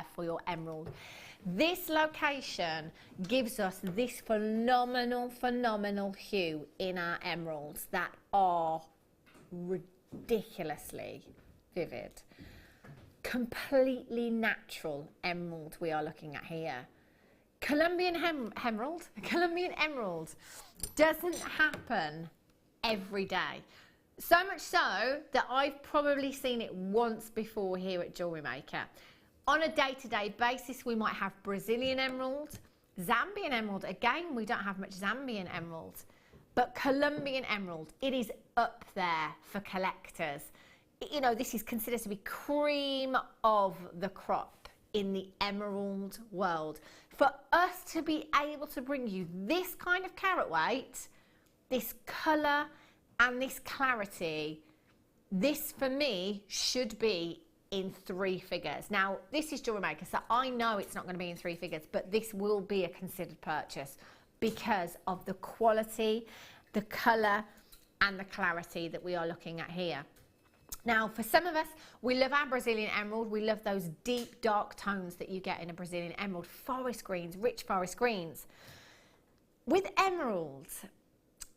there for your emerald. This location gives us this phenomenal hue in our emeralds that are ridiculously vivid. Completely natural emerald we are looking at here. Colombian emerald doesn't happen every day. So much so that I've probably seen it once before here at Jewellery Maker. On a day-to-day basis, we might have Brazilian emerald, Zambian emerald. Again, we don't have much Zambian emerald, but Colombian emerald, it is up there for collectors. You know, this is considered to be cream of the crop in the emerald world. For us to be able to bring you this kind of carat weight, this colour and this clarity, this for me should be in 3 figures. Now, this is Jewellery Maker, so I know it's not going to be in 3 figures, but this will be a considered purchase because of the quality, the colour and the clarity that we are looking at here. Now, for some of us, we love our Brazilian emerald. We love those deep, dark tones that you get in a Brazilian emerald. Forest greens, rich forest greens. With emeralds,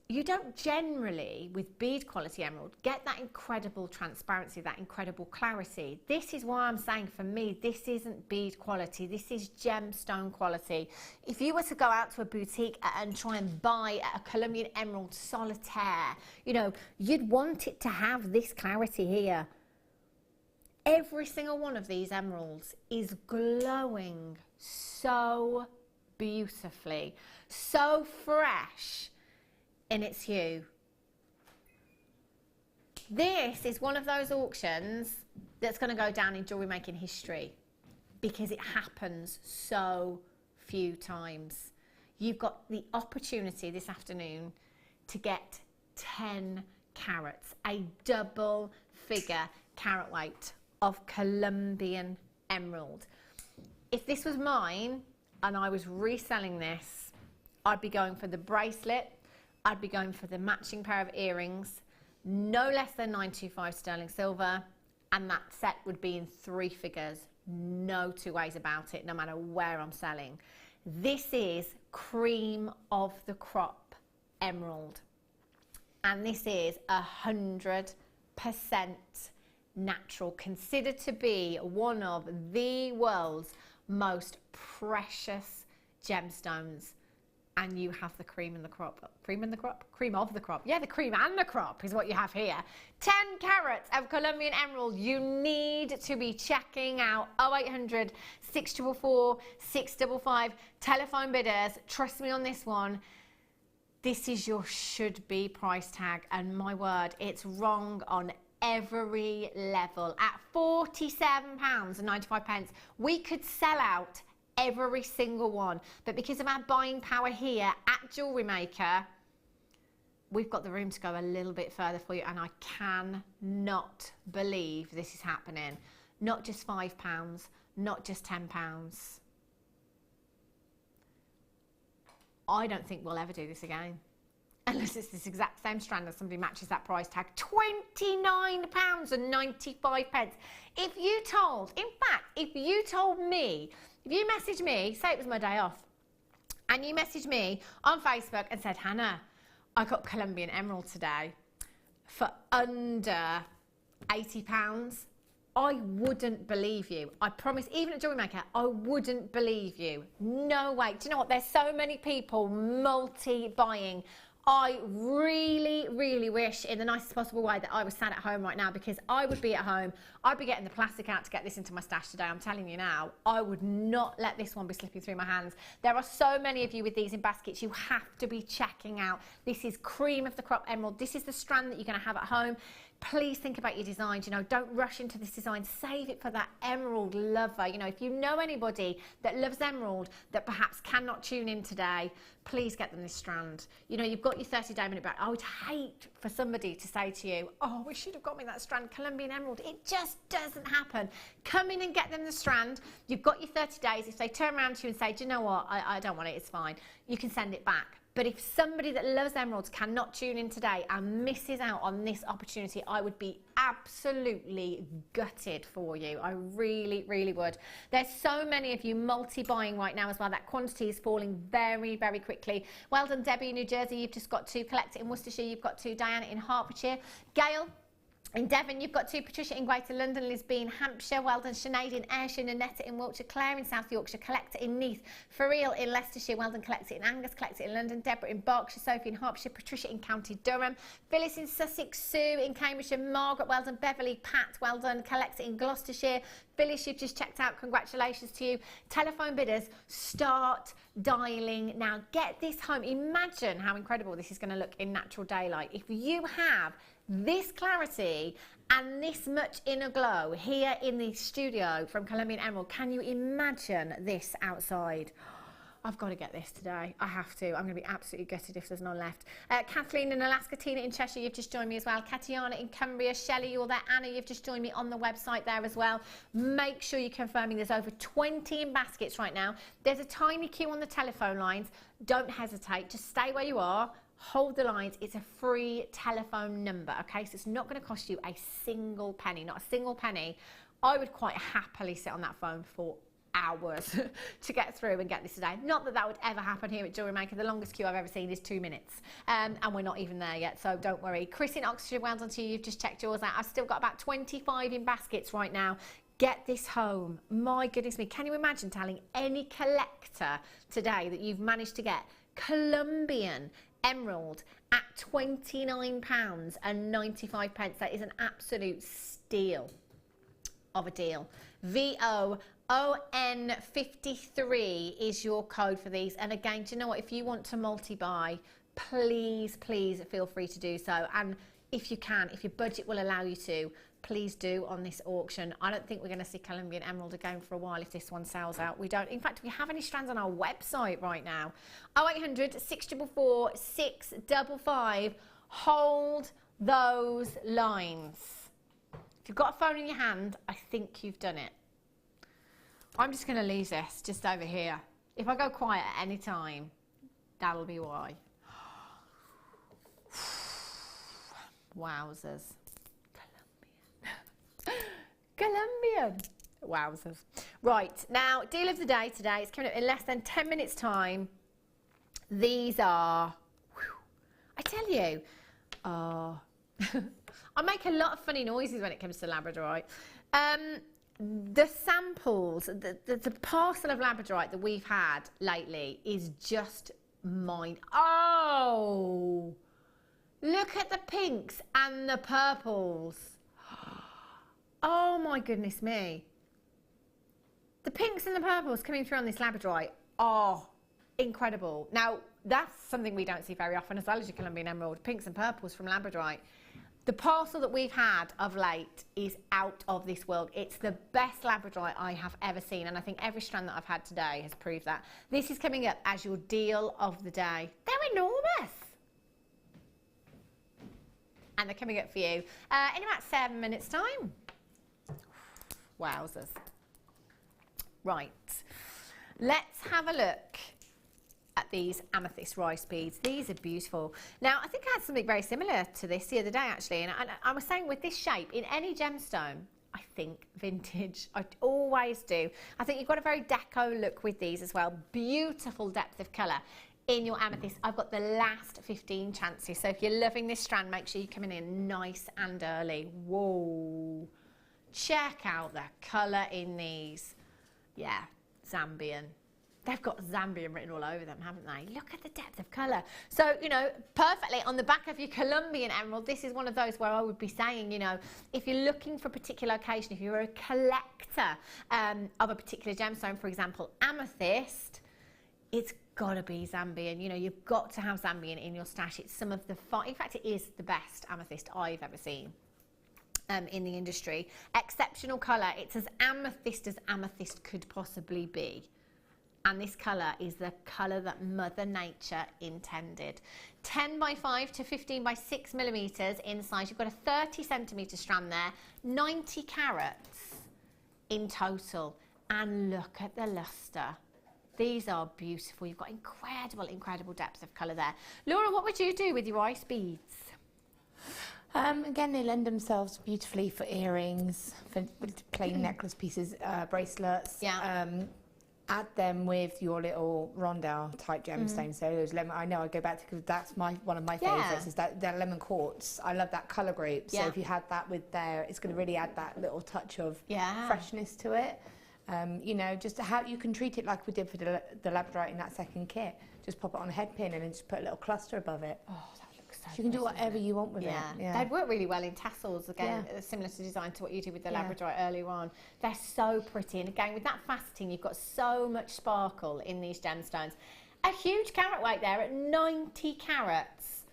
you don't generally, with bead quality emerald, get that incredible transparency, that incredible clarity. This is why I'm saying, for me, this isn't bead quality. This is gemstone quality. If you were to go out to a boutique and try and buy a Colombian emerald solitaire, you know, you'd want it to have this clarity here. Every single one of these emeralds is glowing so beautifully, so fresh in its hue. This is one of those auctions that's going to go down in jewellery making history because it happens so few times. You've got the opportunity this afternoon to get 10 carats, a double figure carat weight of Colombian emerald. If this was mine and I was reselling this, I'd be going for the bracelet, I'd be going for the matching pair of earrings, no less than 925 sterling silver, and that set would be in 3 figures. No two ways about it, no matter where I'm selling. This is cream of the crop emerald, and this is 100% natural, considered to be one of the world's most precious gemstones. And you have the cream in the crop. Cream in the crop? Cream of the crop. Yeah, the cream and the crop is what you have here. 10 carats of Colombian emerald. You need to be checking out 0800 644 655. Telephone bidders. Trust me on this one. This is your should be price tag. And my word, it's wrong on every level. At £47.95, we could sell out every single one, but because of our buying power here at Jewellery Maker, we've got the room to go a little bit further for you, and I cannot believe this is happening. Not just £5, not just £10. I don't think we'll ever do this again, unless it's this exact same strand that somebody matches that price tag. £29.95. If you told, in fact, if you told me, if you messaged me, say it was my day off, and you messaged me on Facebook and said, Hannah, I got Colombian emerald today for under £80, I wouldn't believe you. I promise, even at Jewellery Maker, I wouldn't believe you. No way. Do you know what? There's so many people multi-buying. I really, really wish in the nicest possible way that I was sat at home right now, because I would be at home. I'd be getting the plastic out to get this into my stash today. I'm telling you now, I would not let this one be slipping through my hands. There are so many of you with these in baskets. You have to be checking out. This is cream of the crop emerald. This is the strand that you're going to have at home. Please think about your designs. You know, don't rush into this design. Save it for that emerald lover. You know, if you know anybody that loves emerald that perhaps cannot tune in today, please get them this strand. You know, you've got your 30-day minute back. I would hate for somebody to say to you, oh, we should have got me that strand, Colombian emerald. It just doesn't happen. Come in and get them the strand. You've got your 30 days. If they turn around to you and say, do you know what, I don't want it, it's fine, you can send it back. But if somebody that loves emeralds cannot tune in today and misses out on this opportunity, I would be absolutely gutted for you. I really, really would. There's so many of you multi-buying right now as well. That quantity is falling very, very quickly. Well done, Debbie in New Jersey. You've just got 2. Collect It in Worcestershire. You've got 2. Diana in Hertfordshire. Gail in Devon, you've got 2. Patricia in Greater London. Lisby in Hampshire. Well done. Sinead in Ayrshire. Nanetta in Wiltshire. Claire in South Yorkshire. Collector in Neath. Fareel in Leicestershire. Well done. Collector in Angus. Collector in London. Deborah in Berkshire. Sophie in Hertfordshire. Patricia in County Durham. Phyllis in Sussex. Sue in Cambridgeshire. Margaret, well done. Beverly. Pat, well done. Collector in Gloucestershire. Phyllis, you've just checked out. Congratulations to you. Telephone bidders, start dialing now. Get this home. Imagine how incredible this is going to look in natural daylight. If you have this clarity and this much inner glow here in the studio from Colombian Emerald, can you imagine this outside? I've got to get this today. I have to. I'm going to be absolutely gutted if there's none left. Kathleen in Alaska, Tina in Cheshire, you've just joined me as well. Katiana in Cumbria, Shelley, you're there. Anna, you've just joined me on the website there as well. Make sure you're confirming there's over 20 in baskets right now. There's a tiny queue on the telephone lines. Don't hesitate. Just stay where you are. Hold the lines. It's a free telephone number, okay? So it's not going to cost you a single penny, not a single penny. I would quite happily sit on that phone for hours to get through and get this today. Not that that would ever happen here at Jewellery Maker. The longest queue I've ever seen is 2 minutes, and we're not even there yet, so don't worry. Chris in Oxfordshire, well done to you. You've just checked yours out. I've still got about 25 in baskets right now. Get this home. My goodness me. Can you imagine telling any collector today that you've managed to get Colombian Emerald at £29.95? That is an absolute steal of a deal. VOON53 is your code for these. And again, do you know what? If you want to multi-buy, please, please feel free to do so. And if you can, if your budget will allow you to, please do on this auction. I don't think we're going to see Colombian Emerald again for a while if this one sells out. We don't. In fact, we have any strands on our website right now. 0800 644 655. Hold those lines. If you've got a phone in your hand, I think you've done it. I'm just going to lose this just over here. If I go quiet at any time, that'll be why. Wowzers. Colombian. Wowzers. Right, now, deal of the day today. It's coming up in less than 10 minutes' time. These are, I tell you, I make a lot of funny noises when it comes to labradorite. The samples, the parcel of labradorite that we've had lately is just mine. Oh, look at the pinks and the purples. Oh my goodness me. The pinks and the purples coming through on this labradorite are incredible. Now, that's something we don't see very often, as well as your Colombian Emerald. Pinks and purples from labradorite. The parcel that we've had of late is out of this world. It's the best labradorite I have ever seen, and I think every strand that I've had today has proved that. This is coming up as your deal of the day. They're enormous. And they're coming up for you in about 7 minutes' time. Wowzers. Right, let's have a look at these amethyst rice beads. These are beautiful. Now, I think I had something very similar to this the other day, actually, and I was saying with this shape, in any gemstone, I think vintage. I always do. I think you've got a very deco look with these as well. Beautiful depth of colour in your amethyst. I've got the last 15 chances, so if you're loving this strand, make sure you're coming in nice and early. Whoa. Check out the colour in these. Yeah, Zambian. They've got Zambian written all over them, haven't they? Look at the depth of colour. So, you know, perfectly on the back of your Colombian Emerald, this is one of those where I would be saying, you know, if you're looking for a particular occasion, if you're a collector of a particular gemstone, for example, amethyst, it's got to be Zambian. You know, you've got to have Zambian in your stash. It's some of the in fact, it is the best amethyst I've ever seen. In the industry. Exceptional colour. It's as amethyst could possibly be. And this colour is the colour that Mother Nature intended. 10 by 5 to 15 by 6 millimetres in size. You've got a 30 centimetre strand there. 90 carats in total. And look at the lustre. These are beautiful. You've got incredible depth of colour there. Laura, what would you do with your ice beads? Again, they lend themselves beautifully for earrings, for plain necklace pieces, bracelets. Yeah. Add them with your little rondelle type gemstones. So those lemon, I know I go back to, because that's one of my favourites, is that lemon quartz. I love that colour group. So if you had that with there, it's going to really add that little touch of freshness to it. You know, just how you can treat it like we did for the labradorite in that second kit. Just pop it on a head pin and then just put a little cluster above it. Oh, that looks so you can do whatever you want with it. Yeah, they'd work really well in tassels, again, similar to design to what you did with the labradorite earlier on. They're so pretty, and again, with that faceting, you've got so much sparkle in these gemstones. A huge carat weight there at 90 carats.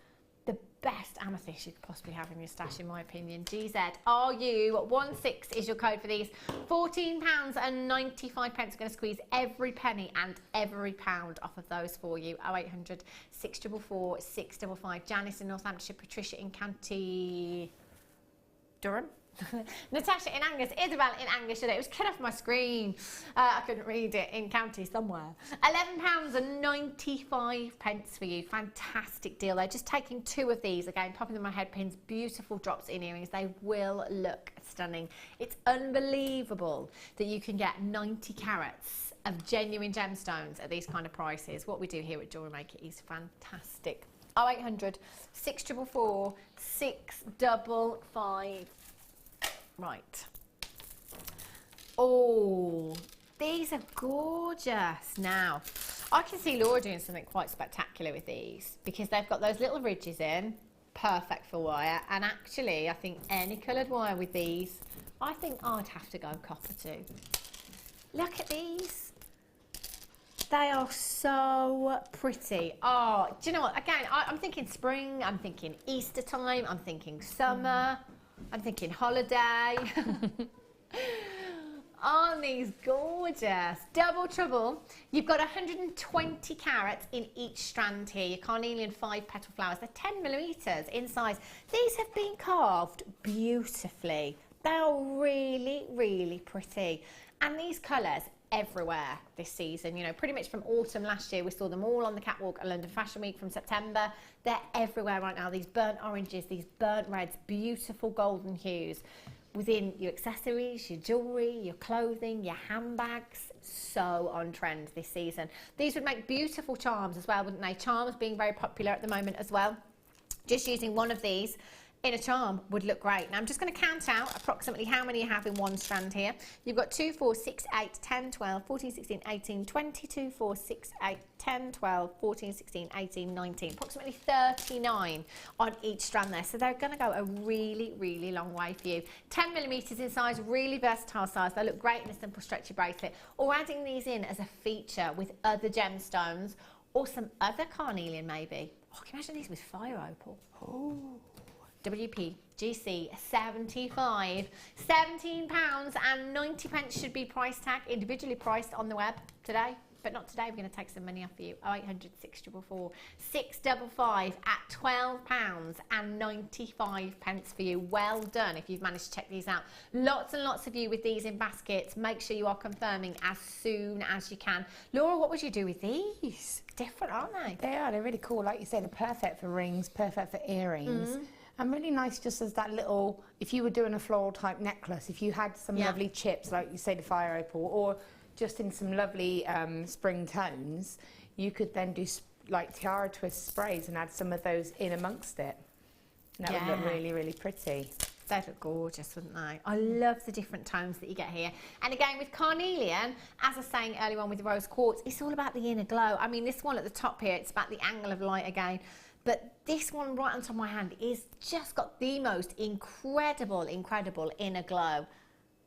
The best amethyst you could possibly have in your stash, in my opinion. GZRU16 is your code for these. £14.95. We're going to squeeze every penny and every pound off of those for you. 0800 644 655. Janice in Northamptonshire, Patricia in County Durham. Natasha in Angus, Isabel in Angus today. It was cut off my screen. I couldn't read it, in county somewhere. £11.95 for you. Fantastic deal. They're just taking 2 of these, again, popping them on head pins. Beautiful drops in earrings. They will look stunning. It's unbelievable that you can get 90 carats of genuine gemstones at these kind of prices. What we do here at Jewellery Maker is fantastic. 0800 644 655. Right. Oh, these are gorgeous. Now, I can see Laura doing something quite spectacular with these, because they've got those little ridges in, perfect for wire, and actually I think any coloured wire with these, I think I'd have to go copper too. Look at these. They are so pretty. Oh, do you know what? Again, I'm thinking spring, I'm thinking Easter time, I'm thinking summer. I'm thinking holiday. Aren't these gorgeous? Double trouble. You've got 120 carats in each strand here. Your carnelian 5-petal flowers. They're 10mm in size. These have been carved beautifully. They are really pretty. And these colours everywhere this season, you know, pretty much from autumn last year. We saw them all on the catwalk at London Fashion Week from September. They're everywhere right now. These burnt oranges, these burnt reds, beautiful golden hues within your accessories, your jewellery, your clothing, your handbags. So on trend this season. These would make beautiful charms as well, wouldn't they? Charms being very popular at the moment as well. Just using one of these in a charm would look great. Now I'm just going to count out approximately how many you have in one strand here. You've got 2, 4, 6, 8, 10, 12, 14, 16, 18, 22, 4, 6, 8, 10, 12, 14, 16, 18, 19. Approximately 39 on each strand there. So they're going to go a really long way for you. 10mm in size, really versatile size. They look great in a simple stretchy bracelet. Or adding these in as a feature with other gemstones or some other carnelian maybe. Oh, can you imagine these with fire opal? Oh. WP GC 75, £17.90 should be price tag, individually priced on the web today, but not today. We're going to take some money off for you. 0800 644 655 at £12.95 for you. Well done if you've managed to check these out. Lots and lots of you with these in baskets. Make sure you are confirming as soon as you can. Laura, what would you do with these? Different, aren't they? They are. They're really cool. Like you say, they're perfect for rings, perfect for earrings. And really nice just as that little, if you were doing a floral type necklace, if you had some lovely chips, like you say the fire opal, or just in some lovely spring tones, you could then do like tiara twist sprays and add some of those in amongst it. And that would look really pretty. They'd look gorgeous, wouldn't they? I love the different tones that you get here. And again, with carnelian, as I was saying earlier on with the rose quartz, it's all about the inner glow. I mean, this one at the top here, it's about the angle of light again. But this one right on top of my hand is just got the most incredible inner glow.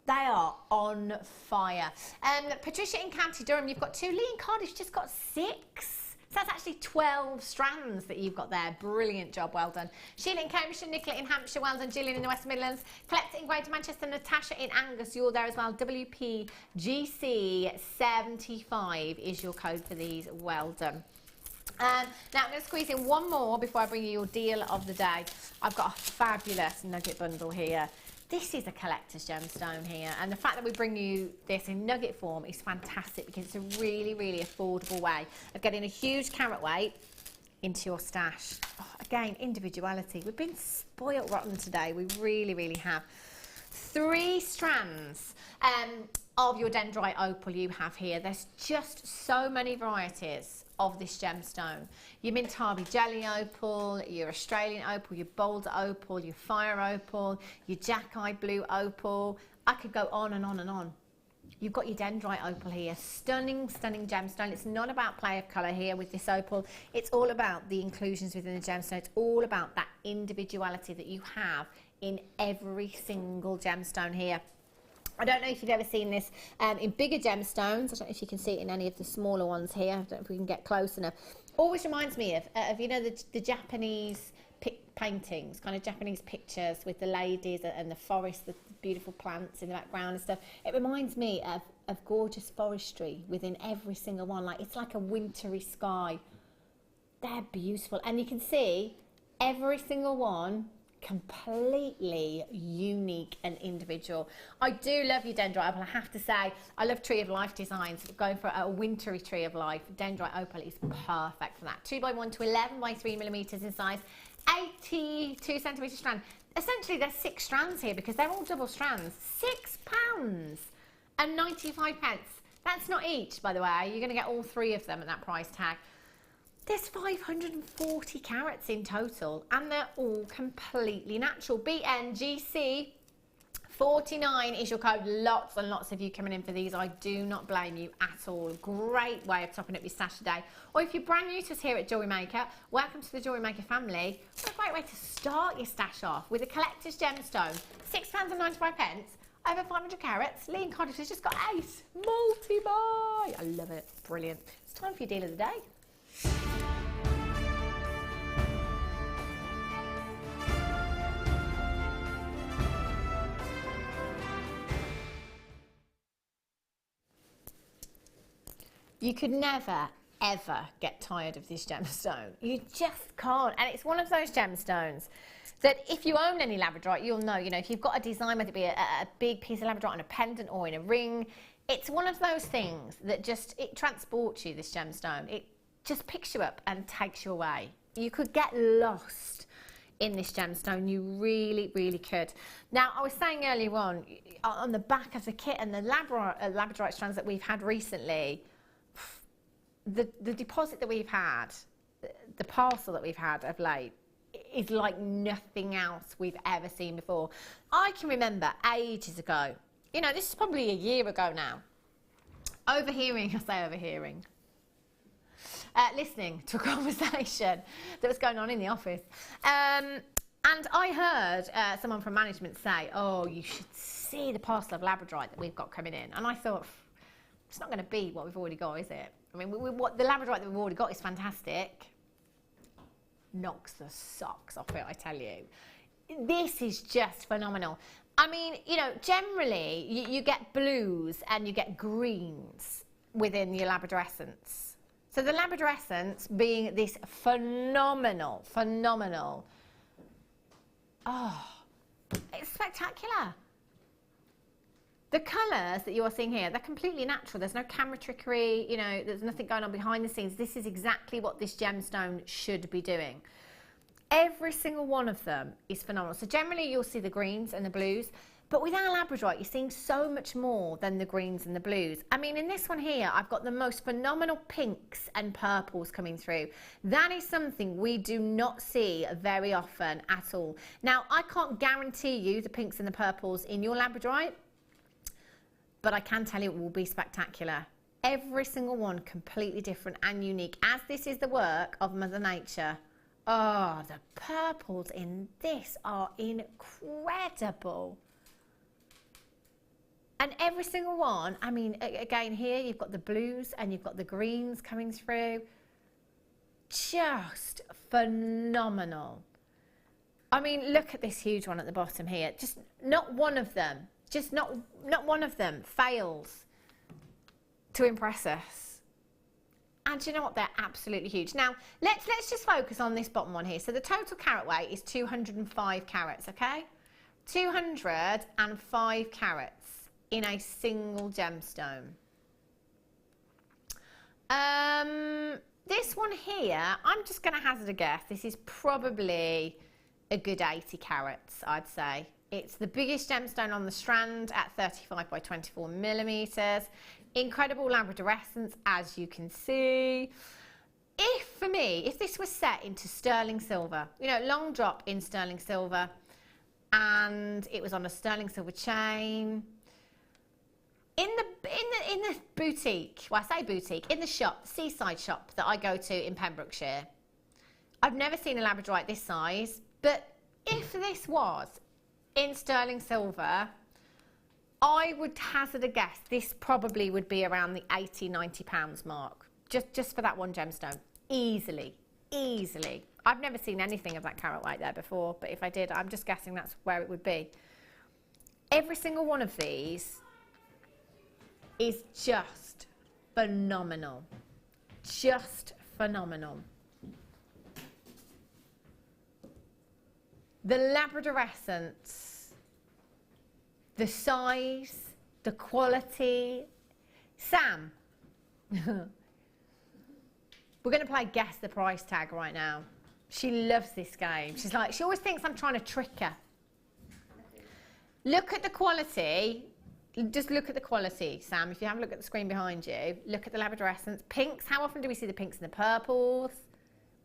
They are on fire. Patricia in County Durham, you've got 2. Lee in Cardiff, just got 6. So that's actually 12 strands that you've got there. Brilliant job, well done. Sheila in Cambridgeshire, Nicola in Hampshire, well done. Gillian in the West Midlands, Colette in Greater Manchester, Natasha in Angus, you're there as well. WPGC 75 is your code for these, well done. Now I'm going to squeeze in one more before I bring you your deal of the day. I've got a fabulous nugget bundle here. this is a collector's gemstone here, and the fact that we bring you this in nugget form is fantastic because it's a really, really affordable way of getting a huge carat weight into your stash. Oh, again, individuality. We've been spoiled rotten today. We really, really have. 3 strands of your dendrite opal you have here. There's just so many varieties of this gemstone. Your Mintabi jelly opal, your Australian opal, your boulder opal, your fire opal, your jack-eye blue opal. I could go on and on and on. You've got your dendrite opal here. Stunning, stunning gemstone. It's not about play of colour here with this opal. It's all about the inclusions within the gemstone. It's all about that individuality that you have in every single gemstone here. I don't know if you've ever seen this in bigger gemstones. I don't know if you can see it in any of the smaller ones here. I don't know if we can get close enough. Always reminds me of you know, the Japanese paintings, kind of Japanese pictures with the ladies and the forest, the beautiful plants in the background and stuff. It reminds me of gorgeous forestry within every single one. Like, it's like a wintry sky. They're beautiful. And you can see every single one completely unique and individual. I do love your dendrite opal. I have to say, I love Tree of Life designs. Going for a wintry Tree of Life, dendrite opal is perfect for that. 2x1 to 11 by 3 millimeters in size, 82 centimeter strand. Essentially, there's 6 strands here because they're all double strands. £6 and 95 pence. That's not each, by the way. You're going to get all 3 of them at that price tag. There's 540 carats in total, and they're all completely natural. BNGC 49 is your code. Lots and lots of you coming in for these. I do not blame you at all. Great way of topping up your stash today. Or if you're brand new to us here at Jewellery Maker, welcome to the Jewellery Maker family. What a great way to start your stash off with a collector's gemstone. £6.95. Over 500 carats. Lee and Cardiff has just got 8. Multi-buy. I love it. Brilliant. It's time for your deal of the day. You could never, ever get tired of this gemstone. You just can't. And it's one of those gemstones that if you own any labradorite, you'll know, you know, if you've got a design, whether it be a big piece of labradorite on a pendant or in a ring, it's one of those things that just, it transports you, this gemstone. It just picks you up and takes you away. You could get lost in this gemstone. You really, really could. Now, I was saying earlier on the back of the kit and the labradorite strands that we've had recently, the deposit that we've had, the parcel that we've had of late, is like nothing else we've ever seen before. I can remember ages ago, you know, this is probably a year ago now, listening to a conversation that was going on in the office. And I heard someone from management say, oh, you should see the parcel of labradorite that we've got coming in. And I thought, it's not going to be what we've already got, is it? I mean, what the labradorite that we've already got is fantastic. Knocks the socks off it, I tell you. This is just phenomenal. I mean, you know, generally you get blues and you get greens within your labradorescence. So the labradorescence being this phenomenal, oh, it's spectacular. The colours that you are seeing here, they're completely natural. There's no camera trickery, you know, there's nothing going on behind the scenes. This is exactly what this gemstone should be doing. Every single one of them is phenomenal. So generally you'll see the greens and the blues, but with our labradorite, you're seeing so much more than the greens and the blues. I mean, in this one here, I've got the most phenomenal pinks and purples coming through. That is something we do not see very often at all. Now, I can't guarantee you the pinks and the purples in your labradorite, but I can tell you it will be spectacular. Every single one completely different and unique, as this is the work of Mother Nature. Oh, the purples in this are incredible. And every single one, I mean, again here you've got the blues and you've got the greens coming through. Just phenomenal. I mean, look at this huge one at the bottom here. Just not one of them. Just not one of them fails to impress us. And do you know what? They're absolutely huge. Now, let's just focus on this bottom one here. So the total carat weight is 205 carats, okay? 205 carats in a single gemstone. This one here, I'm just going to hazard a guess. This is probably a good 80 carats, I'd say. It's the biggest gemstone on the strand at 35 by 24 millimeters. Incredible labradorescence, as you can see. For me, if this was set into sterling silver, you know, long drop in sterling silver, and it was on a sterling silver chain, in the boutique, well, I say boutique, in the shop, seaside shop that I go to in Pembrokeshire, I've never seen a labradorite this size, but if this was in sterling silver, I would hazard a guess this probably would be around the 80, 90 pounds mark, just for that one gemstone, easily. I've never seen anything of that carat weight there before, but if I did, I'm just guessing that's where it would be. Every single one of these is just phenomenal. Just phenomenal. The labradorescence, the size, the quality. Sam, we're going to play Guess the Price Tag right now. She loves this game. She's like, she always thinks I'm trying to trick her. Look at the quality. Just look at the quality, Sam. If you have a look at the screen behind you, look at the labradorescence. Pinks, how often do we see the pinks and the purples?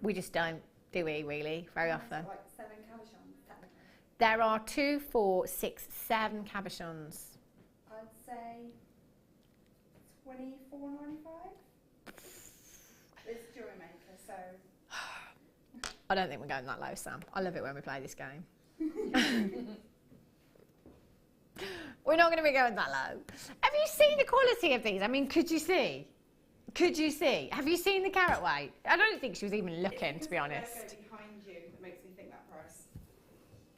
We just don't, do we, really, very often? Like 7 cabochons, technically. There are 2, 4, 6, 7 cabochons. I'd say 24.95. It's Jewellery Maker, so. I don't think we're going that low, Sam. I love it when we play this game. We're not going to be going that low. Have you seen the quality of these? I mean, could you see? Could you see? Have you seen the carat weight? I don't think she was even looking, to be honest. It's behind you that makes me think that price.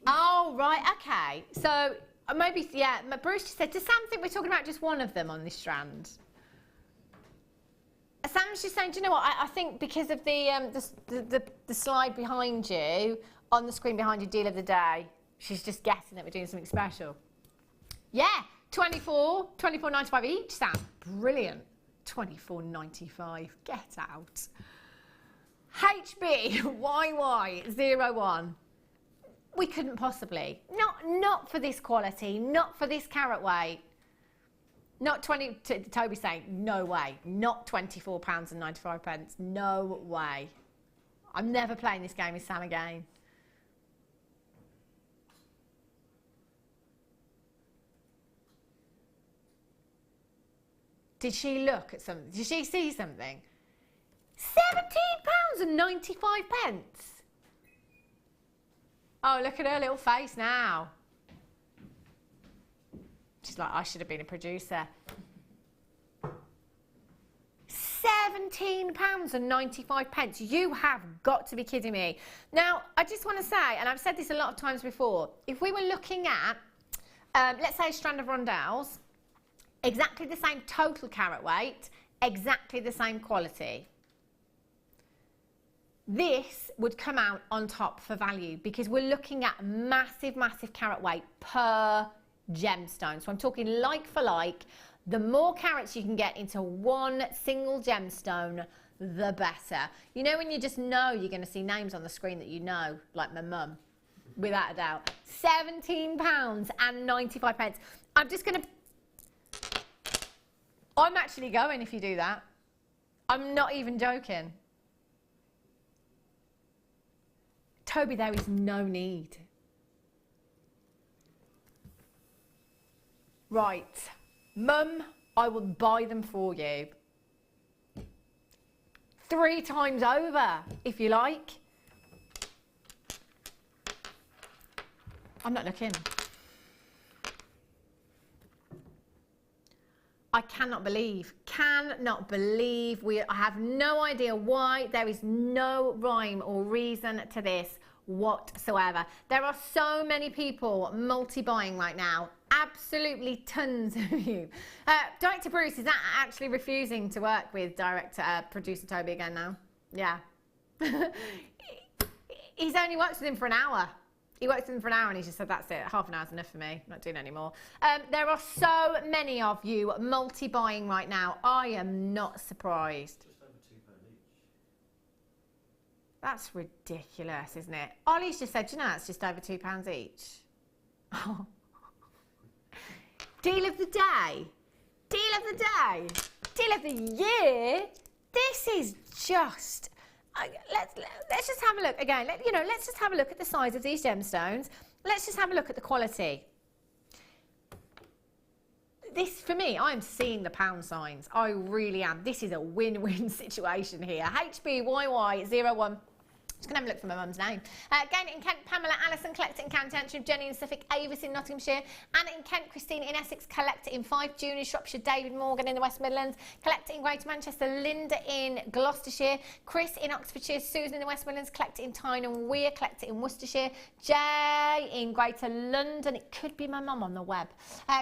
Oh, right, okay. So maybe, yeah, Bruce just said, does Sam think we're talking about just one of them on this strand? Sam's just saying, do you know what? I think because of the slide behind you, on the screen behind you, deal of the day, she's just guessing that we're doing something special. Yeah, 24.95 each, Sam. Brilliant. 24.95. Get out. HBYY01. We couldn't possibly. Not for this quality. Not for this carat weight. Not 20. Toby's saying no way. Not £24.95. No way. I'm never playing this game with Sam again. Did she look at something? Did she see something? £17.95. Oh, look at her little face now. She's like, I should have been a producer. £17.95. You have got to be kidding me. Now, I just want to say, and I've said this a lot of times before, if we were looking at, let's say a strand of rondelles, exactly the same total carat weight, exactly the same quality, this would come out on top for value because we're looking at massive, massive carat weight per gemstone. So I'm talking like for like. The more carats you can get into one single gemstone, the better. You know when you just know you're going to see names on the screen that you know, like my mum, without a doubt. £17.95. I'm just going to... I'm actually going if you do that. I'm not even joking. Toby, there is no need. Right. Mum, I will buy them for you. 3 times over, if you like. I'm not looking. I cannot believe I have no idea why. There is no rhyme or reason to this whatsoever. There are so many people multi-buying right now. Absolutely tons of you. Director Bruce, is that actually refusing to work with producer Toby again now? Yeah. He's only worked with him for an hour. He worked in for an hour and he just said, that's it, half an hour's enough for me. I'm not doing any more. There are so many of you multi-buying right now. I am not surprised. Just over £2 each. That's ridiculous, isn't it? Ollie's just said, you know, it's just over £2 each. Oh. Deal of the day. Deal of the day. Deal of the year. This is just... Let's just have a look again. Let's just have a look at the size of these gemstones. Let's just have a look at the quality. This, for me, I'm seeing the pound signs. I really am. This is a win-win situation here. HBYY01. Just going to have a look for my mum's name. Gain it in Kent, Pamela, Alison, collect it in County Antrim, Jenny in Suffolk, Avis in Nottinghamshire, Anna in Kent, Christina in Essex, collect it in Fife, June in Shropshire, David Morgan in the West Midlands, collect it in Greater Manchester, Linda in Gloucestershire, Chris in Oxfordshire, Susan in the West Midlands, collect it in Tyne and Weir, collect it in Worcestershire, Jay in Greater London, it could be my mum on the web,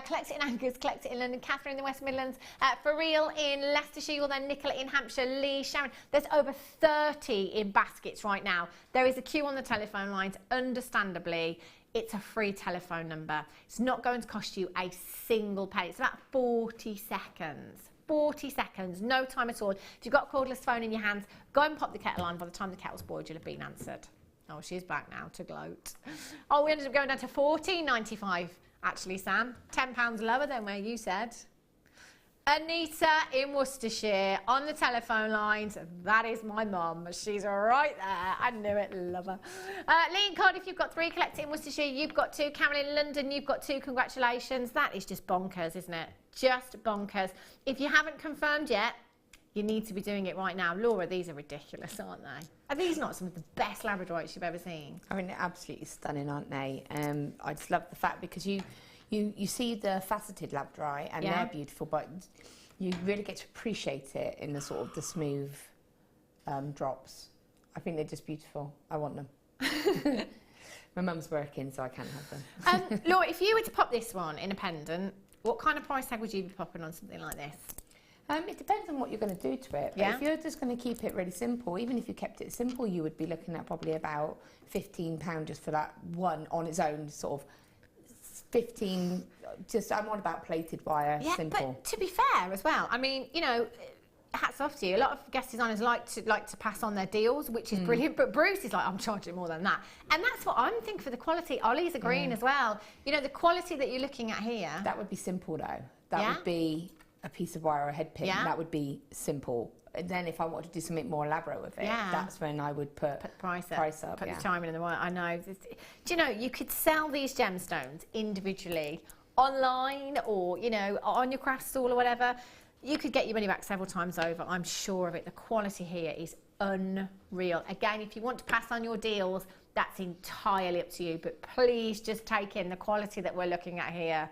collect it in Angus, collect it in London, Catherine in the West Midlands, for real in Leicestershire, well then Nicola in Hampshire, Lee, Sharon. There's over 30 in baskets right now. There is a queue on the telephone lines, understandably. It's a free telephone number. It's not going to cost you a single penny. It's about 40 seconds. 40 seconds, no time at all. If you've got a cordless phone in your hands, go and pop the kettle on. By the time the kettle's boiled, you'll have been answered. Oh, she's back now to gloat. Oh, we ended up going down to $14.95, actually, Sam. £10 lower than where you said. Anita in Worcestershire on the telephone lines. That is my mum. She's right there. I knew it. Love her. Lee in Cardiff, you've got 3. Collect it in Worcestershire. You've got 2. Carol in London, you've got 2. Congratulations. That is just bonkers, isn't it? Just bonkers. If you haven't confirmed yet, you need to be doing it right now. Laura, these are ridiculous, aren't they? Are these not some of the best labradorites you've ever seen? I mean, they're absolutely stunning, aren't they? I just love the fact because you see the faceted labradorite and they're beautiful, but you really get to appreciate it in the sort of the smooth drops. I think they're just beautiful. I want them. My mum's working, so I can't have them. Laura, if you were to pop this one in a pendant, what kind of price tag would you be popping on something like this? It depends on what you're going to do to it. But if you're just going to keep it really simple, even if you kept it simple, you would be looking at probably about £15 just for that one on its own, sort of 15. Just I'm on about plated wire, simple. But to be fair as well, I mean, you know, hats off to you. A lot of guest designers like to pass on their deals, which is brilliant. But Bruce is like, I'm charging more than that, and that's what I'm thinking for the quality. Ollie's agreeing as well. You know, the quality that you're looking at here. That would be simple though. That would be a piece of wire or a head pin. That would be simple. And then if I wanted to do something more elaborate with it, that's when I would put the price up. Put the timing in the wire. I know. Do you know, you could sell these gemstones individually online, or, you know, on your craft stall or whatever. You could get your money back several times over. I'm sure of it. The quality here is unreal. Again, if you want to pass on your deals, that's entirely up to you. But please just take in the quality that we're looking at here.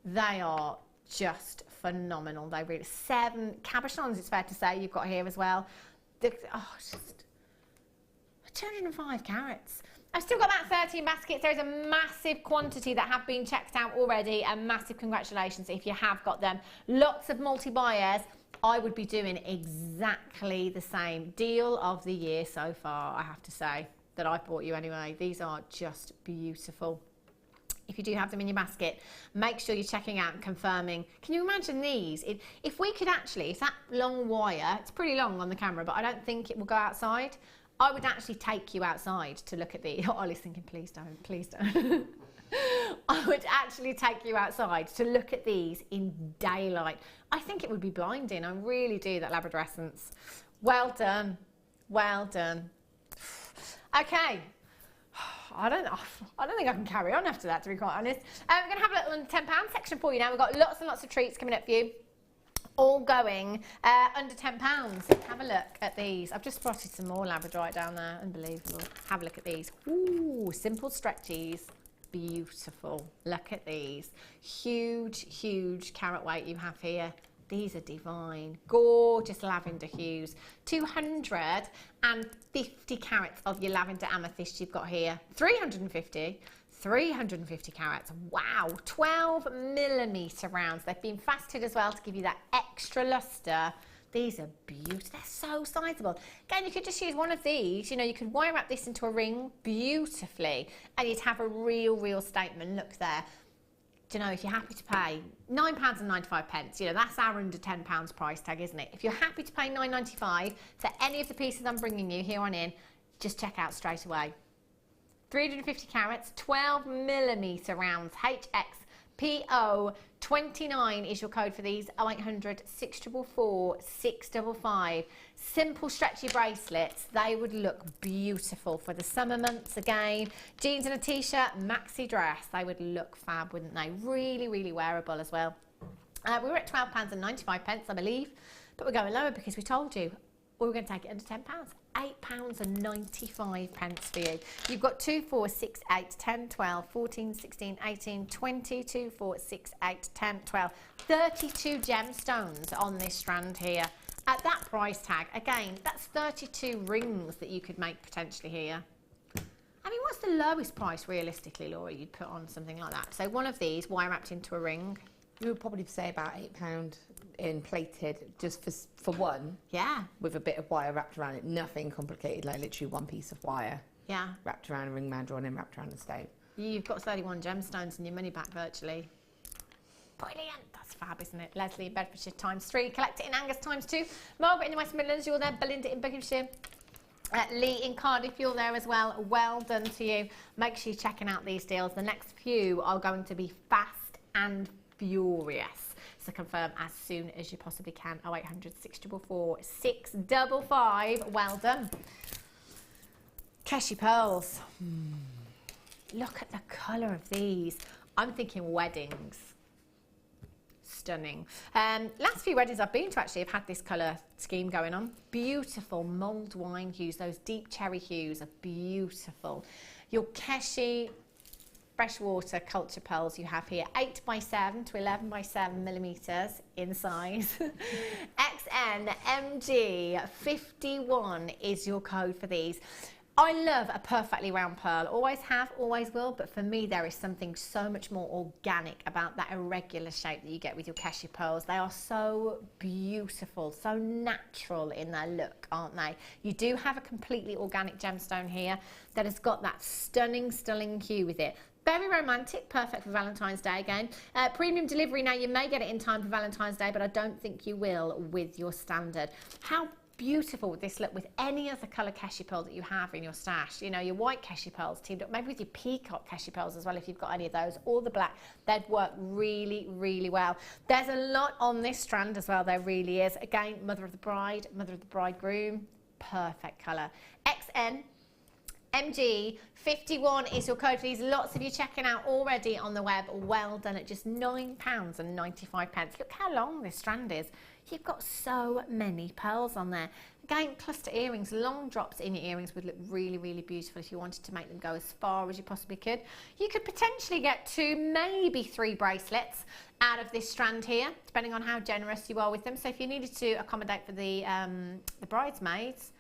They are just phenomenal. They really 7 cabochons, it's fair to say, you've got here as well. Just 205 carats. I've still got about 13 baskets. There's a massive quantity that have been checked out already, and massive congratulations if you have got them. Lots of multi-buyers. I would be doing exactly the same. Deal of the year so far, I have to say, that I've bought you anyway. These are just beautiful. If you do have them in your basket, make sure you're checking out and confirming. Can you imagine these? If we could actually, if that long wire, it's pretty long on the camera, but I don't think it will go outside. I would actually take you outside to look at these. Ollie's thinking, please don't, please don't. I would actually take you outside to look at these in daylight. I think it would be blinding. I really do, that Labradorescence. Well done. Well done. Okay. I don't think I can carry on after that, to be quite honest. We're going to have a little under £10 section for you now. We've got lots and lots of treats coming up for you. All going under £10. Have a look at these. I've just spotted some more Labradorite down there. Unbelievable. Have a look at these. Ooh, simple stretchies. Beautiful. Look at these. Huge, huge carat weight you have here. These are divine. Gorgeous lavender hues. 250 carats of your lavender amethyst you've got here. 350 carats. Wow. 12mm rounds. They've been faceted as well to give you that extra luster These are beautiful. They're so sizable. Again, you could just use one of these. You know, you could wire wrap this into a ring beautifully, and you'd have a real statement look there. Do you know, if you're happy to pay £9.95, you know, that's our under £10 price tag, isn't it? If you're happy to pay £9.95 for any of the pieces I'm bringing you here on in, just check out straight away. 350 carats, 12mm rounds, HXPO 29 is your code for these. 0800 644 655. Simple stretchy bracelets. They would look beautiful for the summer months again. Jeans and a t-shirt, maxi dress. They would look fab, wouldn't they? really wearable as well. We were at £12.95, I believe, but we're going lower because we told you we were going to take it under £10. £8.95 for you. You've got 2, 4, 6, 8, 10, 12, 14, 16, 18, 20, 2, 4, 6, 8, 10, 12. 32 gemstones on this strand here. At that price tag, again, that's 32 rings that you could make potentially here. I mean, what's the lowest price realistically, Laura, you'd put on something like that? So one of these wire wrapped into a ring. We would probably say about £8 in plated, just for one. Yeah. With a bit of wire wrapped around it. Nothing complicated, like literally one piece of wire. Yeah. Wrapped around a ring band drawn in, wrapped around the stone. You've got 31 gemstones and your money back virtually. Brilliant. That's fab, isn't it? Leslie in Bedfordshire ×3. Collect it in Angus ×2. Margaret in the West Midlands, you're there. Belinda in Buckinghamshire. Lee in Cardiff, you're there as well. Well done to you. Make sure you're checking out these deals. The next few are going to be fast and furious. So confirm as soon as you possibly can. 0800 644 655. Well done. Keshi pearls. Look at the colour of these. I'm thinking weddings. Stunning. Last few weddings I've been to actually have had this colour scheme going on. Beautiful mulled wine hues. Those deep cherry hues are beautiful. Your Keshi freshwater culture pearls you have here, 8x7 to 11x7mm in size. XN MG 51 is your code for these. I love a perfectly round pearl, always have, always will, but for me there is something so much more organic about that irregular shape that you get with your Keshi pearls. They are so beautiful, so natural in their look, aren't they? You do have a completely organic gemstone here that has got that stunning hue with it. Very romantic, perfect for Valentine's Day again. Premium delivery now, you may get it in time for Valentine's Day, but I don't think you will with your standard. How beautiful would this look with any other colour Keshi pearl that you have in your stash? You know, your white Keshi pearls teamed up, maybe with your peacock Keshi pearls as well if you've got any of those, or the black. They'd work really well. There's a lot on this strand as well, there really is. Again, mother of the bride, mother of the bridegroom, perfect colour. XN MG 51 is your code for these. Lots of you checking out already on the web. Well done at just £9.95. Look how long this strand is. You've got so many pearls on there. Again, cluster earrings, long drops in your earrings would look really beautiful if you wanted to make them go as far as you possibly could. You could potentially get 2, maybe 3 bracelets out of this strand here, depending on how generous you are with them. So if you needed to accommodate for the bridesmaids,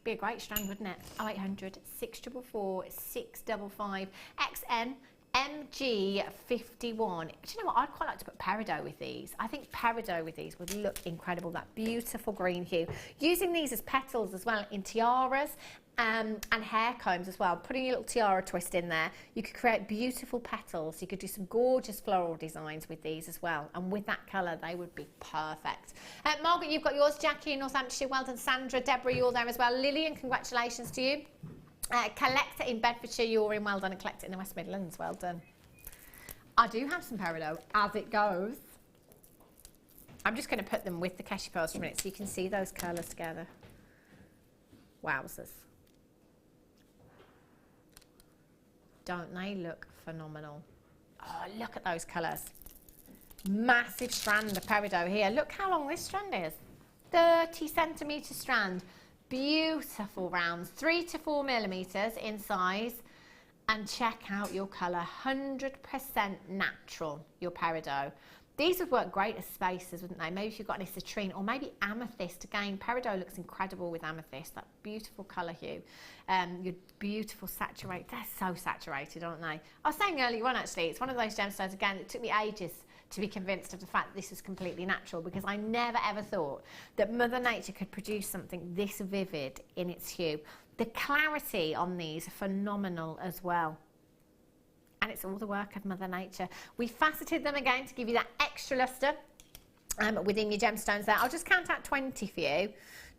be a great strand, wouldn't it? 0800 644 655. XN MG 51. Do you know what? I'd quite like to put peridot with these. I think peridot with these would look incredible. That beautiful green hue. Using these as petals as well in tiaras and hair combs as well. Putting a little tiara twist in there, you could create beautiful petals. You could do some gorgeous floral designs with these as well. And with that colour, they would be perfect. Margaret, you've got yours. Jackie in Northamptonshire. Well done. Sandra, Deborah, you're there as well. Lillian, congratulations to you. Collector in Bedfordshire, you're in. Well done. And Collector in the West Midlands. Well done. I do have some peridot, as it goes. I'm just going to put them with the Keshi pearls for a minute so you can see those colours together. Wowzers. Don't they look phenomenal? Oh, look at those colours. Massive strand of peridot here. Look how long this strand is. 30cm strand. Beautiful rounds. 3 to 4mm in size. And check out your colour. 100% natural, your peridot. These would work great as spaces, wouldn't they? Maybe if you've got any citrine or maybe amethyst. Again, peridot looks incredible with amethyst. That beautiful colour hue. Your beautiful saturated. They're so saturated, aren't they? I was saying earlier on, actually, it's one of those gemstones, again, it took me ages to be convinced of the fact that this was completely natural, because I never ever thought that Mother Nature could produce something this vivid in its hue. The clarity on these are phenomenal as well. And it's all the work of Mother Nature. We faceted them again to give you that extra luster within your gemstones there. I'll just count out 20 for you.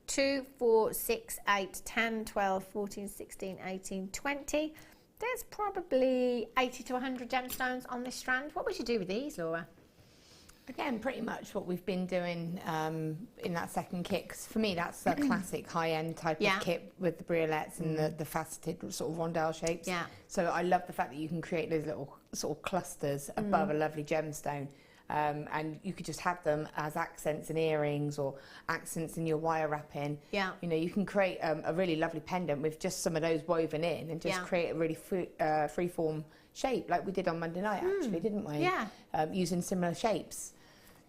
2, 4, 6, 8, 10, 12, 14, 16, 18, 20. There's probably 80 to 100 gemstones on this strand. What would you do with these, Laura? Again, pretty much what we've been doing in that second kit. 'Cause for me, that's a classic high-end type of kit with the briolettes and the faceted sort of rondelle shapes. Yeah. So I love the fact that you can create those little sort of clusters above a lovely gemstone. And you could just have them as accents in earrings or accents in your wire wrapping. Yeah. You know, you can create a really lovely pendant with just some of those woven in and just create a really free-form shape, like we did on Monday night, actually, didn't we? Yeah. Using similar shapes.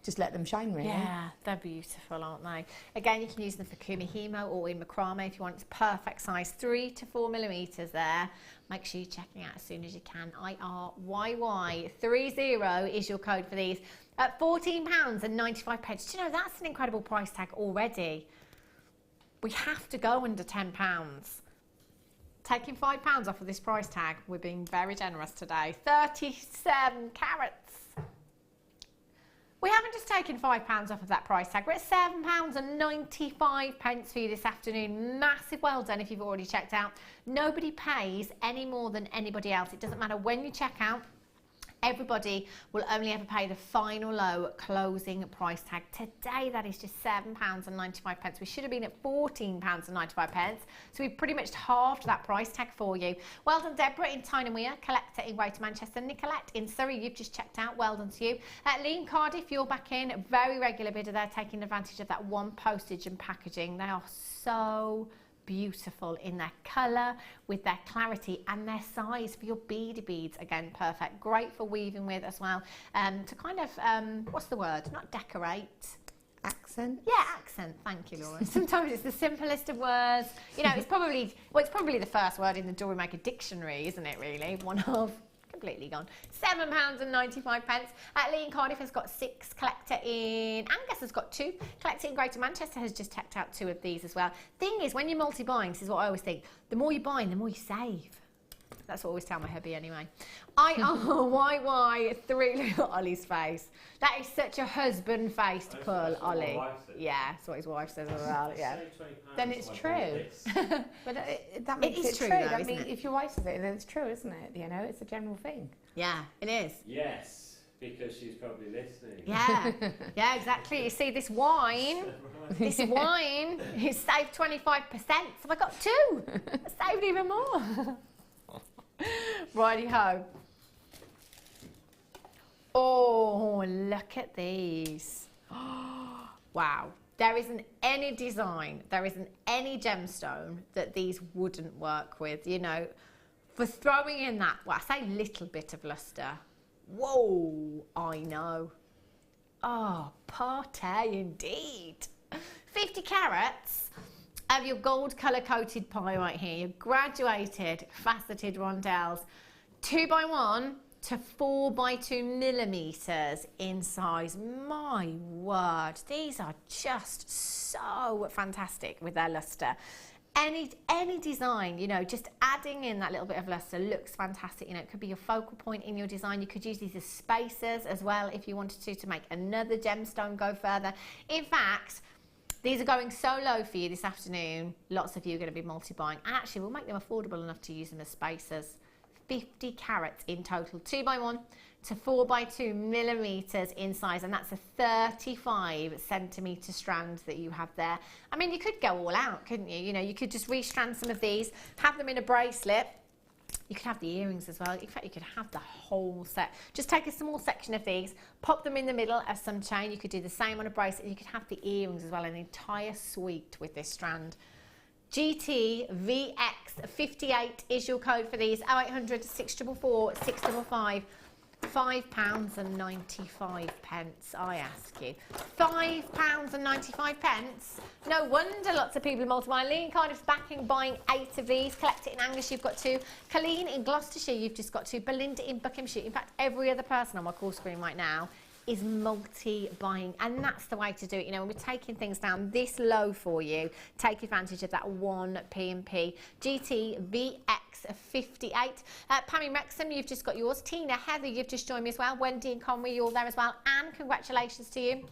Just let them shine, really. Yeah, they're beautiful, aren't they? Again, you can use them for kumihimo or in macrame if you want. It's perfect size, 3 to 4 millimeters there. Make sure you're checking out as soon as you can. IRYY30 is your code for these at £14.95. Do you know, that's an incredible price tag already. We have to go under £10. Taking £5 off of this price tag, we're being very generous today. 37 carats. We haven't just taken £5 off of that price tag. We're at £7.95 for you this afternoon. Massive well done if you've already checked out. Nobody pays any more than anybody else. It doesn't matter when you check out. Everybody will only ever pay the final low closing price tag. Today, that is just £7.95. We should have been at £14.95. So we've pretty much halved that price tag for you. Well done, Deborah in Tynemere, Collector in Greater Manchester, Nicolette in Surrey, you've just checked out. Well done to you. Lee in Cardiff, you're back in. Very regular bidder there, taking advantage of that one postage and packaging. They are so beautiful in their colour, with their clarity and their size for your beady beads. Again, perfect. Great for weaving with as well. To kind of, what's the word? Not decorate. Accent? Yeah, accent. Thank you, Laura. Sometimes it's the simplest of words. You know, it's probably the first word in the Jewellery Maker dictionary, isn't it, really? One of... completely gone. £7.95. Lee in Cardiff has got 6. Collector in Angus has got 2. Collector in Greater Manchester has just tacked out 2 of these as well. Thing is, when you're multi-buying, this is what I always think, the more you're buying, the more you save. That's what I always tell my hubby anyway. IRYY3, look at Ollie's face. That is such a husband face to pull, Ollie. Yeah, that's what his wife says as well. Yeah. Then it's true. But that makes it true. Though, I mean, if your wife says it, then it's true, isn't it? You know, it's a general thing. Yeah, it is. Yes, because she's probably listening. Yeah, yeah, exactly. You see, this wine, it's saved 25%. So I got 2. I saved even more. Righty ho. Oh, look at these. Wow. There isn't any design, there isn't any gemstone that these wouldn't work with, you know, for throwing in that, well, I say little bit of luster. Whoa, I know. Oh, party indeed. 50 carats of your gold colour coated pie right here, your graduated faceted rondelles, 2x1 to 4x2 millimeters in size. My word, these are just so fantastic with their luster. Any design, you know, just adding in that little bit of luster looks fantastic. You know, it could be your focal point in your design. You could use these as spacers as well if you wanted to make another gemstone go further. In fact, these are going so low for you this afternoon. Lots of you are going to be multi-buying. Actually, we'll make them affordable enough to use them as spacers. 50 carats in total, 2x1 to 4x2 millimeters in size, and that's a 35 centimeter strand that you have there. I mean, you could go all out, couldn't you? You know, you could just restrand some of these, have them in a bracelet. You could have the earrings as well. In fact, you could have the whole set. Just take a small section of these, pop them in the middle as some chain. You could do the same on a bracelet. You could have the earrings as well, an entire suite with this strand. GTVX58 is your code for these. 0800 644 655. £5.95, I ask you. £5.95. No wonder lots of people are multiplying. Lee in Cardiff's backing, buying 8 of these. Collect it in Angus, you've got 2. Colleen in Gloucestershire, you've just got 2. Belinda in Buckinghamshire. In fact, every other person on my call screen right now is multi-buying, and that's the way to do it. You know, when we're taking things down this low for you, take advantage of that 1 P&P. GT VX58. Pammy Wrexham, you've just got yours. Tina, Heather, you've just joined me as well. Wendy and Conway, you're there as well. And congratulations to you.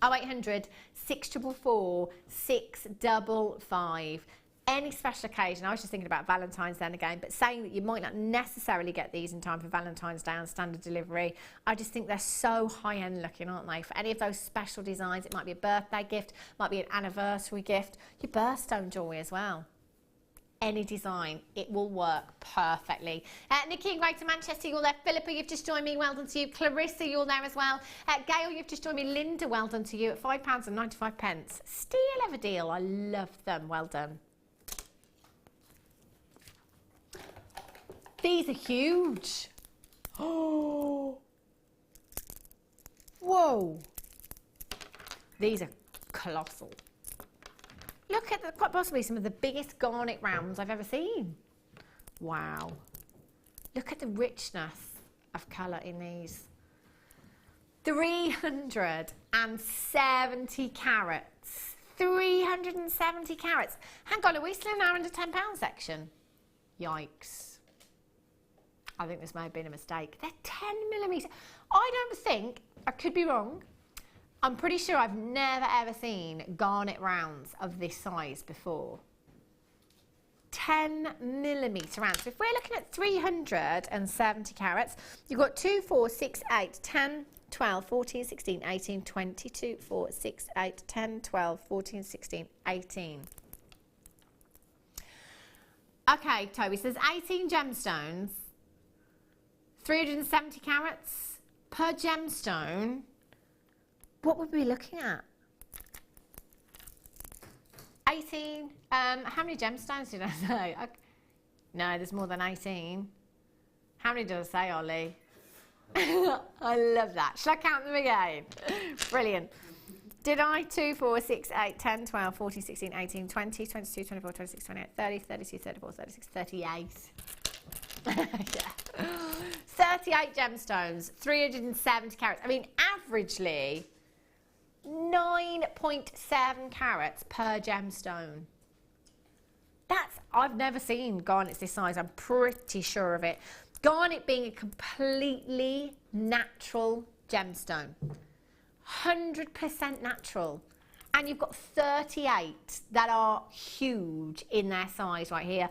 0800 644 655. Any special occasion, I was just thinking about Valentine's then again, but saying that you might not necessarily get these in time for Valentine's Day on standard delivery, I just think they're so high-end looking, aren't they? For any of those special designs, it might be a birthday gift, might be an anniversary gift, your birthstone jewellery as well. Any design, it will work perfectly. Nikki in Greater Manchester, you're there. Philippa, you've just joined me, well done to you. Clarissa, you're there as well. Gail, you've just joined me. Linda, well done to you at £5.95. Steal ever deal, I love them, well done. These are huge. Oh, whoa. These are colossal. Look at quite possibly some of the biggest garnet rounds I've ever seen. Wow. Look at the richness of colour in these. 370 carats. 370 carats. Hang on, are we still in our under £10 section? Yikes. I think this may have been a mistake. They're 10mm. I don't think, I could be wrong, I'm pretty sure I've never ever seen garnet rounds of this size before. 10mm rounds. So if we're looking at 370 carats, you've got 2, 4, 6, 8, 10, 12, 14, 16, 18, 22, 4, 6, 8, 10, 12, 14, 16, 18. Okay, Toby says 18 gemstones, 370 carats per gemstone. What would we be looking at? 18. How many gemstones did I say? No, there's more than 18. How many did I say, Ollie? I love that. Shall I count them again? Brilliant. Did I? 2, 4, 6, 8, 10, 12, 14, 16, 18, 20, 22, 24, 26, 28, 30, 32, 34, 36, 38. Yeah. 38 gemstones, 370 carats. I mean, averagely, 9.7 carats per gemstone. I've never seen garnets this size, I'm pretty sure of it. Garnet being a completely natural gemstone. 100% natural. And you've got 38 that are huge in their size right here.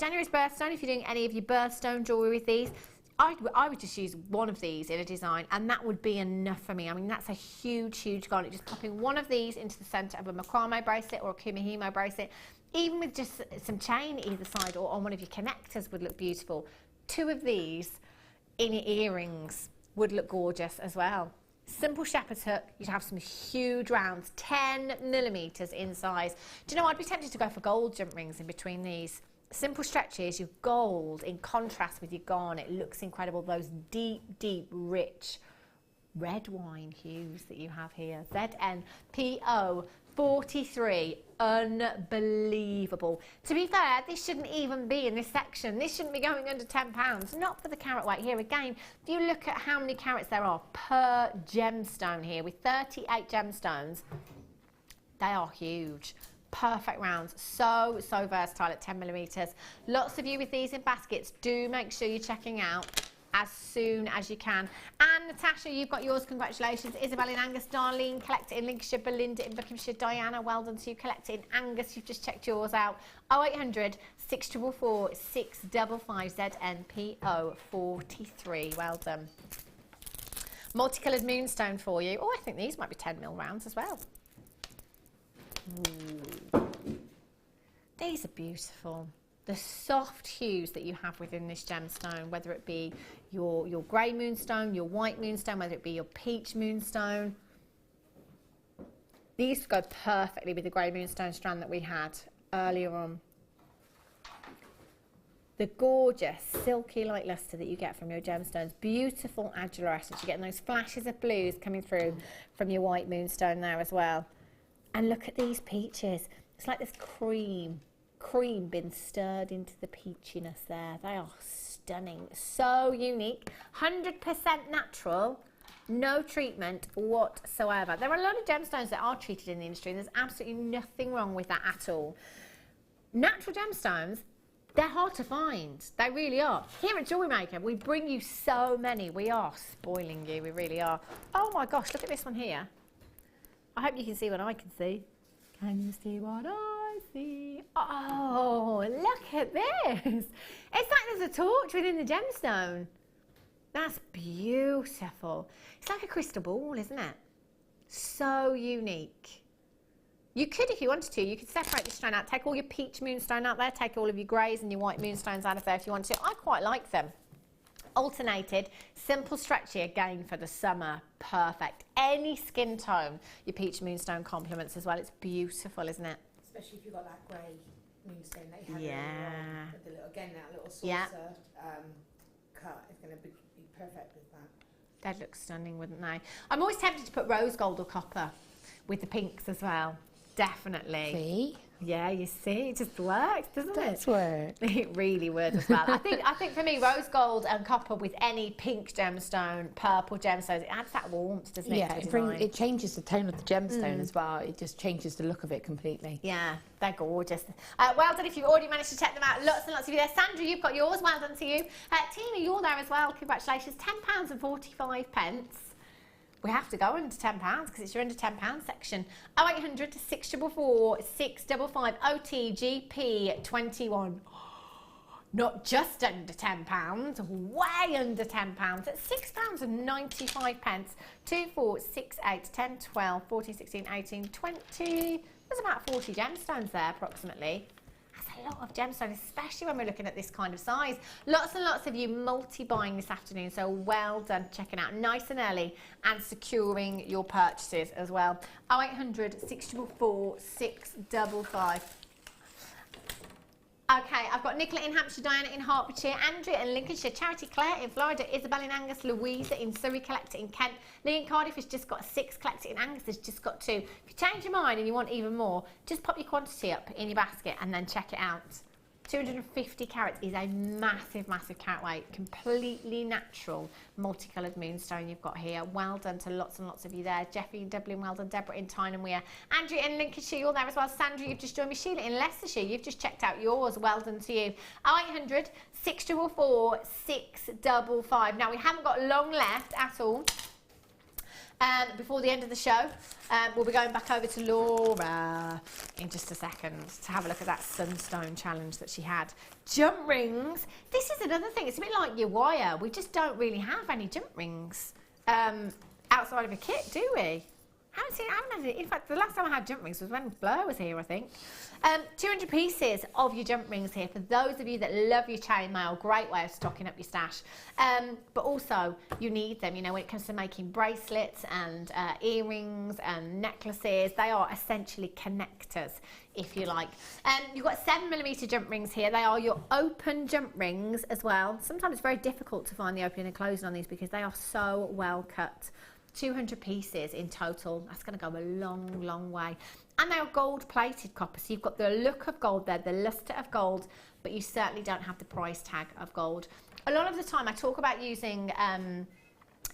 January's birthstone, if you're doing any of your birthstone jewellery with these, I would just use one of these in a design and that would be enough for me. I mean, that's a huge, huge garnet. Just popping one of these into the centre of a macrame bracelet or a kumihimo bracelet, even with just some chain either side or on one of your connectors would look beautiful. 2 of these in your earrings would look gorgeous as well. Simple shepherd's hook, you'd have some huge rounds, 10mm in size. Do you know, I'd be tempted to go for gold jump rings in between these. Simple stretches, your gold in contrast with your garnet looks incredible. Those deep, deep, rich red wine hues that you have here. ZNPO 43, unbelievable. To be fair, this shouldn't even be in this section. This shouldn't be going under £10, not for the carat weight here. Again, if you look at how many carats there are per gemstone here, with 38 gemstones, they are huge. Perfect rounds, so versatile at 10mm. Lots of you with these in baskets, do make sure you're checking out as soon as you can. And Natasha, you've got yours, congratulations. Isabel in Angus, Darlene, collect it in Lincolnshire, Belinda in Buckinghamshire, Diana, well done to you, collect it in Angus, you've just checked yours out. 0800 644 655 ZNPO 43, well done. Multicoloured moonstone for you. Oh, I think these might be 10mm rounds as well. Ooh. These are beautiful. The soft hues that you have within this gemstone, whether it be your grey moonstone, your white moonstone, whether it be your peach moonstone. These go perfectly with the grey moonstone strand that we had earlier on. The gorgeous silky light lustre that you get from your gemstones. Beautiful angular essence. You're getting those flashes of blues coming through from your white moonstone there as well. And look at these peaches. It's like this cream been stirred into the peachiness there. They are stunning. So unique. 100% natural. No treatment whatsoever. There are a lot of gemstones that are treated in the industry. There's absolutely nothing wrong with that at all. Natural gemstones, they're hard to find. They really are. Here at Jewellery Maker, we bring you so many. We are spoiling you. We really are. Oh my gosh, look at this one here. I hope you can see what I can see. Can you see what I see? Oh, look at this. It's like there's a torch within the gemstone. That's beautiful. It's like a crystal ball, isn't it? So unique. You could, if you wanted to, you could separate this stone out, take all your peach moonstone out there, take all of your greys and your white moonstones out of there if you want to. I quite like them. Alternated, simple, stretchy, again for the summer, perfect. Any skin tone, your peach moonstone complements as well. It's beautiful, isn't it? Especially if you've got that grey moonstone that you had Yeah. earlier on, with the little, again, that little saucer cut is going to be perfect with that. They'd look stunning, wouldn't they? I'm always tempted to put rose gold or copper with the pinks as well. Definitely. See? Yeah, you see, it just works, doesn't That's it? work. It really would as well. I think for me, rose gold and copper with any pink gemstone, purple gemstones, it adds that warmth, doesn't it? Yeah, to the design? it changes the tone of the gemstone as well. It just changes the look of it completely. Yeah, they're gorgeous. Well done if you've already managed to check them out. Lots and lots of you there. Sandra, you've got yours. Well done to you. Tina, you're there as well. Congratulations. £10.45. We have to go under £10 because it's your under £10 section. 0800 644 655 OTGP 21. Not just under £10, way under £10. At £6.95. 2, 4, 6, 8, 10, 12, 14, 16, 18, 20. There's about 40 gemstones there approximately. That's a lot of gemstones, especially when we're looking at this kind of size. Lots and lots of you multi-buying this afternoon, so well done checking out nice and early and securing your purchases as well. 0800 644 655. Okay, I've got Nicola in Hampshire, Diana in Hertfordshire, Andrea in Lincolnshire, Charity Claire in Florida, Isabel in Angus, Louisa in Surrey, Collector in Kent, Lee in Cardiff has just got 6, Collector in Angus has just got 2. If you change your mind and you want even more, just pop your quantity up in your basket and then check it out. 250 carats is a massive, massive carat weight, completely natural, multicoloured moonstone you've got here. Well done to lots and lots of you there. Jeffrey in Dublin, well done. Deborah in Tyne and Weir. Andrea in Lincolnshire, you're there as well. Sandra, you've just joined me. Sheila in Leicestershire, you've just checked out yours. Well done to you. 0800 644 655. Now, we haven't got long left at all. Before the end of the show, we'll be going back over to Laura in just a second to have a look at that sunstone challenge that she had. Jump rings. This is another thing. It's a bit like your wire. We just don't really have any jump rings outside of a kit, do we? I haven't had it. In fact, the last time I had jump rings was when Blur was here, I think. 200 pieces of your jump rings here for those of you that love your chainmail. Great way of stocking up your stash. But also, you need them, you know, when it comes to making bracelets and earrings and necklaces. They are essentially connectors, if you like. You've got 7mm jump rings here. They are your open jump rings as well. Sometimes it's very difficult to find the opening and closing on these because they are so well cut. 200 pieces in total. That's going to go a long, long way. And they are gold-plated copper, so you've got the look of gold there, the luster of gold, but you certainly don't have the price tag of gold. A lot of the time I talk about using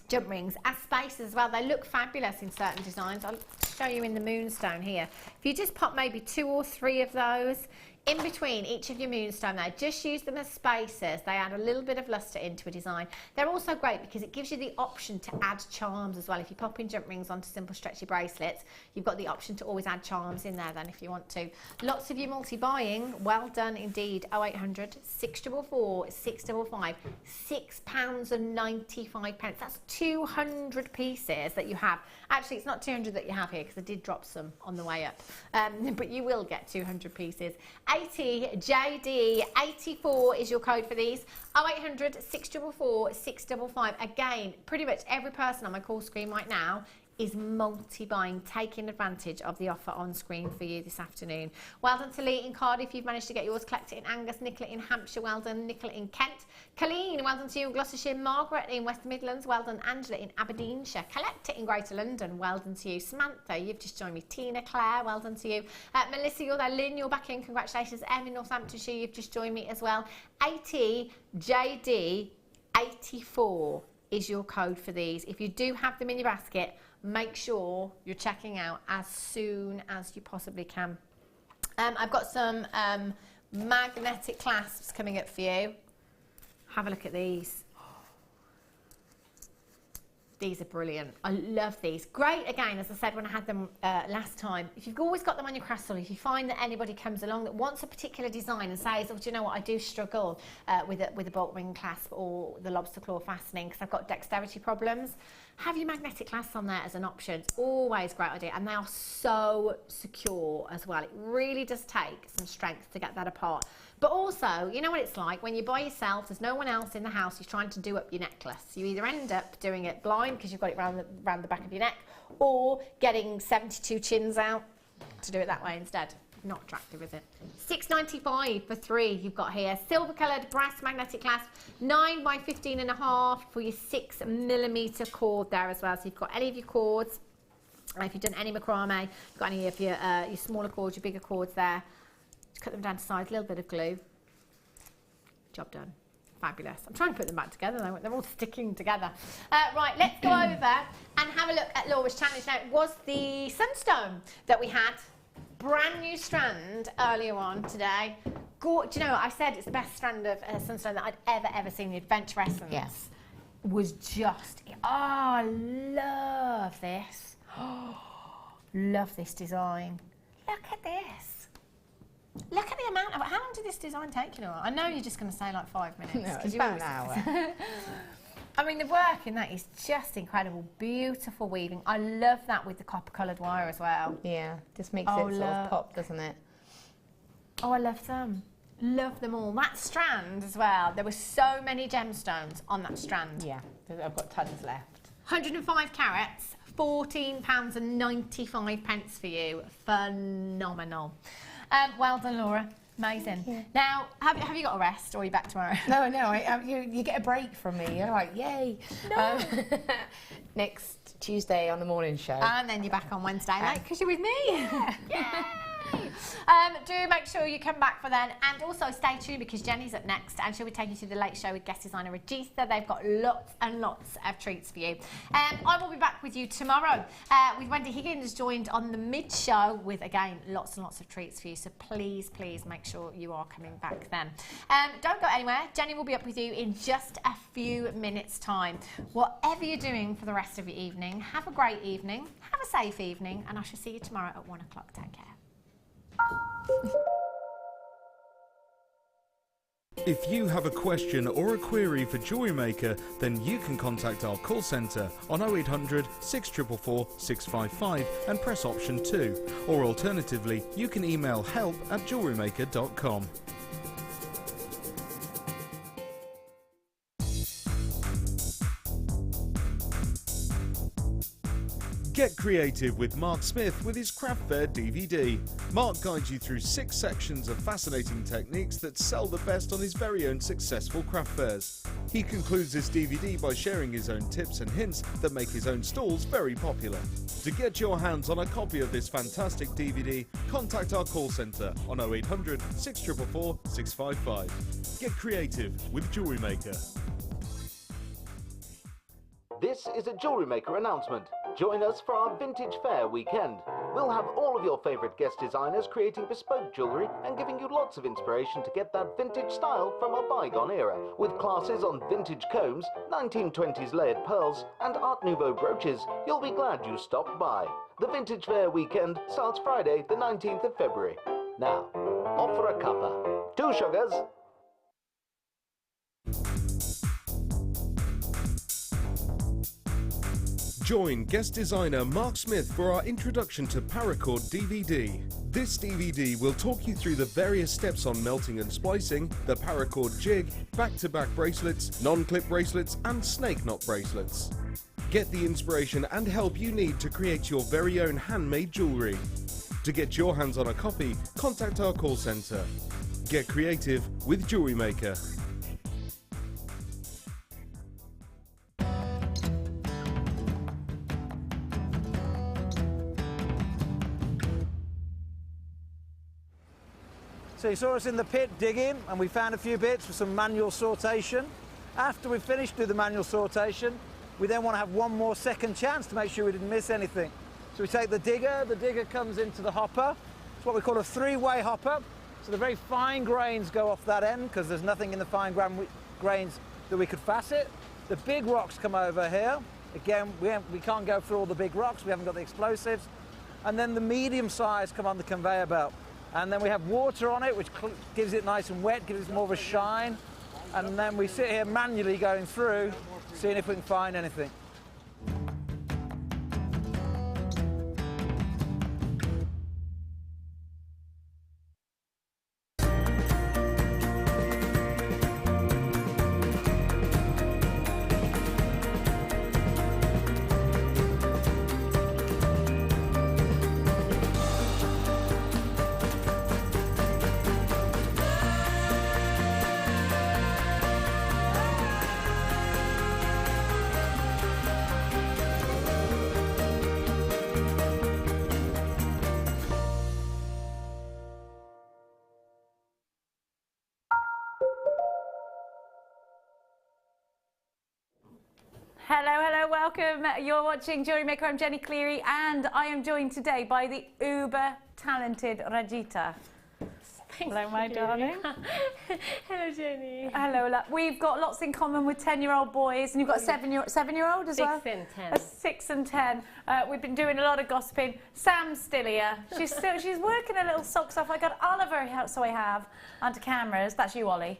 jump rings as spaces as well. They look fabulous in certain designs. I'll show you in the moonstone here. If you just pop maybe 2 or 3 of those in between each of your moonstone there, just use them as spaces. They add a little bit of luster into a design. They're also great because it gives you the option to add charms as well. If you pop in jump rings onto simple stretchy bracelets, you've got the option to always add charms in there then if you want to. Lots of you multi-buying, well done indeed. 0800 644 655, £6.95. That's 200 pieces that you have. Actually, it's not 200 that you have here because I did drop some on the way up, but you will get 200 pieces. 80JD84 is your code for these. 0800 644 655. Again, pretty much every person on my call screen right now is multi-buying, taking advantage of the offer on screen for you this afternoon. Well done to Lee in Cardiff, you've managed to get yours. Collected in Angus. Nicola in Hampshire, well done. Nicola in Kent. Colleen, well done to you in Gloucestershire. Margaret in West Midlands, well done. Angela in Aberdeenshire. Collector in Greater London, well done to you. Samantha, you've just joined me. Tina, Claire, well done to you. Melissa, you're there. Lynn, you're back in, congratulations. Em in Northamptonshire, you've just joined me as well. 80JD84 is your code for these. If you do have them in your basket, make sure you're checking out as soon as you possibly can. I've got some magnetic clasps coming up for you. Have a look at these. These are brilliant. I love these. Great, again, as I said when I had them last time, if you've always got them on your craft stall, if you find that anybody comes along that wants a particular design and says, oh, do you know what, I do struggle with a bolt ring clasp or the lobster claw fastening because I've got dexterity problems, have your magnetic clasps on there as an option. It's always a great idea, and they are so secure as well. It really does take some strength to get that apart. But also, you know what it's like when you're by yourself, there's no one else in the house, you're trying to do up your necklace. You either end up doing it blind because you've got it round the back of your neck, or getting 72 chins out to do it that way instead. Not attractive, is it? $6.95 for 3 you've got here. Silver coloured brass magnetic clasp, 9 by 15.5 for your 6mm cord there as well. So you've got any of your cords, if you've done any macrame, you've got any of your smaller cords, your bigger cords there. Just cut them down to size, a little bit of glue. Job done. Fabulous. I'm trying to put them back together, they're all sticking together. Right, let's go over and have a look at Laura's challenge. Now, it was the sunstone that we had. Brand new strand earlier on today. Do you know what? I said it's the best strand of sunstone that I'd ever seen. The Adventure Essence. Yes. Was just, oh, I love this. Love this design. Look at this. Look at the amount of, how long did this design take you, Laura? I know you're just going to say like 5 minutes. No, it's about an hour. I mean, the work in that is just incredible. Beautiful weaving. I love that with the copper coloured wire as well. Yeah, just makes it sort of pop, doesn't it? Oh, I love them. Love them all. That strand as well. There were so many gemstones on that strand. Yeah, I've got tons left. 105 carats, £14.95 for you. Phenomenal. Well done, Laura. Amazing. Yeah. Now, have you got a rest, or are you back tomorrow? No, you get a break from me. You're like, yay. No. Next Tuesday on the morning show. And then you're back on Wednesday night because you're with me. Yeah. Yay. Do make sure you come back for then, and also stay tuned because Jenny's up next and she'll be taking you to the late show with guest designer Regisa. They've got lots and lots of treats for you. I will be back with you tomorrow with Wendy Higgins joined on the mid show with, again, lots and lots of treats for you. So please make sure you are coming back then. Don't go anywhere. Jenny will be up with you in just a few minutes time. Whatever you're doing for the rest of your evening, have a great evening, have a safe evening, and I shall see you tomorrow at 1 o'clock. Take care. If you have a question or a query for Jewellery Maker, then you can contact our call centre on 0800 644 655 and press option 2. Or alternatively, you can email help@jewellerymaker.com. Get creative with Mark Smith with his Craft Fair DVD. Mark guides you through 6 sections of fascinating techniques that sell the best on his very own successful craft fairs. He concludes this DVD by sharing his own tips and hints that make his own stalls very popular. To get your hands on a copy of this fantastic DVD, contact our call centre on 0800 644 655. Get creative with Jewellery Maker. This is a Jewellery Maker announcement. Join us for our Vintage Fair weekend. We'll have all of your favourite guest designers creating bespoke jewellery and giving you lots of inspiration to get that vintage style from a bygone era, with classes on vintage combs, 1920s layered pearls and Art Nouveau brooches. You'll be glad you stopped by. The Vintage Fair weekend starts Friday the 19th of February. Now, off for a cuppa. 2 sugars. Join guest designer Mark Smith for our introduction to paracord DVD. This DVD will talk you through the various steps on melting and splicing, the paracord jig, back-to-back bracelets, non-clip bracelets and snake knot bracelets. Get the inspiration and help you need to create your very own handmade jewellery. To get your hands on a copy, contact our call centre. Get creative with Jewellery Maker. So you saw us in the pit digging, and we found a few bits for some manual sortation. After we've finished do the manual sortation, we then want to have one more second chance to make sure we didn't miss anything. So we take the digger comes into the hopper. It's what we call a three-way hopper. So the very fine grains go off that end because there's nothing in the fine grains that we could facet. The big rocks come over here. Again, we can't go through all the big rocks, we haven't got the explosives. And then the medium size come on the conveyor belt. And then we have water on it, which gives it nice and wet, gives it more of a shine. And then we sit here manually going through, seeing if we can find anything. Hello, welcome. You're watching Jewellery Maker. I'm Jenny Cleary, and I am joined today by the uber talented Rajita. Hello, my darling. Hello, Jenny. Hello. We've got lots in common with 10-year-old boys, and you've got a seven-year-old as well? 6 and 10. A 6 and 10. We've been doing a lot of gossiping. Sam's still here. She's working her little socks off. I got Oliver, so I have, onto cameras. That's you, Ollie.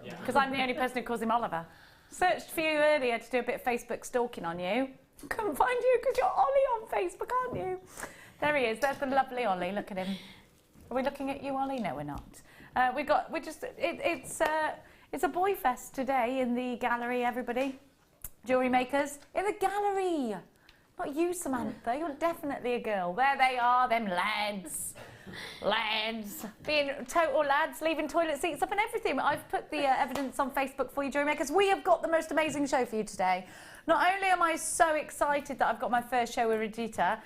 Because I'm the only person who calls him Oliver. Searched for you earlier to do a bit of Facebook stalking on you. Couldn't find you because you're Ollie on Facebook, aren't you? There he is. There's the lovely Ollie. Look at him. Are we looking at you, Ollie? No, we're not. It's a boy fest today in the gallery, everybody. Jewellery makers in the gallery. Not you, Samantha. You're definitely a girl. There they are, them lads. Lads, being total lads, leaving toilet seats up and everything. I've put the evidence on Facebook for you, Jewellery Makers. We have got the most amazing show for you today. Not only am I so excited that I've got my first show with Rajita,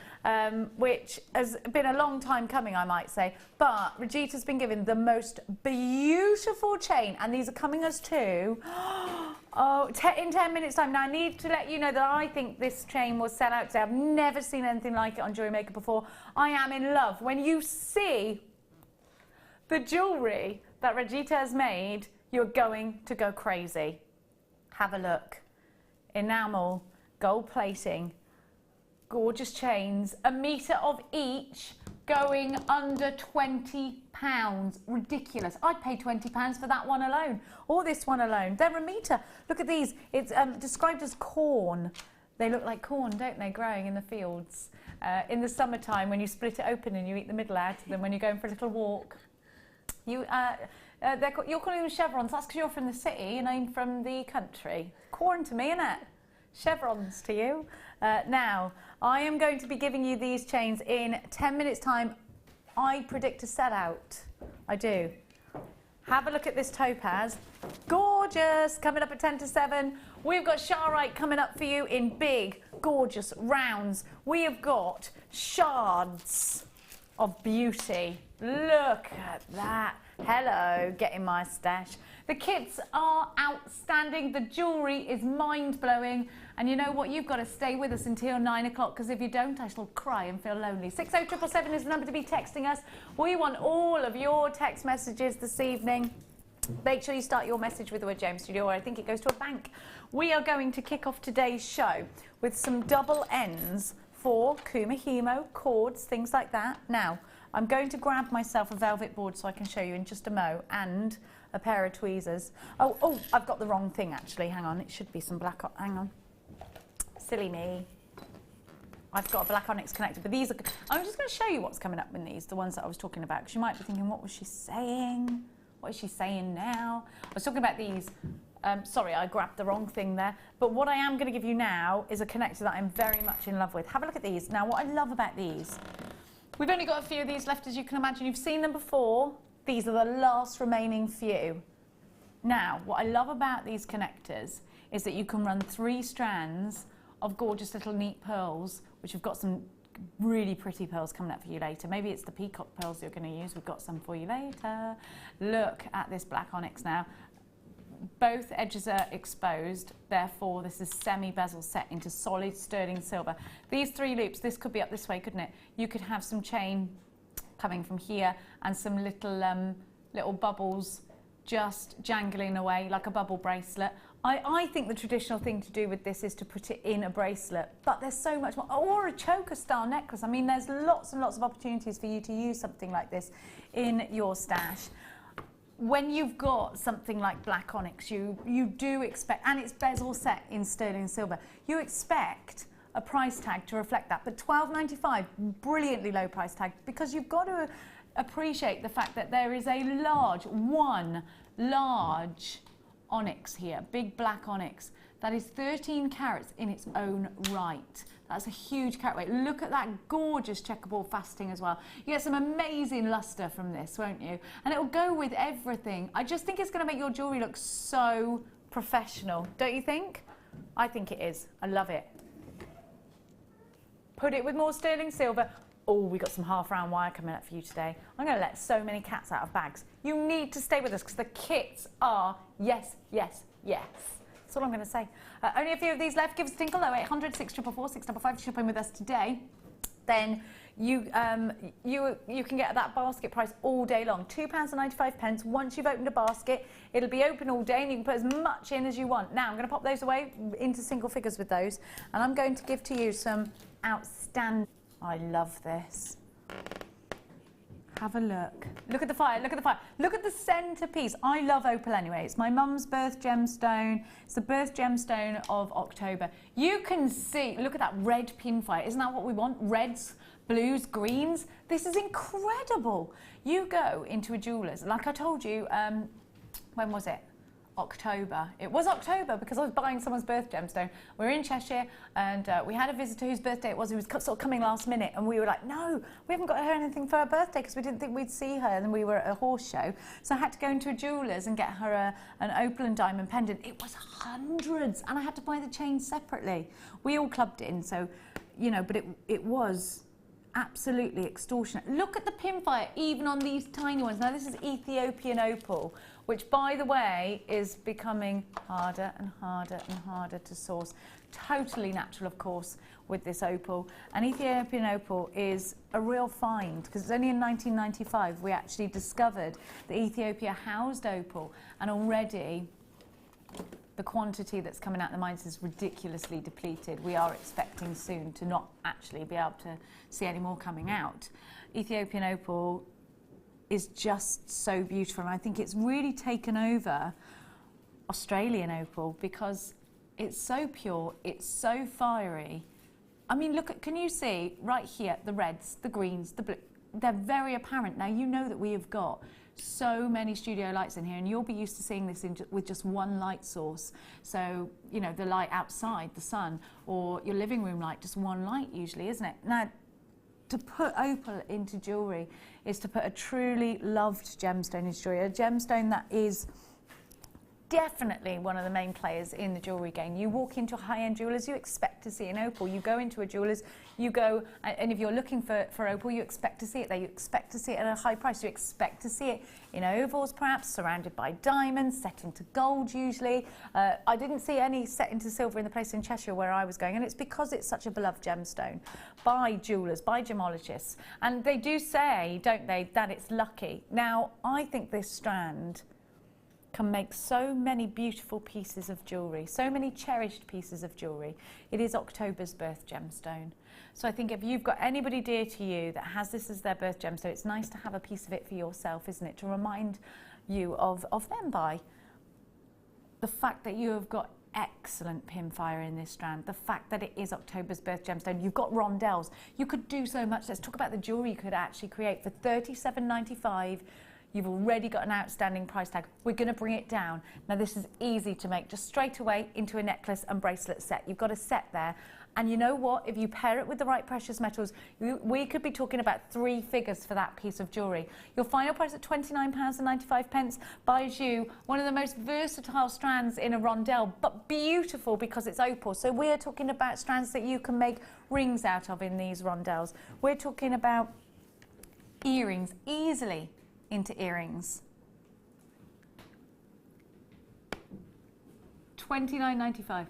which has been a long time coming, I might say, but Rajita's been given the most beautiful chain, and these are coming as two. In 10 minutes time. Now I need to let you know that I think this chain will sell out today. I've never seen anything like it on Jewellery Maker before. I am in love. When you see the jewellery that Rajita has made, you're going to go crazy. Have a look. Enamel, gold plating, gorgeous chains, a metre of each, going under £20. Ridiculous. I'd pay £20 for that one alone, or this one alone. They're a metre. Look at these. It's described as corn. They look like corn, don't they, growing in the fields. In the summertime, when you split it open and you eat the middle out, then when you're going for a little walk. You're calling them chevrons. That's because you're from the city and I'm from the country. Corn to me, innit? Chevrons to you. Now, I am going to be giving you these chains in 10 minutes' time. I predict a sellout. I do. Have a look at this topaz. Gorgeous. Coming up at 10 to 7. We've got Sharite coming up for you in big, gorgeous rounds. We have got shards of beauty. Look at that. Hello, getting my stash. The kits are outstanding. The jewellery is mind-blowing. And you know what? You've got to stay with us until 9 o'clock, because if you don't, I shall cry and feel lonely. 60777 is the number to be texting us. We want all of your text messages this evening. Make sure you start your message with the word James Studio, or I think it goes to a bank. We are going to kick off today's show with some double ends for Kumihimo, cords, things like that. Now, I'm going to grab myself a velvet board so I can show you in just a mo, and a pair of tweezers. Oh, I've got the wrong thing actually. Hang on, it should be some black. Hang on. Silly me. I've got a black onyx connector, but these are. I'm just going to show you what's coming up with these, the ones that I was talking about, because you might be thinking, what was she saying? What is she saying now? I was talking about these. Sorry, I grabbed the wrong thing there. But what I am going to give you now is a connector that I'm very much in love with. Have a look at these. Now, what I love about these, we've only got a few of these left, as you can imagine. You've seen them before. These are the last remaining few. Now, what I love about these connectors is that you can run 3 strands of gorgeous little neat pearls, which have got some really pretty pearls coming up for you later. Maybe it's the peacock pearls you're going to use. We've got some for you later. Look at this black onyx now. both edges are exposed, therefore this is semi-bezel set into solid sterling silver. These 3 loops, this could be up this way, couldn't it? You could have some chain coming from here and some little bubbles just jangling away like a bubble bracelet. I think the traditional thing to do with this is to put it in a bracelet, but there's so much more, or a choker style necklace. I mean, there's lots and lots of opportunities for you to use something like this in your stash. When you've got something like black onyx, you do expect, and it's bezel set in sterling silver, you expect a price tag to reflect that. But $12.95, brilliantly low price tag, because you've got to appreciate the fact that there is a one large onyx here, big black onyx, that is 13 carats in its own right. That's a huge carat weight. Look at that gorgeous checkerboard faceting as well. You get some amazing luster from this, won't you? And it'll go with everything. I just think it's going to make your jewellery look so professional, don't you think? I think it is. I love it. Put it with more sterling silver. Oh, we got some half round wire coming up for you today. I'm going to let so many cats out of bags. You need to stay with us because the kits are yes, yes, yes. That's all I'm going to say. Only a few of these left. Give us a tinkle, 0800 644 655 to shop in with us today. Then you can get that basket price all day long. £2.95. Once you've opened a basket, it'll be open all day and you can put as much in as you want. Now, I'm going to pop those away into single figures with those. And I'm going to give to you some outstanding... I love this. Have a look. Look at the fire, look at the fire. Look at the centerpiece. I love opal anyway. It's my mum's birth gemstone. It's the birth gemstone of October. You can see, look at that red pin fire. Isn't that what we want? Reds, blues, greens. This is incredible. You go into a jeweller's, like I told you, when was it? October. It was October because I was buying someone's birth gemstone. We were in Cheshire and we had a visitor whose birthday it was, who was sort of coming last minute, and we were like, no, we haven't got her anything for her birthday because we didn't think we'd see her, and then we were at a horse show. So I had to go into a jeweller's and get her an opal and diamond pendant. It was hundreds, and I had to buy the chain separately. We all clubbed in, so, you know, but it was absolutely extortionate. Look at the pinfire, even on these tiny ones. Now, this is Ethiopian opal, which, by the way, is becoming harder and harder and harder to source. Totally natural, of course, with this opal. And Ethiopian opal is a real find, because it's only in 1995 we actually discovered that Ethiopia housed opal, and already the quantity that's coming out of the mines is ridiculously depleted. We are expecting soon to not actually be able to see any more coming out. Ethiopian opal is just so beautiful, and I think it's really taken over Australian opal because it's so pure, it's so fiery. I mean, look at, can you see right here, the reds, the greens, the blue, they're very apparent. Now, you know that we have got so many studio lights in here, and you'll be used to seeing this with just one light source. So, you know, the light outside, the sun, or your living room light, just one light usually, isn't it? Now, to put opal into jewellery is to put a truly loved gemstone into jewellery, a gemstone that is definitely one of the main players in the jewellery game. You walk into a high-end jeweller's, you expect to see an opal. You go into a jeweller's, you go, and if you're looking for opal, you expect to see it there. You expect to see it at a high price. You expect to see it in ovals, perhaps, surrounded by diamonds, set into gold usually. I didn't see any set into silver in the place in Cheshire where I was going, and it's because it's such a beloved gemstone by jewellers, by gemologists. And they do say, don't they, that it's lucky. Now, I think this strand can make so many beautiful pieces of jewellery, so many cherished pieces of jewellery. It is October's birth gemstone. So I think if you've got anybody dear to you that has this as their birth gemstone, it's nice to have a piece of it for yourself, isn't it? To remind you of them by. The fact that you have got excellent pinfire in this strand, the fact that it is October's birth gemstone, you've got rondelles. You could do so much. Let's talk about the jewellery you could actually create for $37.95. You've already got an outstanding price tag. We're going to bring it down. Now, this is easy to make, just straight away into a necklace and bracelet set. You've got a set there. And you know what? If you pair it with the right precious metals, we could be talking about 3 figures for that piece of jewellery. Your final price at £29.95 buys you one of the most versatile strands in a rondelle, but beautiful because it's opal. So we're talking about strands that you can make rings out of in these rondelles. We're talking about earrings, easily into earrings. $29.95.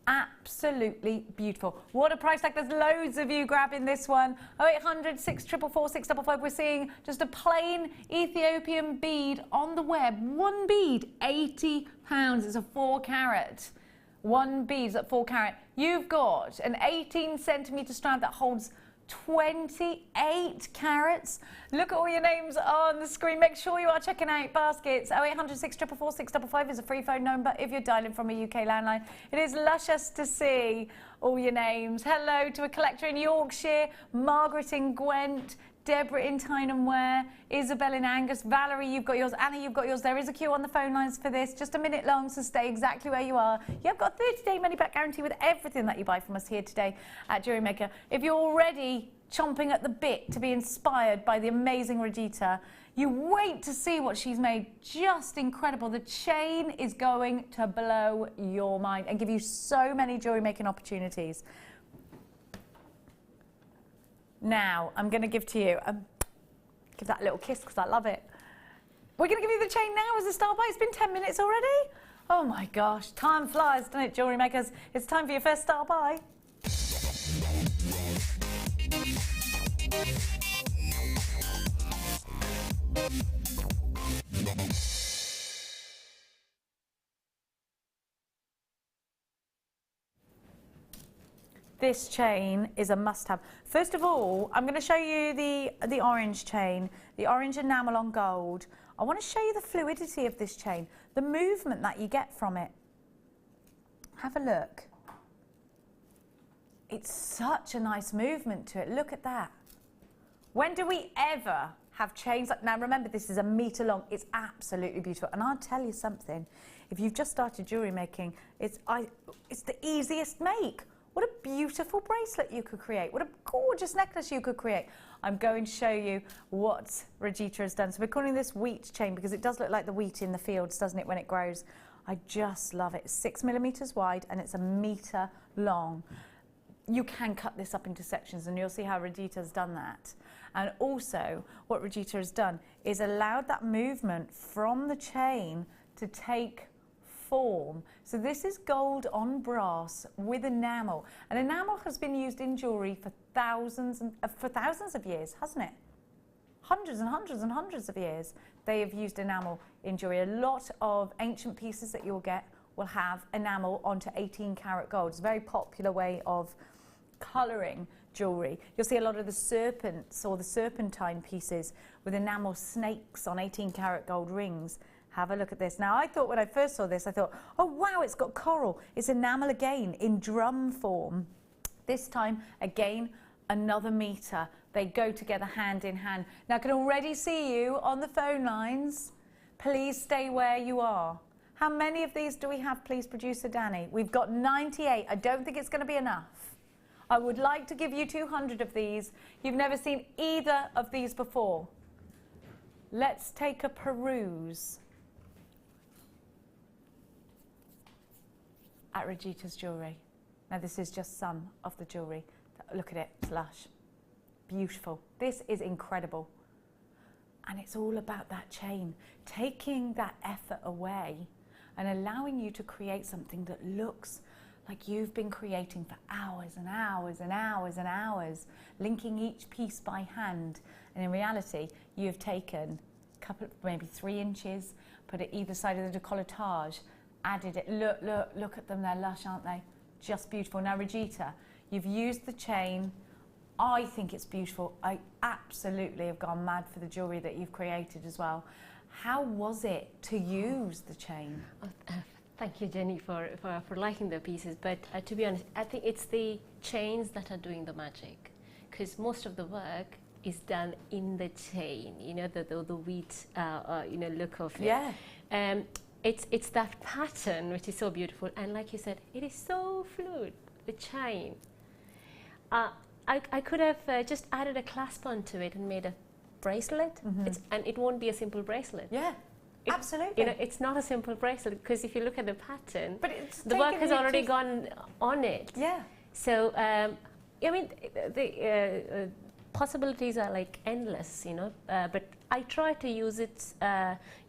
Absolutely beautiful. What a price tag. There's loads of you grabbing this one. 0800 644 655. We're seeing just a plain Ethiopian bead on the web. One bead, £80. It's a 4 carat. One bead's at 4 carat. You've got an 18 centimetre strand that holds 28 carats. Look at all your names on the screen. Make sure you are checking out baskets. 0800 644 655 is a free phone number if you're dialing from a UK landline. It is luscious to see all your names. Hello to a collector in Yorkshire, Margaret in Gwent, Deborah in Tyneham Ware, Isabel in Angus, Valerie, you've got yours, Anna, you've got yours. There is a queue on the phone lines for this, just a minute long, so stay exactly where you are. You've got a 30-day money-back guarantee with everything that you buy from us here today at Jewellery Maker. If you're already chomping at the bit to be inspired by the amazing Regita, you wait to see what she's made. Just incredible. The chain is going to blow your mind and give you so many jewellery making opportunities. Now, I'm going to give to you, give that a little kiss because I love it. We're going to give you the chain now as a start buy. It's been 10 minutes already. Oh my gosh, time flies, doesn't it, Jewellery Makers? It's time for your first start buy. This chain is a must-have. First of all, I'm going to show you the orange chain, the orange enamel on gold. I want to show you the fluidity of this chain, the movement that you get from it. Have a look. It's such a nice movement to it. Look at that. When do we ever have chains like, now remember this is a metre long, it's absolutely beautiful. And I'll tell you something, if you've just started jewellery making, it's the easiest make. What a beautiful bracelet you could create. What a gorgeous necklace you could create. I'm going to show you what Regita has done. So we're calling this wheat chain because it does look like the wheat in the fields, doesn't it, when it grows? I just love it. It's 6 millimetres wide and it's a metre long. You can cut this up into sections and you'll see how Regita has done that. And also what Regita has done is allowed that movement from the chain to take form. So this is gold on brass with enamel. And enamel has been used in jewellery for thousands of years, hasn't it? Hundreds and hundreds and hundreds of years they have used enamel in jewellery. A lot of ancient pieces that you'll get will have enamel onto 18 karat gold. It's a very popular way of colouring jewellery. You'll see a lot of the serpents or the serpentine pieces with enamel snakes on 18 karat gold rings. Have a look at this. Now, I thought when I first saw this, I thought, oh wow, it's got coral. It's enamel again in drum form. This time, again, another metre. They go together hand in hand. Now, I can already see you on the phone lines. Please stay where you are. How many of these do we have, please, producer Danny? We've got 98. I don't think it's going to be enough. I would like to give you 200 of these. You've never seen either of these before. Let's take a peruse at Regita's jewellery. Now this is just some of the jewellery. Look at it, it's lush. Beautiful. This is incredible. And it's all about that chain, taking that effort away and allowing you to create something that looks like you've been creating for hours and hours and hours and hours, linking each piece by hand. And in reality, you've taken a couple, maybe 3 inches, put it either side of the décolletage, added it. Look at them, they're lush, aren't they? Just beautiful. Now, Regita, you've used the chain. I think it's beautiful. I absolutely have gone mad for the jewellery that you've created as well. How was it to use the chain? Thank you, Jenny, for liking the pieces. But to be honest, I think it's the chains that are doing the magic, because most of the work is done in the chain. You know, the wheat, look of it. Yeah. It's that pattern which is so beautiful, and like you said, it is so fluid. The chain. I could have just added a clasp onto it and made a bracelet, and it won't be a simple bracelet. Yeah, absolutely. You know, it's not a simple bracelet because if you look at the pattern, but it's the work has already gone on it. Yeah. So I mean, possibilities are like endless, you know, but I try to use it,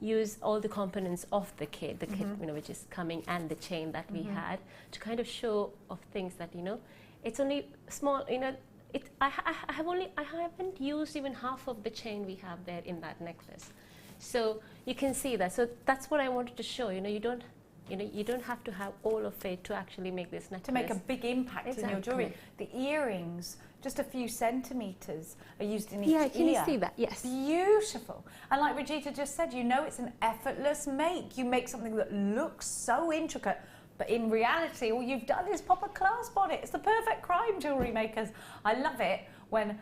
use all the components of the kit, you know, which is coming, and the chain that we had, to kind of show of things that, you know, it's only small, you know, I haven't used even half of the chain we have there in that necklace. So you can see that. So that's what I wanted to show, you know, you don't have to have all of it to actually make this necklace. To make a big impact in your jewellery. The earrings, just a few centimetres, are used in each ear. Yeah, can you see that? Yes. Beautiful. And like Regita just said, you know, it's an effortless make. You make something that looks so intricate, but in reality, all you've done is pop a clasp on it. It's the perfect crime, jewellery makers. I love it when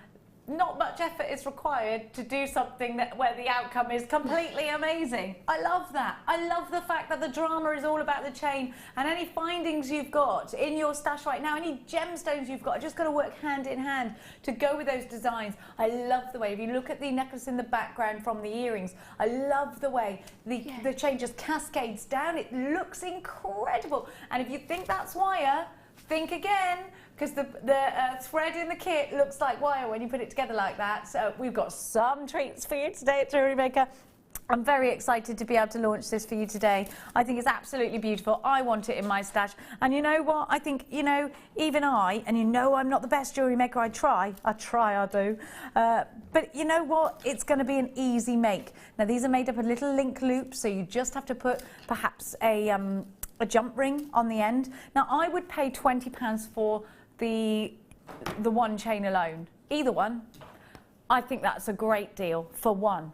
not much effort is required to do something where the outcome is completely amazing. I love that. I love the fact that the drama is all about the chain, and any findings you've got in your stash right now, any gemstones you've got, are just going to work hand in hand to go with those designs. I love the way, if you look at the necklace in the background from the earrings, I love the way the chain just cascades down. It looks incredible. And if you think that's wire, think again, because the thread in the kit looks like wire when you put it together like that. So we've got some treats for you today at Jewellery Maker. I'm very excited to be able to launch this for you today. I think it's absolutely beautiful. I want it in my stash. And you know what? I think, you know, even and you know I'm not the best jewellery maker. I do. But you know what? It's going to be an easy make. Now, these are made up of little link loops, so you just have to put perhaps a jump ring on the end. Now, I would pay £20 for the one chain alone. Either one. I think that's a great deal for one.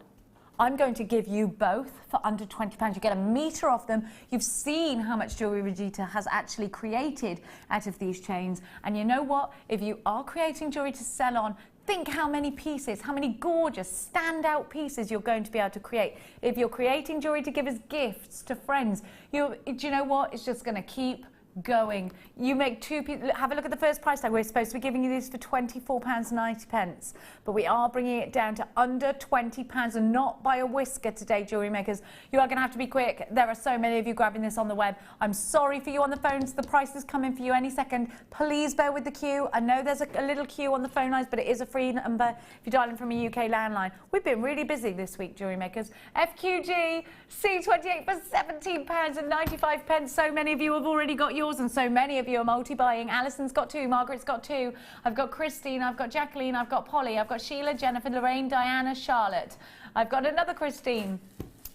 I'm going to give you both for under £20. You get a metre off them. You've seen how much jewellery Regita has actually created out of these chains. And you know what? If you are creating jewellery to sell on, think how many pieces, how many gorgeous standout pieces you're going to be able to create. If you're creating jewellery to give as gifts to friends, do you know what? It's just going to keep going. You make two pieces. Have a look at the first price tag. We're supposed to be giving you these for £24.90, but we are bringing it down to under £20, and not by a whisker today, jewellery makers. You are going to have to be quick. There are so many of you grabbing this on the web. I'm sorry for you on the phones. The price is coming for you any second. Please bear with the queue. I know there's a little queue on the phone lines, but it is a free number if you're dialing from a UK landline. We've been really busy this week, jewellery makers. FQG C28 for £17.95. So many of you have already got yours, and so many of you are multi-buying. Alison's got two, Margaret's got two. I've got Christine, I've got Jacqueline, I've got Polly, I've got Sheila, Jennifer, Lorraine, Diana, Charlotte. I've got another Christine.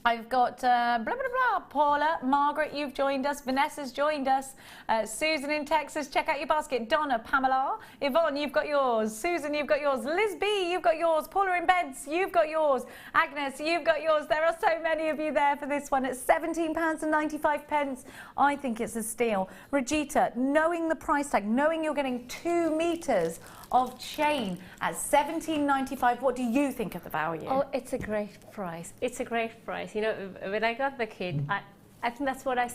I've got blah, blah, blah, Paula, Margaret, you've joined us, Vanessa's joined us, Susan in Texas, check out your basket, Donna, Pamela, Yvonne, you've got yours, Susan, you've got yours, Liz B, you've got yours, Paula in Beds, you've got yours, Agnes, you've got yours. There are so many of you there for this one at £17.95. I think it's a steal. Regita, knowing the price tag, knowing you're getting 2 metres of chain at £17.95, what do you think of the value? Oh, it's a great price. It's a great price. You know, when I got the kit, I think that's what I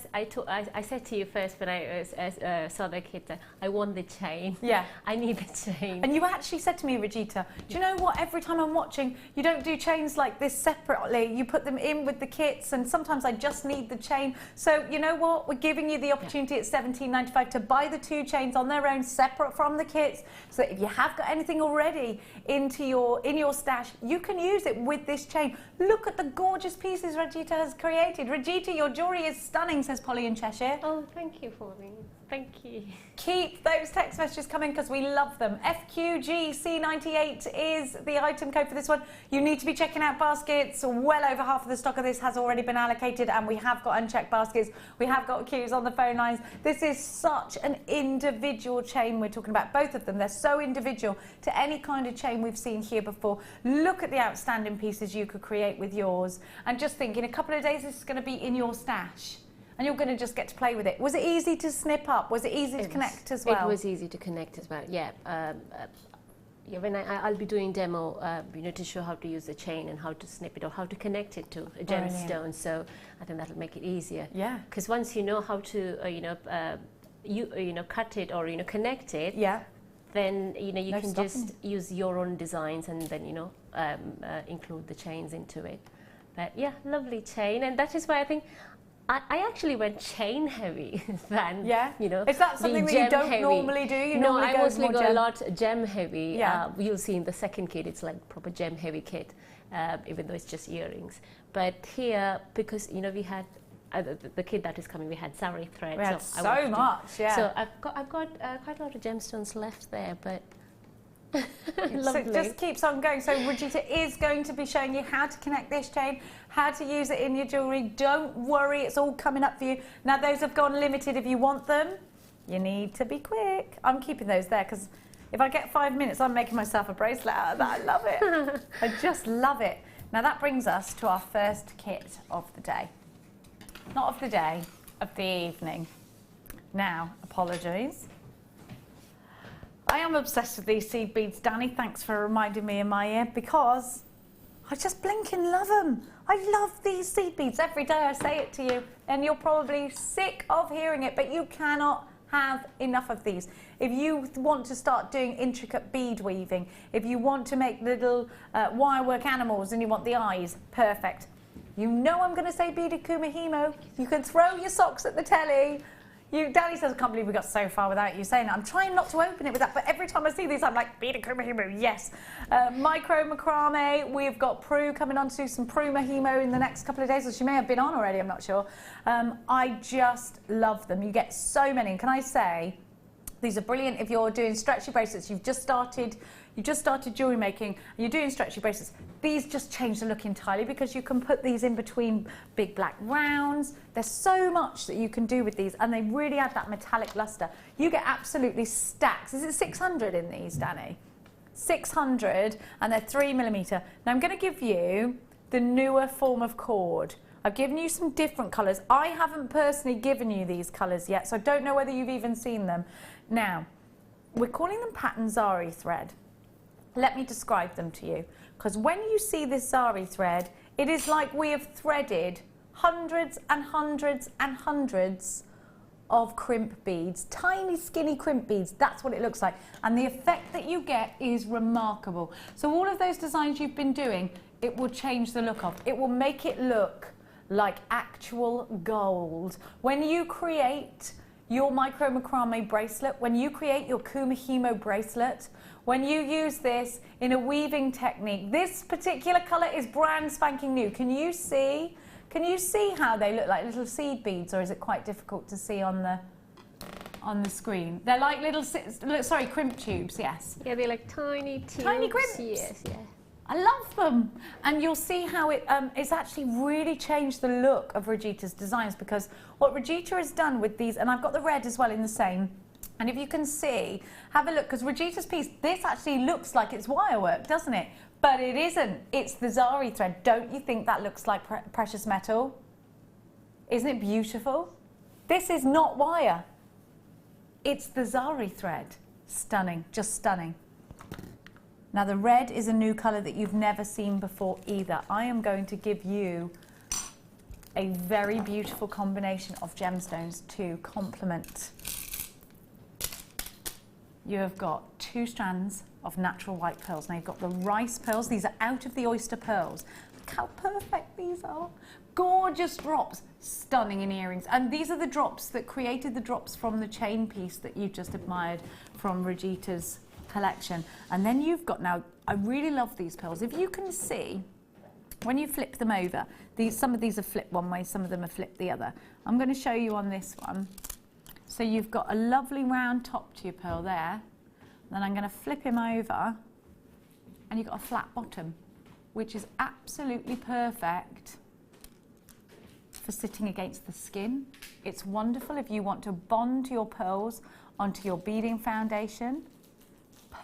said to you first when I saw the kit. I want the chain. Yeah. I need the chain. And you actually said to me, Regita, do you know what? Every time I'm watching, you don't do chains like this separately. You put them in with the kits, and sometimes I just need the chain. So you know what? We're giving you the opportunity at £17.95 to buy the 2 chains on their own, separate from the kits. So that if you have got anything already in your stash, you can use it with this chain. Look at the gorgeous pieces Regita has created. Regita, your jewellery is stunning, says Polly in Cheshire. Oh, thank you, Pauline. Thank you. Keep those text messages coming because we love them. FQGC98 is the item code for this one. You need to be checking out baskets. Well over half of the stock of this has already been allocated, and we have got unchecked baskets. We have got queues on the phone lines. This is such an individual chain we're talking about. Both of them, they're so individual to any kind of chain we've seen here before. Look at the outstanding pieces you could create with yours. And just think, in a couple of days, this is going to be in your stash. And you're going to just get to play with it. Was it easy to snip up? Was it easy to connect as well? It was easy to connect as well, yeah. Yeah, when I'll be doing demo, you know, to show how to use the chain and how to snip it or how to connect it to a gemstone. So I think that'll make it easier. Yeah. Because once you know how to, you know, cut it or connect it. Yeah. Then you can just use your own designs and then include the chains into it. But yeah, lovely chain, and that is why I think I actually went chain heavy than, Yeah? you know, Is that something the that you gem don't heavy. normally do? You No, normally I go mostly more go gem? a lot gem heavy. Yeah. You'll see in the second kit, it's like proper gem heavy kit, even though it's just earrings. But here, because, you know, we had, the kit that is coming, we had zari thread. We had so so much, yeah. So I've got quite a lot of gemstones left there, but So lovely. it just keeps on going. So Regita is going to be showing you how to connect this chain, how to use it in your jewellery. Don't worry, it's all coming up for you. Now those have gone limited. If you want them, you need to be quick. I'm keeping those there because if I get 5 minutes, I'm making myself a bracelet out of that. I love it. I just love it. Now that brings us to our first kit of the day. Not of the day, of the evening. Now, apologies. I am obsessed with these seed beads, Danny. Thanks for reminding me in my ear because I just blinking love them. I love these seed beads. Every day I say it to you and you're probably sick of hearing it, but you cannot have enough of these. If you want to start doing intricate bead weaving, if you want to make little wirework animals and you want the eyes, perfect. You know I'm going to say beaded kumihimo. You can throw your socks at the telly. Danny says, I can't believe we got so far without you saying that. I'm trying not to open it with that, but every time I see these, I'm like, beaded kumihimo, yes. Micro macrame, we've got Prue coming on to do some Prue mahimo in the next couple of days, or she may have been on already, I'm not sure. I just love them. You get so many. And can I say, these are brilliant if you're doing stretchy bracelets. You've just started jewellery making, and you're doing stretchy bracelets. These just change the look entirely because you can put these in between big black rounds. There's so much that you can do with these, and they really add that metallic luster. You get absolutely stacks. Is it 600 in these, Danny? 600, and they're 3mm. Now I'm going to give you the newer form of cord. I've given you some different colours. I haven't personally given you these colours yet, so I don't know whether you've even seen them. Now, we're calling them pattern zari thread. Let me describe them to you, because when you see this zari thread, it is like we have threaded hundreds and hundreds and hundreds of crimp beads, tiny skinny crimp beads. That's what it looks like, and the effect that you get is remarkable. So all of those designs you've been doing, it will change the look of. It will make it look like actual gold. When you create your micro macrame bracelet, when you create your kumihimo bracelet, when you use this in a weaving technique, this particular colour is brand spanking new. Can you see how they look like little seed beads, or is it quite difficult to see on the screen? They're like little, crimp tubes, yes. Yeah, they're like tiny tubes. Tiny crimps. Yes, yeah. I love them. And you'll see how it's actually really changed the look of Regita's designs, because what Regita has done with these, and I've got the red as well in the same, and if you can see, have a look, because Regita's piece, this actually looks like it's wire work, doesn't it? But it isn't. It's the zari thread. Don't you think that looks like precious metal? Isn't it beautiful? This is not wire. It's the zari thread. Stunning, just stunning. Now the red is a new colour that you've never seen before either. I am going to give you a very beautiful combination of gemstones to complement. You have got 2 strands of natural white pearls. Now you've got the rice pearls. These are out of the oyster pearls. Look how perfect these are. Gorgeous drops, stunning in earrings. And these are the drops that created the drops from the chain piece that you just admired from Regita's collection. And then you've got, now I really love these pearls. If you can see, when you flip them over, some of these are flipped one way, some of them are flipped the other. I'm going to show you on this one. So you've got a lovely round top to your pearl there. Then I'm going to flip him over, and you've got a flat bottom, which is absolutely perfect for sitting against the skin. It's wonderful if you want to bond your pearls onto your beading foundation.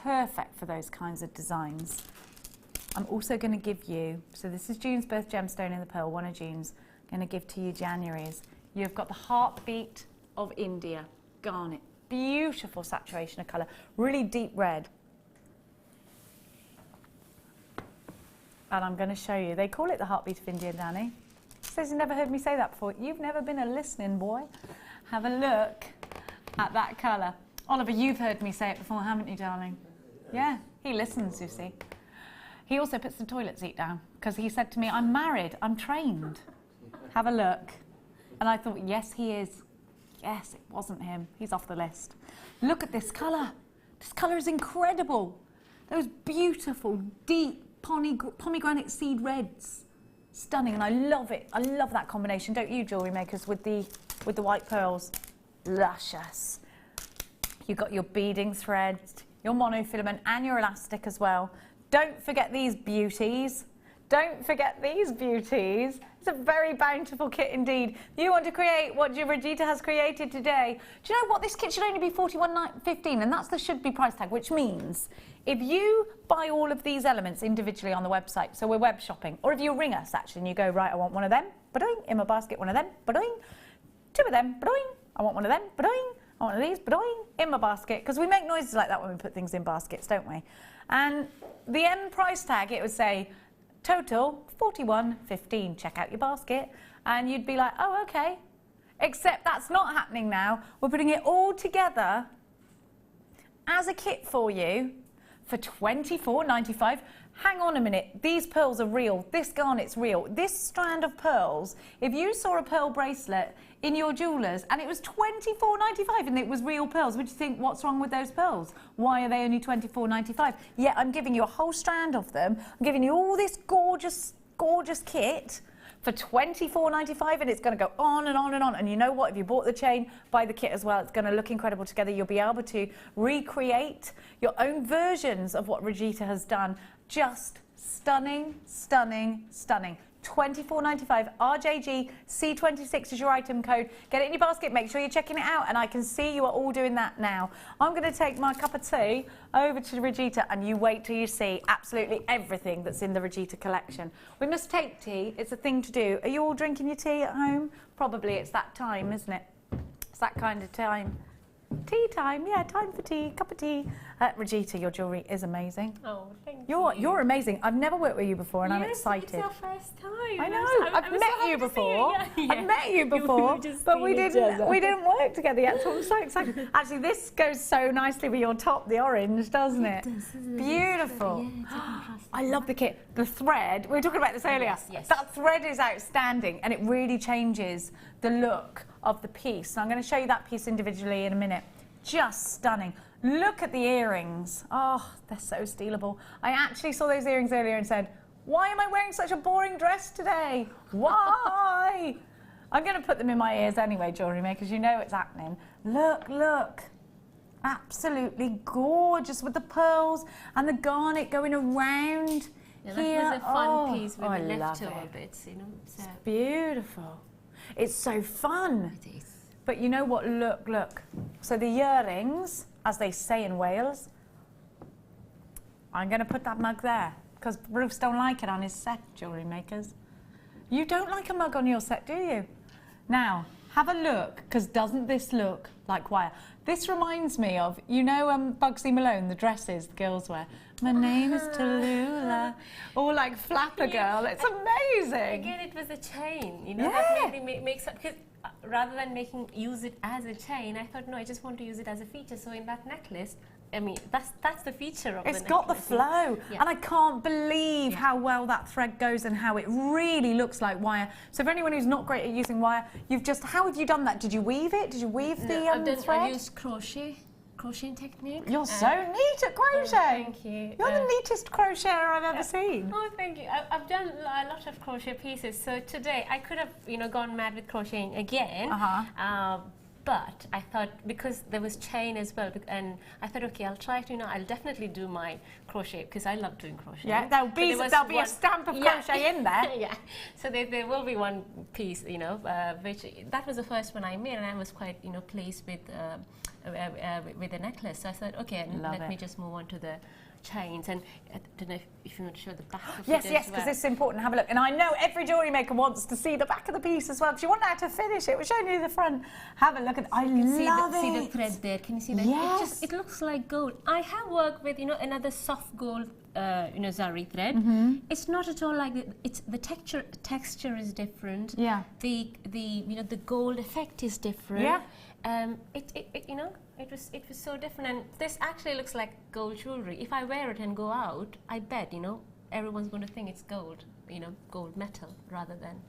Perfect for those kinds of designs. I'm also going to give you, so this is June's birth gemstone in the pearl, one of June's. I'm going to give to you January's. You've got the heartbeat of India, garnet. Beautiful saturation of colour, really deep red. And I'm going to show you. They call it the heartbeat of India, Danny. Says you've never heard me say that before. You've never been a listening boy. Have a look at that colour. Oliver, you've heard me say it before, haven't you, darling? Yeah, he listens, you see. He also puts the toilet seat down because he said to me, I'm married, I'm trained. Have a look. And I thought, yes, he is. Yes, it wasn't him. He's off the list. Look at this colour. This colour is incredible. Those beautiful, deep pomegranate seed reds. Stunning, and I love it. I love that combination, don't you, jewellery makers, with the white pearls? Luscious. You've got your beading threads, your monofilament, and your elastic as well. Don't forget these beauties. Don't forget these beauties. It's a very bountiful kit indeed. You want to create what Regita has created today. Do you know what? This kit should only be $41.15, and that's the should be price tag, which means if you buy all of these elements individually on the website, so we're web shopping, or if you ring us actually and you go, right, I want one of them, ba-doing, in my basket, one of them, ba-doing, two of them, ba-doing, I want one of them, ba-doing, I want one of these, ba-doing, in my basket, because we make noises like that when we put things in baskets, don't we? And the end price tag, it would say, total $41.15. Check out your basket, and you'd be like, oh, okay. Except that's not happening now. We're putting it all together as a kit for you for $24.95. Hang on a minute, these pearls are real, this garnet's real. This strand of pearls, if you saw a pearl bracelet in your jewellers and it was $24.95 and it was real pearls, would you think, what's wrong with those pearls? Why are they only $24.95? Yeah, I'm giving you a whole strand of them. I'm giving you all this gorgeous, gorgeous kit for $24.95, and it's going to go on and on and on. And you know what? If you bought the chain, buy the kit as well. It's going to look incredible together. You'll be able to recreate your own versions of what Regita has done. Just stunning, stunning, stunning. $24.95, RJG C26 is your item code. Get it in your basket, make sure you're checking it out, and I can see you are all doing that now. I'm going to take my cup of tea over to Regita, and you wait till you see absolutely everything that's in the Regita collection. We must take tea, it's a thing to do. Are you all drinking your tea at home? Probably it's that time, isn't it? It's that kind of time. Tea time, yeah, time for tea, cup of tea. Regita, your jewellery is amazing. Oh, thank you. You're amazing. I've never worked with you before, and I'm excited. It's our first time. I know. I've met you before. I've met you before, but we didn't work together yet. So I'm so excited. Actually, this goes so nicely with your top, the orange, doesn't it? Beautiful. I love the kit. The thread. We were talking about this earlier. Yes. That thread is outstanding, and it really changes the look of the piece. So I'm going to show you that piece individually in a minute. Just stunning. Look at the earrings. Oh, they're so stealable. I actually saw those earrings earlier and said, why am I wearing such a boring dress today? Why? I'm going to put them in my ears anyway, jewellery makers. You know it's happening. Look, look. Absolutely gorgeous with the pearls and the garnet going around yeah, here. That was a fun piece with the leftover bits, you know. So. It's beautiful. It's so fun. It is. But you know what? Look, look. So the earrings, as they say in Wales, I'm going to put that mug there because Bruce don't like it on his set, jewellery makers. You don't like a mug on your set, do you? Now, have a look, because doesn't this look like wire? This reminds me of, you know, Bugsy Malone, the dresses the girls wear. My name is Tallulah. All like Flapper Girl. It's amazing. Again, it was a chain, you know, Yeah. that really makes up, because rather than use it as a chain, I thought, no, I just want to use it as a feature. So in that necklace, I mean, that's the feature of the necklace. It's got the flow, yeah. and I can't believe how well that thread goes and how it really looks like wire. So for anyone who's not great at using wire, how have you done that? Did you weave it? Did you weave the thread? I've used crocheting technique. You're so neat at crochet. Thank you. You're the neatest crocheter I've ever seen. Oh, thank you. I've done a lot of crochet pieces. So today I could have, you know, gone mad with crocheting again. But I thought, because there was chain as well, and I thought, okay, I'll try to, you know, I'll definitely do my crochet, because I love doing crochet. Yeah, there'll be a stamp of crochet in there. Yeah, so there will be one piece, you know, which, that was the first one I made, and I was quite, you know, pleased with the necklace. So I thought, okay, let me just move on to the chains. And I don't know if you want to show the back of it. Yes, because this is important. Have a look. And I know every jewellery maker wants to see the back of the piece as well, because you want how to finish it. We're showing you the front. Have a look at it. I love it. See the thread there. Can you see that? Yes. It looks like gold. I have worked with, you know, another soft gold, you know, zari thread. It's not at all like the texture is different. Yeah. The you know, the gold effect is different. Yeah. You know, it was so different, and this actually looks like gold jewelry. If I wear it and go out, I bet, you know, everyone's going to think it's gold, you know, gold metal rather than.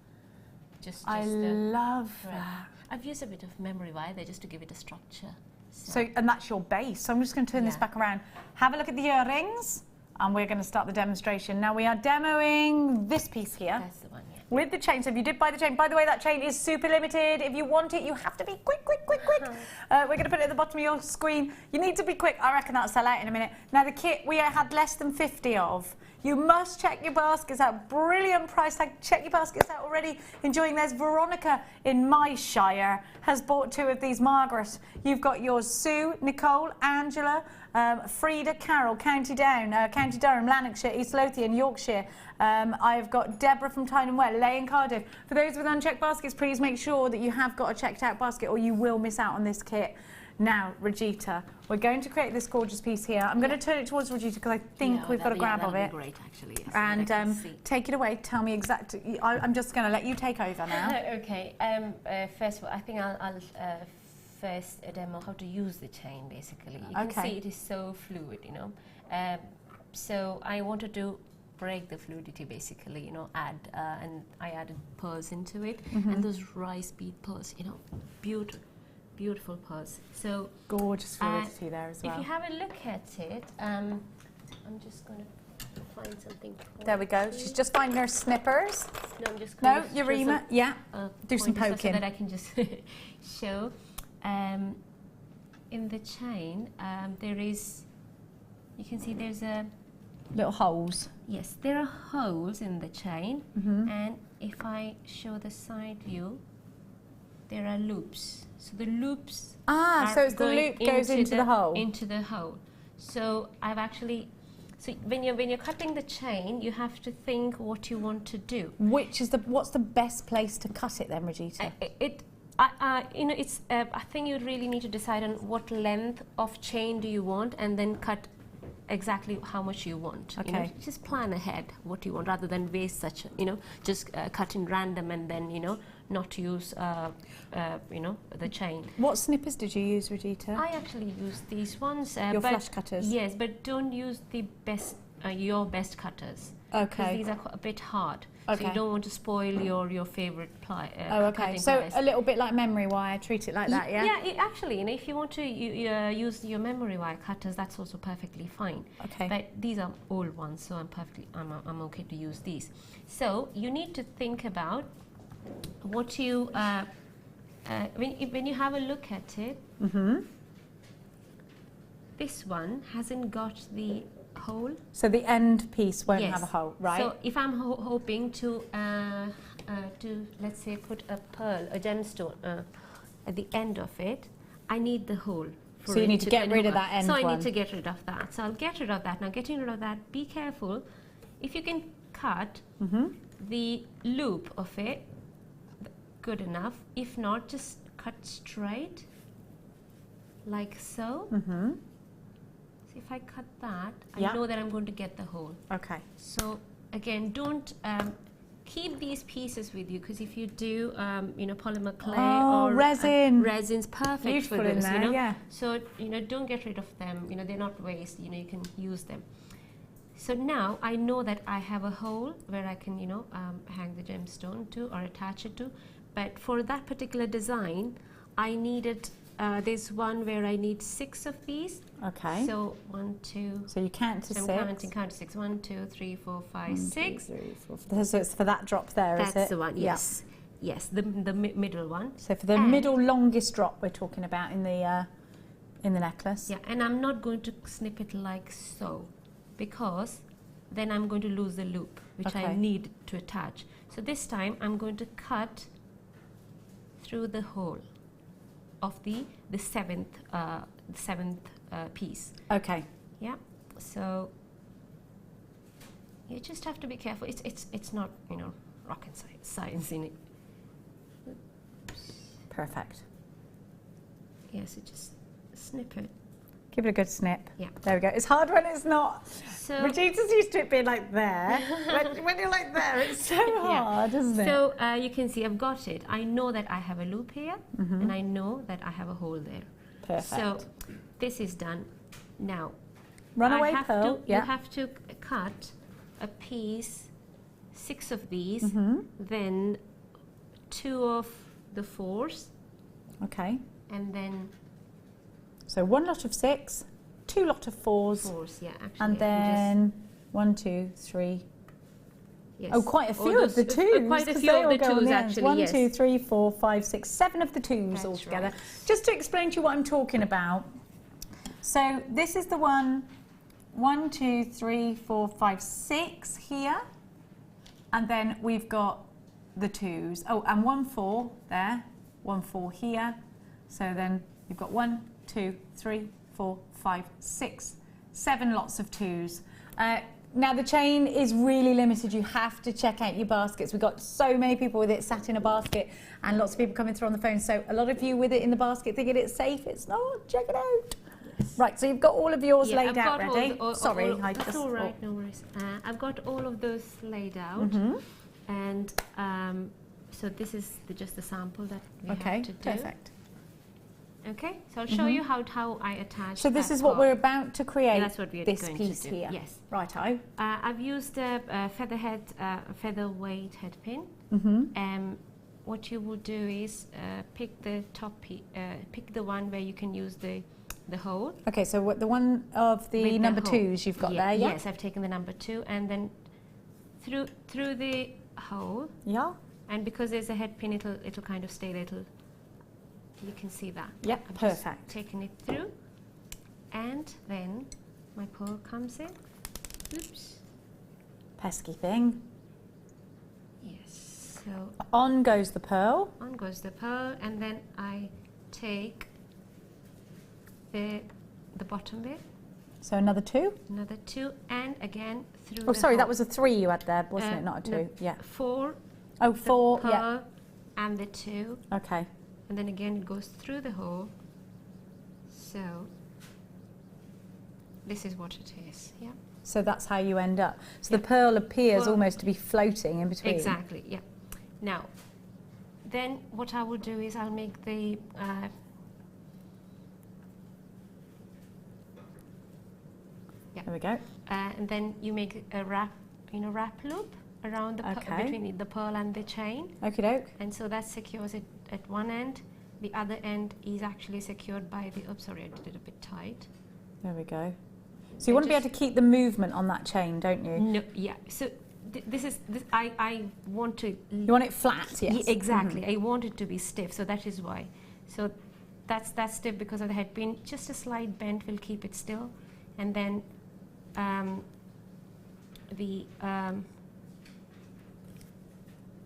I love that. I've used a bit of memory wire there just to give it a structure. So, and that's your base. So I'm just going to turn this back around. Have a look at the earrings, and we're going to start the demonstration. Now we are demoing this piece here. That's the one, yeah. With the chain. So if you did buy the chain, by the way, that chain is super limited. If you want it, you have to be quick. We're going to put it at the bottom of your screen. You need to be quick. I reckon that'll sell out in a minute. Now the kit we had less than 50 of. You must check your baskets out. Brilliant price tag. Check your baskets out already. Enjoying theirs. Veronica in my shire has bought 2 of these. Margaret, you've got yours. Sue, Nicole, Angela, Frida, Carol, County Down, County Durham, Lanarkshire, East Lothian, Yorkshire. I've got Deborah from Tyne and Well, Leigh in Cardiff. For those with unchecked baskets, please make sure that you have got a checked out basket or you will miss out on this kit. Now, Rajita, we're going to create this gorgeous piece here. I'm going to turn it towards Rajita because I think we've got a grab of it. Great, actually. Yes, and take it away. Tell me exactly. I'm just going to let you take over now. Okay. First of all, I think I'll first demo how to use the chain. Basically, you can see it is so fluid. You know. So I wanted to break the fluidity. Basically, you know, add and I added pearls into it, and those rice bead pearls. You know, beautiful pearls. So gorgeous fluidity there as well. If you have a look at it, I'm just going to find something. There we go. She's just finding her snippers. No, I'm just going to Yarima. Yeah. Do some poking. So that I can just show. In the chain, there is. You can see there's a little holes. Yes, there are holes in the chain, and if I show the side view, there are loops. So the loops so it's the loop goes into the hole. Into the hole. So I've actually, so when you're cutting the chain, you have to think what you want to do. What's the best place to cut it then, Rajita? You know, it's. I think you really need to decide on what length of chain do you want, and then cut exactly how much you want. Okay. You know, just plan ahead what you want rather than waste such. You know, just cut in random and then not use the chain. What snippers did you use, Rajita? I actually used these ones. Your flush cutters. Yes, but don't use the best your best cutters. Okay. Because these are a bit hard. Okay. So you don't want to spoil your favorite okay. So pliers. a little bit like memory wire, treat it like that, yeah? Yeah, actually, if you want to use your memory wire cutters, that's also perfectly fine. Okay. But these are old ones, so I'm okay to use these. So you need to think about what you when you have a look at it. This one hasn't got the hole. So the end piece won't have a hole, right? So if I'm hoping to let's say put a pearl, a gemstone at the end of it, I need the hole. So you need to get rid of that end one. So I need to get rid of that. So I'll get rid of that. Now getting rid of that, be careful. If you can cut the loop of it, good enough. If not, just cut straight, like so. If I cut that, I know that I'm going to get the hole. Okay. So again, don't keep these pieces with you, because if you do, polymer clay or resin's perfect Beautiful for this. In there, yeah. So don't get rid of them. They're not waste. You can use them. So now I know that I have a hole where I can hang the gemstone to or attach it to. But for that particular design, I needed. There's one where I need 6 of these. Okay. So 1, 2. So you count to 6. I'm count to 6. 1, 2, 3, 4, 5, 6. 1, 2, 3, 4. So it's for that drop there, is it? That's the one. Yes. Yeah. Yes. The middle one. So for the middle longest drop we're talking about in the necklace. Yeah. And I'm not going to snip it like so, because then I'm going to lose the loop, which I need to attach. So this time I'm going to cut through the hole of the seventh piece. Okay. Yeah. So you just have to be careful. It's not rocket science in it. Perfect. Yes, you just snip it. Give it a good snip. Yeah. There we go. It's hard when it's not. So Rajita's used to it being like there. when you're like there, it's so hard, isn't it? So you can see I've got it. I know that I have a loop here, and I know that I have a hole there. Perfect. So this is done. Now, Runaway pearl. You have to cut a piece, 6 of these, then 2 of the 4s, Okay. and then So 1 lot of 6, 2 lot of 4s, 4s, yeah, actually. and then 1, 2, 3. Yes. Oh, quite a All few of those- the 2s. Quite a 'cause few they of all the go on 2s, ends. actually, 1, yes. 2, 3, 4, 5, 6, 7 of the 2s That's altogether. right. Just to explain to you what I'm talking about. So this is the one, 1, 2, 3, 4, 5, 6 here. And then we've got the 2s. Oh, and 1, 4 there, 1, 4 here. So then you've got 1, 2, 3, 4, 5, 6, 7 lots of 2s. Now the chain is really limited. You have to check out your baskets. We've got so many people with it sat in a basket and lots of people coming through on the phone. So a lot of you with it in the basket thinking it's safe. It's not. Check it out. Yes. Right, so you've got all of yours Yeah, laid I've out got ready. Sorry, I just... That's all right, no worries. I've got all of those laid out. And so this is just the sample that we have to do. Perfect. Okay, so I'll show you how I attach. So this that is what part. we're about to create. That's what we're this going piece to do. here. Yes. Righto. I've used a featherweight head pin. What you will do is pick the top, pick the one where you can use the hole. Okay, so what the one of the With number hole. 2s you've got there, yeah? Yes, I've taken the number 2 and then through the hole. Yeah. And because there's a head pin, it'll kind of stay little. You can see that. Yep, I'm perfect. Just taking it through, and then my pearl comes in. Oops. Pesky thing. Yes. So On goes the pearl. on goes the pearl, and then I take the bottom bit, So another 2. another 2, and again through. Oh, the sorry, that hole. was a 3 you had there, wasn't it? Not a 2. no, Yeah. 4. Oh, the 4. pearl Yeah. and the 2, Okay. and then again it goes through the hole. So this is what it is. Yeah. So that's how you end up. So the pearl appears Well- almost to be floating in between. Exactly, yeah. Now, then what I will do is I'll make the There we go. and then you make a wrap loop around the Okay. between the pearl and the chain, Okie doke. and so that secures it at one end. The other end is actually secured by the. Oh, sorry, I did it a bit tight. There we go. So you want to be able to keep the movement on that chain, don't you? No, yeah. So this. I want to. You want it flat, yes. Exactly. I want it to be stiff, so that is why. So that's stiff because of the head pin. Just a slight bend will keep it still, and then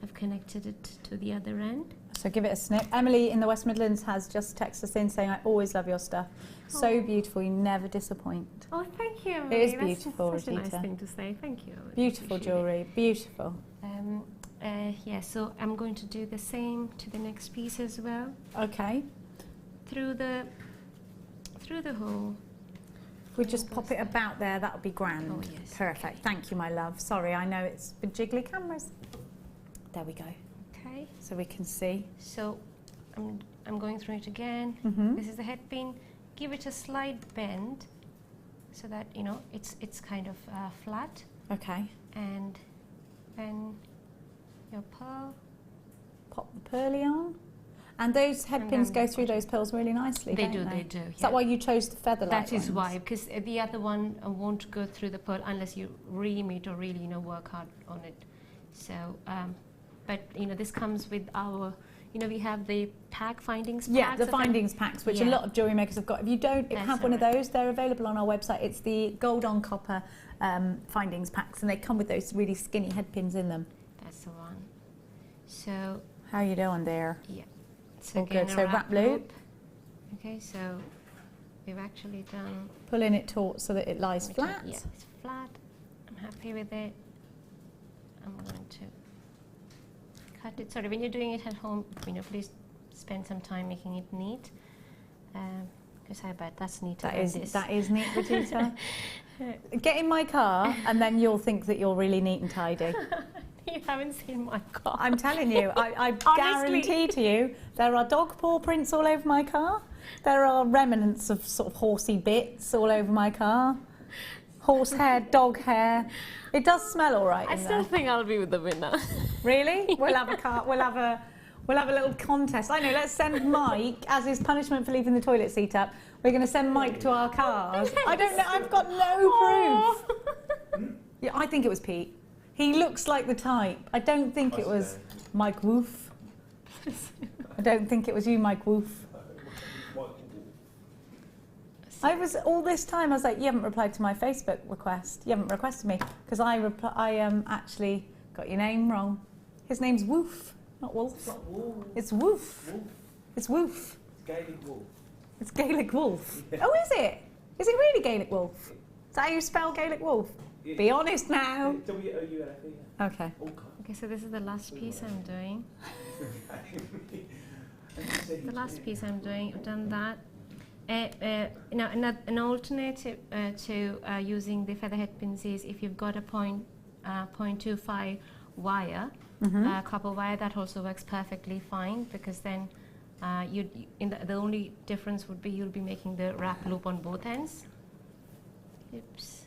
I've connected it to the other end. So give it a snip. Emily in the West Midlands has just texted us in saying, I always love your stuff. So Oh. beautiful, you never disappoint. Oh, thank you. It is Emily. beautiful, That's such a Rosita. nice thing to say. Thank you. I Beautiful appreciate it. jewellery, beautiful. Yeah, so I'm going to do the same to the next piece as well. Okay, Through the hole. if we just pop it about there, that would be grand. Oh, yes, Perfect, okay. thank you, my love. Sorry, I know it's with jiggly cameras. There we go, Okay. so we can see. So I'm going through it again. Mhm. This is the head pin. Give it a slight bend so that it's kind of flat, Okay, and then your pearl. pop the pearly on. And those head And pins then go through those pearls really nicely, They don't do, they? they do. Is that why you chose the feather-like That is ones? why, because the other one won't go through the pearl unless you ream it or really work hard on it. So, but this comes with our. We have the pack findings packs. Yeah, the that findings packs, which a Yeah. lot of jewellery makers have got. If you don't That's have one of all right. those, they're available on our website. It's the gold on copper findings packs, and they come with those really skinny head pins in them. That's the one. So How you doing there? yeah. All again good. a So wrap loop, Okay, so we've actually done. pulling it taut so that it lies flat. Yeah, it's flat. I'm happy with it. I'm going to cut it. Sorry, when you're doing it at home, please spend some time making it neat. Because I bet that's neater than this. That is neat, Rosita. Get in my car, and then you'll think that you're really neat and tidy. You haven't seen my car. I'm telling you, I Honestly. guarantee to you, there are dog paw prints all over my car. There are remnants of sort of horsey bits all over my car. Horse hair, dog hair. It does smell all right I in still there. think I'll be with the winner. Really? We'll have a car. We'll have We'll have a little contest. I know, let's send Mike, as his punishment for leaving the toilet seat up, we're going to send Mike to our cars. I don't know, I've got no proof. Yeah, I think it was Pete. He looks like the type. I don't think it was Mike Woof. I don't think it was you, Mike Woof. I was, all this time, I was like, you haven't replied to my Facebook request. You haven't requested me. Because I actually got your name wrong. His name's Woof, not Wolf. It's not Wolf. It's Woof. Wolf. It's Woof. Gaelic Wolf. It's Gaelic Wolf. Yeah. Oh, is it? Is it really Gaelic Wolf? Is that how you spell Gaelic Wolf? Yeah. Be honest now. W-O-U-L-F-E, yeah. Okay. Okay, so this is the last piece I'm doing. The last piece I'm doing, I've done that. Now, an alternative to using the featherhead pins is if you've got a 0.25 wire, copper wire, that also works perfectly fine, because then the only difference would be you'll be making the wrap loop on both ends. Oops,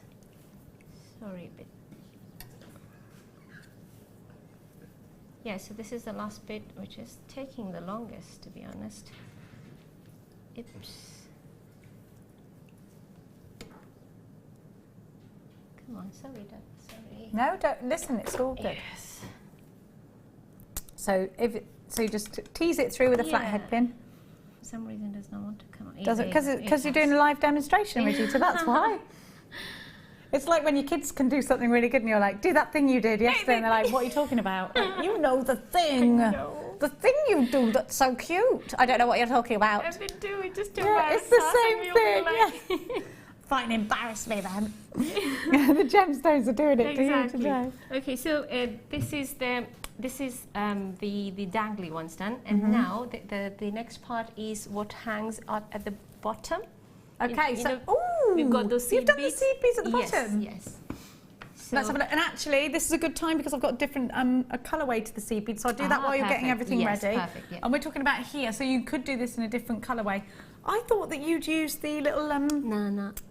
sorry a bit. Yeah, so this is the last bit, which is taking the longest, to be honest. Oops. Come on, sorry, sorry. No, don't listen. It's all good. Yes. So you just tease it through with a flat head pin. For some reason, it does not want to come out. Does it? Because you're doing a live demonstration, Regita. That's why. It's like when your kids can do something really good and you're like, do that thing you did yesterday, and they're like, what are you talking about? Like, you know the thing. The thing you do that's so cute. I don't know what you're talking about. I've been doing just to it's the same thing. Yeah. Fine, embarrass me then. The gemstones are doing it to you today. Okay, so this is the dangly ones done, and now the next part is what hangs at the bottom. Okay, we've got those seed you've done beads. the seed beads at the bottom. Yes. So let's have a look. And actually, this is a good time because I've got a different a colourway to the seed beads, so I'll do that while you're getting everything ready. Perfect, yeah. And we're talking about here, so you could do this in a different colourway. I thought that you'd use the little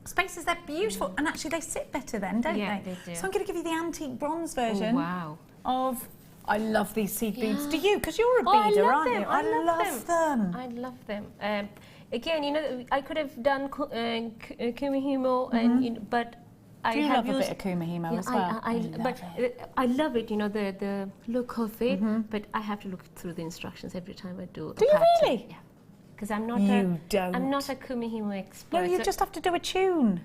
spaces. They're beautiful, and actually they sit better then, don't they? Yeah, they do. So I'm going to give you the antique bronze version. Oh, wow. Of. I love these seed beads. Do you? Because you're a beader, aren't you? I love them. I love them. Again, you know, I could have done kumihimo, and but I have love a bit of kumihimo as well. I love it. You know, the look of it. But I have to look through the instructions every time I do. Do you really? Yeah. Because I'm not. I'm not a kumihimo expert. No, you just have to do a tune.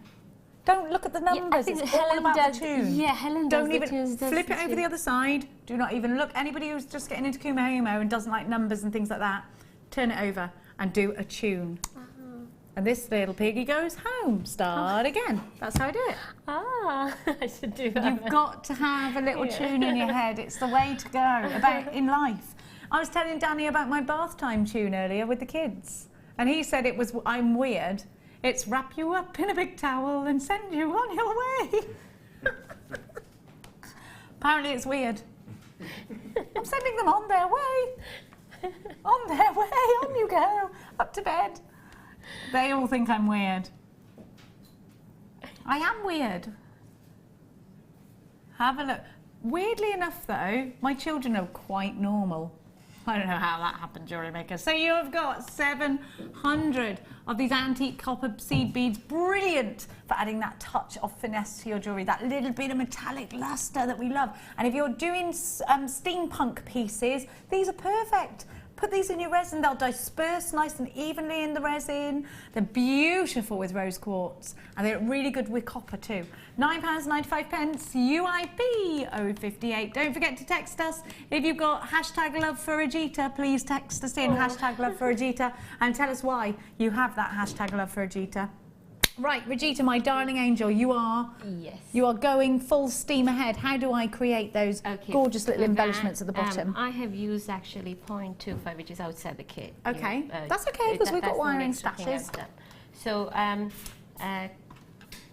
Don't look at the numbers. It's all about the tune. Yeah, Helen does. Don't even flip it over the other side. Do not even look. Anybody who's just getting into kumihimo and doesn't like numbers and things like that, turn it over and do a tune. And this little piggy goes home. Start again. That's how I do it. I should do that. You've got to have a little tune in your head. It's the way to go in life. I was telling Danny about my bath time tune earlier with the kids, and he said it was I'm weird. It's wrap you up in a big towel and send you on your way. Apparently it's weird. I'm sending them on their way. On their way, on you go, up to bed. They all think I'm weird. I am weird. Have a look. Weirdly enough though, my children are quite normal. I don't know how that happened, Jewellery Maker. So you've got 700 of these antique copper seed beads. Brilliant for adding that touch of finesse to your jewellery, that little bit of metallic lustre that we love. And if you're doing steampunk pieces, these are perfect. Put these in your resin, they'll disperse nice and evenly in the resin. They're beautiful with rose quartz, and they're really good with copper too. £9.95, UIP 058. Don't forget to text us. If you've got hashtag love for Ajita, please text us in hashtag love for Ajita and tell us why you have that hashtag love for Ajita. Right, Regita, my darling angel, you are going full steam ahead. How do I create those gorgeous little embellishments at the bottom? I have used actually 0.25, which is outside the kit. Okay, you know, that's okay because we've got wiring stashes. So, and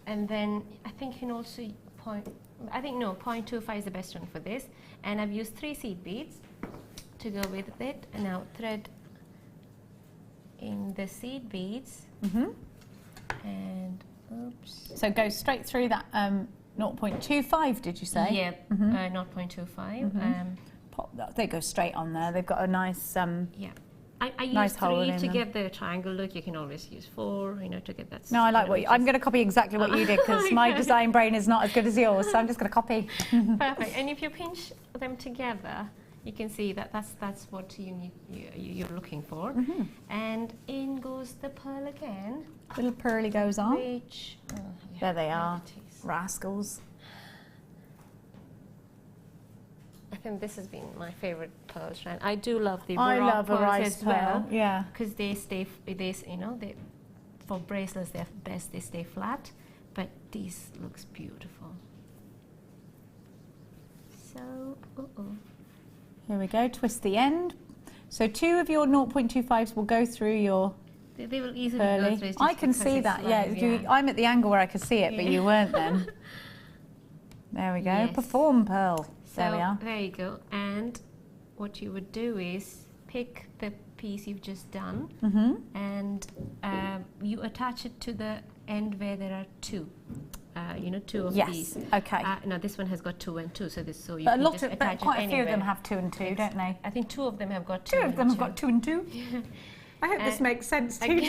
then I think you can also 0.25 is the best one for this. And I've used 3 seed beads to go with it. And now thread in the seed beads. And oops. So go straight through that 0.25, did you say? Yeah, 0.25. pop that. They go straight on there. They've got a nice yeah. I use nice hole 3 in to them. get the triangle look. You can always use 4, you know, to get that. No, I like you know, what you, I'm going to copy exactly what you did because my design brain is not as good as yours, so I'm just going to copy. Perfect. And if you pinch them together, you can see that that's what you're looking for. And in goes the pearl again. Little pearly goes on. Which There they there are, it is. rascals. I think this has been my favorite pearl strand. I do love the I Baroque love a pearls rice as well, pearl, yeah. because they stay, you know, they for bracelets they're best. They stay flat, but this looks beautiful. So, Here we go, twist the end. So 2 of your 0.25s will go through your they will easily pearly. go through. It's I just can because see it's that, live, yeah. I'm at the angle where I could see it, but you weren't then. There we go, Yes. perform pearl. There we are. There you go. And what you would do is pick the piece you've just done, and you attach it to the end where there are 2. You know, 2 of Yes, these. okay. No, this one has got 2 and 2, so this you But can just but attach quite it a few of them anywhere. have 2 and 2, don't they? I think 2 of them have got 2. 2 of them have got 2 and 2. I hope this makes sense to you,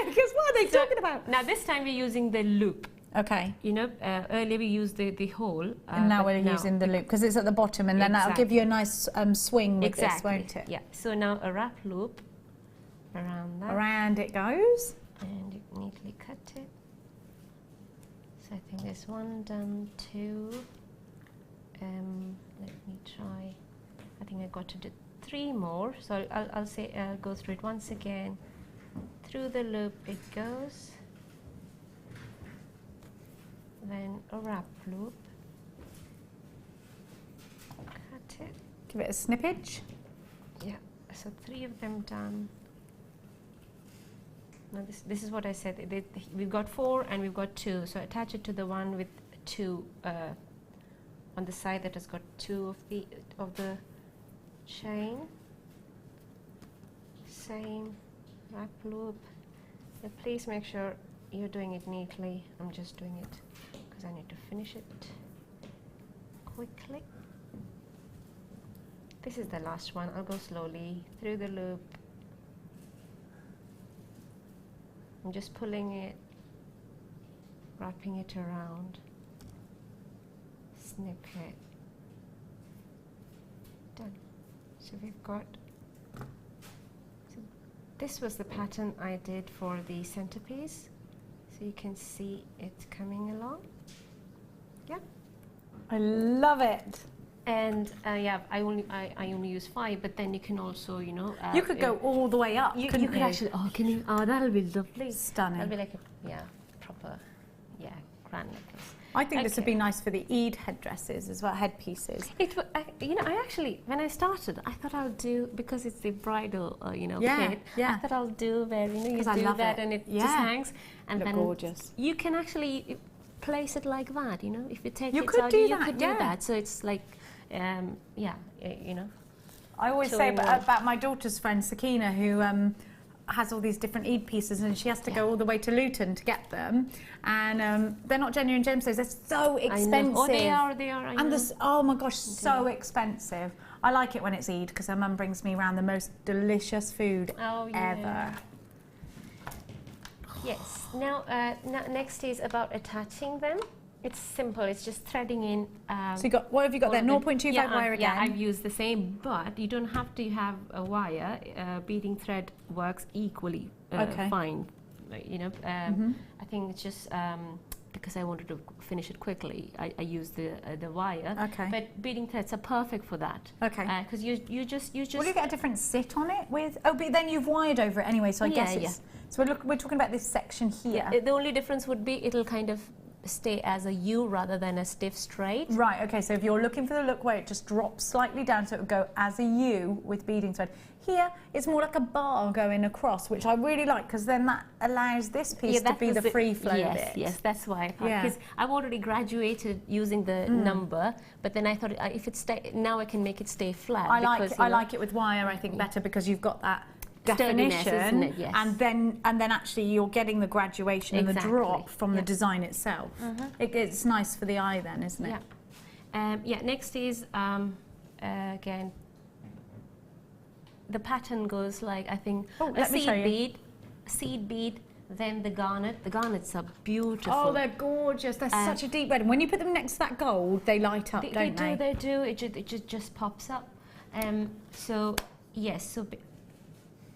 because what are they talking about? Now this time we're using the loop. Okay. You know, earlier we used the hole. And now but we're using the loop because it's at the bottom, and then that'll give you a nice swing with this, won't it? Yeah. So now a wrap loop around that. Around it goes. And you neatly cut it. So I think there's 1 done, 2. Let me try. I think I got to do 3 more. So I'll say go through it once again. Through the loop it goes. Then a wrap loop. Cut it. Give it a snippage. Yeah. So 3 of them done. Now this is what I said. We've got 4 and we've got 2. So attach it to the one with 2 on the side that has got 2 of the chain. Same wrap loop. Now please make sure you're doing it neatly. I'm just doing it because I need to finish it quickly. This is the last one. I'll go slowly through the loop. I'm just pulling it, wrapping it around, snip it, done. So we've got, so this was the pattern I did for the centerpiece. So you can see it coming along. Yeah. I love it. And yeah, I only use 5, but then you can also, you know, You could go all the way up, you couldn't could actually, that'll be lovely. Stunning. That'll be like a, proper, grand necklace. I think this would Okay. be nice for the Eid headdresses as well, headpieces. You know, I actually, when I started, I thought I'll do, because it's the bridal, you know, Yeah, kit, yeah. I thought I'll do where, you know, you 'Cause I do love that it. and it Yeah. just hangs. And Look then gorgeous. you can actually place it like that, you know, if you take You it could out, do you that, could yeah. do that. So it's like, you know. I always So say in about my daughter's friend Sakina, who has all these different Eid pieces, and she has to go all the way to Luton to get them, and they're not genuine gemstones. They're so expensive. I know. Oh, they are. I And know. this, oh my gosh, so expensive. I like it when it's Eid because her mum brings me around the most delicious food ever. Yes. Now, next is about attaching them. It's simple. It's just threading in. So you got, what have you got there? 0.25 wire again. Yeah, I've used the same, but you don't have to have a wire. Beading thread works equally fine. You know, I think it's just because I wanted to finish it quickly. I used the wire. Okay. But beading threads are perfect for that. Okay. Because you just. Will you get a different sit on it with? Oh, but then you've wired over it anyway, so I guess it's. So we're talking about this section here. The only difference would be it'll kind of stay as a U rather than a stiff straight. Right, okay, so if you're looking for the look where it just drops slightly down, so it would go as a U with beading thread. Here, it's more like a bar going across, which I really like, because then that allows this piece to be the free flow bit. Yes, that's why I thought, because I've already graduated using the number, but then I thought if it now I can make it stay flat. I like it with wire, I think, better, because you've got that definition, isn't it? Yes. and then actually you're getting the graduation and the drop from the design itself. It's nice for the eye then, isn't it? Yeah. Next is again the pattern goes like, I think, Oh, a let me show you. seed bead, then the garnet. The garnets are beautiful. Oh, they're gorgeous. They're such a deep red. And when you put them next to that gold, they light up, don't they? They do. It just pops up. So yes, so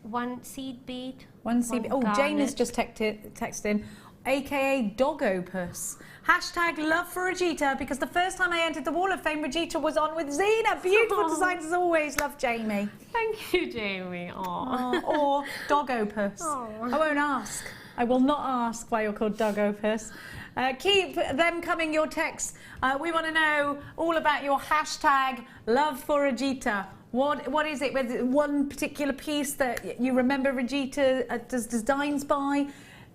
one seed bead. One seed bead. Oh, Jane has just texted in, aka Dogopus. Hashtag love for Regita, because the first time I entered the Wall of Fame, Regita was on with Zena. Beautiful designs as always. Love Jamie. Thank you, Jamie. Aww. Or Dogopus. I won't ask. I will not ask why you're called Dogopus. Keep them coming, your texts. We want to know all about your hashtag love for Regita. What is it? With one particular piece that you remember Regita does designs by?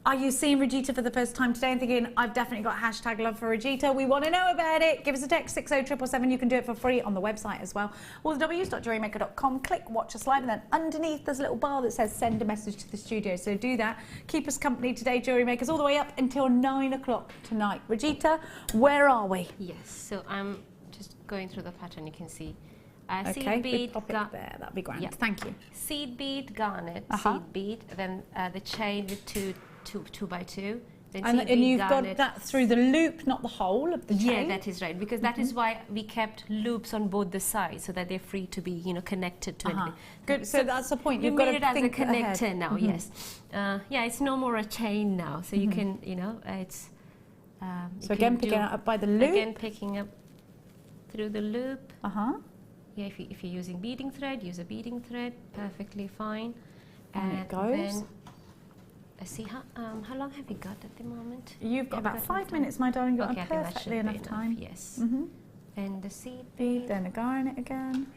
Are you seeing Regita for the first time today and thinking, I've definitely got hashtag love for Regita? We want to know about it. Give us a text, 60777. You can do it for free on the website as well. All the w's.jewellerymaker.com. Click watch us live, and then underneath there's a little bar that says send a message to the studio. So do that. Keep us company today, Jewellery Makers, all the way up until 9 o'clock tonight. Regita, where are we? Yes, so I'm just going through the pattern. You can see. Okay, seed bead, pop it there. That'd be grand. Yeah. Thank you. Seed bead, garnet, seed bead, then the chain with two by two. Then And you've garnet. got that through the loop, not the whole of the chain? Yeah, that is right, because that is why we kept loops on both the sides, so that they're free to be, connected to anything. Good, so that's the point. You've You've got made to it as a think connector ahead. now, yes. Yeah, it's no more a chain now, so you can, it's... So again, picking it up by the loop. Again, picking up through the loop. Yeah, if you're using beading thread, use a beading thread, perfectly fine. And it goes. Then, let's see, how long have you got at the moment? You've got about 5 minutes, my darling. You've got Okay, I think that perfectly should be enough time. Yes. Then the seed Bead, bead, then a garnet again.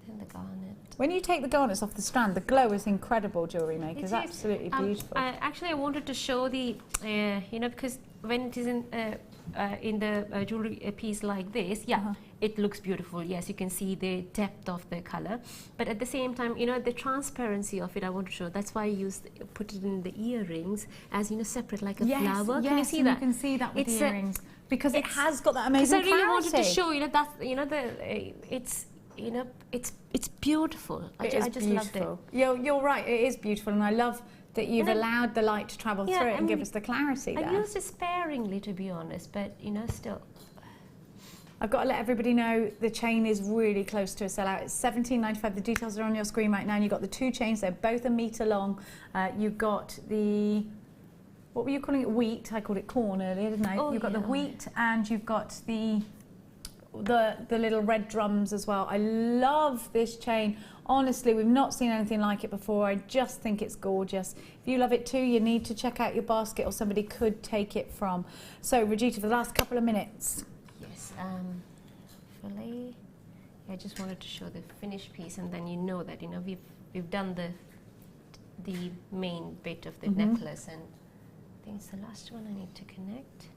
then the garnet. When you take the garnets off the strand, the glow is incredible, Jewellery Maker. It It's is. absolutely beautiful. Actually, I wanted to show the, because when it is in the jewelry piece like this, it looks beautiful. Yes, you can see the depth of the color, but at the same time, the transparency of it, I want to show. That's why I put it in the earrings as separate, like a flower. Can you see that? You can see that with It's the earrings because it has got that Because amazing I really wanted to clarity. show that's it's beautiful. I just loved it. You're right. It is beautiful, and I love that you've allowed the light to travel through it and give us the clarity there. I used it sparingly, to be honest, but still. I've got to let everybody know the chain is really close to a sellout. It's $17.95. The details are on your screen right now. And you've got the two chains. They're both a metre long. You've got the, what were you calling it? Wheat. I called it corn earlier, didn't I? You've got the wheat, and you've got the little red drums as well. I love this chain. Honestly, we've not seen anything like it before. I just think it's gorgeous. If you love it too, you need to check out your basket, or somebody could take it from. So, Regita, for the last couple of minutes. Yes, fillet. I just wanted to show the finished piece, and then that we've done the main bit of the necklace, and I think it's the last one I need to connect.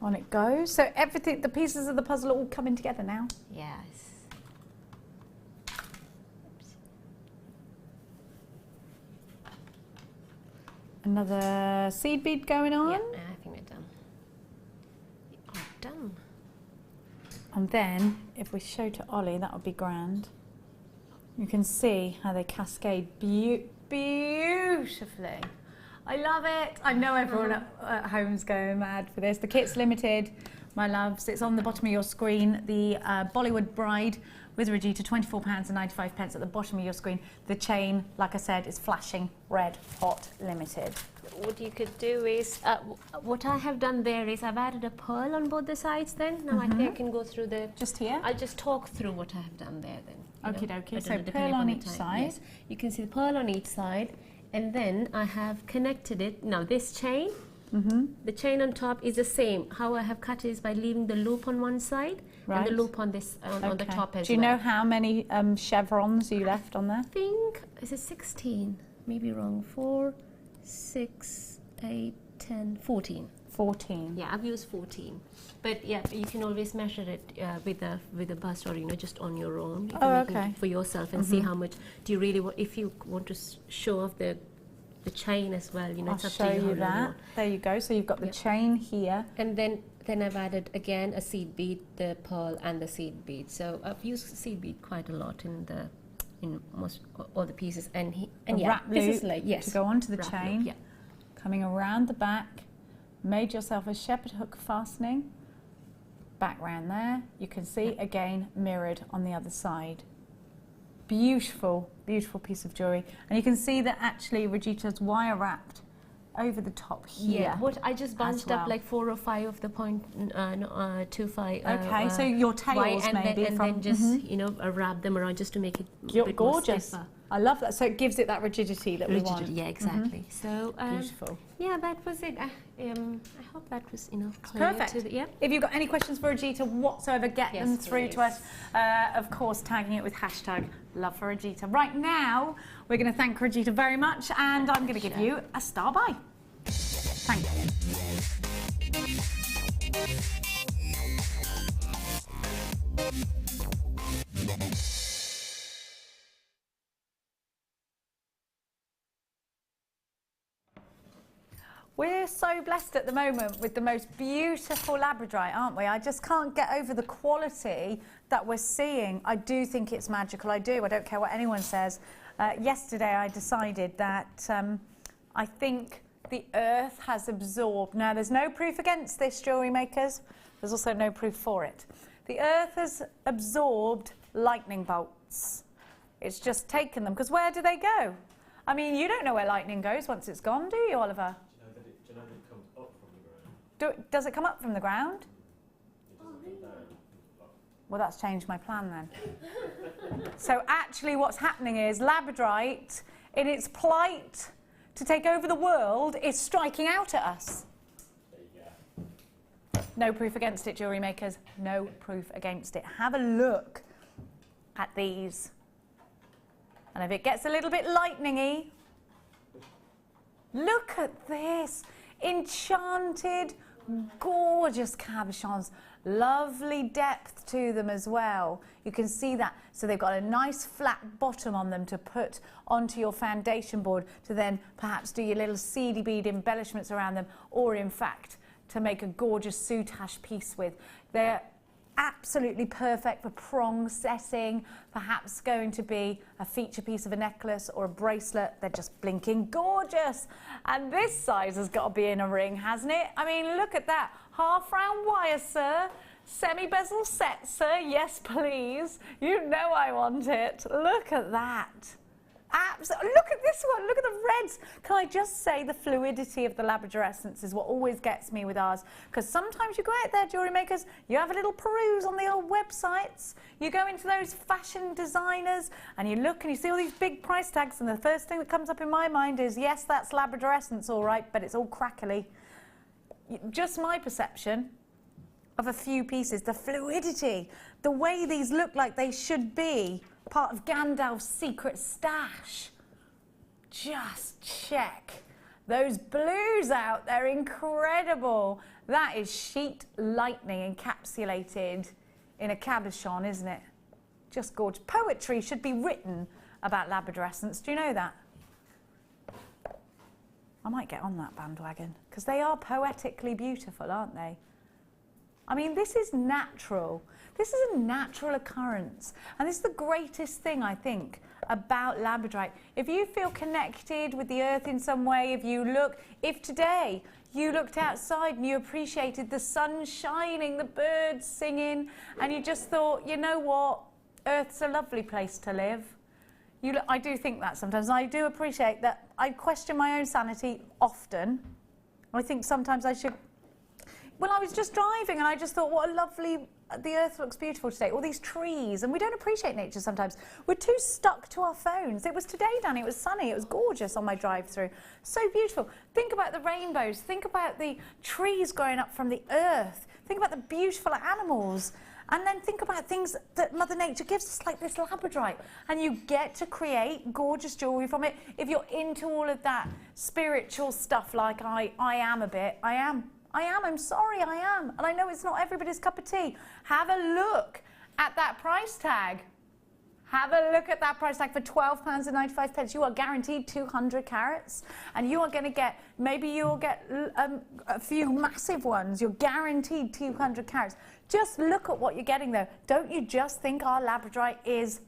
On it goes. So everything, the pieces of the puzzle are all coming together now. Yes. Another seed bead going on. Yeah, I think we're done. Oh, done. And then, if we show to Ollie, that would be grand. You can see how they cascade beautifully. I love it. I know everyone at home's going mad for this. The kit's limited, my loves. It's on the bottom of your screen. The Bollywood Bride with Regita, £24.95 at the bottom of your screen. The chain, like I said, is flashing red hot limited. What you could do is, what I have done there is I've added a pearl on both the sides then. Now I think I can go through the... Just here? I'll just talk through what I have done there then. Okie dokie, so depending pearl upon on the each time. side. Yes. You can see the pearl on each side, and then I have connected it. Now this chain, the chain on top is the same. How I have cut it is by leaving the loop on one side and the loop on this on the top as well. Do you know how many chevrons you left on there? I think, is it 16? Maybe wrong. 4, 6, 8, 10, 14. 14. Yeah, I've used 14. But yeah, you can always measure it with a bust, or just on your own. You can make it for yourself and see how much do you really want. If you want to show off the chain as well, I'll it's up show to you. you that. There you go. So you've got the chain here, and then then I've added again a seed bead, the pearl and the seed bead. So I've used seed bead quite a lot in most all the pieces. And yeah, wrap this loop is like, yes, to go onto the wrap chain. loop, yeah. Coming around the back, made yourself a shepherd hook fastening. Back round there, you can see again mirrored on the other side. Beautiful, beautiful piece of jewellery. And you can see that actually Regita's wire wrapped over the top here. Yeah, what I just bunched well. up like 4 or 5 of the 0.25. Okay, so your tails and maybe then, from and then just you know wrap them around just to make it a bit gorgeous. more stiffer. I love that. So it gives it that rigidity that we want. Yeah, exactly. So Beautiful. yeah, that was it. I hope that was clear. Perfect. Yeah. If you've got any questions for Regita whatsoever, get Yes, them through to us. Of course, tagging it with hashtag Love for Regita. Right now, we're going to thank Regita very much, and I'm going to give you a star buy. Thank you. We're so blessed at the moment with the most beautiful labradorite, aren't we? I just can't get over the quality that we're seeing. I do think it's magical. I do. I don't care what anyone says. Yesterday I decided that I think the earth has absorbed. Now, there's no proof against this, jewellery makers. There's also no proof for it. The earth has absorbed lightning bolts. It's just taken them, because where do they go? I mean, you don't know where lightning goes once it's gone, do you, Oliver? Do you know that it comes up from the ground? Does it come up from the ground? It doesn't come down. Well, that's changed my plan then. So actually what's happening is labradorite, in its plight to take over the world, is striking out at us. There you go. No proof against it, jewellery makers. No proof against it. Have a look at these. And if it gets a little bit lightning-y, look at this. Enchanted, gorgeous cabochons. Lovely depth to them as well. You can see that. So they've got a nice flat bottom on them to put onto your foundation board to then perhaps do your little seedy bead embellishments around them, or in fact to make a gorgeous soutache piece with. They're absolutely perfect for prong setting, perhaps going to be a feature piece of a necklace or a bracelet. They're just blinking gorgeous. And this size has got to be in a ring, hasn't it? I mean, look at that. Half round wire, sir. Semi-bezel set, sir. Yes, please. You know I want it. Look at that. Absolutely. Look at this one. Look at the reds. Can I just say the fluidity of the labradorescence is what always gets me with ours. Because sometimes you go out there, jewellery makers, you have a little peruse on the old websites. You go into those fashion designers and you look and you see all these big price tags, and the first thing that comes up in my mind is, yes, that's labradorescence, all right, but it's all crackly. Just my perception of a few pieces, the fluidity, the way these look like they should be part of Gandalf's secret stash. Just check those blues out. They're incredible. That is sheet lightning encapsulated in a cabochon, isn't it? Just gorgeous. Poetry should be written about labradorescence. Do you know that? I might get on that bandwagon, because they are poetically beautiful, aren't they? I mean, this is natural. This is a natural occurrence. And this is the greatest thing, I think, about labradorite. If you feel connected with the earth in some way, if today you looked outside and you appreciated the sun shining, the birds singing, and you just thought, you know what, Earth's a lovely place to live. I do think that sometimes. I do appreciate that. I question my own sanity often. I think sometimes I should. Well, I was just driving and I just thought, what a lovely, the earth looks beautiful today. All these trees, and we don't appreciate nature sometimes. We're too stuck to our phones. It was today, Danny, it was sunny, it was gorgeous on my drive-through. So beautiful. Think about the rainbows. Think about the trees growing up from the earth. Think about the beautiful animals. And then think about things that Mother Nature gives us, like this labradorite. And you get to create gorgeous jewellery from it. If you're into all of that spiritual stuff like I am a bit, I'm sorry, I am. And I know it's not everybody's cup of tea. Have a look at that price tag. Have a look at that price tag for £12.95. You are guaranteed 200 carats, and you are going to get, maybe you'll get a few massive ones. You're guaranteed 200 carats. Just look at what you're getting though. Don't you just think our labradorite is...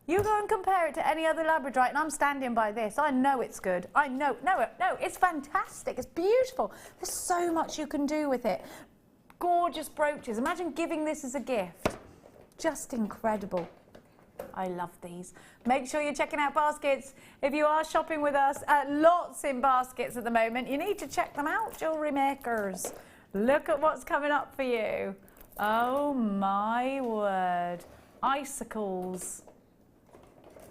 You go and compare it to any other labradorite, and I'm standing by this. I know it's good. I know. No, it's fantastic. It's beautiful. There's so much you can do with it. Gorgeous brooches. Imagine giving this as a gift. Just incredible. I love these. Make sure you're checking out baskets. If you are shopping with us, lots in baskets at the moment. You need to check them out, Jewellery Makers. Look at what's coming up for you. Oh my word. Icicles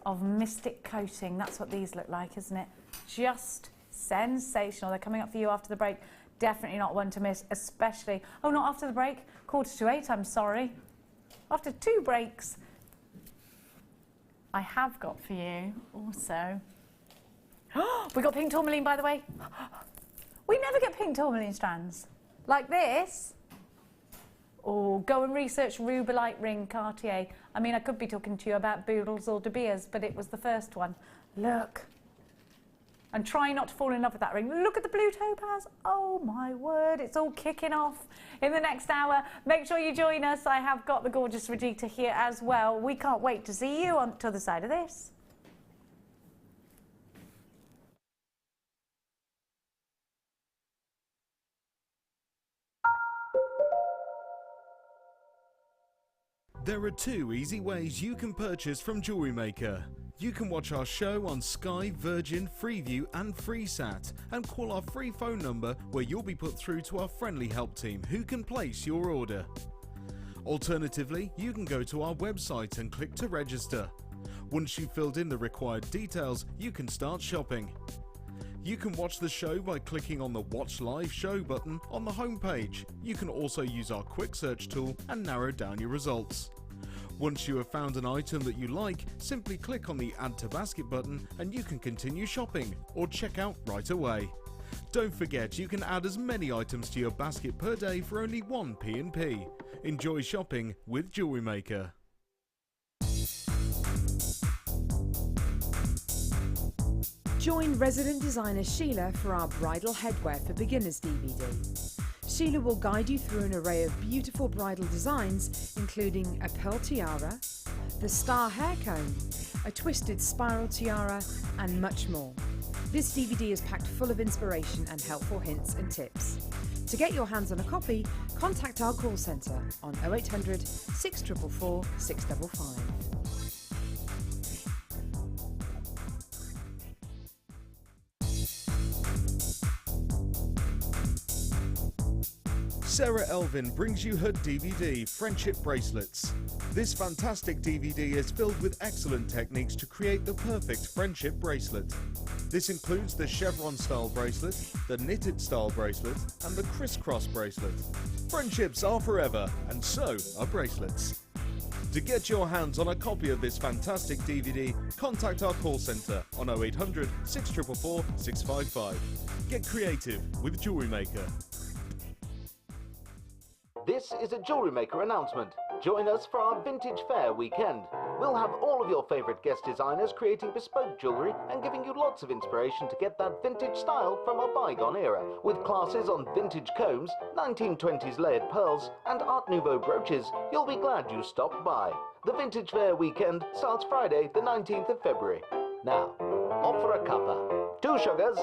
of mystic coating. That's what these look like, isn't it? Just sensational. They're coming up for you after the break. Definitely not one to miss, especially... Oh, not after the break. 7:45, I'm sorry. After 2 breaks. I have got for you also... We got pink tourmaline, by the way. We never get pink tourmaline strands. Like this. Or go and research Rubelite ring Cartier. I mean, I could be talking to you about Boodles or De Beers, but it was the first one. Look. And try not to fall in love with that ring. Look at the blue topaz. Oh my word, it's all kicking off in the next hour. Make sure you join us. I have got the gorgeous Radita here as well. We can't wait to see you on the other side of this. There are 2 easy ways you can purchase from Jewellery Maker. You can watch our show on Sky, Virgin, Freeview and FreeSat and call our free phone number where you'll be put through to our friendly help team who can place your order. Alternatively, you can go to our website and click to register. Once you've filled in the required details, you can start shopping. You can watch the show by clicking on the Watch Live Show button on the homepage. You can also use our quick search tool and narrow down your results. Once you have found an item that you like, simply click on the Add to Basket button and you can continue shopping or check out right away. Don't forget you can add as many items to your basket per day for only 1 P&P. Enjoy shopping with Jewellery Maker. Join resident designer Sheila for our Bridal Headwear for Beginners DVD. Sheila will guide you through an array of beautiful bridal designs, including a pearl tiara, the star hair comb, a twisted spiral tiara, and much more. This DVD is packed full of inspiration and helpful hints and tips. To get your hands on a copy, contact our call centre on 0800 644 655. Sarah Elvin brings you her DVD, Friendship Bracelets. This fantastic DVD is filled with excellent techniques to create the perfect friendship bracelet. This includes the chevron style bracelet, the knitted style bracelet, and the crisscross bracelet. Friendships are forever, and so are bracelets. To get your hands on a copy of this fantastic DVD, contact our call centre on 0800 644 655. Get creative with Jewellery Maker. This is a Jewellery Maker announcement. Join us for our Vintage Fair weekend. We'll have all of your favourite guest designers creating bespoke jewellery and giving you lots of inspiration to get that vintage style from a bygone era, with classes on vintage combs, 1920s layered pearls and Art Nouveau brooches. You'll be glad you stopped by. The Vintage Fair weekend starts Friday the 19th of February. Now, off for a cuppa. 2 sugars.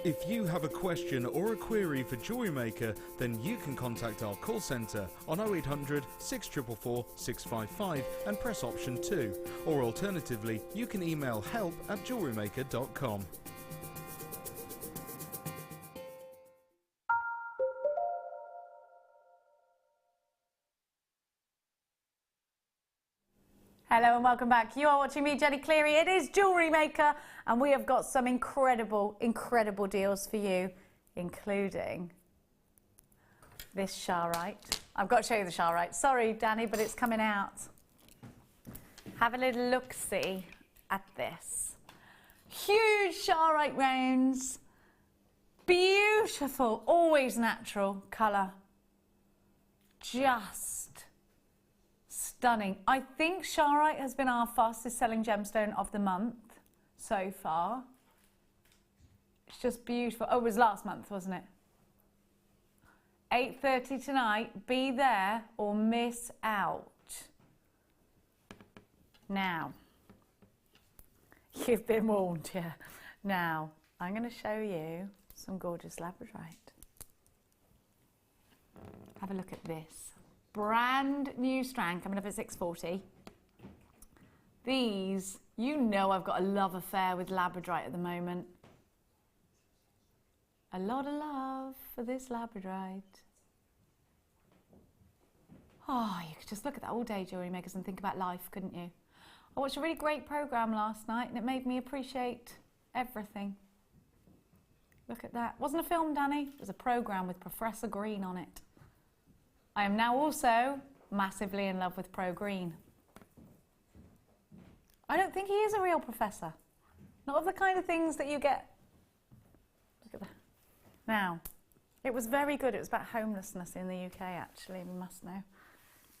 If you have a question or a query for Jewellery Maker, then you can contact our call centre on 0800 644 655 and press option 2. Or alternatively, you can email help@jewellerymaker.com. Hello and welcome back. You are watching me, Jenny Cleary. It is Jewellery Maker, and we have got some incredible, incredible deals for you, including this Charite. I've got to show you the Charite. Sorry, Danny, but it's coming out. Have a little look-see at this. Huge Charite rounds. Beautiful, always natural colour. Just stunning. I think Charite has been our fastest selling gemstone of the month so far. It's just beautiful. Oh, it was last month, wasn't it? 8:30 tonight. Be there or miss out. Now, you've been warned here. Now, I'm going to show you some gorgeous labradorite. Have a look at this. Brand new strand coming up at 6:40. These, you know I've got a love affair with labradorite at the moment. A lot of love for this labradorite. Oh, you could just look at that all day, Jewellery Makers, and think about life, couldn't you? I watched a really great programme last night and it made me appreciate everything. Look at that. Wasn't a film, Danny. It was a programme with Professor Green on it. I am now also massively in love with Pro Green. I don't think he is a real professor. Not of the kind of things that you get. Look at that. Now, it was very good. It was about homelessness in the UK, actually, we must know.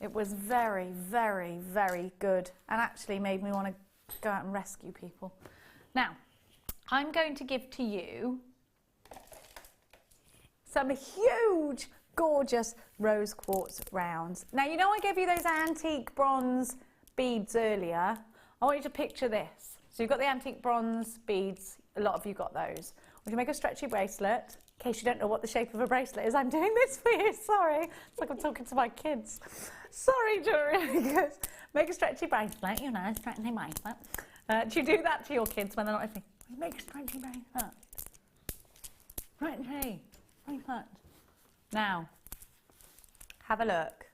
It was very, very, very good and actually made me want to go out and rescue people. Now, I'm going to give to you some huge, gorgeous rose quartz rounds. Now, you know I gave you those antique bronze beads earlier. I want you to picture this. So you've got the antique bronze beads. A lot of you got those. Would you make a stretchy bracelet? In case you don't know what the shape of a bracelet is, I'm doing this for you, sorry. It's like I'm talking to my kids. Sorry, Jewellery. Make a stretchy bracelet, you know, a stretchy bracelet. Do you do that to your kids when they're not listening? Make a stretchy bracelet. Stretchy bracelet. Now, have a look.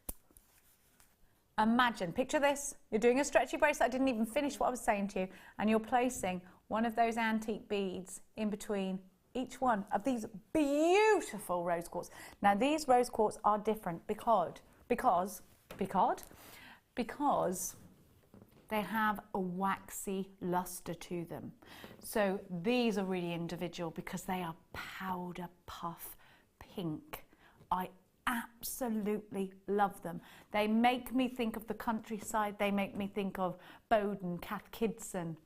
Imagine, picture this. You're doing a stretchy bracelet. I didn't even finish what I was saying to you. And you're placing one of those antique beads in between each one of these beautiful rose quartz. Now, these rose quartz are different because they have a waxy luster to them. So these are really individual because they are powder puff pink. I absolutely love them. They make me think of the countryside. They make me think of Bowden, Cath Kidston,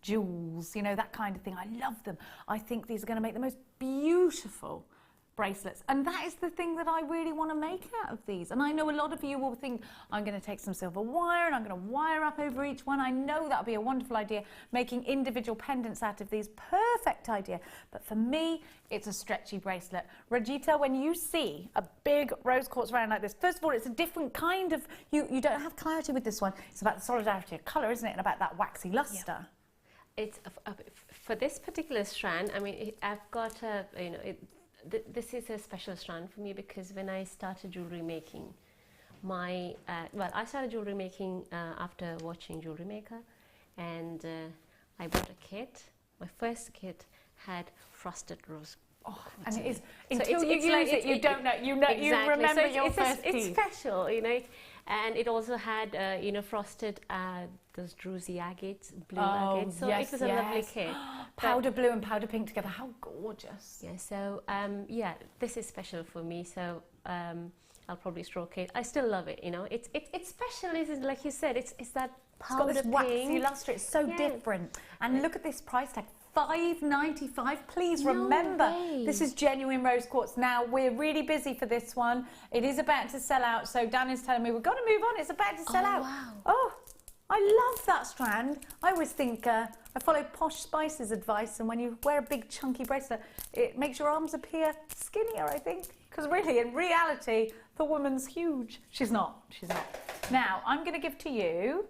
jewels, you know, that kind of thing. I love them. I think these are going to make the most beautiful bracelets. And that is the thing that I really want to make out of these. And I know a lot of you will think, I'm going to take some silver wire and I'm going to wire up over each one. I know that'll be a wonderful idea. Making individual pendants out of these, perfect idea. But for me, it's a stretchy bracelet. Rajita, when you see a big rose quartz round like this, first of all, it's a different kind of, you don't have clarity with this one. It's about the solidarity of colour, isn't it? And about that waxy luster. Yeah. It's for this particular strand. I mean, I've got a, you know, this is a special strand for me because when I started jewellery making, I started jewellery making after watching Jewellery Maker, and I bought a kit. My first kit had frosted rose. Oh, and it is, until you use it, you don't know, exactly. You remember so your first piece. It's special, you know, and it also had, you know, frosted those druzy agates, blue agates, so yes, it was a lovely kit. Powder blue and powder pink together, how gorgeous. Yeah, so, yeah, this is special for me, so I'll probably stroke it. I still love it, you know, it's special, isn't it? Like you said, it's that powder pink. It's got this waxy luster, it's so different. And look at this price tag. $5.95. Please remember, this is genuine rose quartz. Now, we're really busy for this one. It is about to sell out, so Dan is telling me we've got to move on. It's about to sell out. Wow. Oh, I love that strand. I always think, I follow Posh Spice's advice, and when you wear a big chunky bracelet, it makes your arms appear skinnier, I think. Because really, in reality, the woman's huge. She's not. She's not. Now, I'm going to give to you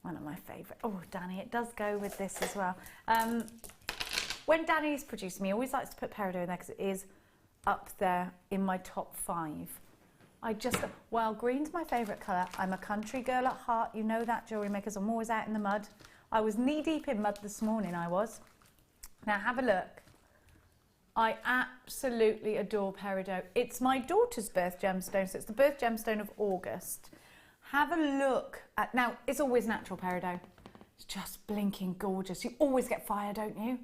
one of my favourite. Oh, Danny, it does go with this as well. When Danny's producing me, he always likes to put peridot in there because it is up there in my top 5. Well, green's my favourite colour. I'm a country girl at heart. You know that, jewellery makers. I'm always out in the mud. I was knee-deep in mud this morning, I was. Now, have a look. I absolutely adore peridot. It's my daughter's birth gemstone, so it's the birth gemstone of August. Have a look at... Now, it's always natural peridot. It's just blinking gorgeous. You always get fire, don't you?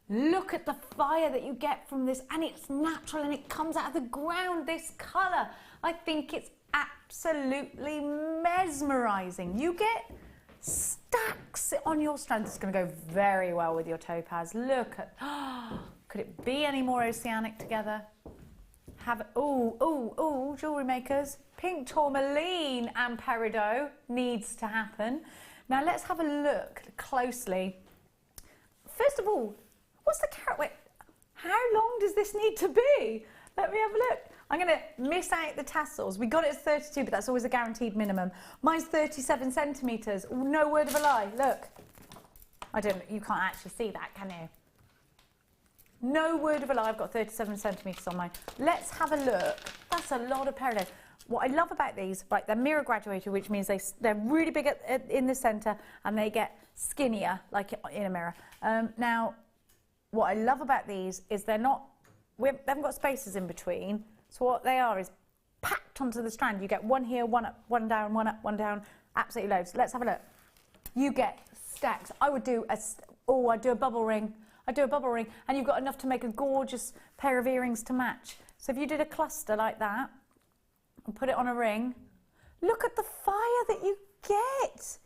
Look at the fire that you get from this, and it's natural and it comes out of the ground, this colour. I think it's absolutely mesmerising. You get stacks on your strand. It's going to go very well with your topaz. Look at, could it be any more oceanic together? Jewellery makers. Pink tourmaline and peridot needs to happen. Now let's have a look closely. First of all, what's the carat? Wait, how long does this need to be? Let me have a look. I'm going to miss out the tassels. We got it at 32, but that's always a guaranteed minimum. Mine's 37 centimetres. No word of a lie. Look. You can't actually see that, can you? No word of a lie. I've got 37 centimetres on mine. Let's have a look. That's a lot of peridot. What I love about these, right, they're mirror graduated, which means they're really big in the centre and they get skinnier, like in a mirror. Now, what I love about these is they haven't got spaces in between. So what they are is packed onto the strand. You get one here, one up, one down, one up, one down, absolutely loads. Let's have a look. You get stacks. I'd do a bubble ring. I'd do a bubble ring, and you've got enough to make a gorgeous pair of earrings to match. So if you did a cluster like that and put it on a ring, look at the fire that you get.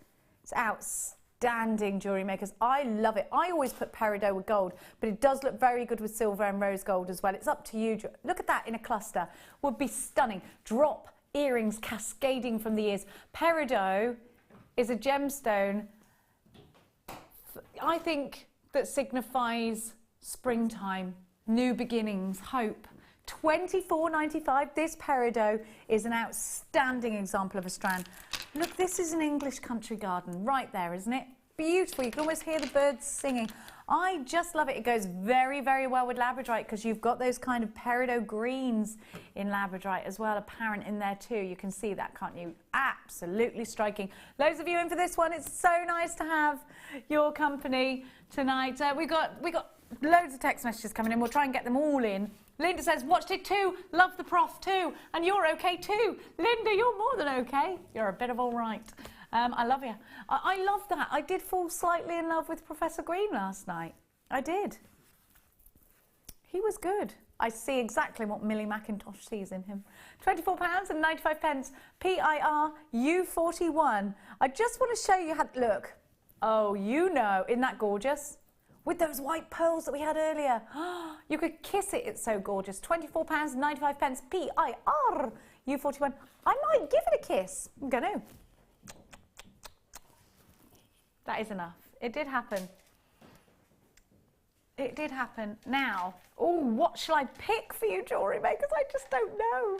It's outstanding, jewellery makers. I love it. I always put peridot with gold, but it does look very good with silver and rose gold as well. It's up to you. Look at that in a cluster. Would be stunning. Drop earrings cascading from the ears. Peridot is a gemstone, I think, that signifies springtime, new beginnings, hope. $24.95. This peridot is an outstanding example of a strand. Look, this is an English country garden right there, isn't it? Beautiful. You can almost hear the birds singing. I just love it. It goes very, very well with labradorite because you've got those kind of peridot greens in labradorite as well, apparent in there too. You can see that, can't you? Absolutely striking. Loads of you in for this one. It's so nice to have your company tonight. We got loads of text messages coming in. We'll try and get them all in. Linda says, watched it too, love the prof too, and you're okay too. Linda, you're more than okay. You're a bit of all right. I love you. I love that. I did fall slightly in love with Professor Green last night. I did. He was good. I see exactly what Millie McIntosh sees in him. £24.95. PIRU41. I just want to show you how, look. Oh, you know, isn't that gorgeous? With those white pearls that we had earlier. You could kiss it, it's so gorgeous. £24.95. PIRU41. I might give it a kiss. I'm going to. That is enough. It did happen. It did happen. Now, what shall I pick for you, jewellery makers? I just don't know.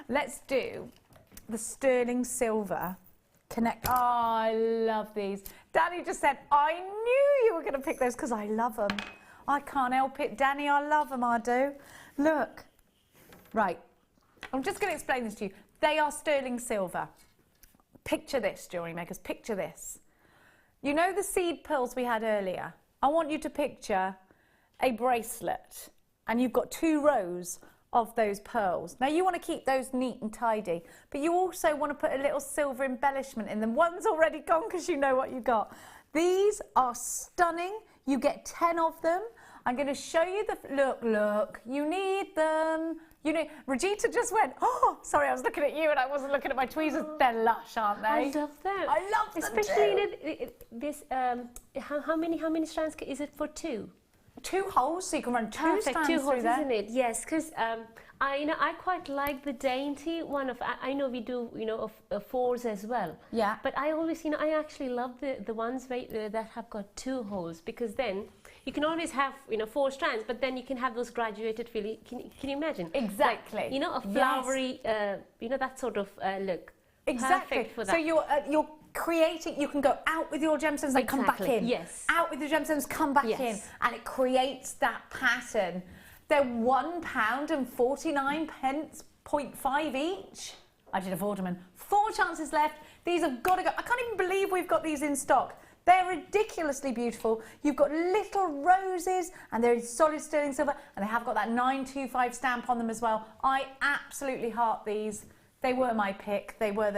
Let's do the sterling silver. Connect. Oh, I love these. Danny just said, I knew you were going to pick those because I love them. I can't help it. Danny, I love them, I do. Look. Right. I'm just going to explain this to you. They are sterling silver. Picture this, jewellery makers. Picture this. You know the seed pearls we had earlier? I want you to picture a bracelet and you've got 2 rows of those pearls. Now you want to keep those neat and tidy, but you also want to put a little silver embellishment in them. One's already gone because you know what you got. These are stunning. You get 10 of them. I'm going to show you the, look, you need them. You know, Regita just went, oh, sorry, I was looking at you and I wasn't looking at my tweezers. They're lush, aren't they? I love them. I love them especially this, how many strands is it for 2? 2 holes, so you can run 2 Perfect, strands 2 holes, through there. isn't it? Yes, because I quite like the dainty one of. I know we do of 4s as well. Yeah. But I always I actually love the ones that have got 2 holes because then you can always have 4 strands, but then you can have those graduated feel. Can you imagine? Exactly. Like, a flowery that sort of look. Exactly. Perfect for that. So you're creating, you can go out with your gemstones and come back in. Yes. Out with your gemstones, come back Yes. in. And it creates that pattern. They're £1.49.5 each. I did afford them in. 4 chances left. These have got to go. I can't even believe we've got these in stock. They're ridiculously beautiful. You've got little roses and they're in solid sterling silver and they have got that 925 stamp on them as well. I absolutely heart these. They were my pick. They were.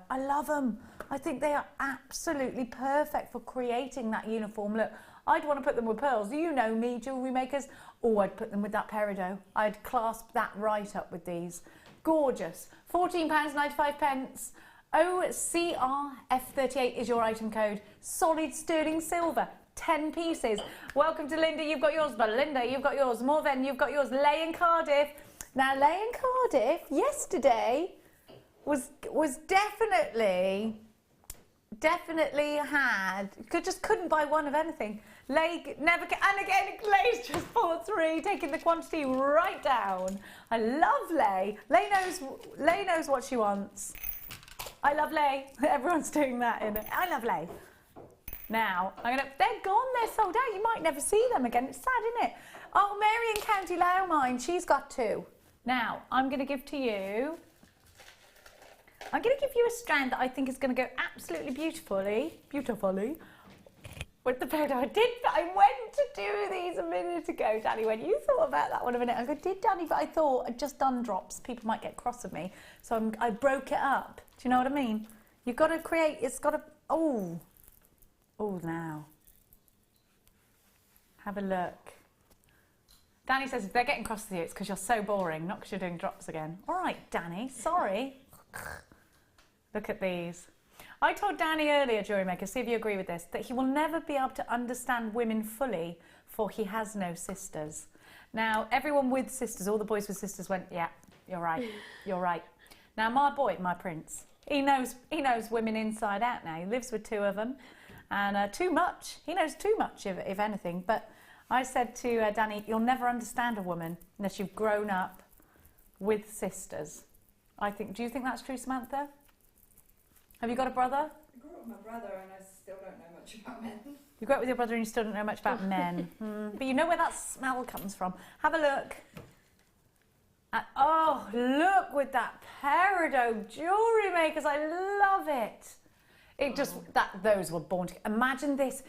I love them. I think they are absolutely perfect for creating that uniform look. I'd want to put them with pearls. You know me, jewellery makers. Oh, I'd put them with that peridot. I'd clasp that right up with these. Gorgeous. £14.95. OCRF38 is your item code. Solid sterling silver. 10 pieces. Welcome to Linda. You've got yours. Belinda, you've got yours. Morven, you've got yours. Leigh in Cardiff. Now, Leigh in Cardiff yesterday was definitely had, just couldn't buy one of anything. Leigh never, and again, Leigh's just bought 3, taking the quantity right down. I love Leigh. Leigh knows what she wants. I love Leigh. Everyone's doing that in it. I love Leigh. Now, they're gone, they're sold out. You might never see them again. It's sad, isn't it? Oh, Mary in County Low, mine, she's got 2. Now, I'm going to give to you, a strand that I think is going to go absolutely beautifully with the peridot. I went to do these a minute ago. Danny went, you thought about that one a minute. I go, did Danny? But I thought I'd just done drops. People might get cross with me. So I broke it up. Do you know what I mean? You've got to create, it's got to, oh, now. Have a look. Danny says, if they're getting cross with you, it's because you're so boring, not because you're doing drops again. All right, Danny, sorry. Look at these. I told Danny earlier, Jewellery Maker, see if you agree with this, that he will never be able to understand women fully, for he has no sisters. Now, everyone with sisters, all the boys with sisters went, yeah, you're right, you're right. Now, my boy, my prince, he knows women inside out now. He lives with 2 of them, and too much. He knows too much, if anything. But I said to Danny, you'll never understand a woman unless you've grown up with sisters. Do you think that's true, Samantha? Have you got a brother? I grew up with my brother and I still don't know much about men. You grew up with your brother and you still don't know much about men. But you know where that smell comes from. Have a look. Oh, look with that peridot, Jewellery Makers. I love it. It just, those were born to... Imagine this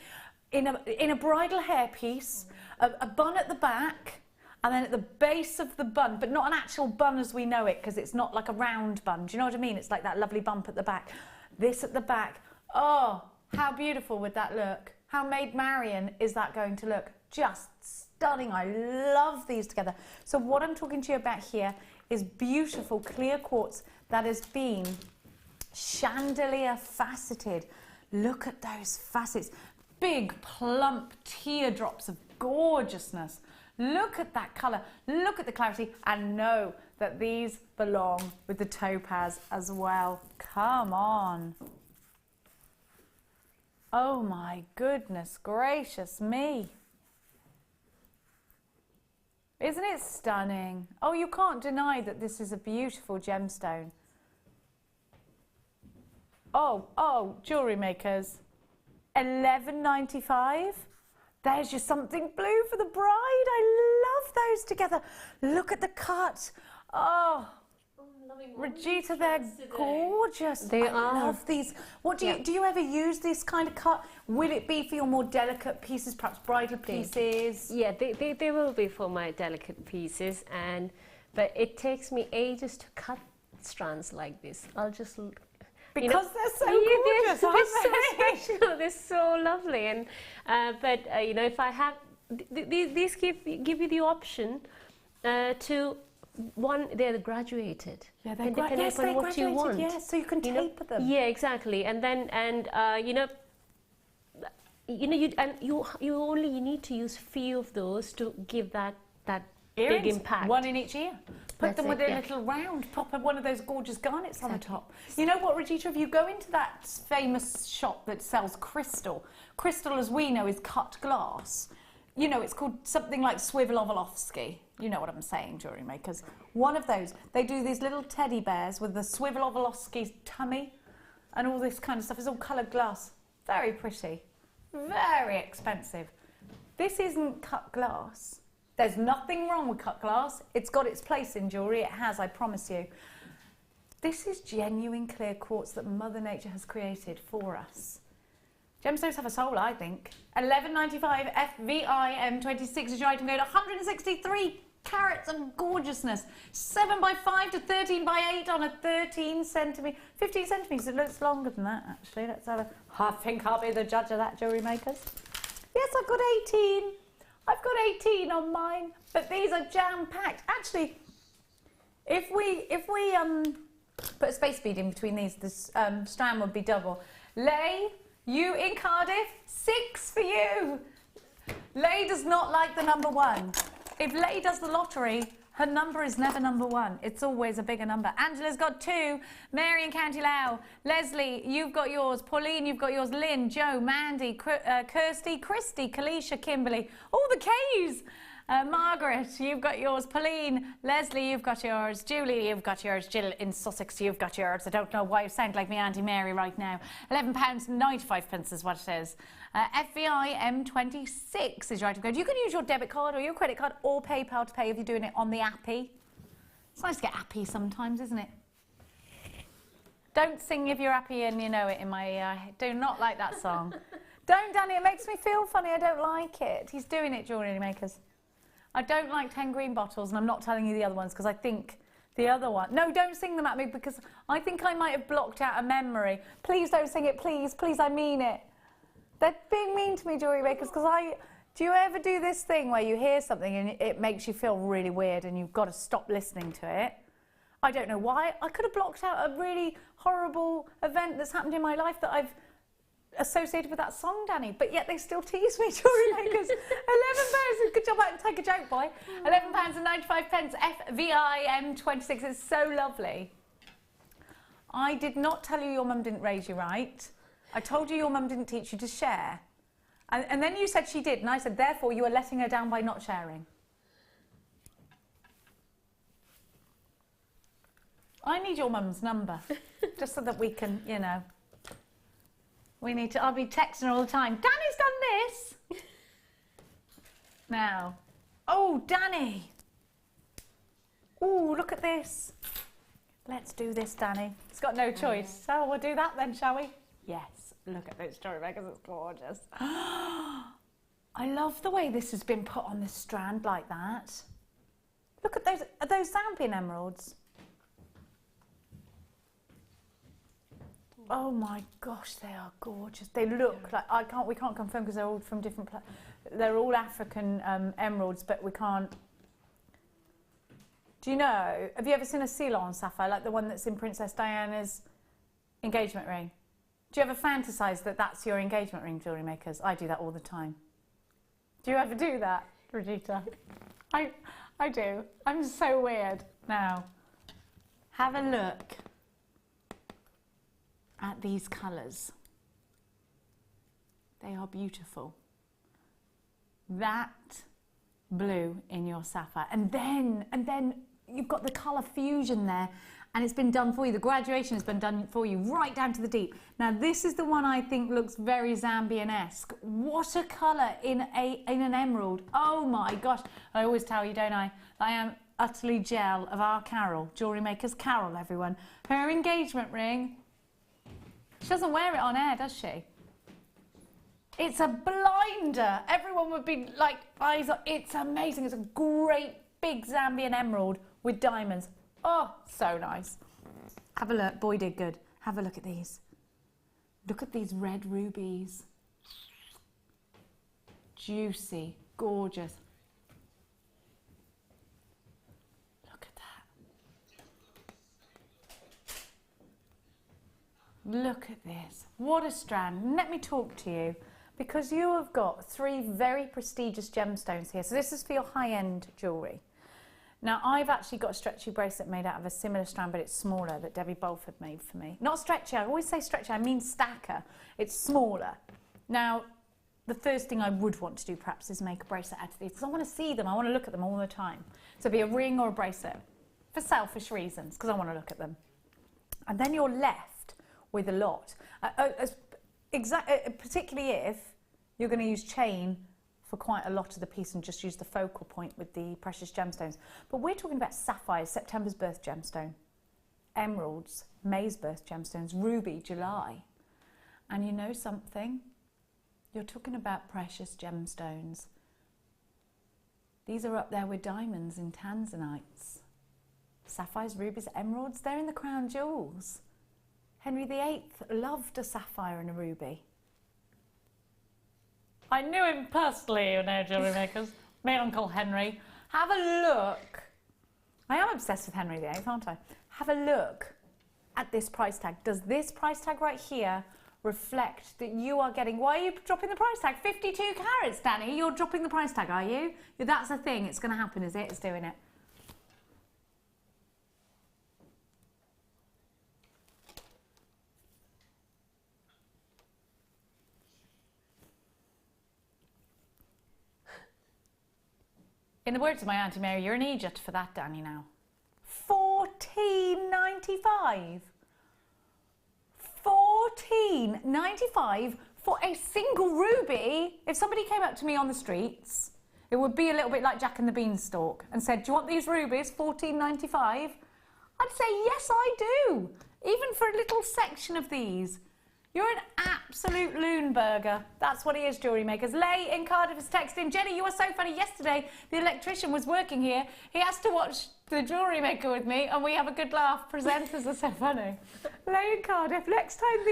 in a bridal hairpiece, a bun at the back, and then at the base of the bun, but not an actual bun as we know it, because it's not like a round bun. Do you know what I mean? It's like that lovely bump at the back. This at the back. Oh, how beautiful would that look? How Maid Marian is that going to look? Just stunning. I love these together. So what I'm talking to you about here is beautiful clear quartz that has been chandelier faceted. Look at those facets. Big plump teardrops of gorgeousness. Look at that colour, look at the clarity, and know that these belong with the topaz as well. Come on. Oh my goodness gracious me. Isn't it stunning? Oh, you can't deny that this is a beautiful gemstone. Oh, Jewellery Makers, $11.95. There's your something blue for the bride. I love those together. Look at the cut. Oh, Regita, they're gorgeous. They I are. love these. What do you ever use this kind of cut? Will it be for your more delicate pieces, perhaps bridal pieces? Yeah, they will be for my delicate pieces, but it takes me ages to cut strands like this. I'll just... Because they're so gorgeous, they're aren't so they? special. They're so lovely, and if I have these give you the option to they're graduated. Yeah, they're depending upon what you want. Yes, so you can taper them. Yeah, exactly, and then you only need to use few of those to give that Earrings, big impact. One in each ear. Put them with a yeah. little round, pop one of those gorgeous garnets on the top. You know what, Regita, if you go into that famous shop that sells crystal, crystal as we know is cut glass. You know, it's called something like Swivelovolofsky. You know what I'm saying, Jewellery Makers. One of those. They do these little teddy bears with the Swivelovolofsky's tummy and all this kind of stuff. It's all coloured glass. Very pretty. Very expensive. This isn't cut glass. There's nothing wrong with cut glass. It's got its place in jewellery. It has, I promise you. This is genuine clear quartz that Mother Nature has created for us. Gemstones have a soul, I think. $11.95 FVIM26 is your item code. 163 carats of gorgeousness. 7 by 5 to 13 by 8 on a 15 centimetres. It looks longer than that, actually. Let's have a... I think I'll be the judge of that, jewellery makers. Yes, I've got 18. I've got 18 on mine, but these are jam-packed. Actually, if we put a space bead in between these, this strand would be double. Lay, you in Cardiff, 6 for you. Lay does not like the number 1. If Lay does the lottery, her number is never number 1. It's always a bigger number. Angela's got 2. Mary in County Louth. Leslie, you've got yours. Pauline, you've got yours. Lynn, Joe, Mandy, Kirsty, Christy, Kalisha, Kimberly. All the K's. Margaret, you've got yours. Pauline, Leslie, you've got yours. Julie, you've got yours. Jill in Sussex, you've got yours. I don't know why you sound like me Auntie Mary right now. £11.95 is what it is. FVIM26 is your item code. You can use your debit card or your credit card or PayPal to pay if you're doing it on the appy. It's nice to get appy sometimes, isn't it? Don't sing if you're happy and you know it in my ear. I do not like that song. Don't, Danny, it makes me feel funny. I don't like it. He's doing it, Jewellery Makers. I don't like 10 green bottles, and I'm not telling you the other ones because I think the other one... No, don't sing them at me because I think I might have blocked out a memory. Please don't sing it, please. Please, I mean it. They're being mean to me, Jewellery Makers, because do you ever do this thing where you hear something and it makes you feel really weird and you've got to stop listening to it? I don't know why. I could have blocked out a really horrible event that's happened in my life that I've associated with that song, Danny, but yet they still tease me, Jewellery Makers. £11. Good job, I can take a joke, boy. £11.95 FVIM26 is so lovely. I did not tell you your mum didn't raise you right. I told you your mum didn't teach you to share. And then you said she did, and I said, therefore, you are letting her down by not sharing. I need your mum's number, just so that we can, you know... I'll be texting her all the time. Danny's done this! Now. Oh, Danny! Oh, look at this. Let's do this, Danny. It's got no choice. So we'll do that then, shall we? Yes. Look at this, Jewellery Makers. It's gorgeous. I love the way this has been put on this strand like that. Look at those. Are those Zambian emeralds? Oh my gosh, they are gorgeous. They look like, we can't confirm because they're all from different they're all African emeralds, but we can't. Do you know, have you ever seen a Ceylon sapphire, like the one that's in Princess Diana's engagement ring? Do you ever fantasise that that's your engagement ring, Jewellery Makers? I do that all the time. Do you ever do that, Brigitte? I do. I'm so weird. Now, have a look at these colours. They are beautiful. That blue in your sapphire, and then you've got the colour fusion there, and it's been done for you. The graduation has been done for you right down to the deep. Now this is the one I think looks very Zambian-esque. What a colour in an emerald. Oh my gosh. I always tell you, don't I? I am utterly gel of our Carol, Jewellery Maker's Carol, everyone. Her engagement ring, she doesn't wear it on air, does she? It's a blinder. Everyone would be like, eyes on. It's amazing. It's a great big Zambian emerald with diamonds. Oh, so nice. Have a look. Boy did good. Have a look at these. Look at these red rubies. Juicy, gorgeous. Look at that. Look at this. What a strand. Let me talk to you, because you have got 3 very prestigious gemstones here. So this is for your high-end jewellery. Now, I've actually got a stretchy bracelet made out of a similar strand, but it's smaller, that Debbie Bolford made for me. Not stretchy, I always say stretchy, I mean stacker. It's smaller. Now, the first thing I would want to do perhaps is make a bracelet out of these, because I want to see them, I want to look at them all the time. So it'd be a ring or a bracelet, for selfish reasons, because I want to look at them. And then you're left with a lot. Particularly if you're going to use chain for quite a lot of the piece and just use the focal point with the precious gemstones. But we're talking about sapphires, September's birth gemstone, emeralds, May's birth gemstones, ruby, July. And you know something? You're talking about precious gemstones. These are up there with diamonds and tanzanites. Sapphires, rubies, emeralds, they're in the crown jewels. Henry VIII loved a sapphire and a ruby. I knew him personally, you know, jewellery makers. My Uncle Henry. Have a look. I am obsessed with Henry VIII, aren't I? Have a look at this price tag. Does this price tag right here reflect that you are getting... Why are you dropping the price tag? 52 carats, Danny. You're dropping the price tag, are you? That's a thing. It's going to happen, is it? It's doing it. In the words of my Auntie Mary, you're in Egypt for that, Danny, now. $14.95. $14.95 for a single ruby. If somebody came up to me on the streets, it would be a little bit like Jack and the Beanstalk and said, do you want these rubies, $14.95? I'd say, yes, I do. Even for a little section of these. You're an absolute loonburger. That's what he is, jewellery makers. Lay in Cardiff is texting, Jenny, you are so funny. Yesterday, the electrician was working here. He has to watch the Jewellery Maker with me, and we have a good laugh. Presenters are so funny. Lay in Cardiff, next time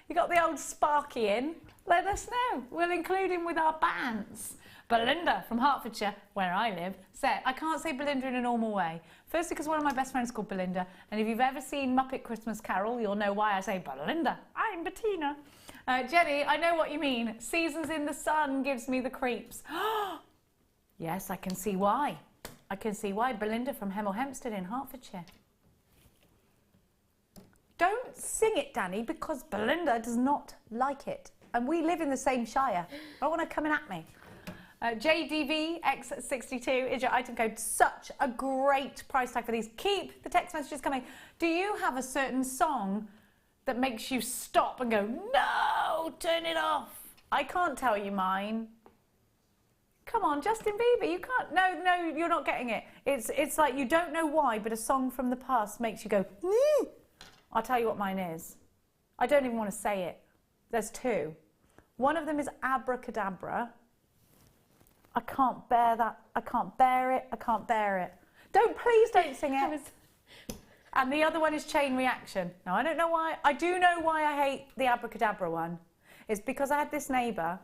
you got the old Sparky in, let us know. We'll include him with our bands. Belinda from Hertfordshire, where I live, said, I can't say Belinda in a normal way. Firstly, because one of my best friends is called Belinda, and if you've ever seen Muppet Christmas Carol, you'll know why I say Belinda. I'm Bettina. Jenny, I know what you mean. Seasons in the sun gives me the creeps. Yes, I can see why. I can see why. Belinda from Hemel Hempstead in Hertfordshire. Don't sing it, Danny, because Belinda does not like it. And we live in the same shire. I don't want her coming at me. JDVX62 is your item code. Such a great price tag for these. Keep the text messages coming. Do you have a certain song that makes you stop and go, no, turn it off? I can't tell you mine. Come on, Justin Bieber, you can't. No, you're not getting it. It's like you don't know why, but a song from the past makes you go, I'll tell you what mine is. I don't even want to say it. There's two. One of them is Abracadabra. I can't bear that. I can't bear it. I can't bear it. Please don't sing it. And the other one is Chain Reaction. Now, I don't know why. I do know why I hate the Abracadabra one. It's because I had this neighbour,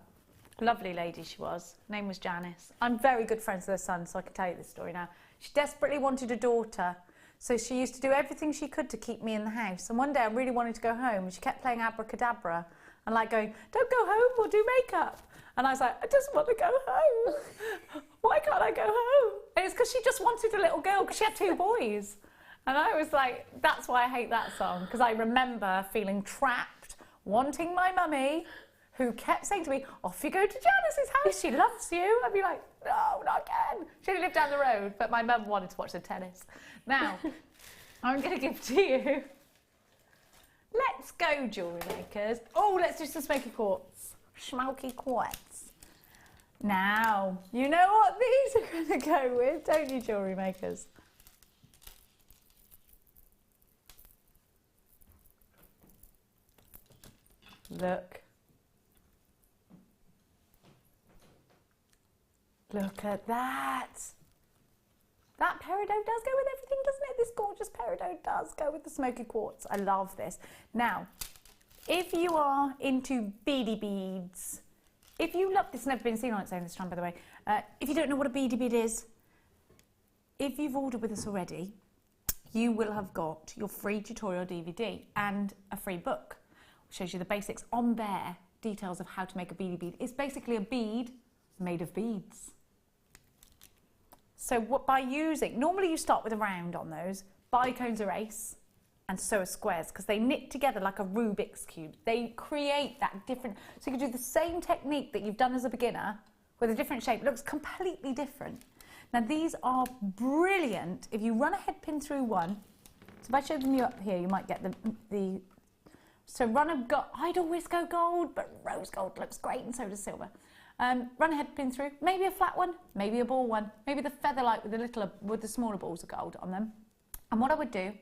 lovely lady she was, her name was Janice. I'm very good friends with her son, so I can tell you this story now. She desperately wanted a daughter, so she used to do everything she could to keep me in the house. And one day I really wanted to go home, and she kept playing Abracadabra and like going, don't go home, we'll do makeup. And I was like, I just want to go home. Why can't I go home? And it's because she just wanted a little girl, because she had two boys. And I was like, that's why I hate that song, because I remember feeling trapped, wanting my mummy, who kept saying to me, off you go to Janice's house, she loves you. I'd be like, no, not again. She only lived down the road, but my mum wanted to watch the tennis. Now, I'm going to give to you. Let's go, jewellery makers. Oh, let's do some smoky quartz. Smoky quartz. Now, you know what these are going to go with, don't you, jewellery makers? Look. Look at that. That peridot does go with everything, doesn't it? This gorgeous peridot does go with the smoky quartz. I love this. Now, if you are into beady beads, if you love this, never been seen on its own this time, by the way. If you don't know what a beady bead is, if you've ordered with us already, you will have got your free tutorial DVD and a free book, which shows you the basics on there, details of how to make a beady bead. It's basically a bead made of beads. So what, by using, normally you start with a round on those, bicones erase, and so are squares, because they knit together like a Rubik's Cube. They create that different, so you can do the same technique that you've done as a beginner with a different shape. It looks completely different. Now these are brilliant if you run a head pin through one. So if I show them you up here, you might get so I'd always go gold, but rose gold looks great and so does silver. Run a head pin through, maybe a flat one, maybe a ball one, maybe the featherlight with the smaller balls of gold on them. And what I would do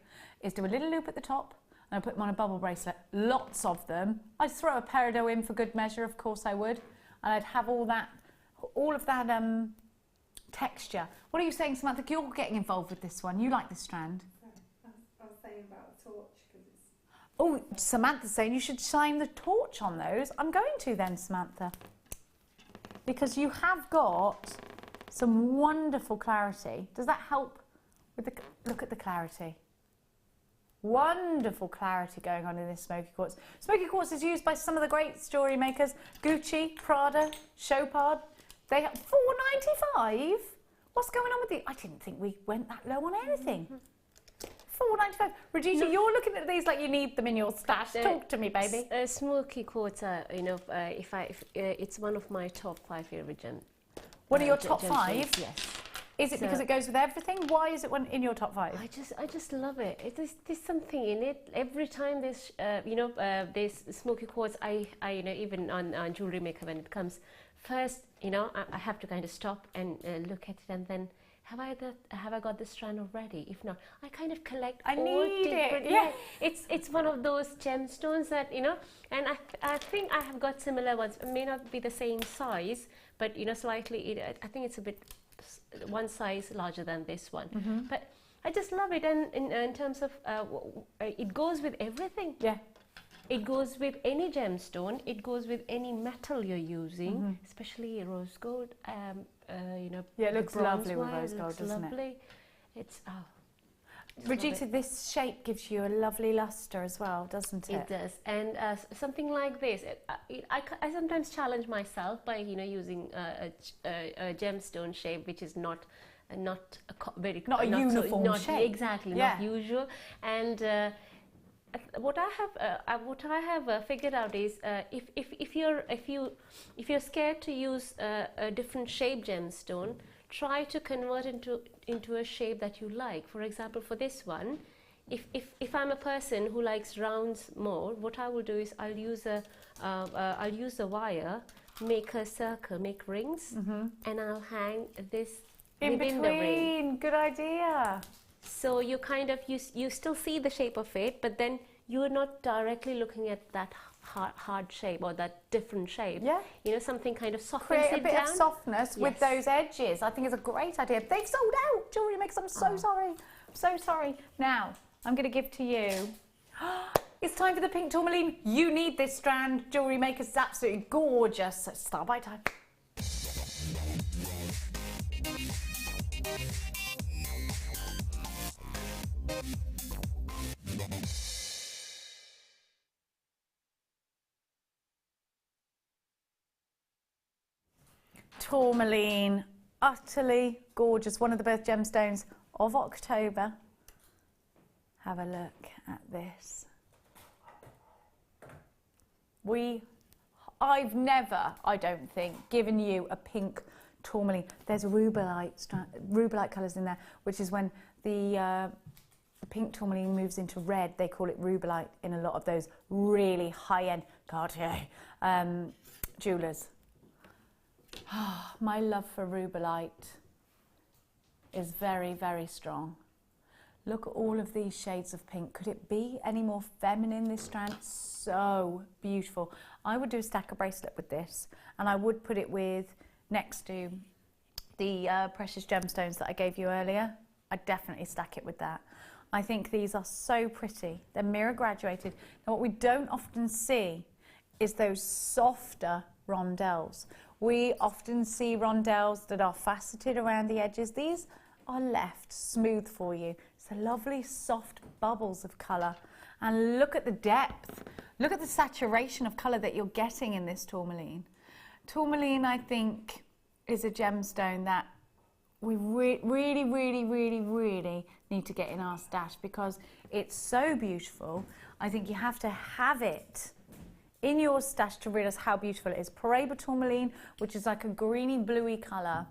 is do a little loop at the top, and I put them on a bubble bracelet, lots of them. I'd throw a peridot in for good measure, of course I would, and I'd have all of that texture. What are you saying, Samantha? You're getting involved with this one. You like this strand. I was saying about a torch because it's... Oh, Samantha's saying you should shine the torch on those. I'm going to then, Samantha. Because you have got some wonderful clarity. Does that help with the... Look at the clarity. Wonderful clarity going on in this smoky quartz. Smoky quartz is used by some of the great jewellery makers. Gucci, Prada, Chopard. They have $4.95. What's going on with the... I didn't think we went that low on anything. $4.95. Regina, you're looking at these like you need them in your stash. Talk to me, baby. Smoky quartz, it's one of my top 5 favorite gems. What are your top 5? Yes. Is it because it goes with everything? Why is it in your top 5? I just love it. There's something in it. Every time there's there's smoky quartz, I even on Jewellery Maker when it comes first, I have to kind of stop and look at it, and then have I got this strand already? If not, I kind of collect. I need it. Yeah, it's one of those gemstones that and I think I have got similar ones. It may not be the same size, but slightly. I think it's a bit one size larger than this one. Mm-hmm. But I just love it, and in terms of it goes with everything. Yeah. It goes with any gemstone. It goes with any metal you're using, especially rose gold. Yeah, it looks lovely with rose gold, doesn't it? It's Regina, this shape gives you a lovely luster as well, doesn't it? It does, and something like this, I sometimes challenge myself by using a gemstone shape which is not a uniform shape. Exactly, not usual. And what I have figured out is if you're scared to use a different shape gemstone, try to convert into a shape that you like. For example, for this one, if I'm a person who likes rounds more, what I will do is I'll use a wire, make a circle, make rings, and I'll hang this in within between. The ring. Good idea. So you kind of you still see the shape of it, but then you're not directly looking at that hard shape or that different shape. Yeah. Something kind of softens Create a it bit down. of softness with those edges. I think it's a great idea. They've sold out, Jewellery Makers. I'm so sorry. I'm so sorry. Now, I'm going to give to you. It's time for the pink tourmaline. You need this strand. Jewellery Makers is absolutely gorgeous. So start by time. Tourmaline, utterly gorgeous, one of the best gemstones of October. Have a look at this. I've never, I don't think, given you a pink tourmaline. There's rubellite colours in there, which is when the pink tourmaline moves into red. They call it rubellite in a lot of those really high-end Cartier jewellers. My love for rubellite is very, very strong. Look at all of these shades of pink. Could it be any more feminine, this strand? So beautiful. I would do a stacker bracelet with this, and I would put it next to the precious gemstones that I gave you earlier. I'd definitely stack it with that. I think these are so pretty. They're mirror graduated. Now, what we don't often see is those softer rondelles. We often see rondelles that are faceted around the edges. These are left smooth for you. So lovely soft bubbles of colour. And look at the depth. Look at the saturation of colour that you're getting in this tourmaline. Tourmaline, I think, is a gemstone that we really, really, really, really need to get in our stash because it's so beautiful. I think you have to have it in your stash to realise how beautiful it is. Paraiba tourmaline, which is like a greeny bluey colour,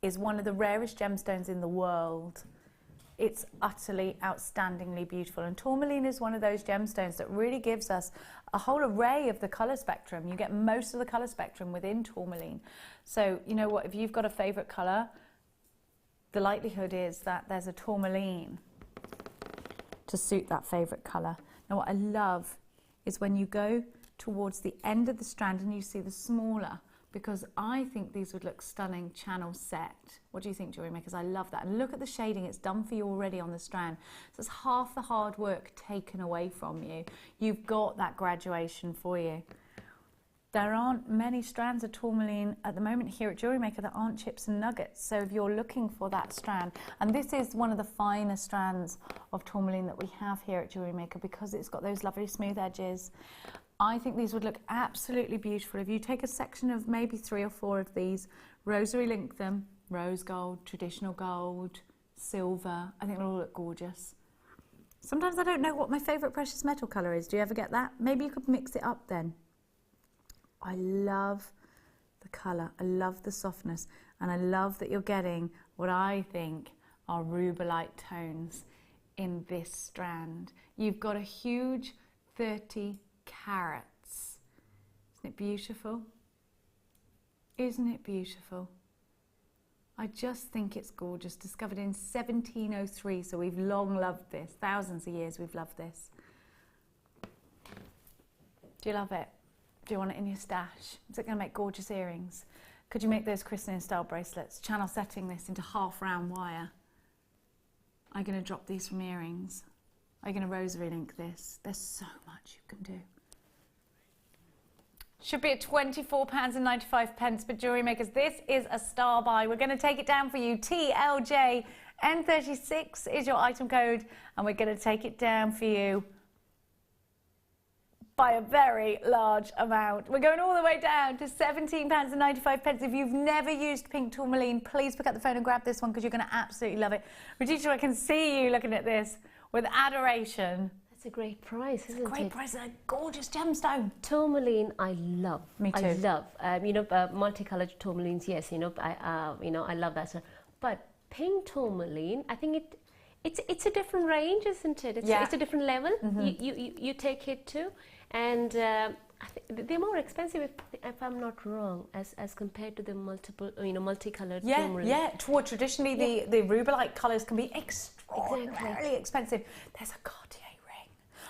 is one of the rarest gemstones in the world. It's utterly, outstandingly beautiful. And tourmaline is one of those gemstones that really gives us a whole array of the colour spectrum. You get most of the colour spectrum within tourmaline. So, you know what, if you've got a favourite colour, the likelihood is that there's a tourmaline to suit that favourite colour. Now, what I love is when you go towards the end of the strand and you see the smaller, because I think these would look stunning channel set. What do you think, Jewellery Makers? I love that. And look at the shading, it's done for you already on the strand. So it's half the hard work taken away from you. You've got that graduation for you. There aren't many strands of tourmaline at the moment here at Jewellery Maker that aren't chips and nuggets. So if you're looking for that strand, and this is one of the finer strands of tourmaline that we have here at Jewellery Maker because it's got those lovely smooth edges. I think these would look absolutely beautiful. If you take a section of maybe 3 or 4 of these, rosary link them, rose gold, traditional gold, silver, I think they'll all look gorgeous. Sometimes I don't know what my favourite precious metal colour is. Do you ever get that? Maybe you could mix it up then. I love the colour, I love the softness, and I love that you're getting what I think are rubellite tones in this strand. You've got a huge 30 carats. Isn't it beautiful? Isn't it beautiful? I just think it's gorgeous. Discovered in 1703, so we've long loved this. Thousands of years we've loved this. Do you love it? Do you want it in your stash? Is it going to make gorgeous earrings? Could you make those christening style bracelets? Channel setting this into half round wire. Are you going to drop these from earrings? Are you going to rosary link this? There's so much you can do. Should be at £24.95, but Jewellery Makers, this is a star buy. We're going to take it down for you. TLJ N36 is your item code, and we're going to take it down for you by a very large amount. We're going all the way down to £17.95. If you've never used pink tourmaline, please pick up the phone and grab this one because you're going to absolutely love it. Regina, I can see you looking at this with adoration. It's a great price, isn't it? It's a great price, and a gorgeous gemstone. Tourmaline, I love. Me too. I love. Multicolored tourmalines, yes, I love that. But pink tourmaline, I think it's a different range, isn't it? It's a different level. You take it to, and I think they're more expensive if I'm not wrong, as compared to the multicolored tourmaline. Yeah. Traditionally, the rubellite colours can be extraordinarily expensive. There's a Cartier ring.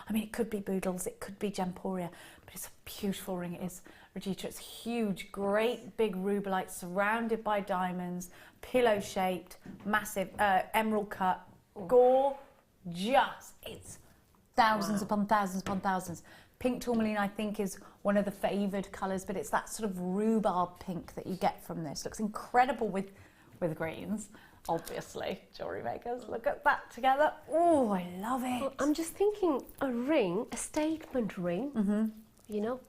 I mean, it could be Boodles, it could be Gemporia, but it's a beautiful ring. It is, Regina. It's huge, great big rubellite surrounded by diamonds, pillow shaped, massive, emerald cut, gorgeous. It's thousands upon thousands upon thousands. Pink tourmaline, I think, is one of the favoured colours, but it's that sort of rhubarb pink that you get from this. Looks incredible with greens, obviously. Jewellery Makers, look at that together. Oh, I love it. Well, I'm just thinking a ring, a statement ring,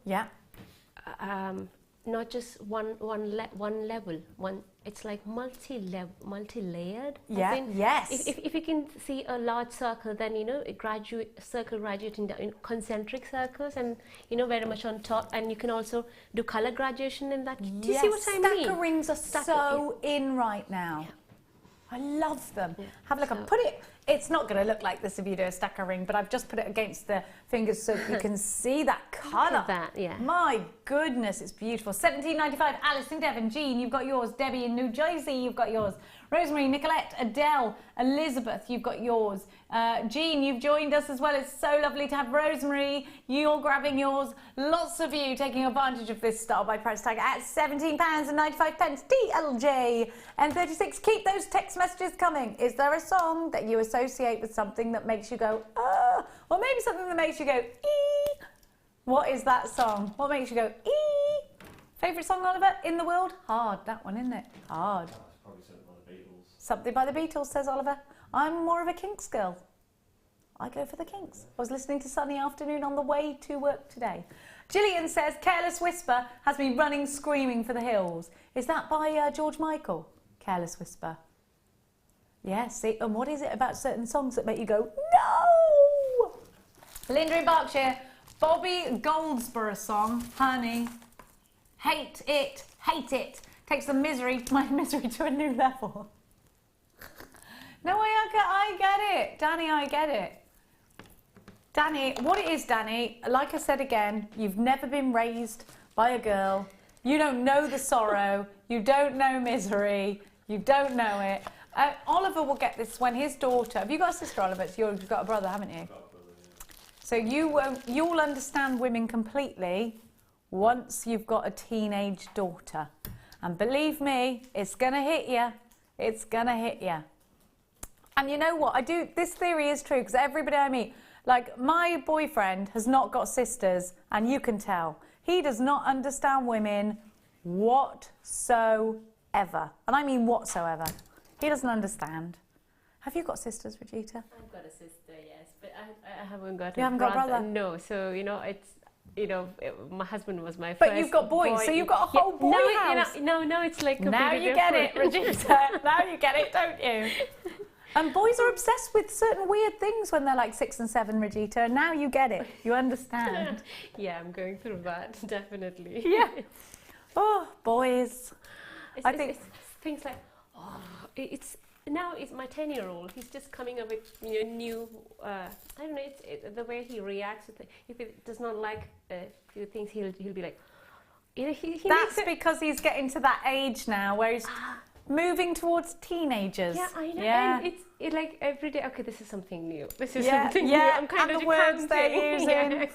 Yeah. Not just one level. It's like multi-layered. Yeah. Yes. If you can see a large circle, then graduating in concentric circles, and very much on top. And you can also do color graduation in that. Do you see what I mean? Stacker rings are so in right now. Yeah. I love them. Yeah. Have a look. I've put it. It's not going to look like this if you do a stacker ring, but I've just put it against the fingers so that you can see that colour. Look at that, yeah. My goodness, it's beautiful. £17.95. Alice in Devon. Jean, you've got yours. Debbie in New Jersey, you've got yours. Rosemary, Nicolette, Adele, Elizabeth, you've got yours. Jean, you've joined us as well. It's so lovely to have Rosemary. You're grabbing yours. Lots of you taking advantage of this style by price tag at £17.95. TLJ and 36. Keep those text messages coming. Is there a song that you associate with something that makes you go, ah, or maybe something that makes you go, ee? What is that song? What makes you go, ee? Favourite song, Oliver, in the world? Hard, that one, isn't it? Hard. Probably something by the Beatles. Something by the Beatles, says Oliver. I'm more of a Kinks girl. I go for the Kinks. I was listening to Sunny Afternoon on the way to work today. Gillian says, Careless Whisper has me running screaming for the hills. Is that by George Michael? Careless Whisper. Yes, see, and what is it about certain songs that make you go, no? Linda in Berkshire, Bobby Goldsborough song, Honey. Hate it, my misery to a new level. No, I it. Danny, I get it. Danny, what it is, Danny, like I said again, you've never been raised by a girl. You don't know the sorrow. You don't know misery. You don't know it. Oliver will get this when his daughter... Have you got a sister, Oliver? You've got a brother, haven't you? So you'll understand women completely once you've got a teenage daughter. And believe me, it's going to hit you. It's going to hit you. And you know what? This theory is true because everybody I meet... Like, my boyfriend has not got sisters, and you can tell. He does not understand women whatsoever. And I mean whatsoever. He doesn't understand. Have you got sisters, Regita? I've got a sister, yes, but I haven't got You haven't got a brother? No, so, you know, it's... You know, my husband was my first. But you've got boys, boy. So you've got a whole boy house. No, it's like now you get it, Regita. Now you get it, don't you? And boys are obsessed with certain weird things when they're like 6 and 7, Regita. And now you get it. You understand. Yeah, I'm going through that, definitely. Yeah. Oh, boys. I think it's things like, now it's my 10-year-old. He's just coming up with new. I don't know. It's the way he reacts. If it does not like a few things, he'll be like. That's because he's getting to that age now where he's moving towards teenagers. Yeah, I know. Yeah. And it's like every day. Okay, this is something new. This is Yeah, something new. yeah. I'm kind And of the words they're decanting. using. Yeah.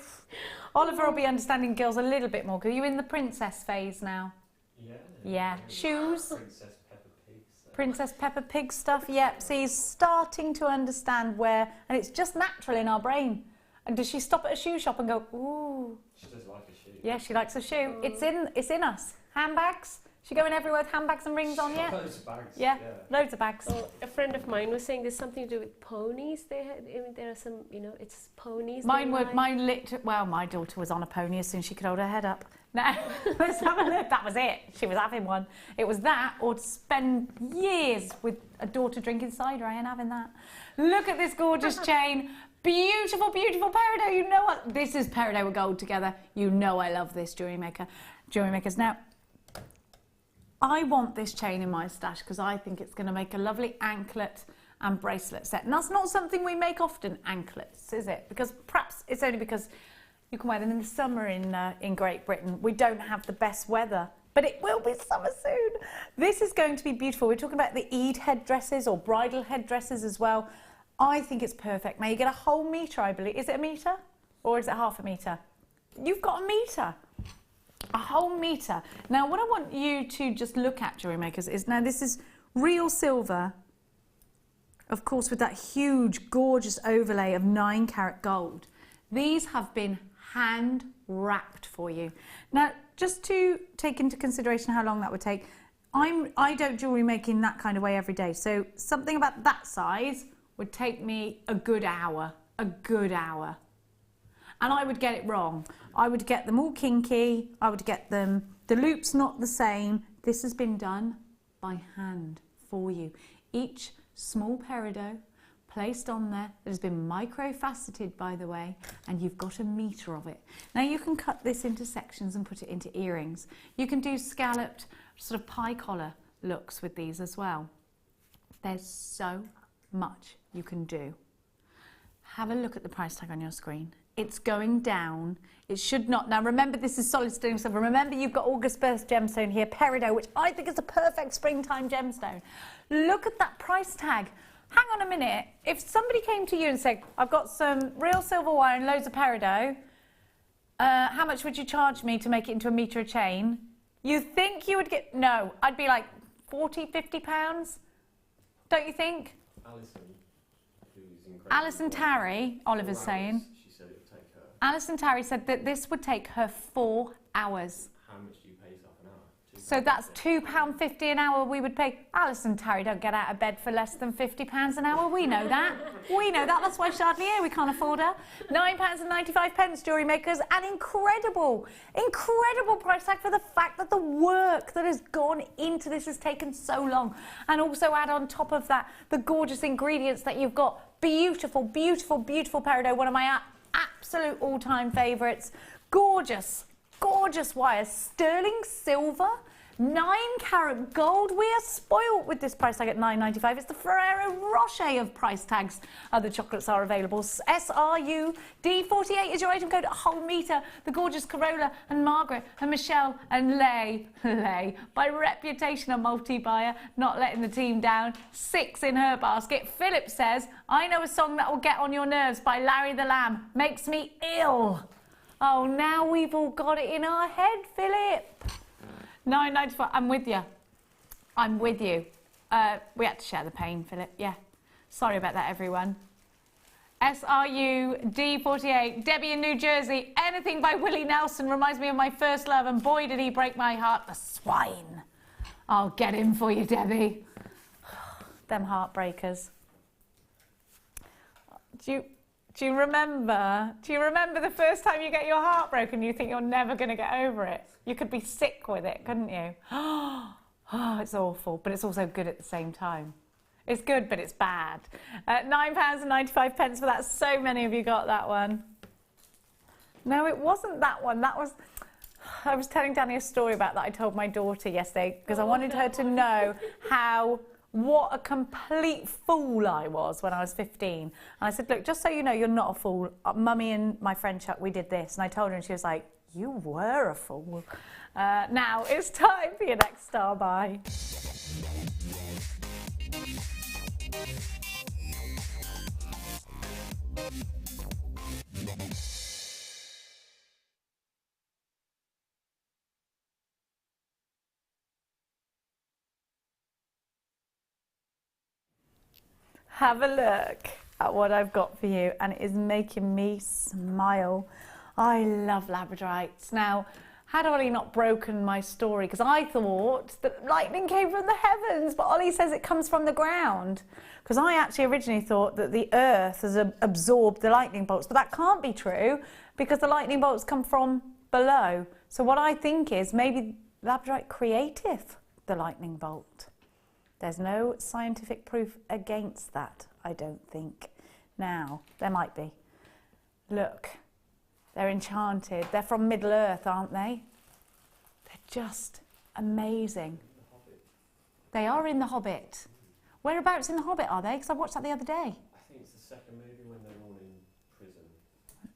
Oliver will be understanding girls a little bit more because you're in the princess phase now. Yeah. Yeah. Shoes. Princess Peppa Pig. So. Princess Peppa Pig stuff, yep. So he's starting to understand where, and it's just natural in our brain. And does she stop at a shoe shop and go, ooh? She does like a shoe. Yeah, she likes a shoe. It's in us. Handbags. She going everywhere with handbags and rings on yet? Loads of bags. Yeah, loads of bags. Oh, a friend of mine was saying there's something to do with ponies. There are some, it's ponies. My daughter was on a pony as soon as she could hold her head up. Now, let's have a look. That was it. She was having one. It was that, or to spend years with a daughter drinking cider. I ain't having that. Look at this gorgeous chain. Beautiful, beautiful peridot. You know what? This is peridot with gold together. You know I love this Jewellery Makers. Now, I want this chain in my stash because I think it's going to make a lovely anklet and bracelet set. And that's not something we make often, anklets, is it? Because perhaps it's only because you can wear them in the summer in Great Britain. We don't have the best weather, but it will be summer soon. This is going to be beautiful. We're talking about the Eid headdresses or bridal headdresses as well. I think it's perfect. Now you get a whole metre, I believe. Is it a metre or is it half a metre? You've got a metre. A whole metre. Now what I want you to just look at, Jewellery Makers, is now this is real silver, of course, with that huge, gorgeous overlay of 9-carat gold. These have been hand wrapped for you. Now, just to take into consideration how long that would take, I don't jewellery make in that kind of way every day. So something about that size would take me a good hour. And I would get it wrong. I would get them all kinky. I would get them, the loop's not the same. This has been done by hand for you. Each small peridot placed on there that has been micro-faceted, by the way, and you've got a metre of it. Now you can cut this into sections and put it into earrings. You can do scalloped sort of pie collar looks with these as well. There's so much you can do. Have a look at the price tag on your screen. It's going down. It should not. Now remember, this is solid sterling silver. Remember, you've got August burst gemstone here, peridot, which I think is a perfect springtime gemstone. Look at that price tag. Hang on a minute. If somebody came to you and said, I've got some real silver wire and loads of peridot, how much would you charge me to make it into a metre a chain? You think you would get... No, I'd be like 40, 50 pounds. Don't you think? Alison Tarry, Oliver's saying. She said it would take her. Alison Tarry said that this would take her 4 hours. How much do you pay yourself an hour? So that's £2.50 an hour we would pay. Alison Tarry don't get out of bed for less than £50 an hour. We know that. We know that. That's why Chardonnay, we can't afford her. £9.95, Jewellery Makers. An incredible, incredible price tag for the fact that the work that has gone into this has taken so long. And also add on top of that the gorgeous ingredients that you've got. Beautiful, beautiful, beautiful peridot. One of my absolute all-time favourites. Gorgeous. Gorgeous wires, sterling silver. 9-carat gold. We are spoilt with this price tag at £9.95. It's the Ferrero Rocher of price tags. Other chocolates are available. SRU D48 is your item code. A whole metre. The gorgeous Carola and Margaret and Michelle and Lay, by reputation a multi-buyer, not letting the team down. 6 in her basket. Philip says, I know a song that will get on your nerves by Larry the Lamb. Makes me ill. Oh, now we've all got it in our head, Philip. £9.95. I'm with you. I'm with you. We had to share the pain, Philip. Yeah. Sorry about that, everyone. SRU D48. Debbie in New Jersey. Anything by Willie Nelson reminds me of my first love, and boy, did he break my heart. The swine. I'll get him for you, Debbie. Them heartbreakers. Do you remember the first time you get your heart broken, you think you're never going to get over it? You could be sick with it, couldn't you? Oh, it's awful, but it's also good at the same time. It's good, but it's bad. £9.95 for that. So many of you got that one. No, it wasn't that one. I was telling Danny a story about that I told my daughter yesterday because I wanted her to know what a complete fool I was when I was 15. And I said, look, just so you know, you're not a fool. Mummy and my friend Chuck, we did this. And I told her and she was like, you were a fool. Now it's time for your next star buy. Have a look at what I've got for you, and it is making me smile. I love labradorites. Now, had Ollie not broken my story, because I thought that lightning came from the heavens, but Ollie says it comes from the ground. Because I actually originally thought that the earth has absorbed the lightning bolts, but that can't be true, because the lightning bolts come from below. So what I think is maybe labradorite createth the lightning bolt. There's no scientific proof against that, I don't think. Now, there might be. Look, they're enchanted. They're from Middle-earth, aren't they? They're just amazing. They are in The Hobbit. Whereabouts in The Hobbit are they? Because I watched that the other day. I think it's the second movie when they're all in prison.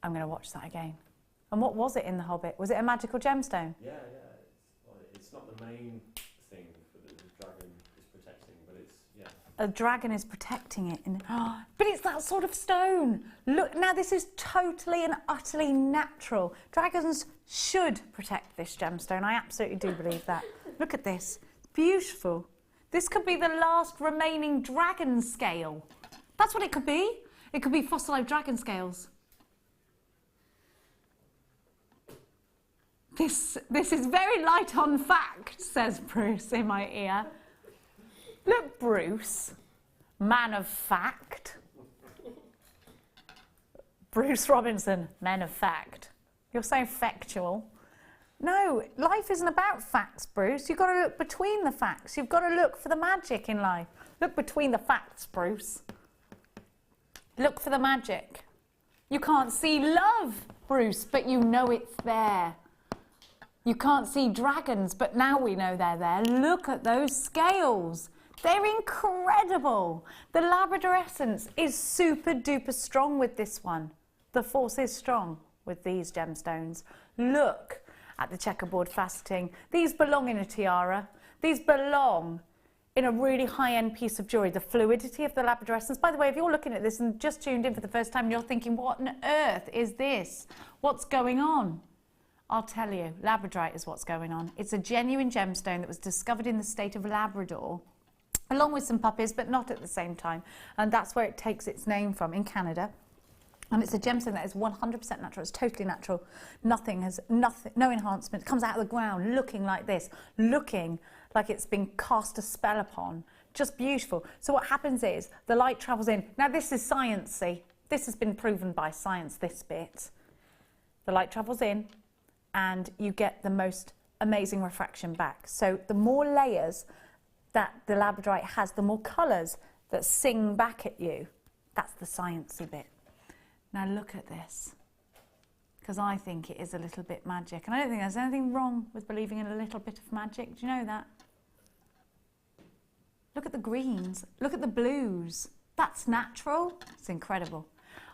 I'm going to watch that again. And what was it in The Hobbit? Was it a magical gemstone? Yeah. It's not the main thing that the dragon is protecting, but it's, yeah. A dragon is protecting it. But it's that sort of stone. Look, now this is totally and utterly natural. Dragons should protect this gemstone. I absolutely do believe that. Look at this. Beautiful. This could be the last remaining dragon scale. That's what it could be. It could be fossilized dragon scales. This is very light on fact, says Bruce in my ear. Look, Bruce, man of fact. Bruce Robinson, man of fact. You're so factual. No, life isn't about facts, Bruce. You've got to look between the facts. You've got to look for the magic in life. Look between the facts, Bruce. Look for the magic. You can't see love, Bruce, but you know it's there. You can't see dragons, but now we know they're there. Look at those scales. They're incredible. The Labrador essence is super duper strong with this one. The force is strong with these gemstones. Look at the checkerboard faceting. These belong in a tiara. These belong in a really high-end piece of jewellery. The fluidity of the Labrador essence. By the way, if you're looking at this and just tuned in for the first time and you're thinking, what on earth is this? What's going on? I'll tell you, labradorite is what's going on. It's a genuine gemstone that was discovered in the state of Labrador, along with some puppies, but not at the same time. And that's where it takes its name from, in Canada. And it's a gemstone that is 100% natural. It's totally natural. No enhancement. It comes out of the ground looking like this, looking like it's been cast a spell upon. Just beautiful. So what happens is the light travels in. Now this is sciencey. This has been proven by science, this bit. The light travels in and you get the most amazing refraction back. So the more layers that the labradorite has, the more colours that sing back at you. That's the sciencey bit. Now look at this. because I think it is a little bit magic. And I don't think there's anything wrong with believing in a little bit of magic. Do you know that? Look at the greens. Look at the blues. That's natural. It's incredible.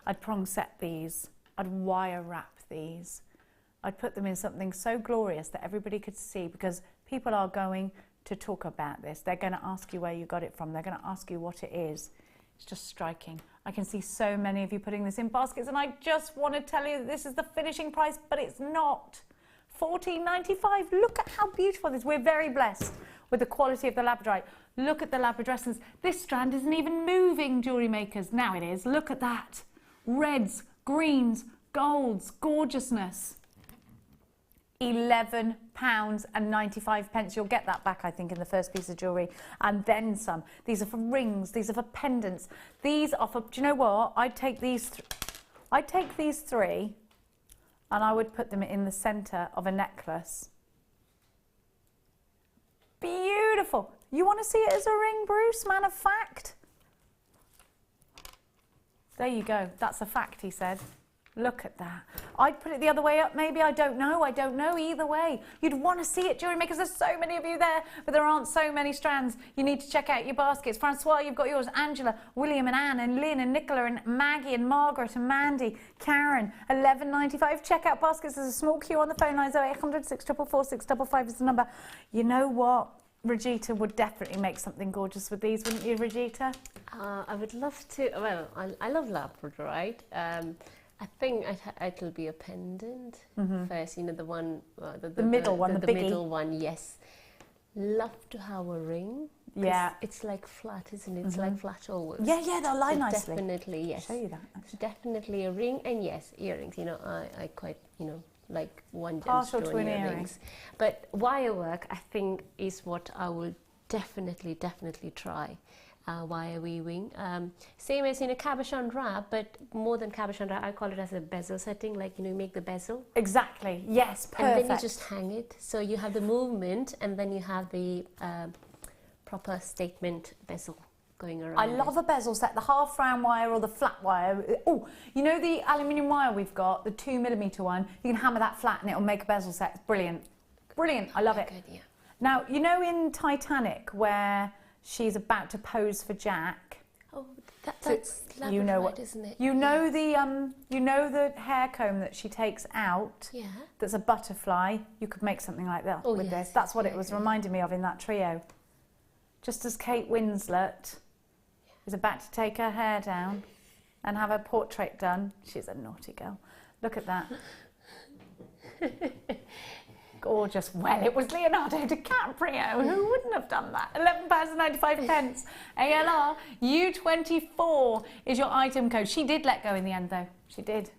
I'd prong set these. I'd wire wrap these. I'd put them in something so glorious that everybody could see, because people are going to talk about this. They're going to ask you where you got it from. They're going to ask you what it is. It's just striking. I can see so many of you putting this in baskets, and I just want to tell you that this is the finishing price, but it's not. $14.95. Look at how beautiful this is. We're very blessed with the quality of the labradorite. Look at the labradescence. This strand isn't even moving, jewellery makers. Now it is. Look at that. Reds, greens, golds, gorgeousness. £11.95. You'll get that back, I think, in the first piece of jewellery, and then some. These are for rings. These are for pendants. These are for, do you know what? I'd take these three and I would put them in the centre of a necklace. Beautiful. You want to see it as a ring, Bruce? Man of fact? There you go. That's a fact, he said. Look at that. I'd put it the other way up, maybe. I don't know. I don't know. Either way. You'd want to see it, jewellery makers. There's so many of you there, but there aren't so many strands. You need to check out your baskets. Francois, you've got yours. Angela, William and Anne and Lynn and Nicola and Maggie and Margaret and Mandy, Karen, $11.95. Check out baskets. There's a small queue on the phone lines. 0800 644 655 is the number. You know what? Regita would definitely make something gorgeous with these, wouldn't you, Regita? I would love to. Well, I love labradorite. I think it'll be a pendant first. You know, the one, the middle one, the middle one. Yes. Love to have a ring. Yeah. It's like flat, isn't it? It's like flat always. Yeah, yeah, they'll lie nicely. Definitely, yes. I'll show you that. Definitely a ring, and yes, earrings. You know, I quite, you know, like one partial gemstone to an earrings. But wire work, I think, is what I will definitely try. Wire weaving, same as in a cabochon wrap, but more than cabochon wrap, I call it as a bezel setting, like, you know, you make the bezel. Exactly, yes, perfect. And then you just hang it, so you have the movement, and then you have the proper statement bezel going around. I love a bezel set, the half round wire or the flat wire. Oh, you know the aluminium wire we've got, the 2mm one, you can hammer that flat and it'll make a bezel set. It's brilliant. Brilliant, I love it. Good, yeah. Now, you know in Titanic where she's about to pose for Jack. Oh, that's labradorite, you know what, isn't it? You know the hair comb that she takes out. Yeah. That's a butterfly. You could make something like that with this. That's what it was reminding me of in that trio. Just as Kate Winslet is about to take her hair down and have her portrait done. She's a naughty girl. Look at that. Gorgeous. Well, it was Leonardo DiCaprio. Who wouldn't have done that? £11.95. ALR U24 is your item code. She did let go in the end, though. She did.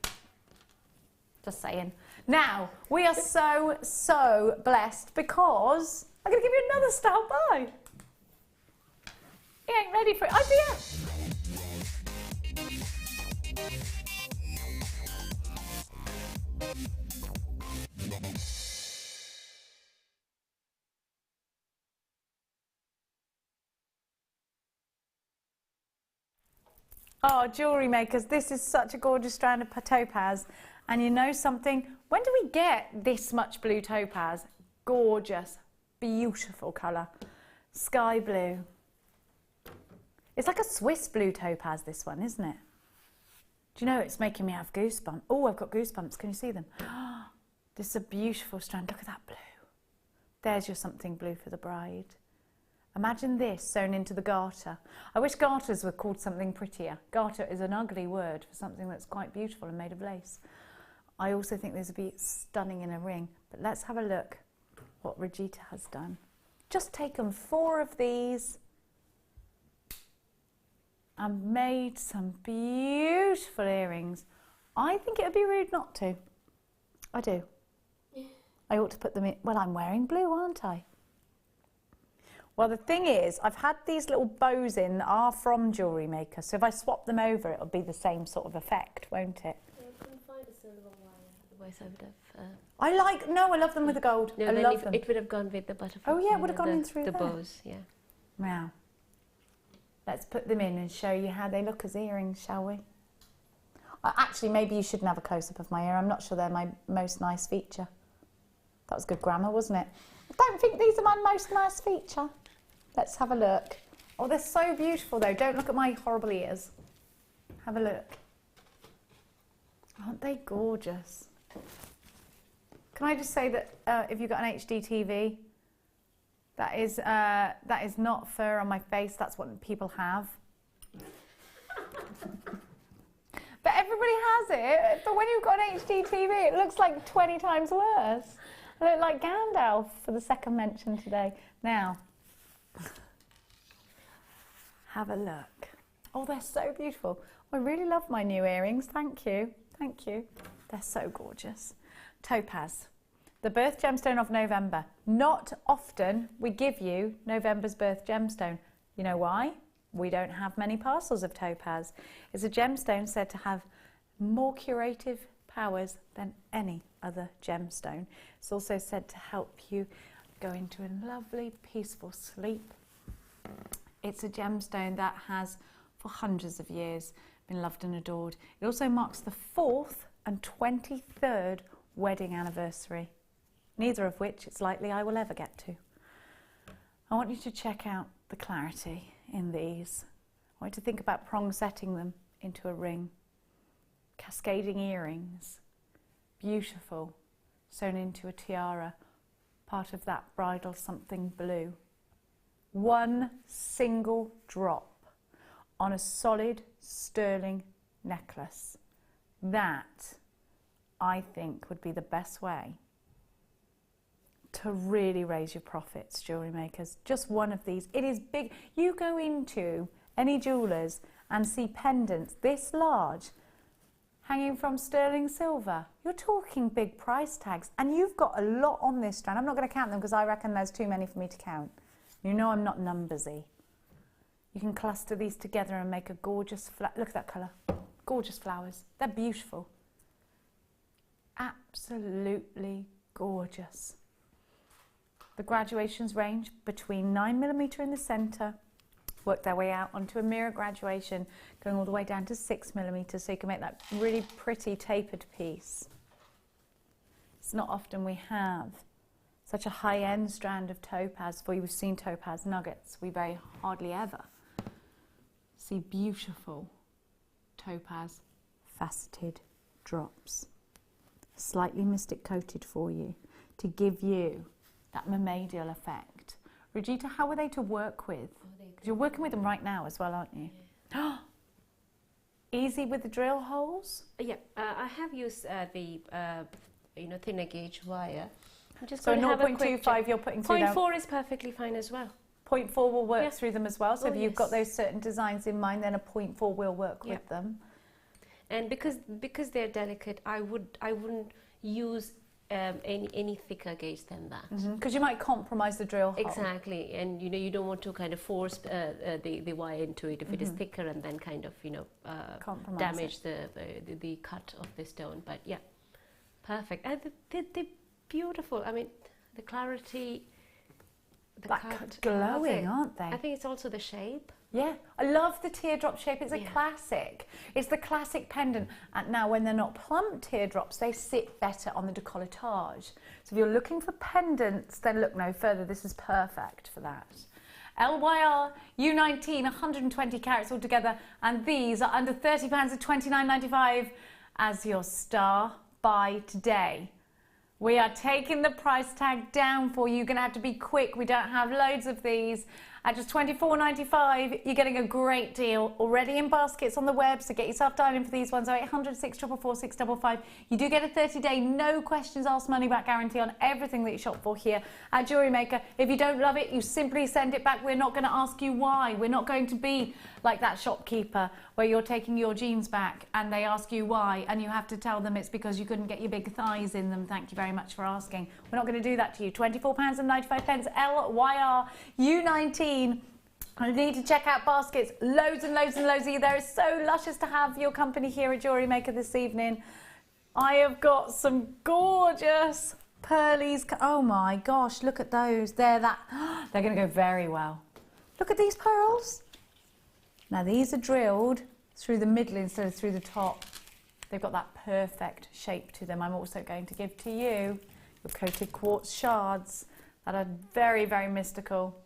Just saying. Now, we are so blessed because I'm going to give you another style buy. He ain't ready for it. IPS. Oh, jewellery makers, this is such a gorgeous strand of topaz. And you know something? When do we get this much blue topaz? Gorgeous, beautiful colour. Sky blue. It's like a Swiss blue topaz, this one, isn't it? Do you know, it's making me have goosebumps. Oh, I've got goosebumps. Can you see them? This is a beautiful strand. Look at that blue. There's your something blue for the bride. Imagine this sewn into the garter. I wish garters were called something prettier. Garter is an ugly word for something that's quite beautiful and made of lace. I also think this would be stunning in a ring. But let's have a look what Regita has done. Just taken 4 of these and made some beautiful earrings. I think it would be rude not to. I do. I ought to put them in. Well, I'm wearing blue, aren't I? Well, the thing is, I've had these little bows in that are from Jewellery Maker, so if I swap them over, it'll be the same sort of effect, won't it? Yeah, I couldn't find a silver wire, otherwise I would have... I love them with the gold. No, I love them. It would have gone with the butterfly. Oh yeah, it would have gone in through the there. bows, yeah. Now, let's put them in and show you how they look as earrings, shall we? Actually, maybe you shouldn't have a close-up of my ear. I'm not sure they're my most nice feature. That was good grammar, wasn't it? I don't think these are my most nice feature. Let's have a look. Oh, they're so beautiful, though. Don't look at my horrible ears. Have a look. Aren't they gorgeous? Can I just say that if you've got an HD TV, that is not fur on my face. That's what people have. But everybody has it. But when you've got an HD TV, it looks like 20 times worse. I look like Gandalf for the second mention today. Now, have a look. Oh, they're so beautiful. I really love my new earrings. Thank you. Thank you. They're so gorgeous. Topaz, the birth gemstone of November. Not often we give you November's birth gemstone. You know why? We don't have many parcels of topaz. It's a gemstone said to have more curative powers than any other gemstone. It's also said to help you go into a lovely, peaceful sleep. It's a gemstone that has, for hundreds of years, been loved and adored. It also marks the 4th and 23rd wedding anniversary, neither of which it's likely I will ever get to. I want you to check out the clarity in these. I want you to think about prong setting them into a ring. Cascading earrings, beautiful, sewn into a tiara, part of that bridal something blue. One single drop on a solid sterling necklace. That, I think, would be the best way to really raise your profits, jewellery makers. Just one of these. It is big. You go into any jewellers and see pendants this large hanging from sterling silver. You're talking big price tags, and you've got a lot on this strand. I'm not going to count them because I reckon there's too many for me to count. You know I'm not numbersy. You can cluster these together and make a gorgeous, look at that colour, gorgeous flowers. They're beautiful. Absolutely gorgeous. The graduations range between 9mm in the centre, work their way out onto a mirror graduation, going all the way down to 6mm, so you can make that really pretty tapered piece. It's not often we have such a high-end strand of topaz. For you, we've seen topaz nuggets. We very hardly ever see beautiful topaz faceted drops. Slightly mystic coated for you to give you that mermaidial effect. Rajita, how are they to work with? Because you're working with them right now as well, aren't you? Yeah. Easy with the drill holes? Yeah, I have used the thinner gauge wire. I'm just so going to have 0.25 you're putting through them. 0.4 is perfectly fine as well. 0.4 will work through them as well. So if you've got yes. those certain designs in mind, then a 0.4 will work with them. And because they're delicate, I wouldn't use any thicker gauge than that. Because you might compromise the drill hole. Exactly, and you don't want to kind of force the wire into it if it is thicker, and then kind of damage the cut of the stone. But yeah, perfect. And they're beautiful. I mean, the clarity, the cut, glowing, aren't they? I think it's also the shape. Yeah, I love the teardrop shape. It's a classic. It's the classic pendant. And now, when they're not plump teardrops, they sit better on the décolletage. So if you're looking for pendants, then look no further. This is perfect for that. LYR U19, 120 carats altogether, and these are under £30 at £29.95 as your star buy today. We are taking the price tag down for you. You're going to have to be quick. We don't have loads of these. At just £24.95, you're getting a great deal already in baskets on the web, so get yourself dialed in for these ones. 0800 644 655. You do get a 30-day, no questions asked, money back guarantee on everything that you shop for here at Jewellery Maker. If you don't love it, you simply send it back. We're not going to ask you why. We're not going to be like that shopkeeper where you're taking your jeans back and they ask you why, and you have to tell them it's because you couldn't get your big thighs in them. Thank you very much for asking. We're not going to do that to you. £24.95, LYR U19. I need to check out baskets. Loads and loads and loads of you. There is so luscious to have your company here at Jewellery Maker this evening. I have got some gorgeous pearlies. Oh my gosh, look at those. They're going to go very well. Look at these pearls. Now these are drilled through the middle instead of through the top. They've got that perfect shape to them. I'm also going to give to you your coated quartz shards that are very, very mystical.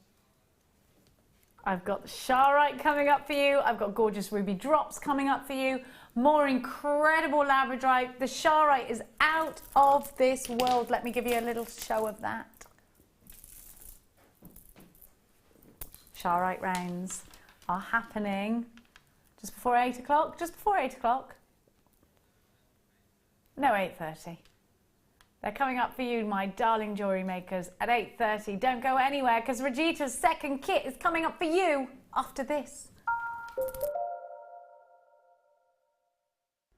I've got the Sharite coming up for you. I've got gorgeous ruby drops coming up for you. More incredible labradorite. The Sharite is out of this world. Let me give you a little show of that. Sharite rounds are happening just before 8 o'clock. Just before 8 o'clock. No, 8:30. They're coming up for you, my darling jewellery makers, at 8:30. Don't go anywhere, because Regita's second kit is coming up for you after this.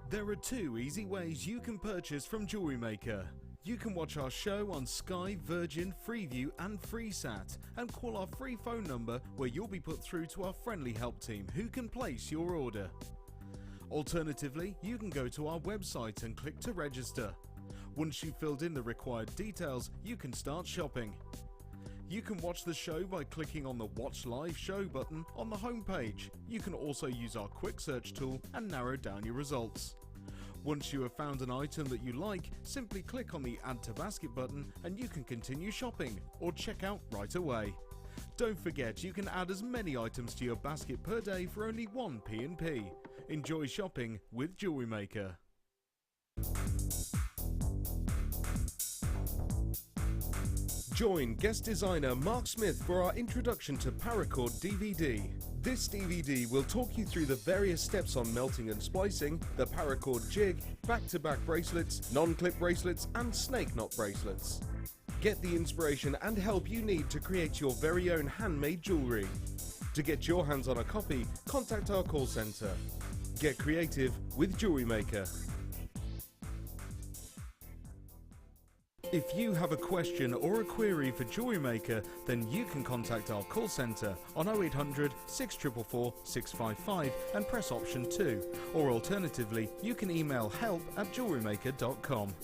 There are 2 easy ways you can purchase from Jewellery Maker. You can watch our show on Sky, Virgin, Freeview and FreeSat and call our free phone number where you'll be put through to our friendly help team who can place your order. Alternatively, you can go to our website and click to register. Once you've filled in the required details, you can start shopping. You can watch the show by clicking on the Watch Live Show button on the homepage. You can also use our quick search tool and narrow down your results. Once you have found an item that you like, simply click on the Add to Basket button and you can continue shopping or check out right away. Don't forget, you can add as many items to your basket per day for only 1 P&P. Enjoy shopping with Jewellery Maker. Join guest designer Mark Smith for our introduction to Paracord DVD. This DVD will talk you through the various steps on melting and splicing, the Paracord jig, back-to-back bracelets, non-clip bracelets and snake knot bracelets. Get the inspiration and help you need to create your very own handmade jewellery. To get your hands on a copy, contact our call centre. Get creative with Jewellery Maker. If you have a question or a query for Jewellery Maker, then you can contact our call centre on 0800 644 655 and press option 2, or alternatively you can email help@jewellerymaker.com.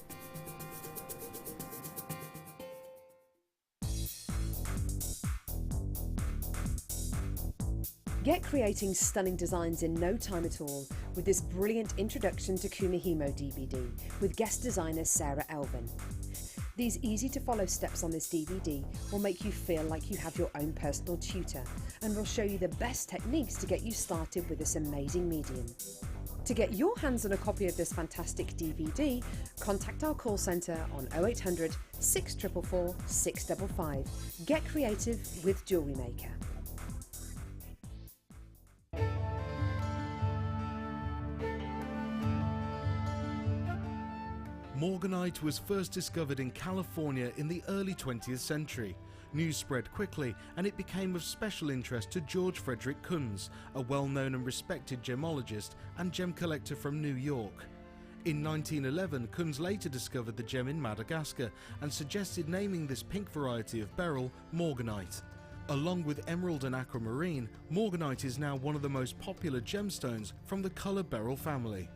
Get creating stunning designs in no time at all with this brilliant introduction to Kumihimo DVD with guest designer Sarah Elvin. These easy-to-follow steps on this DVD will make you feel like you have your own personal tutor and will show you the best techniques to get you started with this amazing medium. To get your hands on a copy of this fantastic DVD, contact our call centre on 0800 644 655. Get creative with Jewellery Maker. Morganite was first discovered in California in the early 20th century. News spread quickly and it became of special interest to George Frederick Kunz, a well-known and respected gemologist and gem collector from New York. In 1911, Kunz later discovered the gem in Madagascar and suggested naming this pink variety of beryl Morganite. Along with emerald and aquamarine, Morganite is now one of the most popular gemstones from the colour beryl family.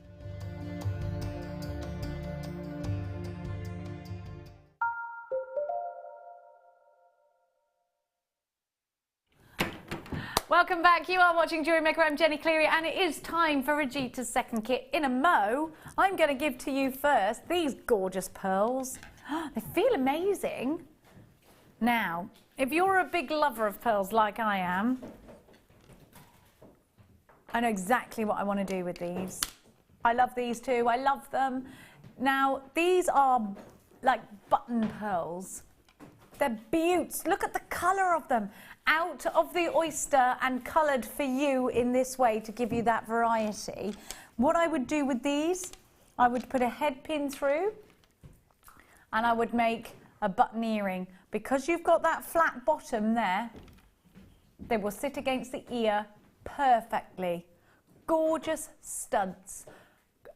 Welcome back. You are watching Jewellery Maker. I'm Jenny Cleary and it is time for Regita's second kit. In a mo, I'm going to give to you first these gorgeous pearls. They feel amazing. Now, if you're a big lover of pearls like I am, I know exactly what I want to do with these. I love these too. I love them. Now, these are like button pearls. They're beauts. Look at the colour of them. Out of the oyster and coloured for you in this way to give you that variety. What I would do with these, I would put a head pin through and I would make a button earring. Because you've got that flat bottom there, they will sit against the ear perfectly. Gorgeous studs.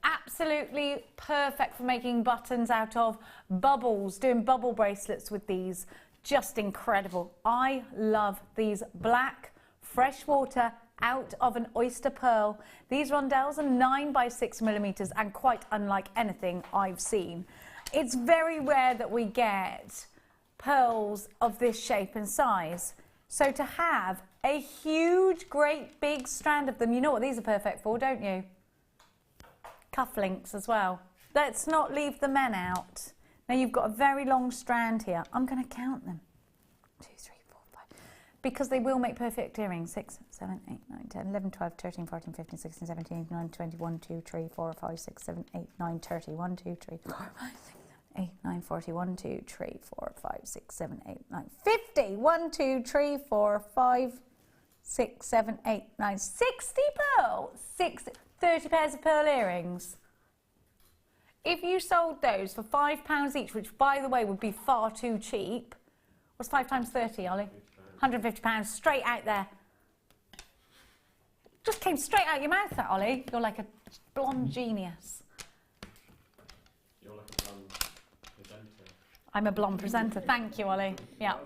Absolutely perfect for making buttons out of bubbles, doing bubble bracelets with these. Just incredible. I love these black freshwater out of an oyster pearl. These rondelles are 9 by 6 millimeters and quite unlike anything I've seen. It's very rare that we get pearls of this shape and size. So to have a huge, great big strand of them, you know what these are perfect for, don't you? cufflinks as well. Let's not leave the men out. Now you've got a very long strand here. I'm going to count them. 2, 3, 4, 5. Because they will make perfect earrings. 6, 7, 8, 9, 10, 11, 12, 13, 14, 15, 16, 17, 18, 19, 20, 1, 2, 3, 4, 5, 6, 7, 8, 9, 30. 1, 2, 3, 4, 5, 6, 7, 8, 9, 40. 1, 2, 3, 4, 5, 6, 7, 8, 9, 50. 1, 2, 3, 4, 5, 6, 7, 8, 9, 60 pearl. 30 pairs of pearl earrings. If you sold those for £5 each, which by the way would be far too cheap, what's 5 times 30, Ollie? £150 straight out there. Just came straight out your mouth, that, Ollie. You're like a blonde genius. You're like a blonde presenter. I'm a blonde presenter. Thank you, Ollie. Yeah.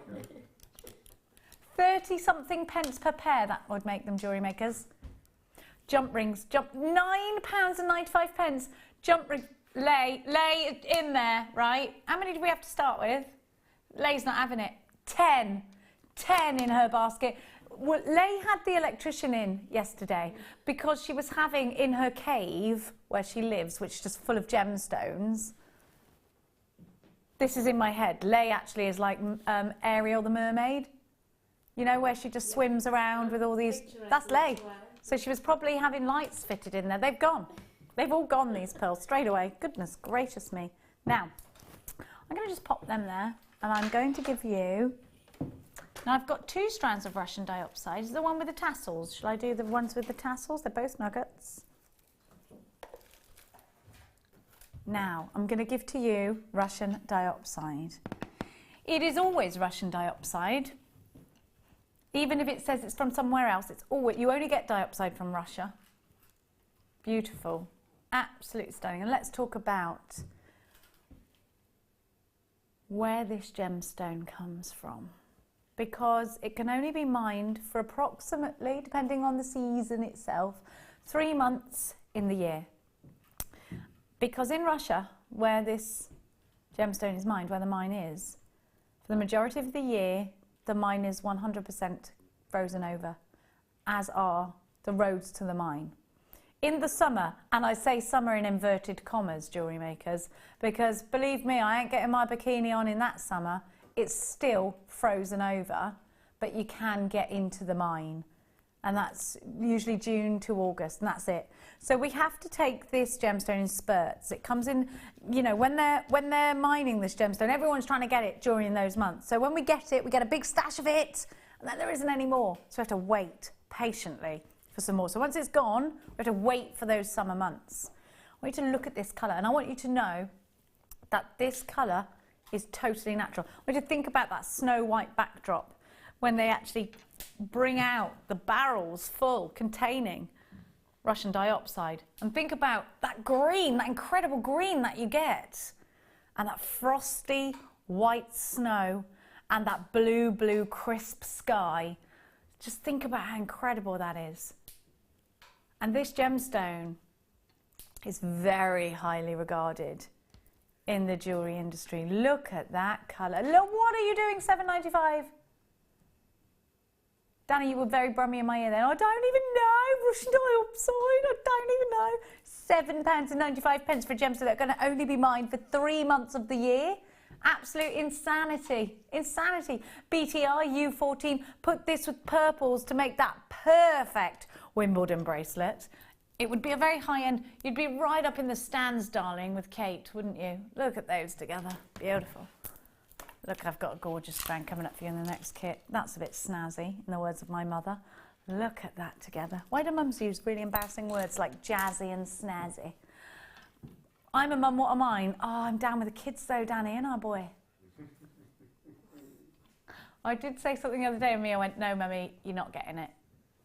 30 something pence per pair, that would make them, jewellery makers. Jump rings, £9.95. Jump rings, lay in there, right? How many do we have to start with? Lay's not having it. 10 in her basket. Well, Lay had the electrician in yesterday because she was having in her cave where she lives, which is just full of gemstones. This is in my head. Lay actually is like Ariel the mermaid. You know, where she just swims around with all these... That's Lay. So she was probably having lights fitted in there. They've gone. They've all gone, these pearls, straight away. Goodness gracious me. Now, I'm going to just pop them there, and I'm going to give you... Now, I've got 2 strands of Russian diopside. Is the one with the tassels? Shall I do the ones with the tassels? They're both nuggets. Now, I'm going to give to you Russian diopside. It is always Russian diopside. Even if it says it's from somewhere else, it's always, you only get diopside from Russia. Beautiful. Absolutely stunning. And let's talk about where this gemstone comes from. Because it can only be mined for approximately, depending on the season itself, 3 months in the year. Because in Russia, where this gemstone is mined, where the mine is, for the majority of the year, the mine is 100% frozen over, as are the roads to the mine. In the summer, and I say summer in inverted commas, jewellery makers, because believe me, I ain't getting my bikini on in that summer. It's still frozen over, but you can get into the mine. And that's usually June to August, and that's it. So we have to take this gemstone in spurts. It comes in, you know, when they're mining this gemstone, everyone's trying to get it during those months. So when we get it, we get a big stash of it, and then there isn't any more. So we have to wait patiently for some more. So once it's gone, we have to wait for those summer months. I want you to look at this colour, and I want you to know that this colour is totally natural. I want you to think about that snow white backdrop when they actually bring out the barrels full containing Russian diopside, and think about that green, that incredible green that you get, and that frosty white snow and that blue crisp sky. Just think about how incredible that is. And this gemstone is very highly regarded in the jewellery industry. Look at that colour. Look, what are you doing, £7.95? Danny, you were very brummy in my ear then. I don't even know, Russian diopside, I don't even know. £7.95 for a gemstone that are going to only be mined for 3 months of the year. Absolute insanity, insanity. BTR U14, put this with purples to make that perfect Wimbledon bracelet. It would be a very high-end, you'd be right up in the stands, darling, with Kate, wouldn't you? Look at those together, beautiful. Look, I've got a gorgeous strand coming up for you in the next kit. That's a bit snazzy, in the words of my mother. Look at that together. Why do mums use really embarrassing words like jazzy and snazzy? I'm a mum, what am I? Oh, I'm down with the kids though, Danny, and our boy. I did say something the other day and Mia went, no, mummy, you're not getting it.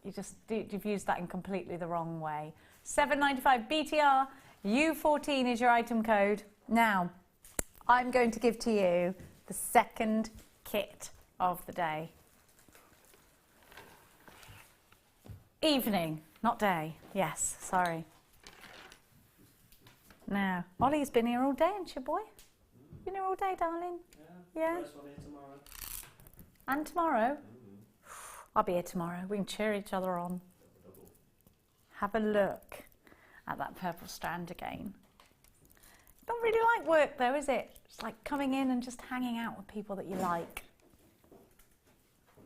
You've used that in completely the wrong way. £7.95 BTR, U14 is your item code. Now, I'm going to give to you the second kit of the day. Evening, not day. Yes, sorry. Now, Ollie's been here all day, hasn't you, boy? Been here all day, darling? Yeah. First one here tomorrow. And tomorrow? I'll be here tomorrow. We can cheer each other on. Have a look at that purple strand again. Not really like work though, is it? It's like coming in and just hanging out with people that you like.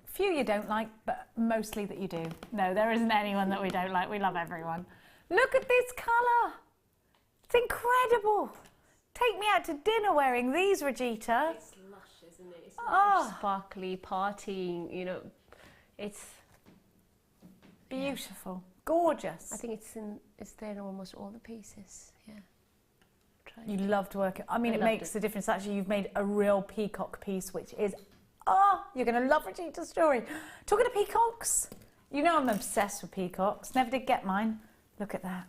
Few you don't like, but mostly that you do. No, there isn't anyone that we don't like. We love everyone. Look at this colour. It's incredible. Take me out to dinner wearing these, Regita. It's lush, isn't it? It's lush, sparkly, partying, you know. It's beautiful, gorgeous. I think it's there in almost all the pieces. Yeah. You loved working. I mean, it makes a difference. Actually, you've made a real peacock piece, which is, you're going to love Regita's story. Talking of peacocks, you know I'm obsessed with peacocks. Never did get mine. Look at that.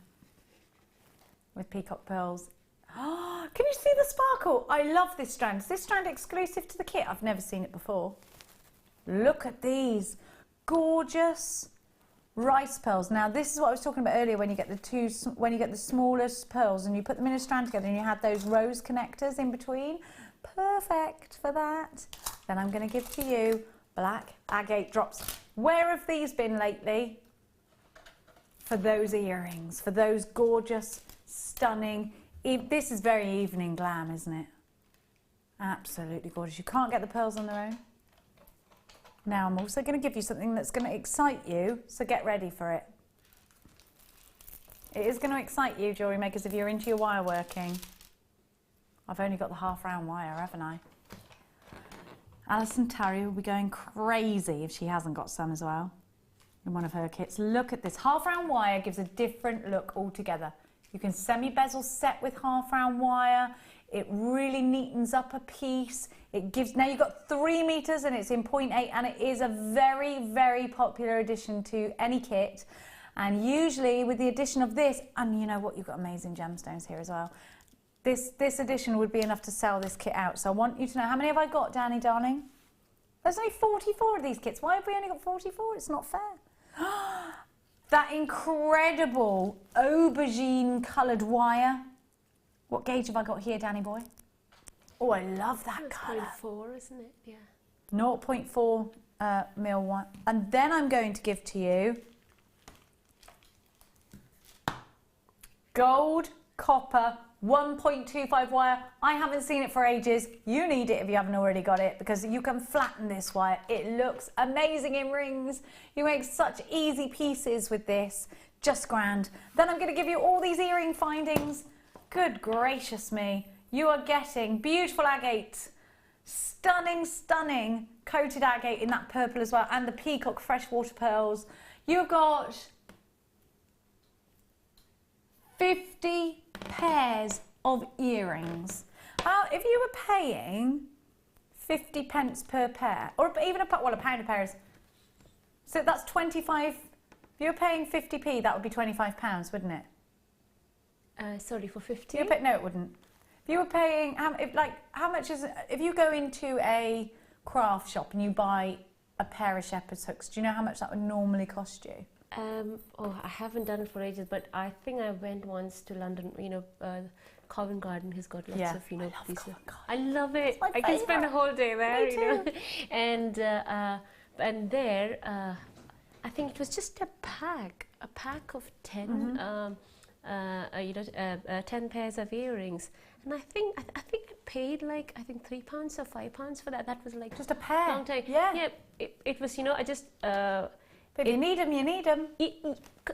With peacock pearls. Oh, can you see the sparkle? I love this strand. Is this strand exclusive to the kit? I've never seen it before. Look at these gorgeous rice pearls. Now, this is what I was talking about earlier when you get the smallest pearls and you put them in a strand together and you had those rose connectors in between. Perfect for that. Then I'm going to give to you black agate drops. Where have these been lately? For those earrings, for those gorgeous, stunning. This is very evening glam, isn't it? Absolutely gorgeous. You can't get the pearls on their own. Now I'm also going to give you something that's going to excite you, so get ready for it. It is going to excite you, jewellery makers, if you're into your wire working. I've only got the half round wire, haven't I? Alison Tarry will be going crazy if she hasn't got some as well in one of her kits. Look at this. Half round wire gives a different look altogether. You can semi-bezel set with half round wire. It really neatens up a piece. It gives, now you've got 3 meters and it's in 0.8 and it is a very, very popular addition to any kit. And usually with the addition of this, and you know what, you've got amazing gemstones here as well. This addition would be enough to sell this kit out. So I want you to know, how many have I got, Danny, darling? There's only 44 of these kits. Why have we only got 44? It's not fair. That incredible aubergine coloured wire. What gauge have I got here, Danny boy? Oh, I love that colour. 0.4, isn't it? Yeah. 0.4 mil one. And then I'm going to give to you gold, copper, 1.25 wire. I haven't seen it for ages. You need it if you haven't already got it because you can flatten this wire. It looks amazing in rings. You make such easy pieces with this. Just grand. Then I'm going to give you all these earring findings. Good gracious me. You are getting beautiful agate. Stunning, stunning coated agate in that purple as well. And the peacock freshwater pearls. You've got 50 pairs of earrings. If you were paying 50 pence per pair, or even a £1 a pair is, so that's 25, if you were paying 50p, that would be £25, wouldn't it? Sorry, for 50? No, it wouldn't. If you were paying, how much is, if you go into a craft shop and you buy a pair of shepherd's hooks, do you know how much that would normally cost you? I haven't done it for ages, but I think I went once to London, you know, Covent Garden has got lots of, you know, pieces. I love it. I can spend a whole day there, you know. And there, I think it was just a pack of 10, 10 pairs of earrings. And I think I paid like, I think £3 or £5 for that. That was like just a pair. Long time. Yeah. Yeah. It was, you know, I just. But you need them, you need them.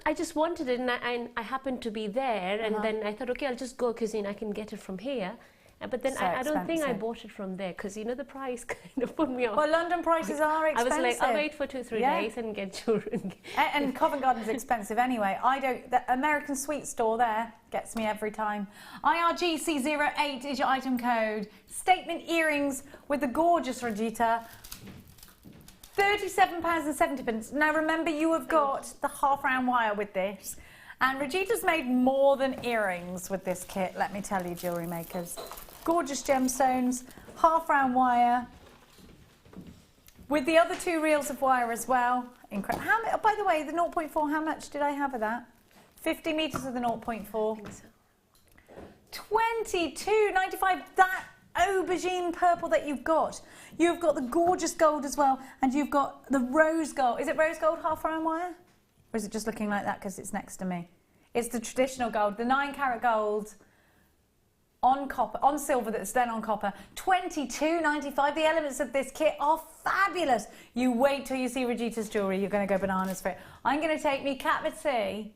I just wanted it, and I happened to be there, and then I thought, okay, I'll just go because, you know, I can get it from here. But then I don't think I bought it from there because, you know, the price kind of put me off. Well, London prices are expensive. I was like, I'll wait for 2-3 days and get jewellery. And Covent Garden's expensive anyway. The American Sweet Store there gets me every time. IRGC08 is your item code. Statement earrings with the gorgeous Regita. £37.70. Now remember, you have got the half round wire with this, and Regita's made more than earrings with this kit, let me tell you, jewellery makers. Gorgeous gemstones, half round wire, with the other 2 reels of wire as well. Incredible. By the way, the 0.4, how much did I have of that? 50 metres of the 0.4. So. £22.95. That aubergine purple that you've got the gorgeous gold as well, and you've got the rose gold. Is it rose gold half round wire, or is it just looking like that because it's next to me? It's the traditional gold, the 9-carat gold on copper, on silver that's then on copper. $22.95. The elements of this kit are fabulous. You wait till you see Regita's jewellery. You're going to go bananas for it. I'm going to take me cavity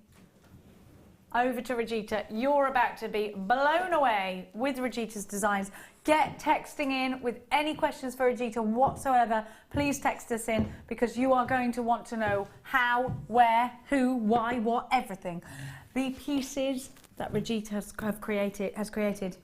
over to Regita. You're about to be blown away with Regita's designs. Get texting in with any questions for Regita whatsoever. Please text us in because you are going to want to know how, where, who, why, what, everything. The pieces that Regita has created,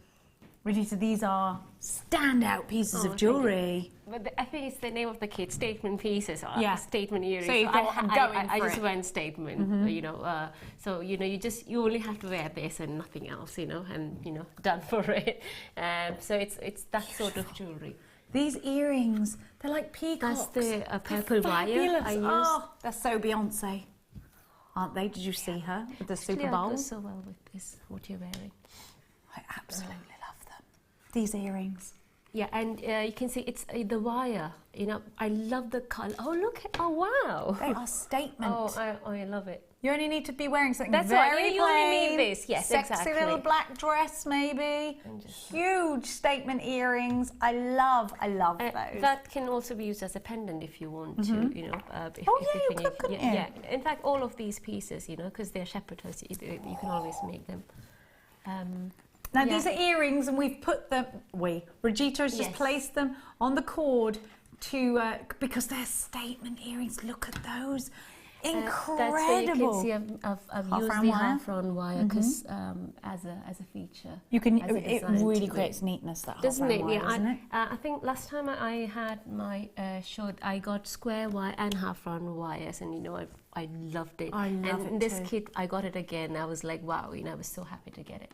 Regita, these are standout pieces of jewellery. But I think it's the name of the kit, statement pieces, or statement earrings. So you I just went statement, you know. So you know, you only have to wear this and nothing else, you know, and you know, done for it. So it's that sort of jewellery. These earrings, they're like peacocks. That's the purple wire I used. Oh, they're so Beyonce, aren't they? Did you see her with the Super Bowl? It goes so well with this, what you're wearing. I absolutely love them. These earrings. Yeah, and you can see it's the wire. You know, I love the colour. Oh, look! Oh, wow! They are statement. I love it. You only need to be wearing something That's very right. You plain, only need this. Yes, sexy exactly. little black dress, maybe. Huge statement earrings. I love those. That can also be used as a pendant if you want to. You know. You could, couldn't you? Yeah. In fact, all of these pieces, you know, because they're shepherdess, you can always make them. Now these are earrings, and we've put them. Regita has just placed them on the cord to because they're statement earrings. Look at those, incredible. That's where you can see I've used the half-round wire because as a feature. You can. It really creates neatness. That doesn't it? Wire, doesn't it? I think last time I had my show, I got square wire and half-round wires, and you know I loved it. I love it. And this kit, I got it again. I was like, wow, you know, I was so happy to get it.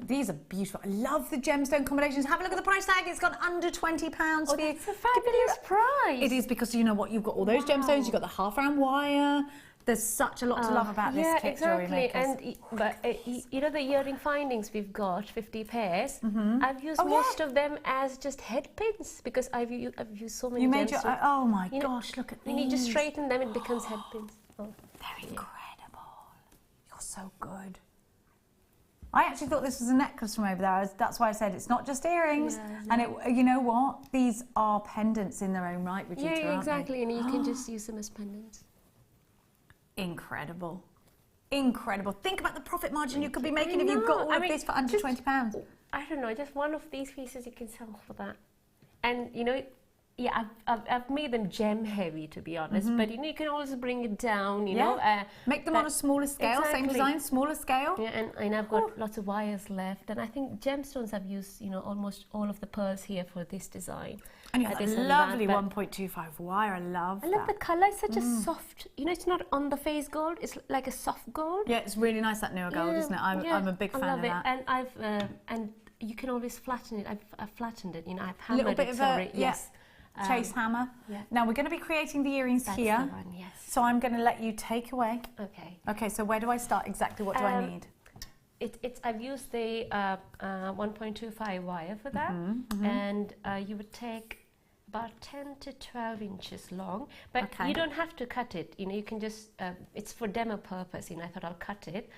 These are beautiful. I love the gemstone combinations. Have a look at the price tag. It's gone under £20 for you. It's a fabulous price. It is because you know what? You've got all those gemstones. You've got the half-round wire. There's such a lot to love about this kit, Jewellery Makers. You know the earring findings we've got, 50 pairs. I've used most of them as just head pins because I've used so many. You made your. Oh my gosh! Look at these. When you just straighten them, it becomes head pins. They're incredible. You're so good. I actually thought this was a necklace from over there. That's why I said it's not just earrings. And you know what? These are pendants in their own right, Regita, yeah, exactly. And you can just use them as pendants. Incredible. Incredible. Think about the profit margin you could be making if you've got all of this for under £20. I don't know, just one of these pieces you can sell for that. And, you know, yeah, I've made them gem heavy, to be honest, but you know, you can always bring it down, you know. Make them on a smaller scale, same design, smaller scale. Yeah, and I've got lots of wires left, and I think gemstones I've used, you know, almost all of the pearls here for this design. And you have a lovely 1.25 wire, I love the colour, it's such a soft, you know, it's not on the face gold, it's like a soft gold. Yeah, it's really nice, that newer gold, isn't it? I'm a big fan of that. And I've, and you can always flatten it, I've flattened it, you know, I've hammered it, sorry, yes. Chase hammer. Now we're going to be creating the earrings here. That's the one, yes. So I'm going to let you take away. Okay. Okay, so where do I start exactly? What do I need? I've used the 1.25 wire for that, and you would take about 10 to 12 inches long, but you don't have to cut it, you know, you can just, it's for demo purpose, you know, I thought I'll cut it.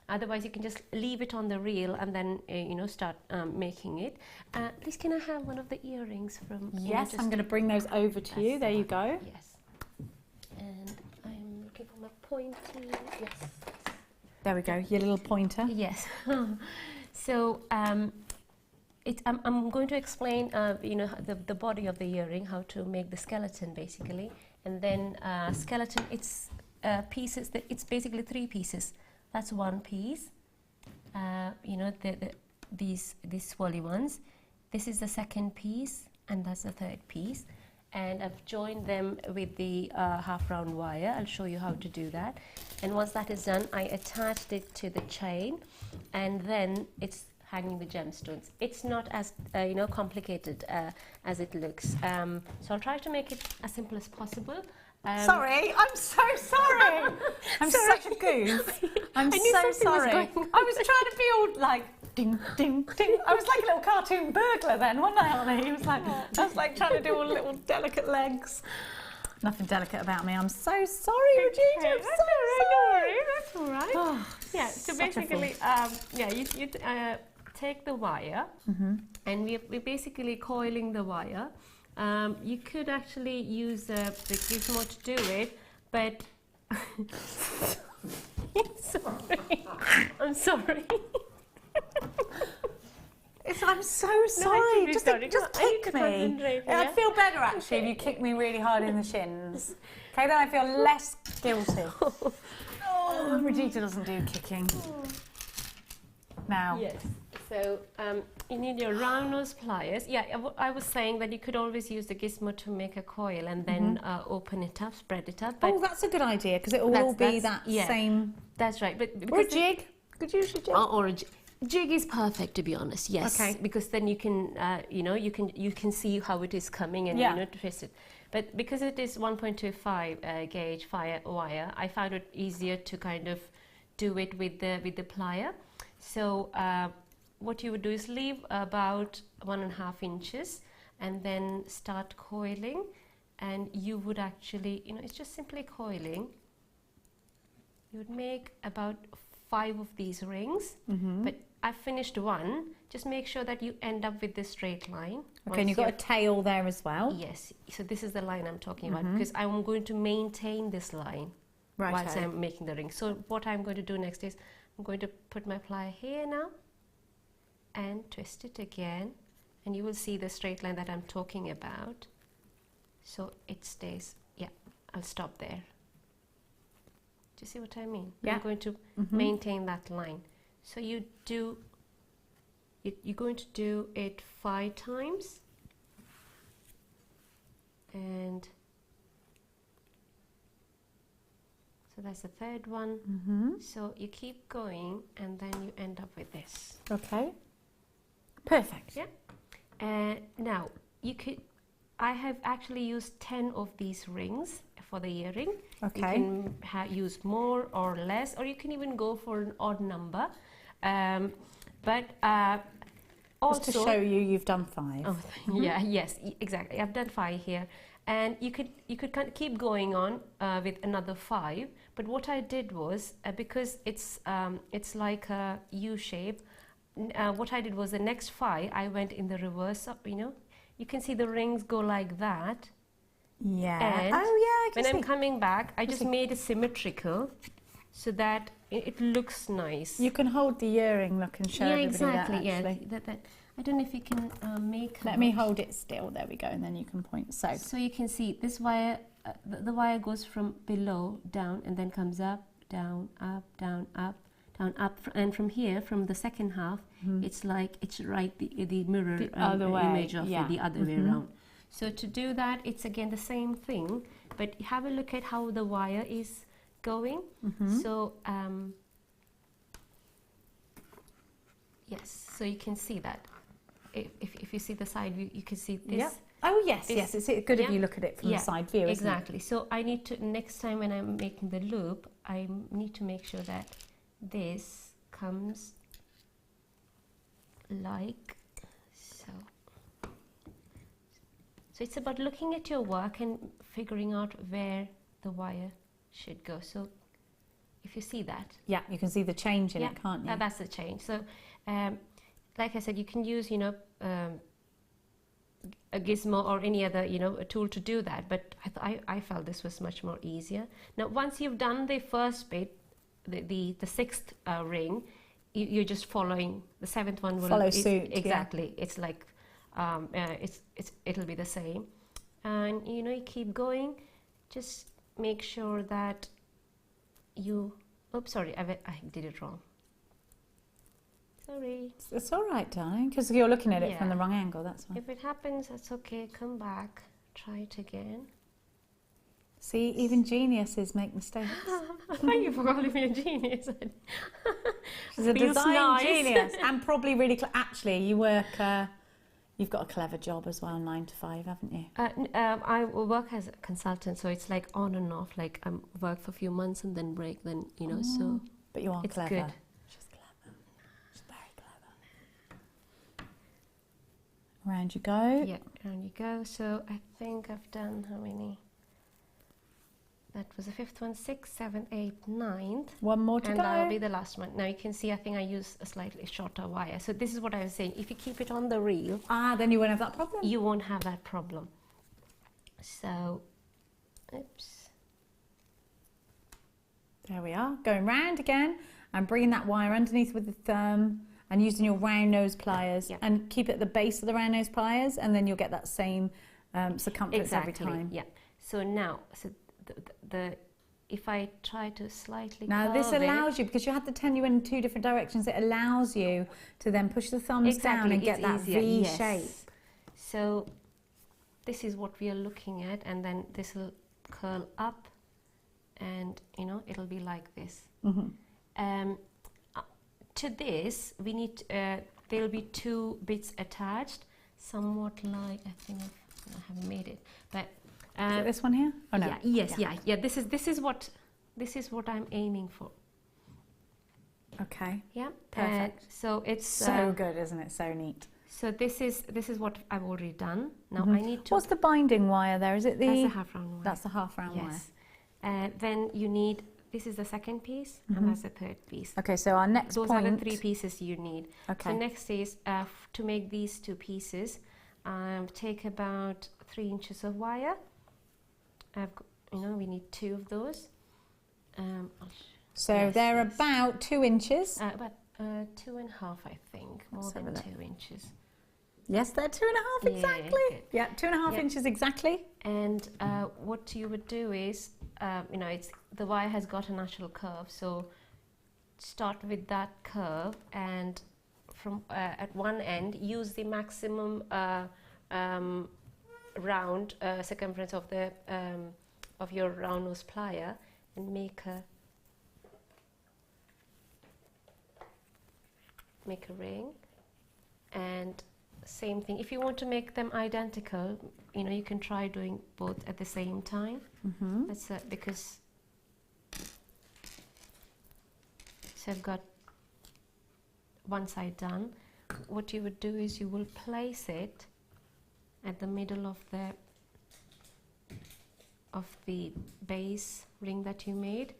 Otherwise, you can just leave it on the reel and then, you know, start making it. Please, can I have one of the earrings from... Yes, I'm going to bring those over to you. There you go. Yes. And I'm looking for my pointy. Yes. There we go, your little pointer. Yes. So, I'm going to explain, you know, the body of the earring, how to make the skeleton, basically. And then skeleton, it's pieces, it's basically 3 pieces. That's one piece, you know, these swirly ones. This is the second piece, and that's the third piece. And I've joined them with the half-round wire. I'll show you how to do that. And once that is done, I attached it to the chain, and then it's hanging the gemstones. It's not as, you know, complicated as it looks. So I'll try to make it as simple as possible. Sorry, I'm so sorry. I'm such a goof. I'm so sorry. I was trying to be all like ding, ding, ding. I was like a little cartoon burglar then, wasn't I, Ollie? He was like, I was like trying to do all little delicate legs. Nothing delicate about me. I'm so sorry, Regina. I'm so sorry. That's all right. Oh, Yeah, so basically, you take the wire, and we're basically coiling the wire. You could actually use the gizmo to do it, but sorry. I'm sorry. I'm so sorry. Just kick me. I'd feel better actually if you kick me really hard in the shins. Okay, then I feel less guilty. Oh, Regina doesn't do kicking. Now. Yes. So you need your round nose pliers. Yeah, I was saying that you could always use the gizmo to make a coil and then open it up, spread it up. But that's a good idea because it will all be that same. That's right. But or a jig. Could you use a jig? Or a jig. Jig is perfect, to be honest. Yes, okay. Because then you can, you can see how it is coming and twist it. But because it is 1.25 gauge wire, I found it easier to kind of do it with the plier. So what you would do is leave about 1.5 inches, and then start coiling. And you would actually, it's just simply coiling. You would make about 5 of these rings, but I finished one. Just make sure that you end up with this straight line. Okay, and you've got a tail there as well. Yes, so this is the line I'm talking about, because I'm going to maintain this line whilst I'm making the ring. So what I'm going to do next is I'm going to put my plier here now and twist it again, and you will see the straight line that I'm talking about. So it stays. Yeah, I'll stop there. Do you see what I mean? Yeah. I'm going to maintain that line. So you're going to do it 5 times. And so that's the third one. So you keep going, and then you end up with this. Okay. Perfect. Yeah. Now, I have actually used 10 of these rings for the earring. Okay. You can use more or less, or you can even go for an odd number. But also, just to show you've done 5. Oh, yeah, yes, exactly. I've done 5 here, and you could kind of keep going on with another 5. But what I did was because it's like a U shape. What I did was the next 5 I went in the reverse up. You can see the rings go like that. Yeah. And I can when see. I'm coming back, I just made it symmetrical so that it looks nice. You can hold the earring look and show everybody exactly, that actually. That. I don't know if you can make. Let me hold it still. There we go, and then you can point. So you can see this wire. The wire goes from below down and then comes up, down, up, down, up, down, up, and from here, from the second half, it's like it's the mirror image of the other way around. So to do that, it's again the same thing, but have a look at how the wire is going. So yes, so you can see that. If you see the side view, you can see this. Yeah. Oh yes, yes. It's good if you look at it from the side view, isn't exactly. So I need to, next time when I'm making the loop, I need to make sure that this comes like so. So it's about looking at your work and figuring out where the wire should go. So if you see that. Yeah, you can see the change in it, can't you? That's the change. So like I said, you can use, a gizmo or any other, a tool to do that. But I felt this was much more easier. Now, once you've done the first bit, the 6th ring, you're just following the 7th one. Will follow suit. Exactly. Yeah. It's like it'll be the same, and you keep going. Just make sure that you. Oops, sorry, I did it wrong. Sorry. It's all right, darling, because you're looking at it from the wrong angle, that's why. If it happens, that's okay. Come back. Try it again. See, even geniuses make mistakes. Thank you for calling me a genius. She's a design genius. And probably really... Actually, you work... you've got a clever job as well, 9 to 5, haven't you? I work as a consultant, so it's like on and off. Like I work for a few months and then break, then, so... But you are it's clever. Good. Around you go. Yeah, around you go. So I think I've done how many? that was the 5th one, 6th, 7th, 8th, 9th. One more to and go. that'll be the last one. Now you can see I think I used a slightly shorter wire. So this is what I was saying. If you keep it on the reel, then you won't have that problem. You won't have that problem. So, oops. There we are. Going round again and bringing that wire underneath with the thumb and using your round nose pliers and keep it at the base of the round nose pliers, and then you'll get that same circumference every time. Yeah. So now, if I try to slightly now this allows you, because you had the tenue in 2 different directions, it allows you to then push the thumbs down and get that V shape. So this is what we are looking at, and then this will curl up, and you know it'll be like this. To this we need there'll be 2 bits attached, somewhat like, I think I haven't made it, but is it this one here? Oh no. Yeah. This is what I'm aiming for. Okay. Yeah. Perfect. So it's so good, isn't it? So neat. So this is what I've already done. Now I need to. What's the binding wire there? Is it the? That's the half round wire. That's the half round wire. Then you need. This is the 2nd piece, and that's the 3rd piece. Okay, so our next Those point. are the 3 pieces you need. Okay. So next is to make these 2 pieces. Take about 3 inches of wire. We need 2 of those. So they're about 2 inches. About 2.5, I think, more than 2 inches. Yes, they're 2.5 exactly. Yeah, 2.5 inches exactly. And what you would do is, it's the wire has got a natural curve, so start with that curve, and from at one end use the maximum round circumference of the of your round nose plier, and make a ring. And same thing, if you want to make them identical, you can try doing both at the same time. That's because so I've got one side done. What you would do is you will place it at the middle of the base ring that you made.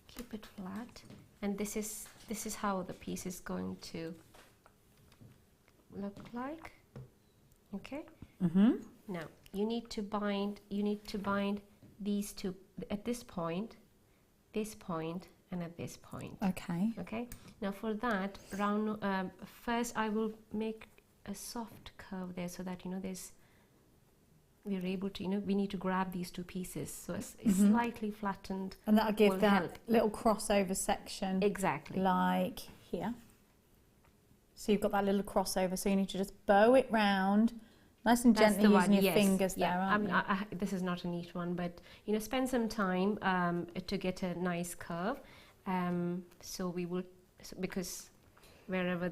Keep it flat, and this is how the piece is going to look like. Okay. Now you need to bind these 2 at this point, and at this point. Okay. Now for that first I will make a soft curve there, so that we're able to, we need to grab these 2 pieces, so it's slightly flattened, and that'll give that little crossover section. Exactly. Like here. So you've got that little crossover, so you need to just bow it round, nice and gently using your fingers there, aren't you? This is not a neat one, but spend some time to get a nice curve. So we will, because wherever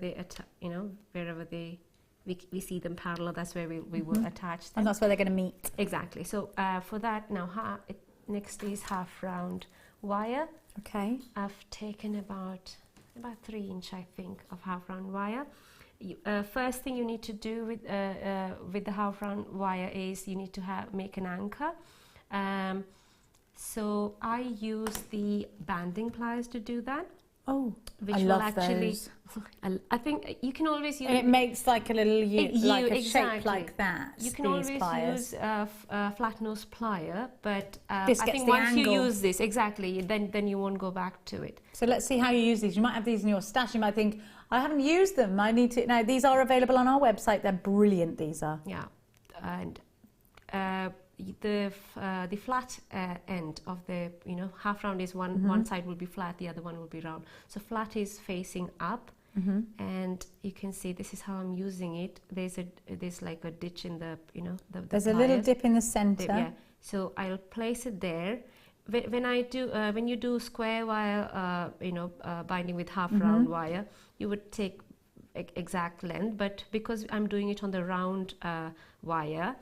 we see them parallel, that's where we will attach them. And that's where they're going to meet. Exactly. So for that, now next is half round wire. Okay. I've taken about 3 inch, I think, of half round wire. First thing you need to do with the half round wire is you need to make an anchor. So I use the banding pliers to do that. Oh, which I will love actually, those. I think you can always use. And it makes like a little like a exactly. shape like that. You can always use a flat nose plier, but this I gets think the once angle. you use this, exactly, then you won't go back to it. So let's see how you use these. You might have these in your stash. You might think, I haven't used them. I need to. Now these are available on our website. They're brilliant. These are. Yeah, and the flat end of the half round is one side will be flat, the other one will be round. So flat is facing up, and you can see this is how I'm using it. There's like a ditch in the there's a little dip in the center. Yeah. So I'll place it there. When you do square wire, binding with half round wire, you would take exact length, but because I'm doing it on the round wire,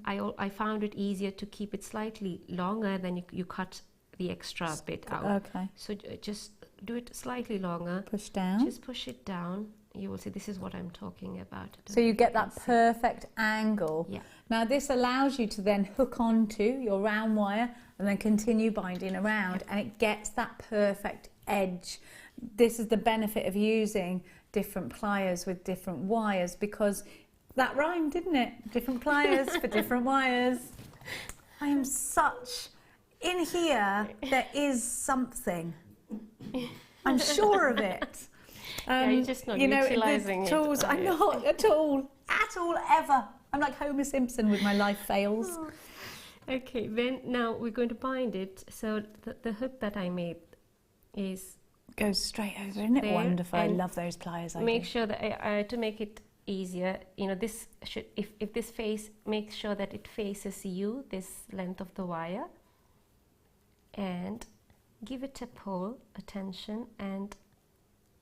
I found it easier to keep it slightly longer, then you cut the extra bit out. Okay. So just do it slightly longer. Push down. Just push it down. you will see this is what I'm talking about. So you get that perfect angle. Yeah. Now this allows you to then hook onto your round wire and then continue binding around, and it gets that perfect edge. This is the benefit of using different pliers with different wires, because that rhymed, didn't it? Different pliers for different wires. I am such... In here, there is something. I'm sure of it. Yeah, you're just not utilising the tools, I'm not at all, ever. I'm like Homer Simpson with my life fails. Oh. Okay, then now we're going to bind it. So the hook that I made goes straight over, isn't it wonderful? I love those pliers. Make sure that to make it easier, you know, this should, if this face, make sure that it faces you, this length of the wire, and give it a pull, a tension, and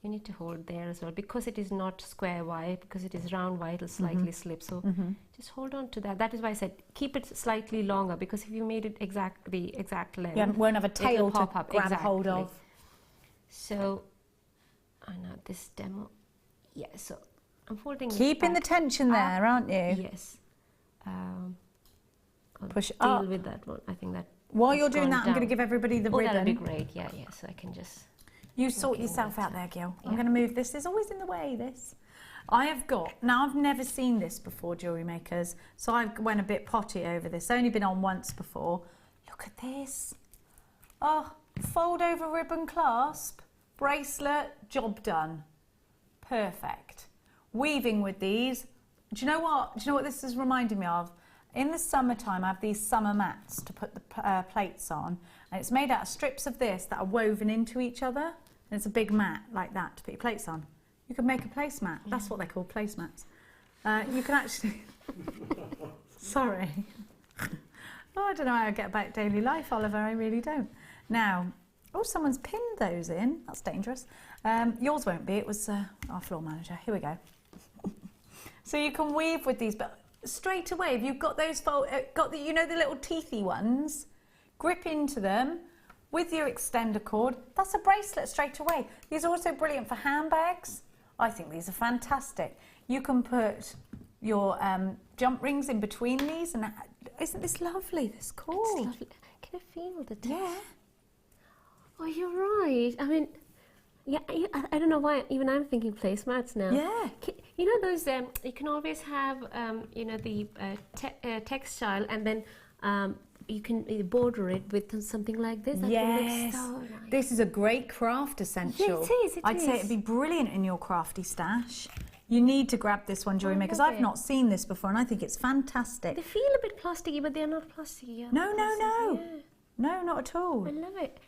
you need to hold there as well, because it is not square wire, because it is round wire, it'll slightly slip. So just hold on to that. That is why I said keep it slightly longer, because if you made it the exact length, you won't have a tail to pop up. grab hold of. So I know this demo. Yeah, so I'm folding Keeping the tension there, aren't you? Yes. I'll Push deal up. with that one. I think that. While you're doing that, I'm going to give everybody the ribbon. That'll be great. Yeah, yeah. So I can just. You sort yourself out there, Gil. I'm going to move this. It's always in the way, this. I have got, now I've never seen this before, Jewellery Makers, so I went a bit potty over this. Only been on once before. Look at this. Oh, fold over ribbon clasp, bracelet, job done. Perfect. Weaving with these. Do you know what? Do you know what this is reminding me of? In the summertime, I have these summer mats to put the plates on, and it's made out of strips of this that are woven into each other, and it's a big mat like that to put your plates on. You could make a placemat. That's what they're called, placemats. You can actually... Sorry. Oh, I don't know how I get about daily life, Oliver. I really don't. Now, oh, someone's pinned those in. That's dangerous. Yours won't be. It was our floor manager. Here we go. So you can weave with these, but straight away, if you've got those, you know, the little teethy ones, grip into them with your extender cord. That's a bracelet straight away. These are also brilliant for handbags. I think these are fantastic. You can put your jump rings in between these, and isn't this lovely? This cord. It's lovely. Can I feel the texture? Yeah. Oh, you're right. I mean, yeah, I don't know why. Even I'm thinking placemats now. Yeah. You know those? You can always have, you know, the textile, and then you can border it with something like this. That Yes. looks so nice. This is a great craft essential. Yeah, it is. I'd say it'd be brilliant in your crafty stash. You need to grab this one, Jewellery Makers. I've not seen this before, and I think it's fantastic. They feel a bit plasticky, but they're not plasticky. No. Yeah. No, not at all. I love it.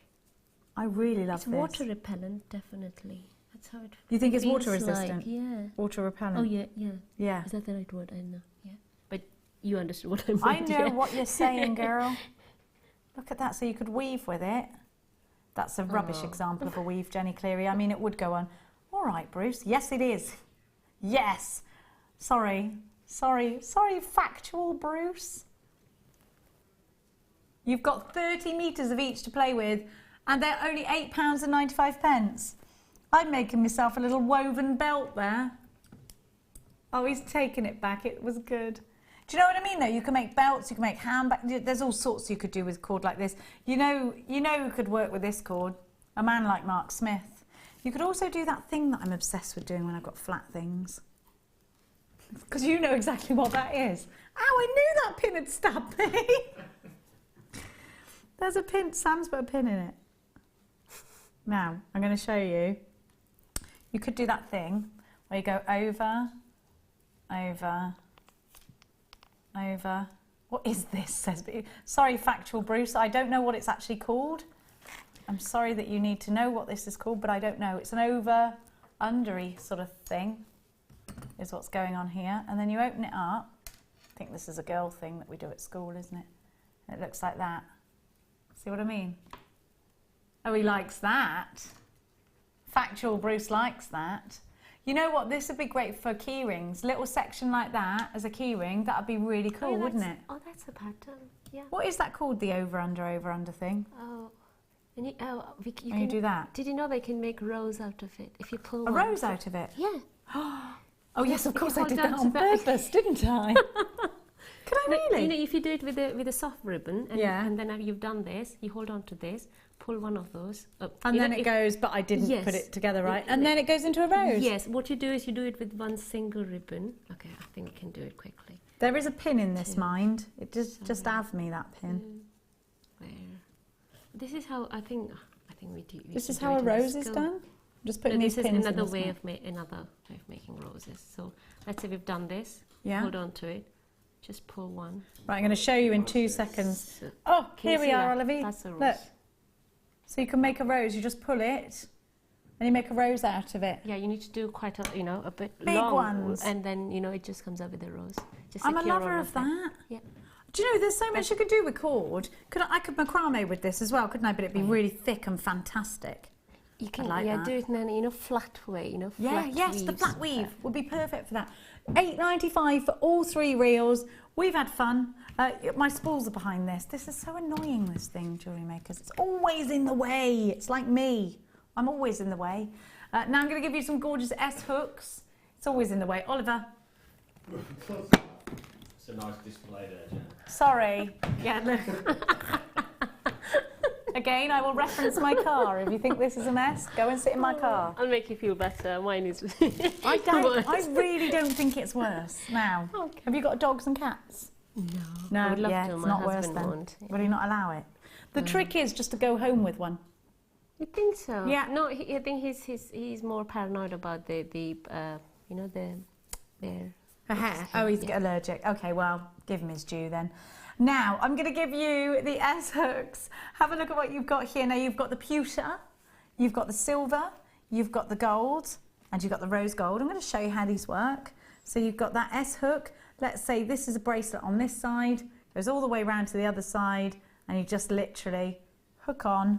I really love It's this. water repellent, definitely. That's how it. You think it's feels water resistant? Like, yeah. Water repellent. Oh yeah, yeah. Yeah. Is that the right word? I don't know. Yeah. But you understood what I meant. I know yeah. what you're saying, girl. Look at that. So you could weave with it. That's a rubbish example of a weave, Jenny Cleary. I mean, it would go on. All right, Bruce. Yes, it is. Yes. Sorry, factual, Bruce. You've got 30 metres of each to play with, and they're only £8.95. I'm making myself a little woven belt there. Oh, he's taking it back. It was good. Do you know what I mean, though? You can make belts, you can make handbags. There's all sorts you could do with cord like this. You know who could work with this cord? A man like Mark Smith. You could also do that thing that I'm obsessed with doing when I've got flat things. Because you know exactly what that is. Ow, I knew that pin had stabbed me. There's a pin. Sam's put a pin in it. Now, I'm going to show you. You could do that thing where you go over, over, over. What is this? Says, sorry, factual Bruce. I don't know what it's actually called. I'm sorry that you need to know what this is called, but I don't know. It's an over-undery sort of thing is what's going on here. And then you open it up. I think this is a girl thing that we do at school, isn't it? And it looks like that. See what I mean? Oh, he likes that. Factual Bruce likes that. You know what? This would be great for key rings. Little section like that as a key ring. That would be really cool, wouldn't it? Oh, that's a pattern. Yeah. What is that called? The over-under thing? Oh. And you do that? Did you know they can make rows out of it if you pull a rose out of it? Yeah. Oh yes, of course I hold did on that to on that. purpose, didn't I? Could I really? You know, if you do it with a soft ribbon, and, Yeah. and then you've done this, you hold on to this, pull one of those up. And You then know, it if- goes, but I didn't Yes. put it together right. And then it goes into a rose. Yes, what you do is you do it with one single ribbon. Okay, I think we can do it quickly. There is a pin in this Two. mind. It just Sorry. have me that pin. Where? This is how I think we do. This can is do how it a in the rose is skill. done. Just No, putting this these is pins another in way this of making roses. So let's say we've done this. Yeah. Hold on to it. Just pull one. Right, I'm going to show you in 2 seconds. So, Oh, can here you we see are, that? Olivia. That's a rose. Look. So you can make a rose. You just pull it, and you make a rose out of it. Yeah, you need to do quite a bit Big long, ones. and then it just comes out with a rose. Just I'm a secure lover all of that. Yeah. Do you know, there's so much you could do with cord. I could macrame with this as well, couldn't I? But it'd be really thick and fantastic. You can like that. do it in a flat way. Yeah, Flat yes, the weaves. flat weave would be perfect for that. £8.95 for all 3 reels. We've had fun. My spools are behind this. This is so annoying, this thing, Jewellery Makers. It's always in the way. It's like me. I'm always in the way. Now I'm going to give you some gorgeous S hooks. It's always in the way. Oliver. It's a nice display there, Jen. Sorry. Yeah, look. Again, I will reference my car. If you think this is a mess, go and sit in my car. I'll make you feel better. Mine is. I really don't think it's worse. Now, Okay. have you got dogs and cats? No, I would love yeah, to. it's My not worse husband then. won't. Will you not allow it? The trick is just to go home with one. You think so? Yeah. No, I think he's more paranoid about the Her hair? Oh, he's allergic. Okay, well, give him his due then. Now, I'm going to give you the S hooks. Have a look at what you've got here. Now, you've got the pewter, you've got the silver, you've got the gold, and you've got the rose gold. I'm going to show you how these work. So you've got that S hook. Let's say this is a bracelet on this side, goes all the way around to the other side, and you just literally hook on,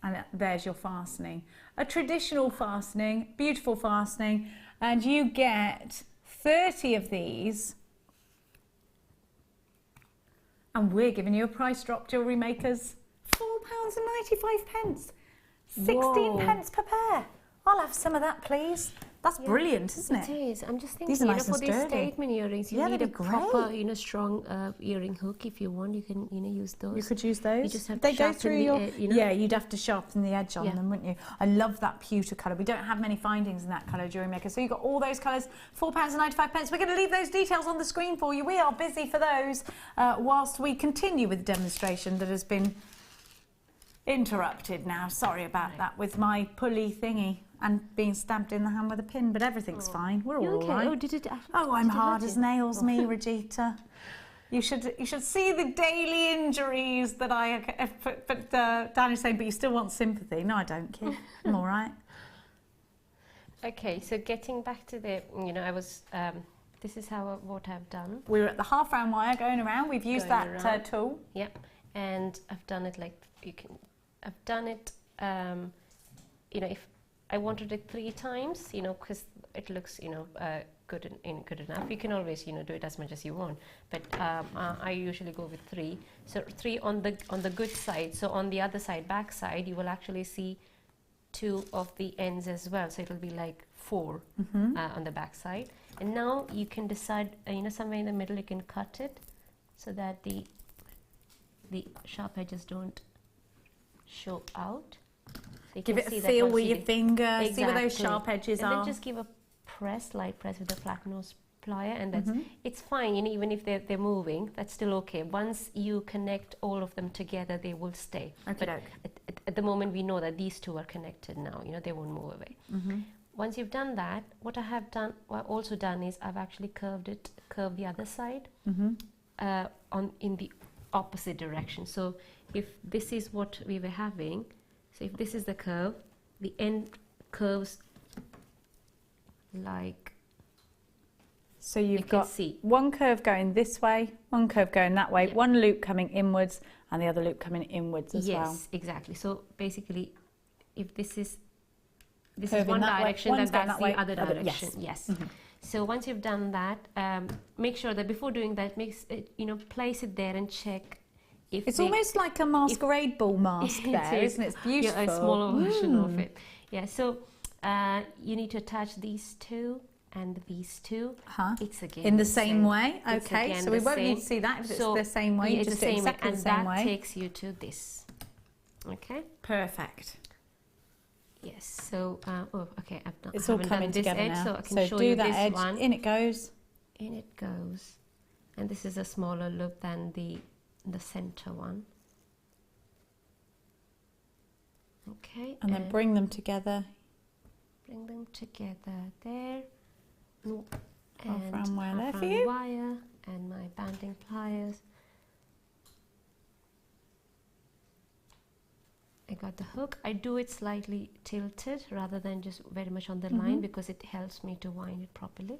and there's your fastening. A traditional fastening, beautiful fastening, and you get 30 of these. And we're giving you a price drop, Jewellery Makers. £4.95. 16 pence per pair. I'll have some of that, please. That's brilliant, isn't it? It is. I'm just thinking, These are nice for and these sturdy. statement earrings, you Yeah, need they'd a be proper, great. strong earring hook. If you want, you can, use those. You could use those. You just have they to go sharpen through the your. edge, Yeah, you'd have to sharpen the edge on Yeah. them, wouldn't you? I love that pewter colour. We don't have many findings in that colour, Jewellery Maker. So you've got all those colours, £4.95. We're going to leave those details on the screen for you. We are busy for those whilst we continue with the demonstration that has been interrupted now. Sorry about that with my pulley thingy and being stabbed in the hand with a pin, but everything's fine. We're You all okay? right. Oh, did it? Oh, I'm did it hard hurt as you? nails, me, Regita. You should see the daily injuries that I. But Danny's saying, but you still want sympathy. No, I don't, kid. I'm all right. Okay, so getting back to the, I was. This is what I've done. We're at the half round wire going around. We've used Going that around. tool. Yep, and I've done it like I've done it. If I wanted it 3 times, because it looks, good enough. You can always, do it as much as you want. But I usually go with 3. So 3 on the good side. So on the other side, back side, you will actually see 2 of the ends as well. So it'll be like 4 on the back side. And now you can decide, somewhere in the middle, you can cut it so that the sharp edges don't show out. So you Give can it see a that feel once with you your do- finger. See where those Exactly. sharp edges and are. then just give a light press with a flat nose plier, and that's it's fine. Even if they're moving, that's still okay. Once you connect all of them together, they will stay. Okay, But at the moment, we know that these 2 are connected now. They won't move away. Once you've done that, what I've also done is I've actually curved the other side in the opposite direction. So if this is what we were having, so if this is the curve, the end curves like. So you've you can got see. one curve going this way, one curve going that way, Yeah. one loop coming inwards, and the other loop coming inwards as well. Yes, exactly. So basically, if this is Curving one that way, direction, one's then going that's that way, the other other- direction. yes. Yes. So once you've done that, make sure that before doing that, place it there and check if It's almost like a masquerade ball mask there, is. isn't it? It's beautiful. Yeah, a smaller version of it. Yeah. So you need to attach these 2 and these two, it's again in the same way. It's Okay, so we won't need to see that if it's the same way. You just do exactly the same way. And that takes you to this. Okay. Perfect. Yes. So okay, I've not. It's all coming together edge, now. So I can show do you that this edge. one. In it goes. In it goes, and this is a smaller loop than the center one. Okay. And then bring them together. Bring them together there. Half round wire there for you. Wire and my banding pliers. I got the hook. I do it slightly tilted rather than just very much on the line because it helps me to wind it properly.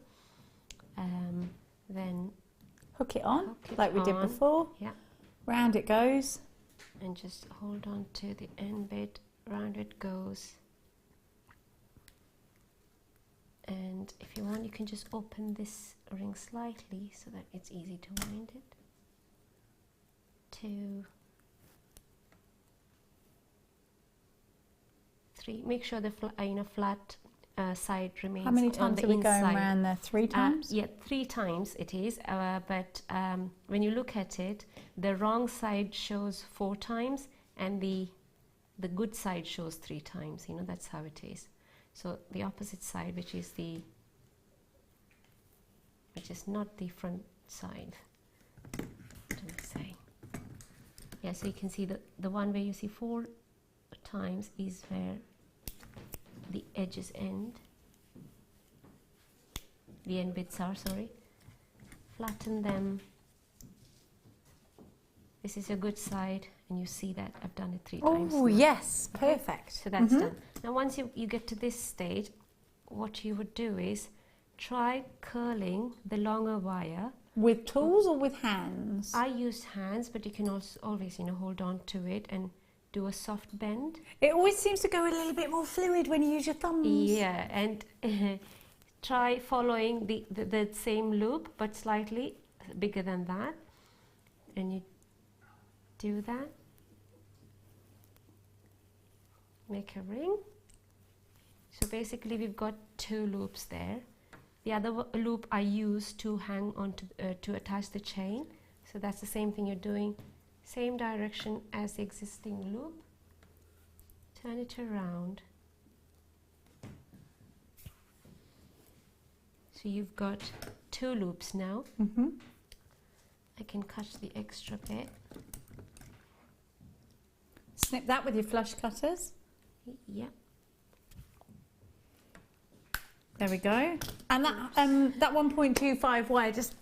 Then hook it on like we did before. Yeah. Round it goes. And just hold on to the end bit. Round it goes. And if you want, you can just open this ring slightly so that it's easy to wind it. 2, 3. Make sure the flat side remains. How many times on the are we inside. going around there? 3 times? Yeah, 3 times it is. But when you look at it, the wrong side shows 4 times, and the good side shows 3 times. You know, that's how it is. So the opposite side, which is not the front side. What am I saying? Yeah, so you can see the one where you see 4 times is where the edges end. The end bits are, sorry. Flatten them. This is a good side, and you see that I've done it 3 times. Oh, yes, perfect. So that's done. Now once you get to this stage, what you would do is try curling the longer wire. With tools or with hands? I use hands, but you can also always, hold on to it and do a soft bend. It always seems to go a little bit more fluid when you use your thumbs. Yeah, and try following the same loop, but slightly bigger than that. And you do that. Make a ring. So basically we've got 2 loops there. The other loop I use to hang on to attach the chain. So that's the same thing you're doing. Same direction as the existing loop. Turn it around. So you've got 2 loops now. I can cut the extra bit. Snip that with your flush cutters. Yeah. There we go. And that 1.25 wire just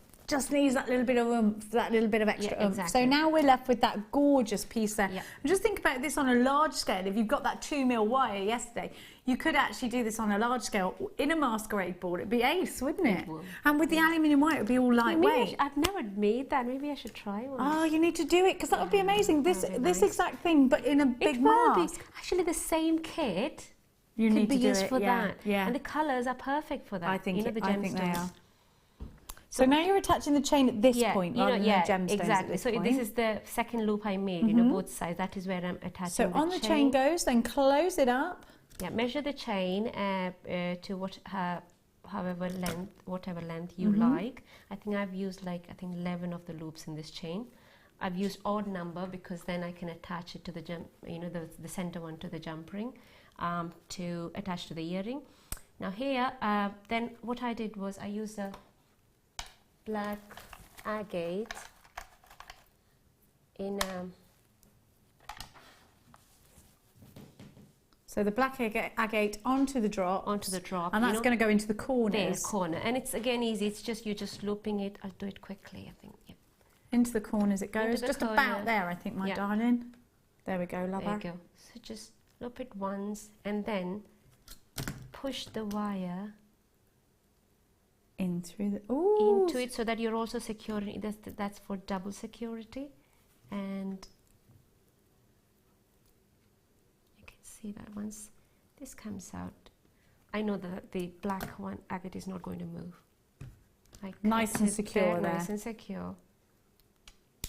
needs that little bit of oomph, that little bit of extra oomph. Exactly. So now we're left with that gorgeous piece there. Yeah. And just think about this on a large scale. If you've got that 2mm wire yesterday, you could actually do this on a large scale in a masquerade ball. It'd be ace, wouldn't it? It would. And with the aluminium wire, it'd be all lightweight. I've never made that. Maybe I should try one. Oh, you need to do it because that would be amazing. This exact thing, but in a big mask. Actually, the same kit. You could need be to do used it for yeah, that. Yeah. And the colours are perfect for that. I think the gemstones. they are. So now you're attaching the chain at this point rather than the gemstones exactly. at this point. This is the second loop I made, both sides. That is where I'm attaching so on the chain goes, then close it up. Yeah, measure the chain to whatever length you like. I think I've used 11 of the loops in this chain. I've used odd number because then I can attach it to the the center one to the jump ring to attach to the earring. Now here, then what I did was I used a black agate in so the black agate onto the drop. And that's going to go into the corners. And it's again easy. It's just you're just looping it. I'll do it quickly, I think. Yeah. Into the corners it goes. Just about there, I think, my darling. There we go, lover. There you go. So just loop it once and then push the wire into it so that you're also securing. That's for double security, and you can see that once this comes out, I know that the black one agate is not going to move. Nice and secure there. Nice and secure.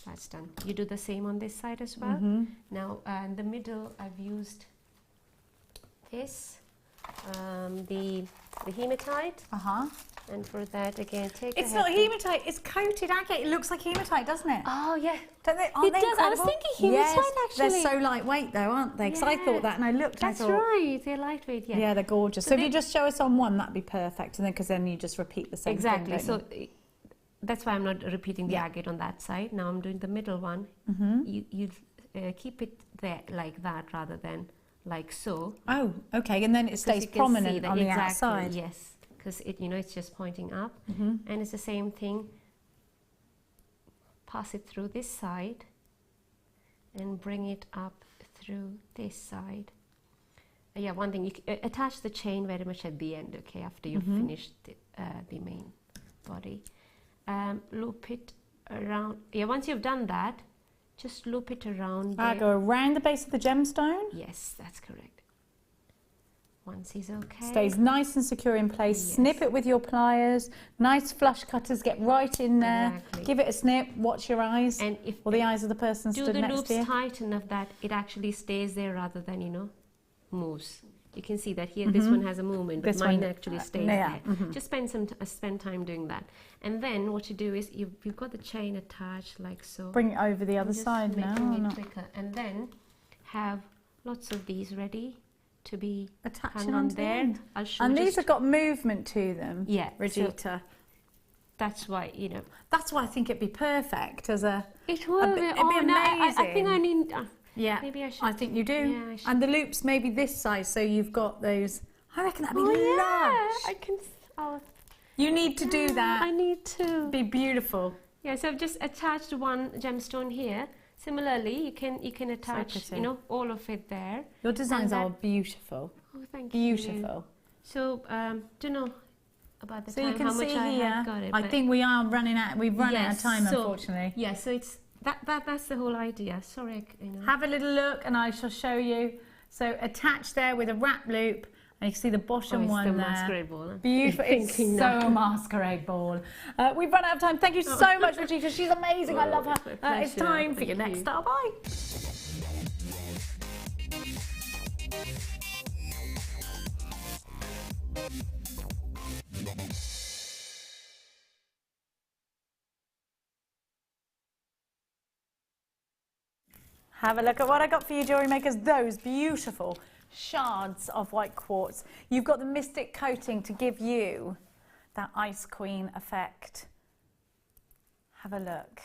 That's done. You do the same on this side as well. Now in the middle I've used this, the hematite. And for that, again, take It's not hematite, it's coated agate. It looks like hematite, doesn't it? Oh, yeah. Don't they? Aren't It they does. I was incredible? thinking hematite, actually. They're so lightweight, though, aren't they? Because I thought that, and I looked and That's I thought... right, they're lightweight, yeah. Yeah, they're gorgeous. So if you just show us on one, that'd be perfect. And then, because then you just repeat the same exactly. thing, don't So that's why I'm not repeating the agate on that side. Now I'm doing the middle one. You keep it there like that rather than like so. Oh, okay. And then it stays prominent on the outside. Yes, because it's just pointing up. And it's the same thing. Pass it through this side and bring it up through this side. Yeah, one thing, you attach the chain very much at the end, okay, after you've finished the main body. Loop it around. Yeah, once you've done that, just loop it around. Go around the base of the gemstone? Yes, that's correct. Once he's okay. Stays nice and secure in place. Yes. Snip it with your pliers. Nice flush cutters, get right in there. Exactly. Give it a snip, watch your eyes. And or the eyes of the person stood next to you. Do the loops tight enough that it actually stays there rather than, moves. You can see that here, this one has a movement, but mine actually stays there. Just spend time doing that. And then what you do is you've got the chain attached like so. Bring it over the other side now. Making it quicker. And then have lots of these ready to be attaching on there. I'll show and these have got movement to them. Yeah, Regita. So that's why That's why I think it'd be perfect as a. It will. It'd be amazing. I think I need. Yeah, maybe I should. I think you do. Yeah, and the loops maybe this size, so you've got those. I reckon that'd be lush. I can. You need to do that. I need to. Be beautiful. Yeah, so I've just attached one gemstone here. Similarly, you can attach, all of it there. Your designs are beautiful. Oh, thank you. Beautiful. So, don't know about the so time, you can how much see I here, have got it. I think we are running out. We've run out of time, unfortunately. Yeah, so it's that's the whole idea. Sorry, Have a little look, and I shall show you. So attached there with a wrap loop. And you can see the bottom one there. Masquerade ball. Beautiful. It's so masquerade ball. We've run out of time. Thank you so much, Regita. She's amazing. I love her. It's time for your next star. Bye. Have a look at what I got for you, jewellery makers. Those beautiful shards of white quartz. You've got the Mystic coating to give you that Ice Queen effect. Have a look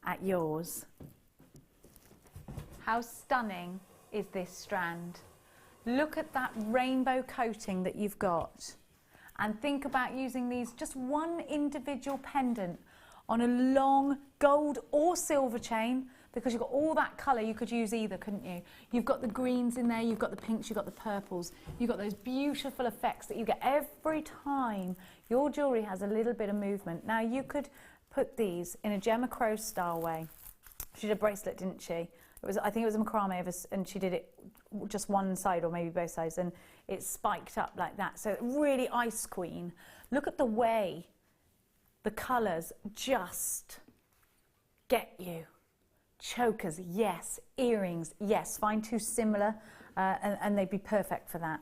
at yours. How stunning is this strand? Look at that rainbow coating that you've got. And think about using these, just one individual pendant on a long gold or silver chain, because you've got all that colour. You could use either, couldn't you? You've got the greens in there, you've got the pinks, you've got the purples, you've got those beautiful effects that you get every time your jewellery has a little bit of movement. Now you could put these in a Gemma Crow style way. She did a bracelet, didn't she? I think it was a macrame, and she did it just one side or maybe both sides, and it spiked up like that. So really Ice Queen. Look at the way the colours just get you. Chokers, yes. Earrings, yes. Find two similar and they'd be perfect for that.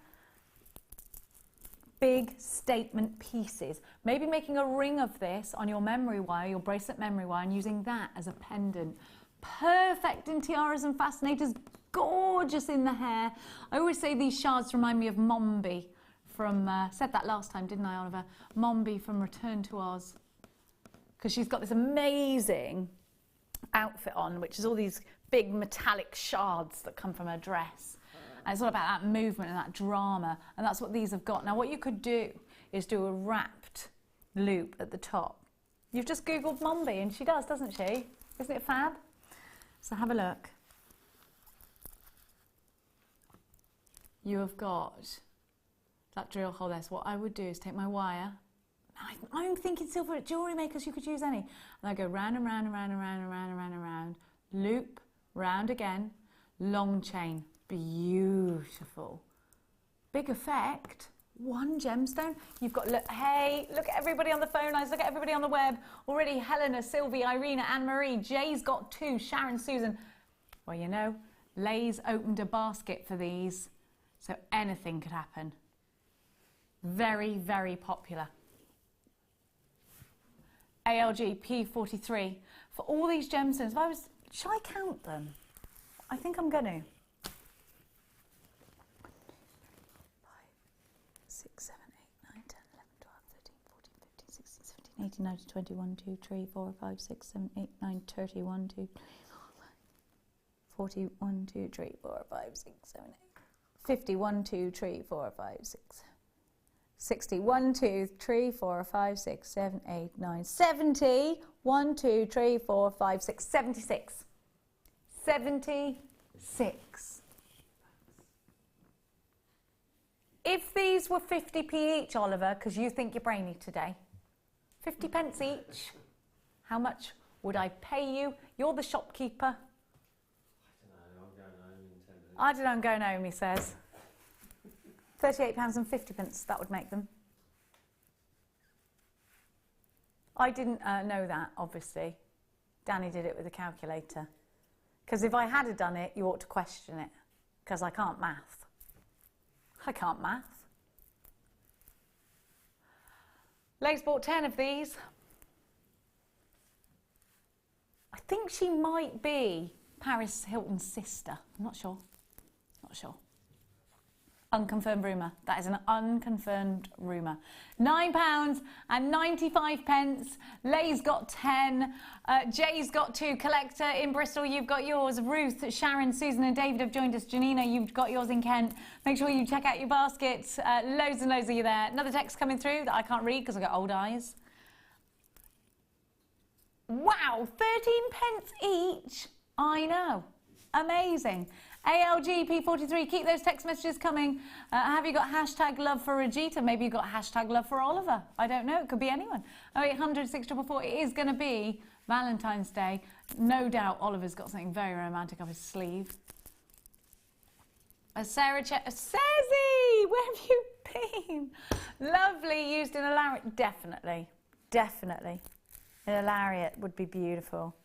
Big statement pieces. Maybe making a ring of this on your memory wire, your bracelet memory wire, and using that as a pendant. Perfect in tiaras and fascinators. Gorgeous in the hair. I always say these shards remind me of Mombi from, said that last time, didn't I, Oliver? Mombi from Return to Oz. Because she's got this amazing outfit on, which is all these big metallic shards that come from her dress. And it's all about that movement and that drama, and that's what these have got. Now what you could do is do a wrapped loop at the top. You've just Googled Mombi, and she does, doesn't she? Isn't it fab? So have a look. You have got that drill hole there. So what I would do is take my wire. I'm thinking silver jewellery makers, you could use any. And I go round and round and round and round and round and round and round. Loop, round again, long chain. Beautiful. Big effect. One gemstone. You've got, look, hey, look at everybody on the phone lines, look at everybody on the web. Already Helena, Sylvie, Irina, Anne-Marie, Jay's got two, Sharon, Susan. Well, you know, Lay's opened a basket for these, so anything could happen. Very, very popular. ALG P43. For all these gemstones, should I count them? I think I'm going to. 6, 7, 8, 9, 10, 11, 12, 13, 14, 15, 16, 17, 18, 19, 20, 1, 2, 3, 4, 5, 6, 7, 8, 9, 30, 1, 2, 40, 1, 2, 3, 4, 5, 6, 7, 8, 50, 1, 2, 3, 4, 5, 6, 60, 1, 2, 3, 4, 5, 6, 7, 8, 9, 70, 1, 2, 3, 4, 5, 6, 76. 76. If these were 50p each, Oliver, because you think you're brainy today, 50 pence each, how much would I pay you? You're the shopkeeper. I don't know, I'm going home, he says. £38.50, that would make them. I didn't know that, obviously. Danny did it with a calculator. Because if I had done it, you ought to question it. Because I can't math. I can't math. Legs bought 10 of these. I think she might be Paris Hilton's sister. I'm not sure. Not sure. Unconfirmed rumour. That is an unconfirmed rumour. £9.95. Lay's got 10. Jay's got 2. Collector in Bristol, you've got yours. Ruth, Sharon, Susan and David have joined us. Janina, you've got yours in Kent. Make sure you check out your baskets. Loads and loads of you there. Another text coming through that I can't read because I've got old eyes. Wow, 13 pence each. I know. Amazing. ALG P43, keep those text messages coming. Have you got hashtag love for Regita? Maybe you've got hashtag love for Oliver. I don't know, it could be anyone. 0800 644, it is going to be Valentine's Day. No doubt Oliver's got something very romantic up his sleeve. Sarah Sezzy, where have you been? Lovely, used in a lariat. Definitely, definitely. In a lariat would be beautiful.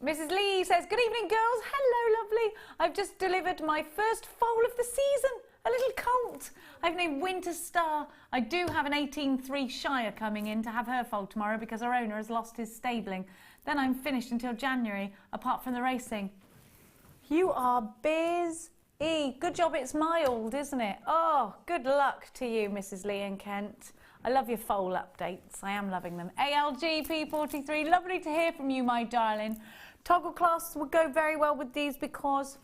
Mrs. Lee says, good evening, girls. Hello, lovely. I've just delivered my first foal of the season, a little colt. I've named Winter Star. I do have an 18-3 Shire coming in to have her foal tomorrow because our owner has lost his stabling. Then I'm finished until January, apart from the racing. You are busy. Good job it's mild, isn't it? Oh, good luck to you, Mrs. Lee in Kent. I love your foal updates. I am loving them. ALG P43, lovely to hear from you, my darling. Toggle clasps would go very well with these because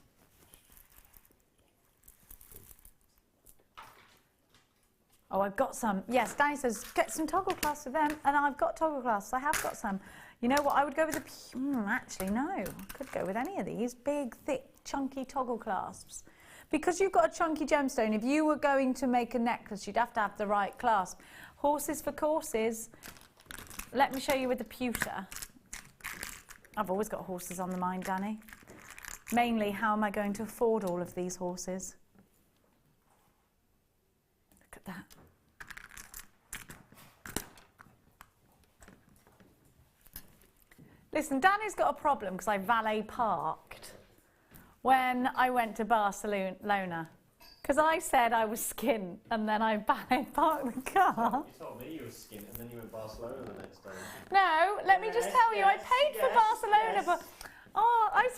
oh, I've got some. Yes, Danny says, get some toggle clasps for them. And I've got toggle clasps. I have got some. You know what? I would go with actually, no. I could go with any of these. Big, thick, chunky toggle clasps. Because you've got a chunky gemstone, if you were going to make a necklace, you'd have to have the right clasp. Horses for courses. Let me show you with the pewter. I've always got horses on the mind, Danny. Mainly, how am I going to afford all of these horses? Look at that. Listen, Danny's got a problem because I valet parked when I went to Barcelona. Because I said I was skint and then I valet parked the car. You told me you were skint and then you went to Barcelona the next day. No, let me just tell you, I paid for Barcelona, but I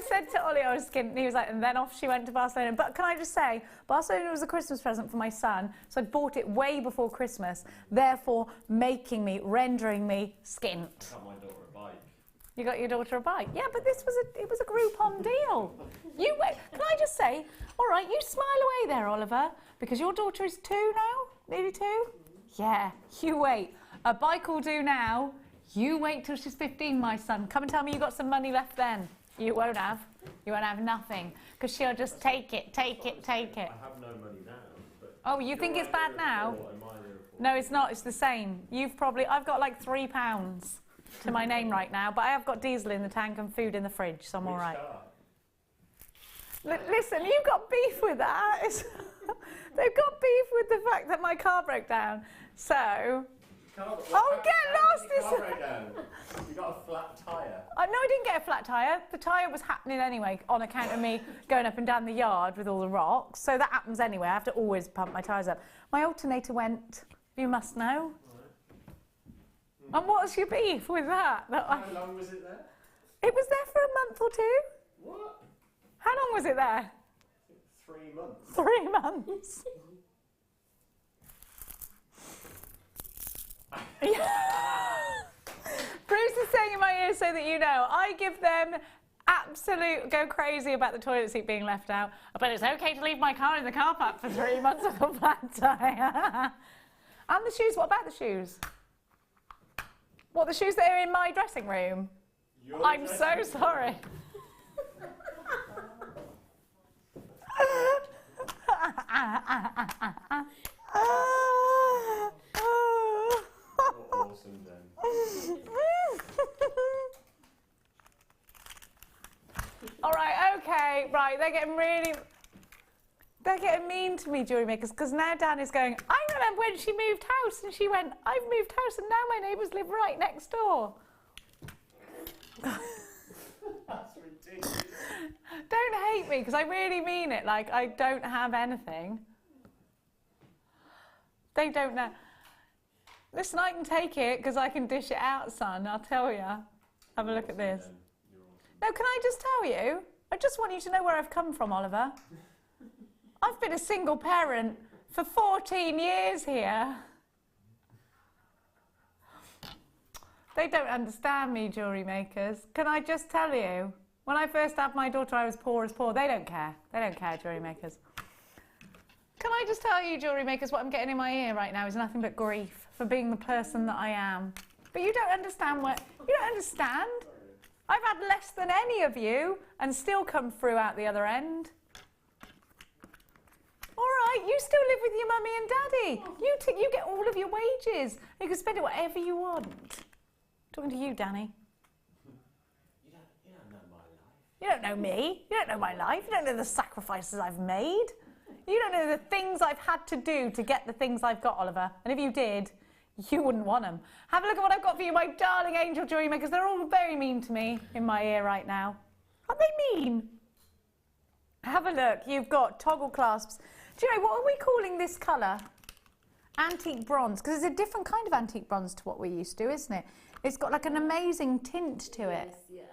said to Ollie I was skint and he was like, and then off she went to Barcelona. But can I just say, Barcelona was a Christmas present for my son, so I bought it way before Christmas, therefore rendering me skint. I got my daughter a bike. You got your daughter a bike? Yeah, but it was a Groupon deal. Can I just say, all right, you smile away there, Oliver, because your daughter is 2 now, nearly 2? Yeah, you wait. A bike will do now. You wait till she's 15, my son. Come and tell me you got some money left then. You won't have. You won't have nothing, because she'll just take it. I have no money now. But oh, you think it's bad now? No, it's not. It's the same. I've got like £3 to my name right now, but I have got diesel in the tank and food in the fridge, so I'm all right. Listen, you've got beef with that. They've got beef with the fact that my car broke down. So, Oh, get lost! You got a flat tyre. No, I didn't get a flat tyre. The tyre was happening anyway on account of me going up and down the yard with all the rocks. So that happens anyway. I have to always pump my tyres up. My alternator went, you must know. And what's your beef with that? How long was it there? It was there for a month or two. What? How long was it there? 3 months. 3 months. Bruce is saying in my ear so that you know, I give them absolute go crazy about the toilet seat being left out, but it's okay to leave my car in the car park for 3 months with a flat tyre. And the shoes, what about the shoes? What, the shoes that are in my dressing room? I'm so sorry. Awesome then. All right, okay, right, they're getting mean to me, jewellery makers, because now Dan is going, I remember when she moved house, and she went, I've moved house, and now my neighbours live right next door. That's ridiculous. Don't hate me, because I really mean it, like, I don't have anything. They don't know. Listen, I can take it, because I can dish it out, son, I'll tell you. Have a look at this. Now, can I just tell you, I just want you to know where I've come from, Oliver. I've been a single parent for 14 years here. They don't understand me, jewellery makers. Can I just tell you, when I first had my daughter, I was poor as poor. They don't care. They don't care, jewellery makers. Can I just tell you, jewellery makers, what I'm getting in my ear right now is nothing but grief for being the person that I am. But you don't understand what... You don't understand. I've had less than any of you and still come through out the other end. All right, you still live with your mummy and daddy. You get all of your wages. You can spend it whatever you want. Talking to you, Danny. You don't know my life. You don't know me. You don't know my life. You don't know the sacrifices I've made. You don't know the things I've had to do to get the things I've got, Oliver. And if you did, you wouldn't want them. Have a look at what I've got for you, my darling angel jewellery makers. They're all very mean to me in my ear right now. Aren't they mean? Have a look. You've got toggle clasps. Do you know, what are we calling this colour? Antique bronze, because it's a different kind of antique bronze to what we're used to, isn't it? It's got like an amazing tint to it. Yes, yeah,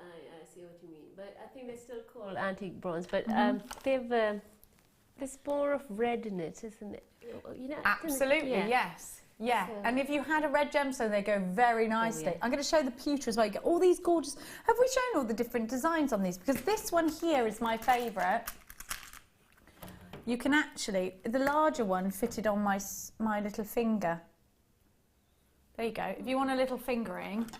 I see what you mean. But I think they're still called antique bronze, but there's more of red in it, isn't it? You know, absolutely, yeah. Yes. Yeah, so, and if you had a red gemstone, they go very nicely. Oh, yeah. I'm going to show the pewter as well. You get all these gorgeous... Have we shown all the different designs on these? Because this one here is my favourite. You can actually... The larger one fitted on my little finger. There you go. If you want a little fingering,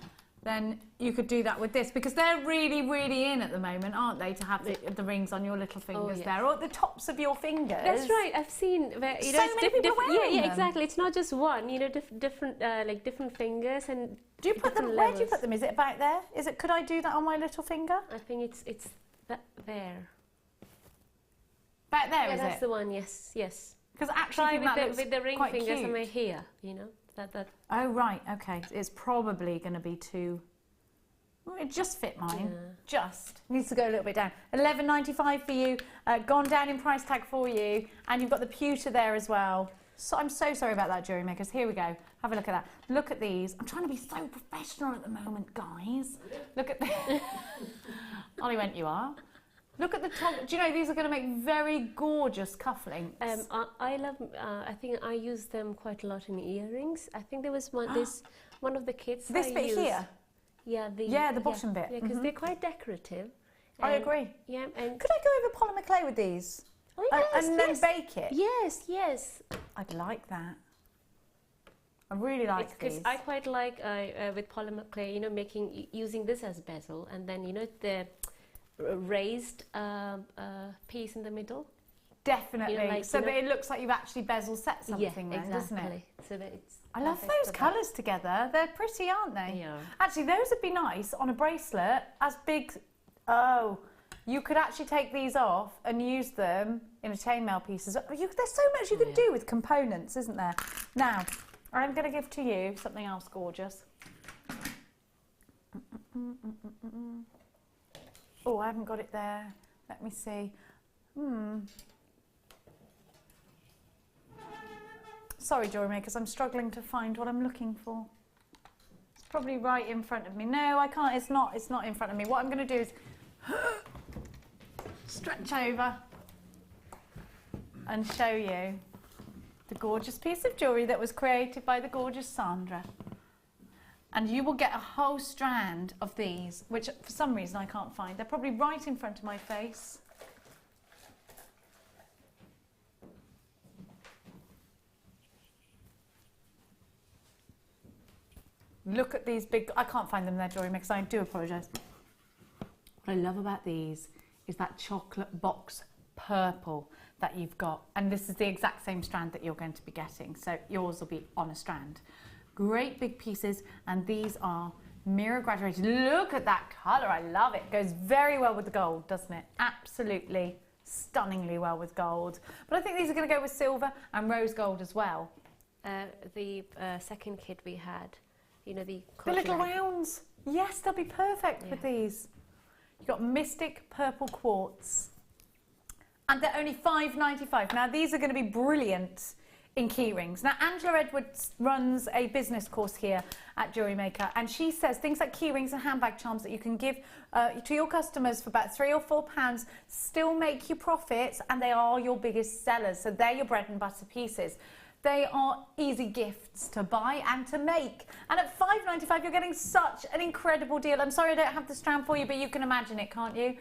then you could do that with this, because they're really, really in at the moment, aren't they, to have the rings on your little fingers there, or at the tops of your fingers. That's right. I've seen where, you know, so many people wearing them. Exactly. It's not just one. You know, different like different fingers and. Do you put them? Where do you put them? Is it about there? Is it? Could I do that on my little finger? I think it's that there. Back there, yeah, is that's it? the one. Yes, yes. Because actually, with the ring fingers on my hair, you know that. Oh right, okay. It's probably going to be too. It just fit mine. Yeah. Just needs to go a little bit down. £11.95 for you. Gone down in price tag for you, and you've got the pewter there as well. So I'm so sorry about that, jewellery makers. Here we go. Have a look at that. Look at these. I'm trying to be so professional at the moment, guys. Look at this. Ollie went, you are. Look at the top. Do you know these are going to make very gorgeous cufflinks? I love. I think I use them quite a lot in earrings. I think there was one. One of the kids. This bit used, here. Yeah, the bottom bit. Yeah, because they're quite decorative. I agree. Yeah, and could I go over polymer clay with these? Oh, yes, and then bake it? Yes, yes. I'd like that. I really like these. Because I quite like with polymer clay, you know, using this as bezel, and then you know the raised piece in the middle. Definitely. You know, like, so that it looks like you've actually bezel set something then, doesn't it? So that it's I love those colours together. They're pretty, aren't they? Yeah. Actually, those would be nice on a bracelet as big... Oh, you could actually take these off and use them in a chainmail piece as well. There's so much you can do with components, isn't there? Now, I'm going to give to you something else gorgeous. Oh, I haven't got it there. Let me see. Sorry, Jewellery Makers, I'm struggling to find what I'm looking for. It's probably right in front of me. No, I can't. It's not in front of me. What I'm going to do is stretch over and show you the gorgeous piece of jewellery that was created by the gorgeous Sandra. And you will get a whole strand of these, which for some reason I can't find. They're probably right in front of my face. Look at these big, I can't find them there, Jewellery Maker, I do apologise. What I love about these is that chocolate box purple that you've got. And this is the exact same strand that you're going to be getting. So yours will be on a strand. Great big pieces, and these are mirror graduated. Look at that colour, I love it. Goes very well with the gold, doesn't it? Absolutely stunningly well with gold. But I think these are going to go with silver and rose gold as well. The second kit we had, you know, the little rounds. Yes, they'll be perfect with these. You've got Mystic Purple Quartz. And they're only £5.95. Now, these are going to be brilliant in key rings. Now, Angela Edwards runs a business course here at Jewellery Maker, and she says things like key rings and handbag charms that you can give to your customers for about £3 or £4 still make you profits, and they are your biggest sellers. So they're your bread and butter pieces. They are easy gifts to buy and to make. And at £5.95, you're getting such an incredible deal. I'm sorry I don't have the strand for you, but you can imagine it, can't you?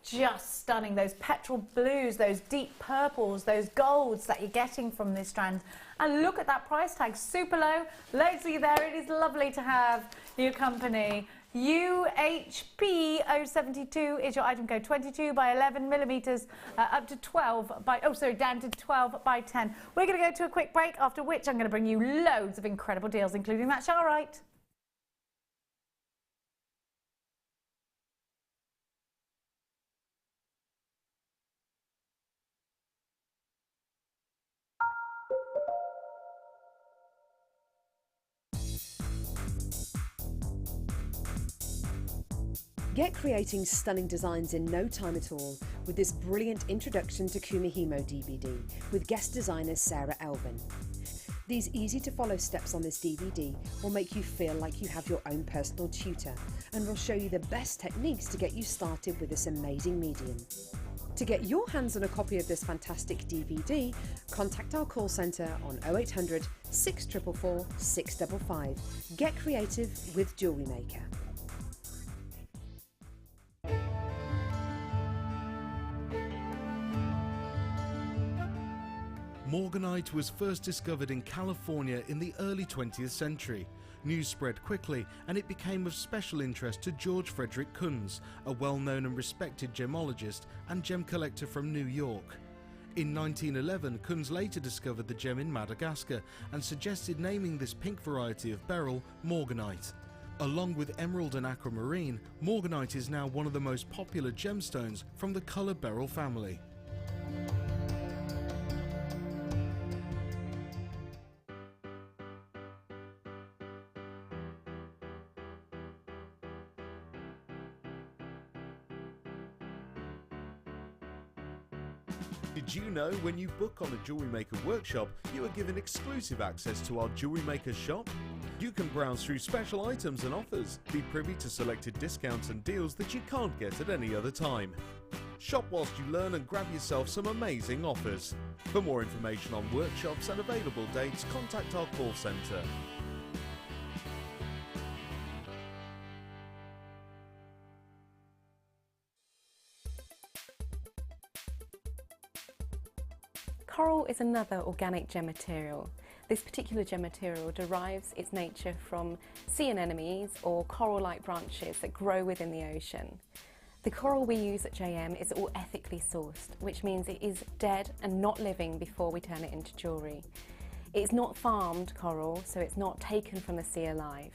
Just stunning. Those petrol blues, those deep purples, those golds that you're getting from this strand. And look at that price tag, super low. Loads of you there. It is lovely to have your company. UHP 072 is your item code, 22 by 11 millimetres, up to 12 by, down to 12 by 10. We're going to go to a quick break, after which I'm going to bring you loads of incredible deals, including that shower right. Get creating stunning designs in no time at all with this brilliant Introduction to Kumihimo DVD with guest designer Sarah Elvin. These easy to follow steps on this DVD will make you feel like you have your own personal tutor and will show you the best techniques to get you started with this amazing medium. To get your hands on a copy of this fantastic DVD, contact our call centre on 0800 644 655. Get creative with Jewellery Maker. Morganite was first discovered in California in the early 20th century. News spread quickly, and it became of special interest to George Frederick Kunz, a well-known and respected gemologist and gem collector from New York. In 1911, Kunz later discovered the gem in Madagascar and suggested naming this pink variety of beryl Morganite. Along with emerald and aquamarine, Morganite is now one of the most popular gemstones from the color beryl family. Did you know when you book on a Jewellery Maker workshop, you are given exclusive access to our Jewellery Maker shop? You can browse through special items and offers, be privy to selected discounts and deals that you can't get at any other time. Shop whilst you learn and grab yourself some amazing offers. For more information on workshops and available dates, contact our call centre. Coral is another organic gem material. This particular gem material derives its nature from sea anemones or coral-like branches that grow within the ocean. The coral we use at JM is all ethically sourced, which means it is dead and not living before we turn it into jewellery. It's not farmed coral, so it's not taken from the sea alive.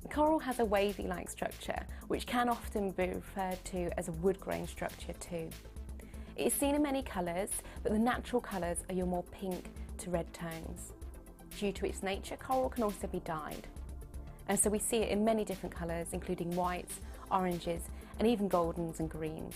Coral has a wavy-like structure, which can often be referred to as a wood-grain structure too. It is seen in many colours, but the natural colours are your more pink to red tones. due to its nature, coral can also be dyed. And so we see it in many different colours, including whites, oranges, and even goldens and greens.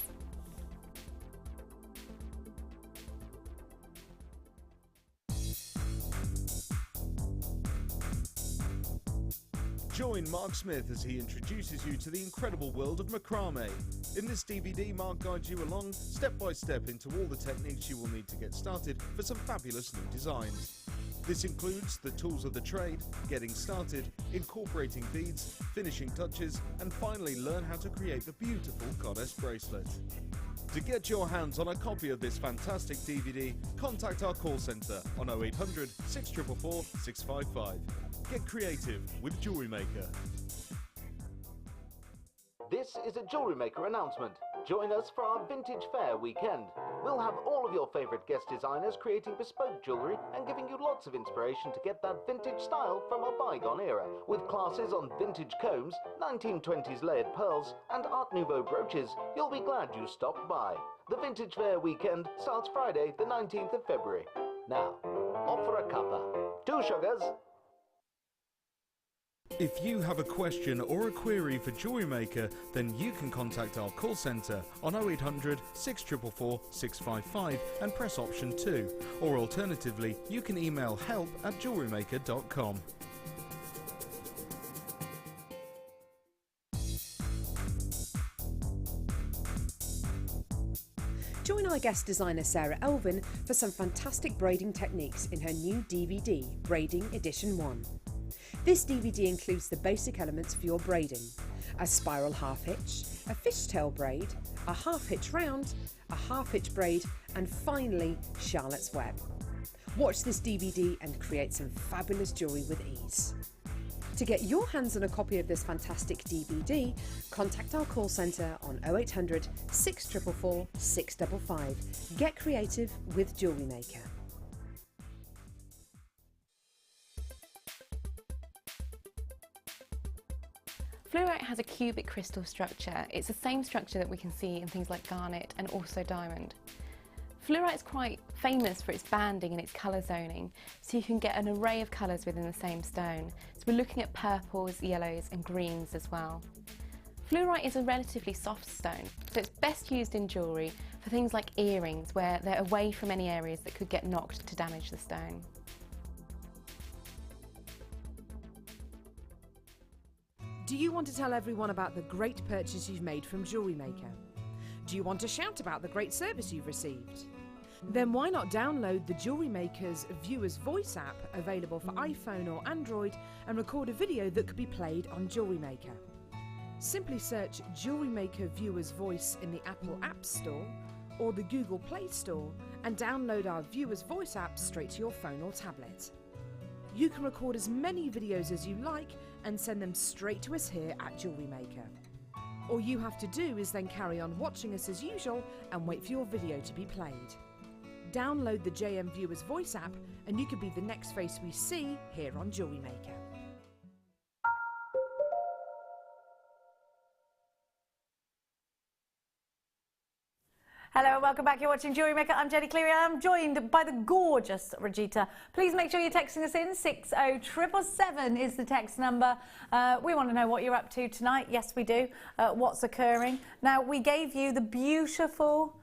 Join Mark Smith as he introduces you to the incredible world of macrame. In this DVD, Mark guides you along, step by step, into all the techniques you will need to get started for some fabulous new designs. This includes the tools of the trade, getting started, incorporating beads, finishing touches, and finally learn how to create the beautiful goddess bracelet. To get your hands on a copy of this fantastic DVD, contact our call centre on 0800 644 655. Get creative with Jewellery Maker. This is a Jewellery Maker announcement. Join us for our Vintage Fair weekend. We'll have all of your favourite guest designers creating bespoke jewellery and giving you lots of inspiration to get that vintage style from a bygone era, with classes on vintage combs, 1920s layered pearls and Art Nouveau brooches. You'll be glad you stopped by. The Vintage Fair weekend starts Friday the 19th of February. Now, off for a cuppa. 2 sugars. If you have a question or a query for Jewellery Maker, then you can contact our call centre on 0800 644 655 and press option 2. Or alternatively, you can email help@jewellerymaker.com. Join our guest designer Sarah Elvin for some fantastic braiding techniques in her new DVD, Braiding Edition 1. This DVD includes the basic elements for your braiding: a spiral half hitch, a fishtail braid, a half hitch round, a half hitch braid, and finally Charlotte's Web. Watch this DVD and create some fabulous jewellery with ease. To get your hands on a copy of this fantastic DVD, contact our call centre on 0800 644 655. Get creative with Jewellery Maker. Fluorite has a cubic crystal structure. It's the same structure that we can see in things like garnet and also diamond. Fluorite is quite famous for its banding and its colour zoning, so you can get an array of colours within the same stone. So we're looking at purples, yellows and greens as well. Fluorite is a relatively soft stone, so it's best used in jewellery for things like earrings, where they're away from any areas that could get knocked to damage the stone. Do you want to tell everyone about the great purchase you've made from Jewellery Maker? Do you want to shout about the great service you've received? Then why not download the Jewellery Maker's Viewer's Voice app, available for iPhone or Android, and record a video that could be played on Jewellery Maker. Simply search Jewellery Maker Viewer's Voice in the Apple App Store or the Google Play Store and download our Viewer's Voice app straight to your phone or tablet. You can record as many videos as you like and send them straight to us here at Jewellery Maker. All you have to do is then carry on watching us as usual and wait for your video to be played. Download the JM Viewer's Voice app and you could be the next face we see here on Jewellery Maker. Hello and welcome back. You're watching Jewellery Maker. I'm Jenny Cleary. I'm joined by the gorgeous Regita. Please make sure you're texting us in. 60777 is the text number. We want to know what you're up to tonight. Yes, we do. What's occurring. Now, we gave you the beautiful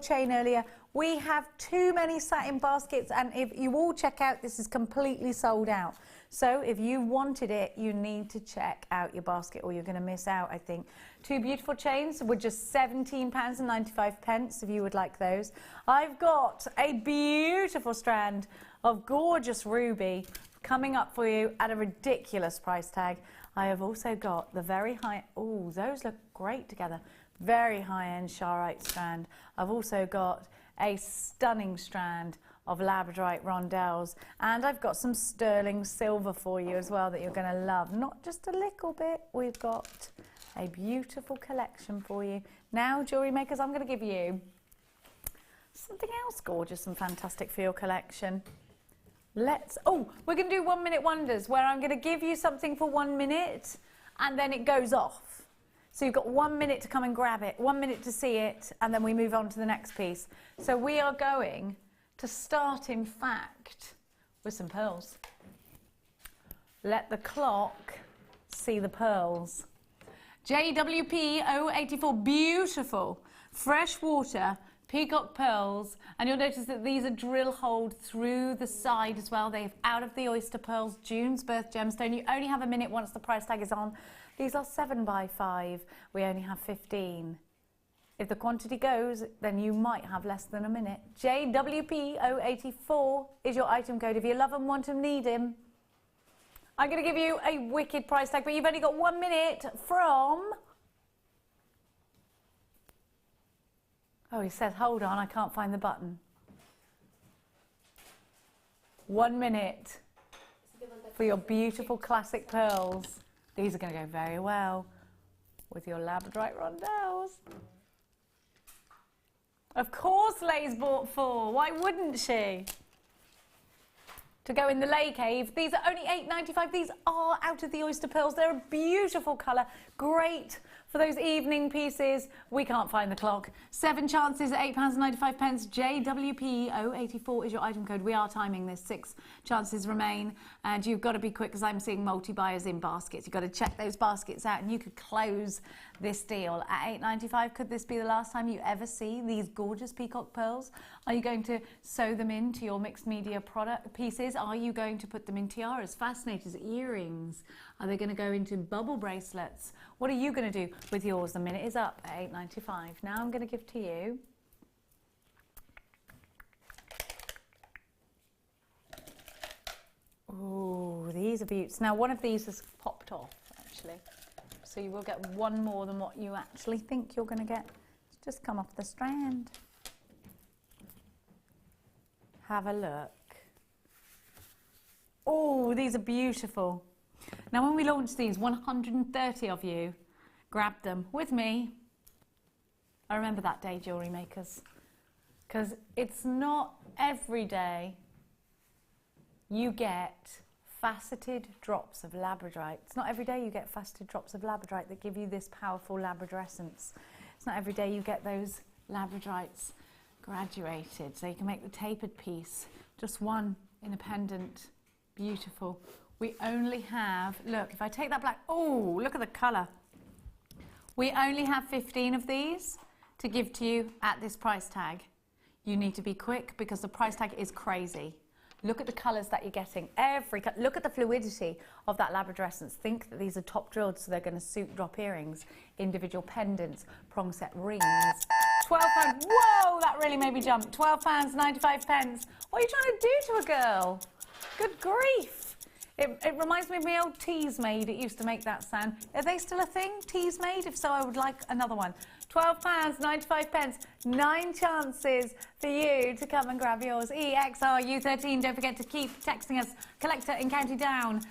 chain earlier. We have too many satin baskets, and if you all check out, this is completely sold out. So if you wanted it, you need to check out your basket or you're going to miss out, I think. 2 beautiful chains with just £17.95 if you would like those. I've got a beautiful strand of gorgeous ruby coming up for you at a ridiculous price tag. I have also got the very high, oh, those look great together, very high-end Charite strand. I've also got a stunning strand of labradorite rondelles, and I've got some sterling silver for you as well that you're going to love. Not just a little bit, we've got a beautiful collection for you. Now, Jewellery Makers, I'm going to give you something else gorgeous and fantastic for your collection. We're going to do 1 minute wonders, where I'm going to give you something for 1 minute and then it goes off. So you've got 1 minute to come and grab it, 1 minute to see it, and then we move on to the next piece. So we are going to start, in fact, with some pearls. Let the clock see the pearls. JWP 084, beautiful, freshwater, peacock pearls, and you'll notice that these are drill holed through the side as well. They're out of the oyster pearls, June's birth gemstone. You only have a minute once the price tag is on. These are 7x5. We only have 15. If the quantity goes, then you might have less than a minute. JWP 084 is your item code. If you love them, want them, need them. I'm going to give you a wicked price tag, but you've only got 1 minute from... Oh, he says, hold on, I can't find the button. 1 minute for your beautiful classic pearls. These are going to go very well with your labradorite rondelles. Of course Lay's bought 4. Why wouldn't she? To go in the lay cave. These are only £8.95. These are out of the oyster pearls. They're a beautiful colour. Great for those evening pieces. We can't find the clock. 7 chances at £8.95. JWP 084 is your item code. We are timing this. 6 chances remain. And you've got to be quick because I'm seeing multi-buyers in baskets. You've got to check those baskets out and you could close this deal at £8.95. Could this be the last time you ever see these gorgeous peacock pearls? Are you going to sew them into your mixed media product pieces? Are you going to put them in tiaras, fascinators, earrings? Are they going to go into bubble bracelets? What are you going to do with yours? The minute is up at £8.95. Now I'm going to give to you ooh, these are beautiful. Now one of these has popped off actually. So you will get one more than what you actually think you're going to get. It's just come off the strand. Have a look. Oh, these are beautiful. Now when we launch these, 130 of you grabbed them with me. I remember that day, jewellery makers, because it's not every day you get faceted drops of labradorite. It's not every day you get faceted drops of labradorite that give you this powerful labradoressence. It's not every day you get those labradorites graduated, so you can make the tapered piece. Just one in a pendant. Beautiful. We only have, look, if I take that black, oh, look at the colour. We only have 15 of these to give to you at this price tag. You need to be quick because the price tag is crazy. Look at the colours that you're getting. Look at the fluidity of that labradorescence. Think that these are top drilled, so they're going to suit drop earrings, individual pendants, prong set rings. £12. Whoa, that really made me jump. £12.95. What are you trying to do to a girl? Good grief. It reminds me of my old Teasmade. It used to make that sound. Are they still a thing, Teasmade? If so, I would like another one. £12.95. 9 chances for you to come and grab yours. EXRU13. Don't forget to keep texting us. Collector in County Down.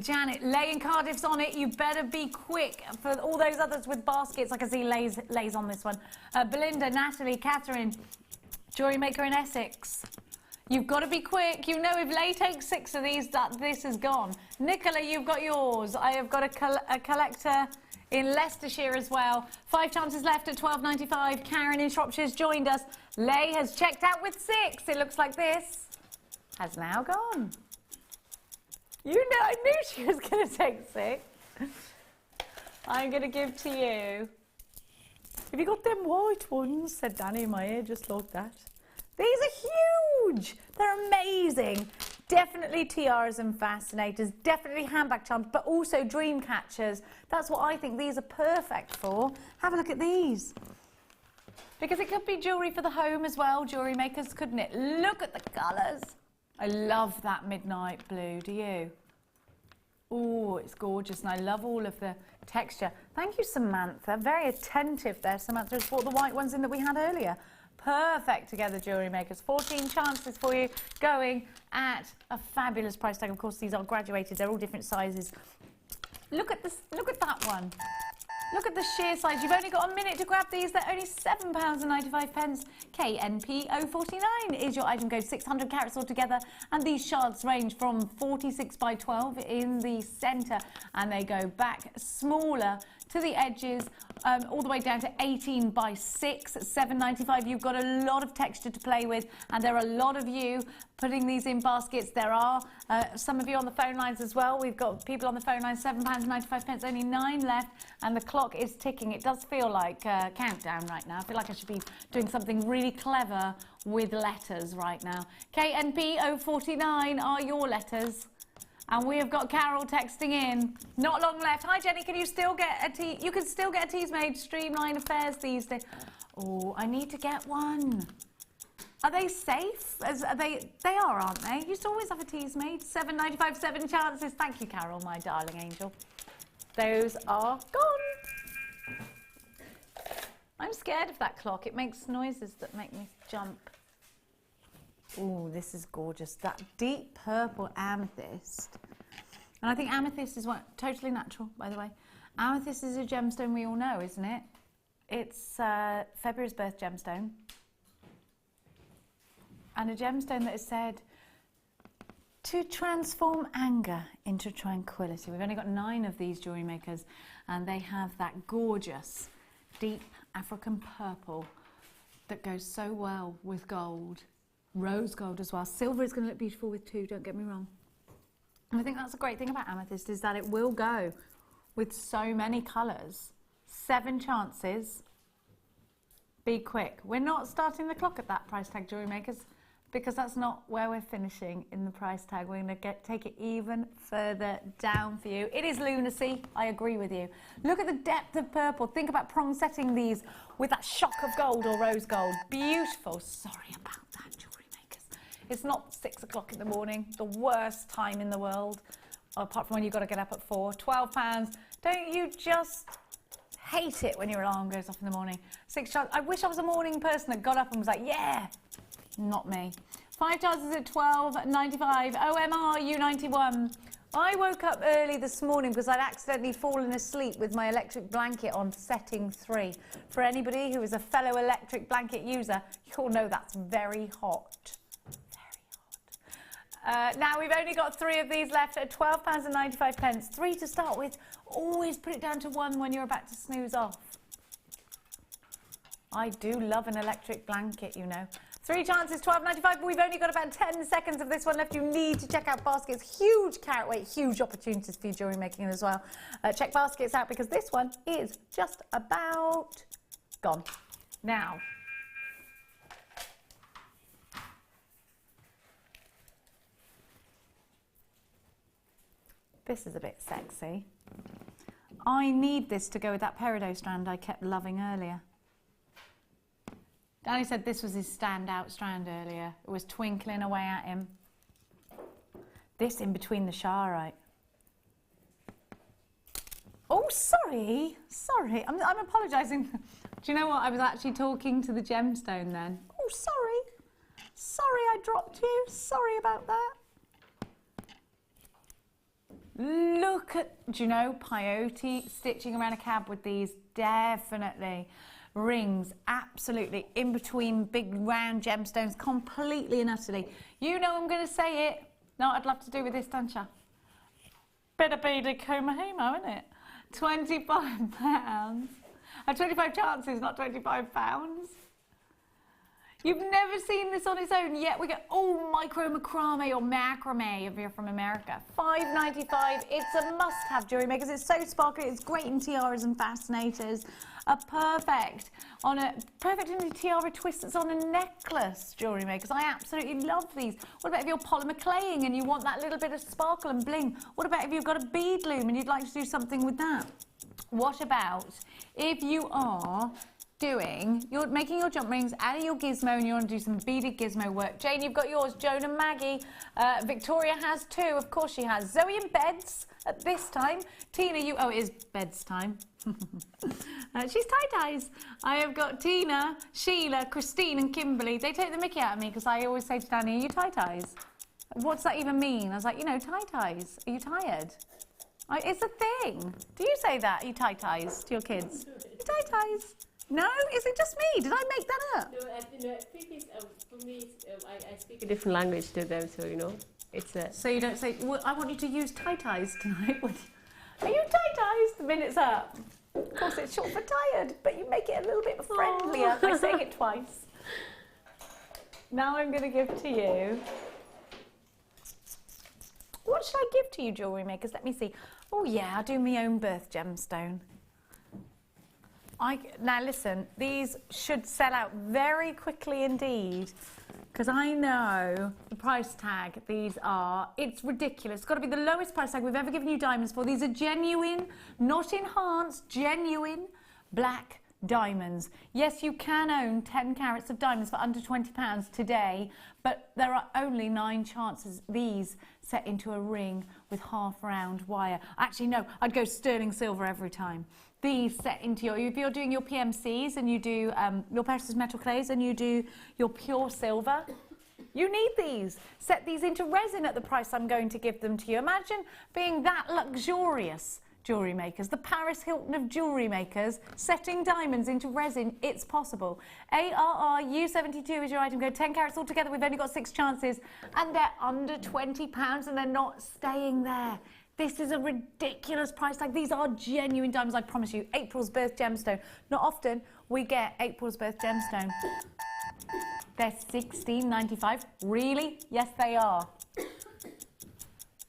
Janet, Lay in Cardiff's on it. You better be quick for all those others with baskets. I can see Lay's on this one. Belinda, Natalie, Catherine, Jewellery Maker in Essex. You've got to be quick. You know, if Lay takes 6 of these, this is gone. Nicola, you've got yours. I have got a collector in Leicestershire as well. 5 chances left at £12.95. Karen in Shropshire's joined us. Lay has checked out with 6. It looks like this has now gone. You know, I knew she was going to take 6. I'm going to give to you. Have you got them white ones? Said Danny in my ear, just like that. These are huge. They're amazing. Definitely tiaras and fascinators, definitely handbag charms, but also dream catchers. That's what I think these are perfect for. Have a look at these. Because it could be jewellery for the home as well, jewellery makers, couldn't it? Look at the colours. I love that midnight blue, do you? Oh, it's gorgeous, and I love all of the texture. Thank you, Samantha. Very attentive there. Samantha has brought the white ones in that we had earlier. Perfect together, jewellery makers. 14 chances for you, going at a fabulous price tag. Of course, these are graduated. They're all different sizes. Look at this. Look at that one. Look at the sheer size. You've only got a minute to grab these. They're only £7.95. KNP 049 is your item code. 600 carats altogether. And these shards range from 46 by 12 in the centre. And they go back smaller to the edges, all the way down to 18 by 6 at £7.95. You've got a lot of texture to play with, and there are a lot of you putting these in baskets. There are some of you on the phone lines as well. We've got people on the phone lines, £7.95, only 9 left, and the clock is ticking. It does feel like countdown right now. I feel like I should be doing something really clever with letters right now. KNP 049 are your letters. And we have got Carol texting in. Not long left. Hi Jenny, can you still get a tea? You can still get a teas made. Streamline affairs these days. Oh, I need to get one. Are they safe? They are, aren't they? You used to always have a teas made. £7.95, 7 chances. Thank you, Carol, my darling angel. Those are gone. I'm scared of that clock. It makes noises that make me jump. Oh, this is gorgeous. That deep purple amethyst. And I think amethyst is totally natural, by the way. Amethyst is a gemstone we all know, isn't it? It's February's birth gemstone. And a gemstone that is said to transform anger into tranquility. We've only got 9 of these jewellery makers, and they have that gorgeous, deep African purple that goes so well with gold. Rose gold as well. Silver is going to look beautiful with too, don't get me wrong. And I think that's a great thing about amethyst, is that it will go with so many colours. 7 chances. Be quick. We're not starting the clock at that price tag, jewellery makers, because that's not where we're finishing in the price tag. We're going to take it even further down for you. It is lunacy, I agree with you. Look at the depth of purple. Think about prong setting these with that shock of gold or rose gold. Beautiful. Sorry about that, jewellery makers. It's not 6 o'clock in the morning, the worst time in the world, apart from when you've got to get up at 4. £12. Don't you just hate it when your alarm goes off in the morning? 6 chances. I wish I was a morning person that got up and was like, yeah. Not me. 5 chances at £12.95. OMR U91. I woke up early this morning because I'd accidentally fallen asleep with my electric blanket on setting 3. For anybody who is a fellow electric blanket user, you'll know that's very hot. Very hot. Now we've only got 3 of these left at £12.95. 3 to start with. Always put it down to 1 when you're about to snooze off. I do love an electric blanket, you know. 3 chances, £12.95, but we've only got about 10 seconds of this one left. You need to check out baskets. Huge carat weight, huge opportunities for your jewellery making as well. Check baskets out because this one is just about gone. Now, this is a bit sexy. I need this to go with that peridot strand I kept loving earlier. Danny said this was his standout strand earlier. It was twinkling away at him. This in between the charoite. Oh, sorry. Sorry. I'm apologising. Do you know what? I was actually talking to the gemstone then. Oh, sorry. Sorry I dropped you. Sorry about that. Look at, do you know, peyote stitching around a cab with these? Definitely. Rings, absolutely, in between big round gemstones, completely and utterly. You know I'm going to say it. No, I'd love to do with this, don't you? Bit of beaded Kumahimo, isn't it? £25. 25 chances, not £25. You've never seen this on its own, yet we get, oh, micro macrame or macrame if you're from America. $5.95, it's a must-have jewellery makers. It's so sparkly, it's great in tiaras and fascinators. Perfect in a tiara twist that's on a necklace, jewellery makers. I absolutely love these. What about if you're polymer claying and you want that little bit of sparkle and bling? What about if you've got a bead loom and you'd like to do something with that? What about if you are you're making your jump rings out of your gizmo and you want to do some beaded gizmo work? Jane, you've got yours. Joan and Maggie. Victoria has 2. Of course she has. Zoe in beds at this time. Tina, it is beds time. She's tie-dyes. I have got Tina, Sheila, Christine and Kimberly. They take the mickey out of me because I always say to Danny, are you tie-dyes? What's that even mean? I was like, you know, tie-dyes. Are you tired? It's a thing. Do you say that? Are you tie-dyes to your kids? You tie-dyes. No? Is it just me? Did I make that up? No, I think it's, for me, I speak a different language to them, so, you know, it's a... So you don't say, well, I want you to use tie-dyes tonight. Are you tie-dyes? The minute's up. Of course, it's short for tired, but you make it a little bit friendlier by saying it twice. Now I'm going to give to you. What should I give to you, jewellery makers? Let me see. Oh yeah, I'll do my own birth gemstone. Now listen, these should sell out very quickly indeed, because I know the price tag these are, it's ridiculous. It's got to be the lowest price tag we've ever given you diamonds for. These are genuine, not enhanced, genuine black diamonds. Yes, you can own 10 carats of diamonds for under £20 today, but there are only 9 chances these set into a ring with half round wire. Actually, no, I'd go sterling silver every time. These set into your, if you're doing your PMCs and you do your precious metal clays and you do your pure silver, you need these. Set these into resin at the price I'm going to give them to you. Imagine being that luxurious, jewellery makers, the Paris Hilton of jewellery makers, setting diamonds into resin. It's possible. ARRU72 is your item code, 10 carats altogether. We've only got 6 chances and they're under £20 and they're not staying there. This is a ridiculous price tag. These are genuine diamonds, I promise you. April's birth gemstone. Not often we get April's birth gemstone. They're $16.95. Really? Yes, they are.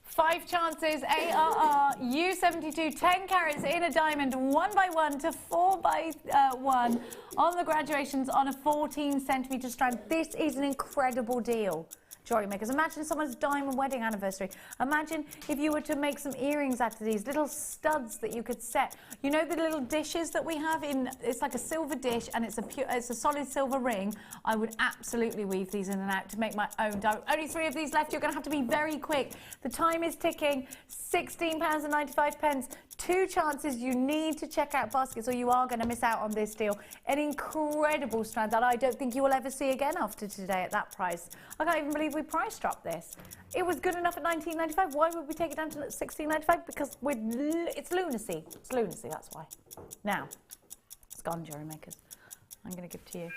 5 chances, ARRU72, 10 carats in a diamond, 1 by 1 to 4 by 1 on the graduations on a 14cm strand. This is an incredible deal. Jewellery makers, imagine someone's diamond wedding anniversary. Imagine if you were to make some earrings out of these little studs that you could set. You know the little dishes that we have in, it's like a silver dish and it's a solid silver ring. I would absolutely weave these in and out to make my own diamond. Only 3 of these left. You're going to have to be very quick. The time is ticking. £16.95. 2 chances. You need to check out baskets or you are going to miss out on this deal. An incredible strand that I don't think you will ever see again after today at that price. I can't even believe we price dropped this. It was good enough at £19.95. Why would we take it down to £16.95? Because it's lunacy. It's lunacy, that's why. Now, it's gone, jewellery makers. I'm going to give to you.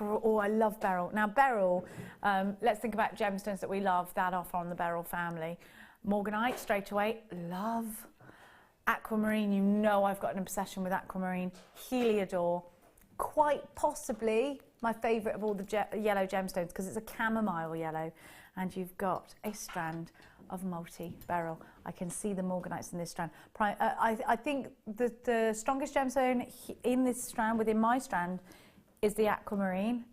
Oh, I love beryl. Now, beryl, let's think about gemstones that we love that are from the beryl family. Morganite, straight away, love. Aquamarine, you know I've got an obsession with aquamarine. Heliodor, quite possibly my favourite of all the yellow gemstones because it's a chamomile yellow. And you've got a strand of multi-beryl. I can see the morganites in this strand. I think the strongest gemstone in this strand, within my strand, is the aquamarine.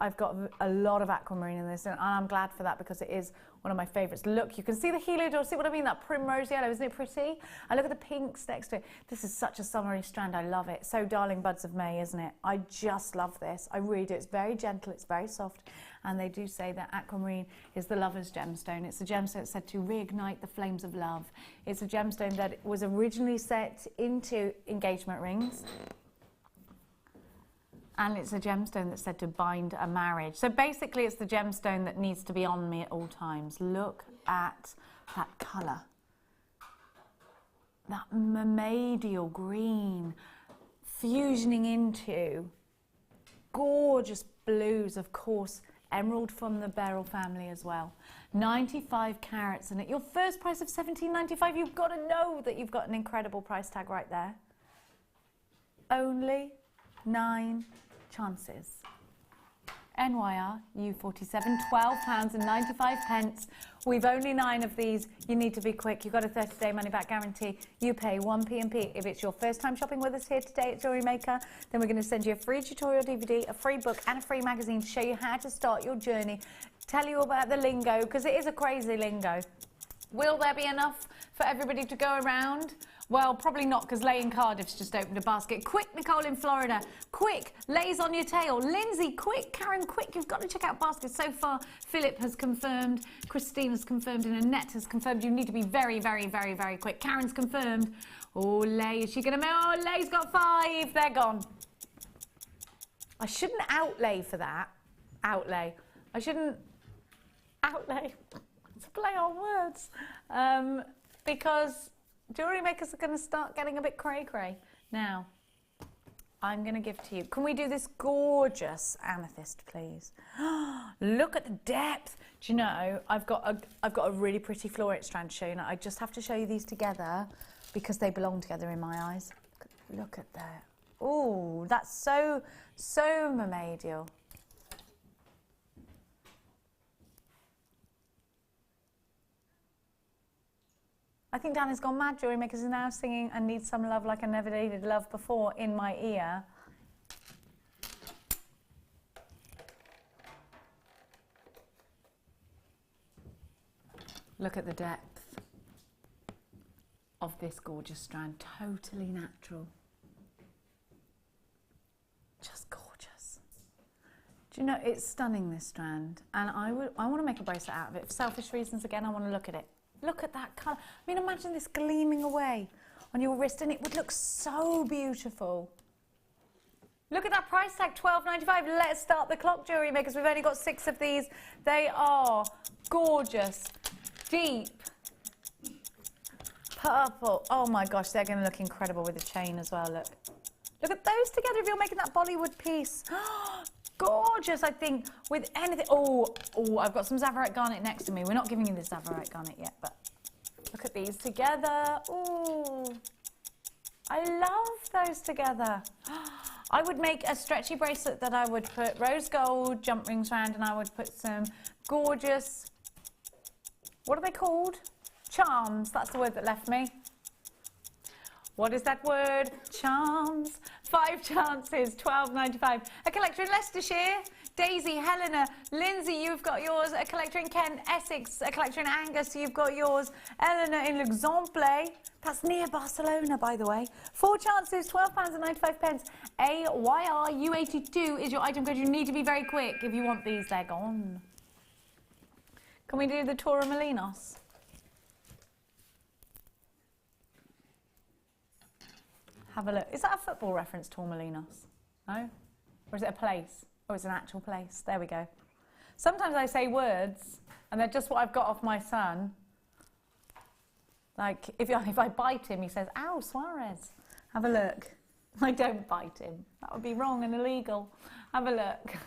I've got a lot of aquamarine in this and I'm glad for that because it is one of my favourites. Look, you can see the heliodor, see what I mean? That primrose yellow, isn't it pretty? And look at the pinks next to it. This is such a summery strand, I love it. So darling buds of May, isn't it? I just love this, I really do. It's very gentle, it's very soft. And they do say that aquamarine is the lover's gemstone. It's a gemstone that's said to reignite the flames of love. It's a gemstone that was originally set into engagement rings. And it's a gemstone that's said to bind a marriage. So basically it's the gemstone that needs to be on me at all times. Look at that colour. That mermaidial green fusioning into gorgeous blues, of course, emerald from the beryl family as well. 95 carats, and at your first price of £17.95, you've got to know that you've got an incredible price tag right there. Only 9 chances. NYR U47, £12.95. We've only 9 of these. You need to be quick. You've got a 30-day money-back guarantee. You pay 1 P&P. If it's your first time shopping with us here today at Jewellery Maker, then we're going to send you a free tutorial DVD, a free book and a free magazine to show you how to start your journey, tell you about the lingo, because it is a crazy lingo. Will there be enough for everybody to go around? Well, probably not, because Lay in Cardiff's just opened a basket. Quick, Nicole in Florida. Quick, Lay's on your tail. Lindsay, quick. Karen, quick. You've got to check out baskets. So far, Philip has confirmed. Christine has confirmed. And Annette has confirmed. You need to be very, very, very, very quick. Karen's confirmed. Oh, Lay, is she going to... Oh, Lay's got 5. They're gone. I shouldn't outlay for that. Outlay. I shouldn't... Outlay. It's a play on words. Because... Jewellery makers are going to start getting a bit cray-cray. Now, I'm going to give to you. Can we do this gorgeous amethyst, please? Look at the depth. Do you know, I've got a really pretty fluorite strand to show you. Now, I just have to show you these together because they belong together in my eyes. Look at that. Oh, that's so mermaidial. I think Dan has gone mad. Jewellery Makers is now singing "I Need Some Love Like I Never Needed Love Before" in my ear. Look at the depth of this gorgeous strand. Totally natural. Just gorgeous. Do you know, it's stunning, this strand. And I want to make a bracelet out of it. For selfish reasons, again, I want to look at it. Look at that colour. I mean, imagine this gleaming away on your wrist, and it would look so beautiful. Look at that price tag, $12.95. Let's start the clock, Jewellery Makers. We've only got 6 of these. They are gorgeous, deep, purple. Oh my gosh, they're going to look incredible with the chain as well, look. Look at those together if you're making that Bollywood piece. Gorgeous, I think, with anything. Oh, I've got some Zavarite garnet next to me. We're not giving you the Zavarite garnet yet, but look at these together. Oh, I love those together. I would make a stretchy bracelet that I would put rose gold jump rings around, and I would put some gorgeous, what are they called? Charms. That's the word that left me. What is that word? Charms. 5 chances, $12.95. A collector in Leicestershire. Daisy, Helena, Lindsay, you've got yours. A collector in Kent, Essex. A collector in Angus, you've got yours. Eleanor in L'Exemple. That's near Barcelona, by the way. 4 chances, £12.95. AYRU82 is your item code. You need to be very quick if you want these. They're gone. Can we do the Torremolinos? Have a look. Is that a football reference, Torremolinos? No? Or is it a place? Oh, it's an actual place. There we go. Sometimes I say words, and they're just what I've got off my son. Like, if I bite him, he says, "Ow, Suarez." Have a look. I don't bite him. That would be wrong and illegal. Have a look.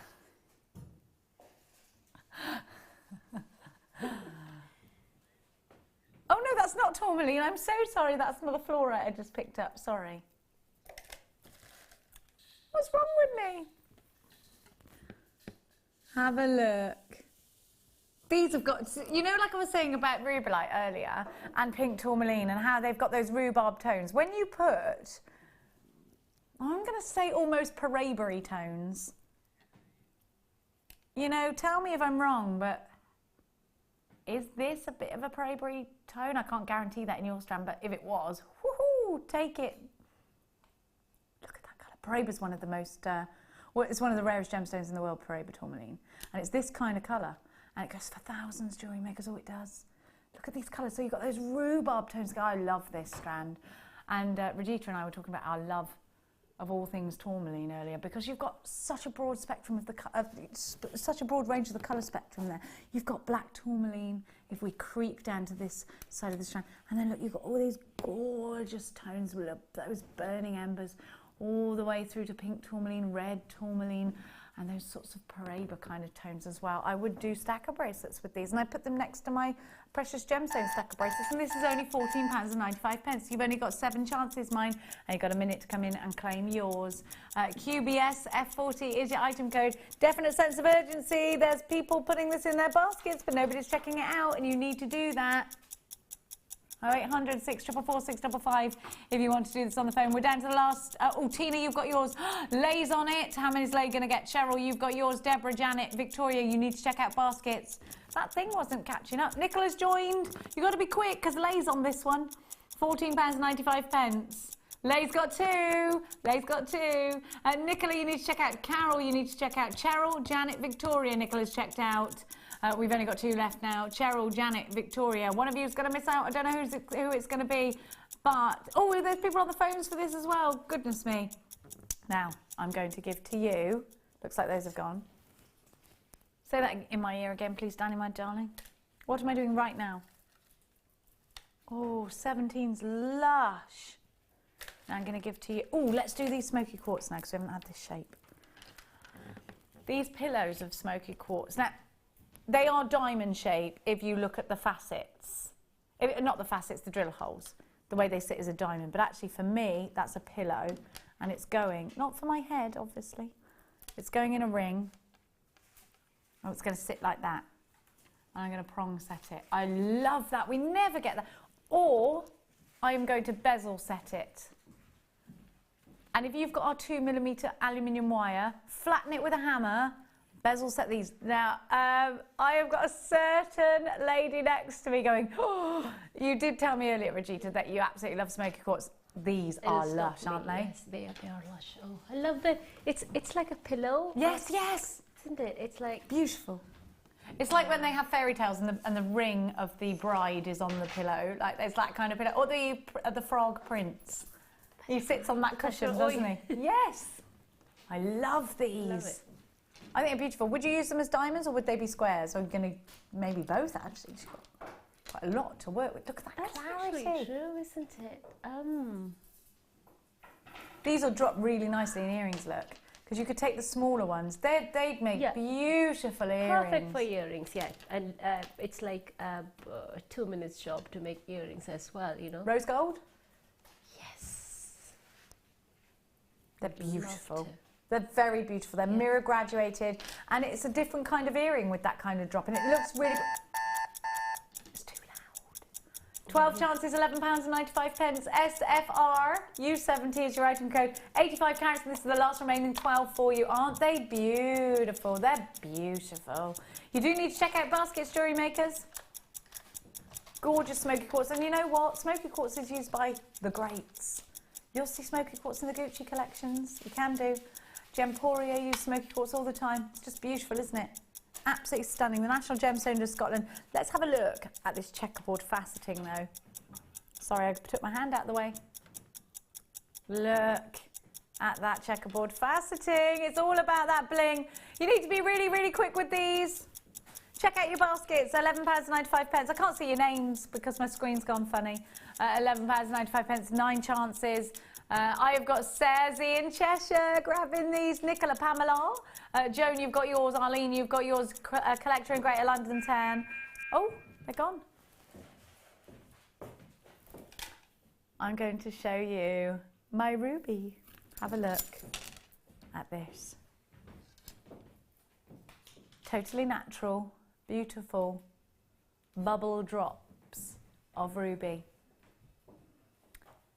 Oh, no, that's not tourmaline. I'm so sorry. That's not a fluorite I just picked up. Sorry. What's wrong with me? Have a look. These have got, you know, like I was saying about rubellite earlier and pink tourmaline and how they've got those rhubarb tones. When you put, I'm going to say almost parabery tones. You know, tell me if I'm wrong, but is this a bit of a parabery tone? I can't guarantee that in your strand, but if it was, woohoo, take it. Look at that colour. Paraber's one of the most, well, it's one of the rarest gemstones in the world, Paraber tourmaline. And it's this kind of colour. And it goes for thousands, Jewellery Makers, all it does. Look at these colours. So you've got those rhubarb tones. I love this strand. And Regita and I were talking about our love of all things tourmaline earlier, because you've got such a broad spectrum of the such a broad range of the colour spectrum there. You've got black tourmaline, if we creep down to this side of the strand, and then look, you've got all these gorgeous tones, those burning embers, all the way through to pink tourmaline, red tourmaline, and those sorts of Paraber kind of tones as well. I would do stacker bracelets with these, and I put them next to my precious gemstone stacker bracelets, and this is only £14.95. You've only got 7 chances, mine, and you've got a minute to come in and claim yours. QBS F40 is your item code. Definite sense of urgency. There's people putting this in their baskets, but nobody's checking it out, and you need to do that. 0800 644 655 if you want to do this on the phone. We're down to the last. Oh, Tina, you've got yours. Lay's on it. How many's Lay going to get? Cheryl, you've got yours. Deborah, Janet, Victoria, you need to check out baskets. That thing wasn't catching up. Nicola's joined. You've got to be quick because Lay's on this one. £14.95. Lay's got 2. Lay's got 2. Nicola, you need to check out. Carol, you need to check out. Cheryl, Janet, Victoria, Nicola's checked out. We've only got 2 left now. Cheryl, Janet, Victoria. One of you is going to miss out. I don't know who it's going to be. But, oh, there's people on the phones for this as well. Goodness me. Now, I'm going to give to you. Looks like those have gone. Say that in my ear again, please, Danny, my darling. What am I doing right now? Oh, 17's lush. Now I'm going to give to you, oh, let's do these smoky quartz now because we haven't had this shape. These pillows of smoky quartz. Now, they are diamond shape if you look at the facets. Not the facets, the drill holes. The way they sit is a diamond. But actually for me, that's a pillow. And it's going, not for my head, obviously. It's going in a ring. Oh, it's going to sit like that. And I'm going to prong set it. I love that. We never get that. Or I am going to bezel set it. And if you've got our 2mm aluminium wire, flatten it with a hammer, bezel set these. Now, I have got a certain lady next to me going, oh, you did tell me earlier, Regita, that you absolutely love smoky quartz. These are lush, aren't they? Yes, they are lush. Oh, I love the, it's like a pillow. Yes, yes. Isn't it? It's like... Beautiful. It's like when they have fairy tales and the ring of the bride is on the pillow. Like there's that kind of pillow. Or the frog prince. He sits on that cushion, doesn't he? Yes. I love these. Love it. I think they're beautiful. Would you use them as diamonds or would they be squares? Or going to maybe both actually. She's got quite a lot to work with. Look at that That's clarity. actually true, isn't it? These will drop really nicely in earrings, look. Because you could take the smaller ones. They'd make beautiful earrings. Perfect for earrings, yeah. And it's like a 2 minutes job to make earrings as well, you know. Rose gold? Yes. They're beautiful. They're very beautiful. They're mirror graduated. And it's a different kind of earring with that kind of drop. And it looks really... It's too loud. 12 chances, £11.95. SFR, U70 is your item code. 85 carats, and this is the last remaining 12 for you. Aren't they beautiful? They're beautiful. You do need to check out baskets, jewellery makers. Gorgeous smoky quartz. And you know what? Smoky quartz is used by the greats. You'll see smoky quartz in the Gucci collections. You can do. Gemporia use smoky quartz all the time. It's just beautiful, isn't it? Absolutely stunning. The National Gemstone of Scotland. Let's have a look at this checkerboard faceting though. Sorry, I took my hand out of the way. Look at that checkerboard faceting. It's all about that bling. You need to be really, really quick with these. Check out your baskets, £11.95. I can't see your names because my screen's gone funny. £11.95, 9 chances. I have got Serzi in Cheshire grabbing these. Nicola, Pamela. Joan, you've got yours. Arlene, you've got yours. Collector in Greater London Town. Oh, they're gone. I'm going to show you my ruby. Have a look at this. Totally natural, beautiful bubble drops of ruby.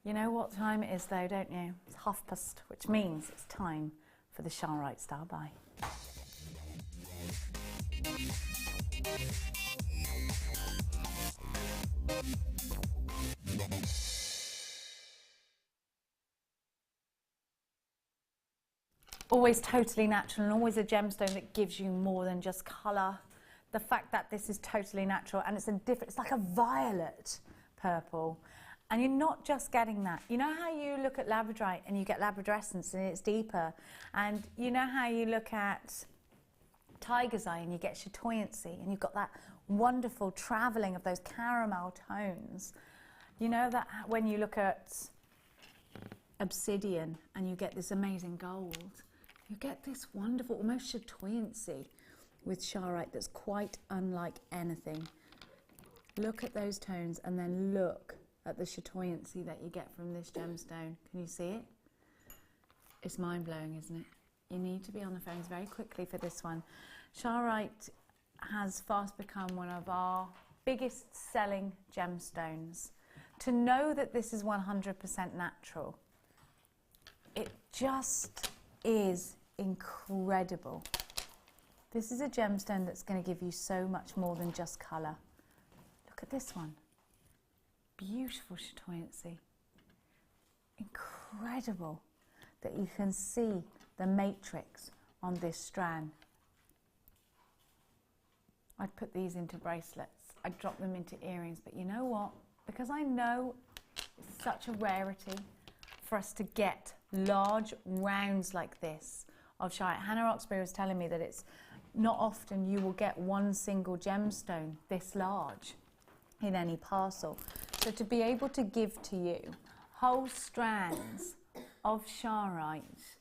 You know what time it is though, don't you? It's 1:30, which means it's time for the Shine Star Buy. Always totally natural and always a gemstone that gives you more than just colour. The fact that this is totally natural and it's like a violet purple. And you're not just getting that. You know how you look at labradorite and you get labradorescence and it's deeper? And you know how you look at tiger's eye and you get chatoyancy and you've got that wonderful travelling of those caramel tones? You know that when you look at obsidian and you get this amazing gold, you get this wonderful, almost chatoyancy with charoite that's quite unlike anything. Look at those tones and then look at the chatoyancy that you get from this gemstone. Can you see it? It's mind-blowing, isn't it? You need to be on the phones very quickly for this one. Charoite has fast become one of our biggest selling gemstones. To know that this is 100% natural, it just is incredible. This is a gemstone that's going to give you so much more than just colour. Look at this one. Beautiful chatoyancy. Incredible that you can see the matrix on this strand. I'd put these into bracelets. I'd drop them into earrings. But you know what? Because I know it's such a rarity for us to get large rounds like this of charoite. Hannah Oxbury was telling me that it's not often you will get one single gemstone this large in any parcel. So to be able to give to you whole strands of Charite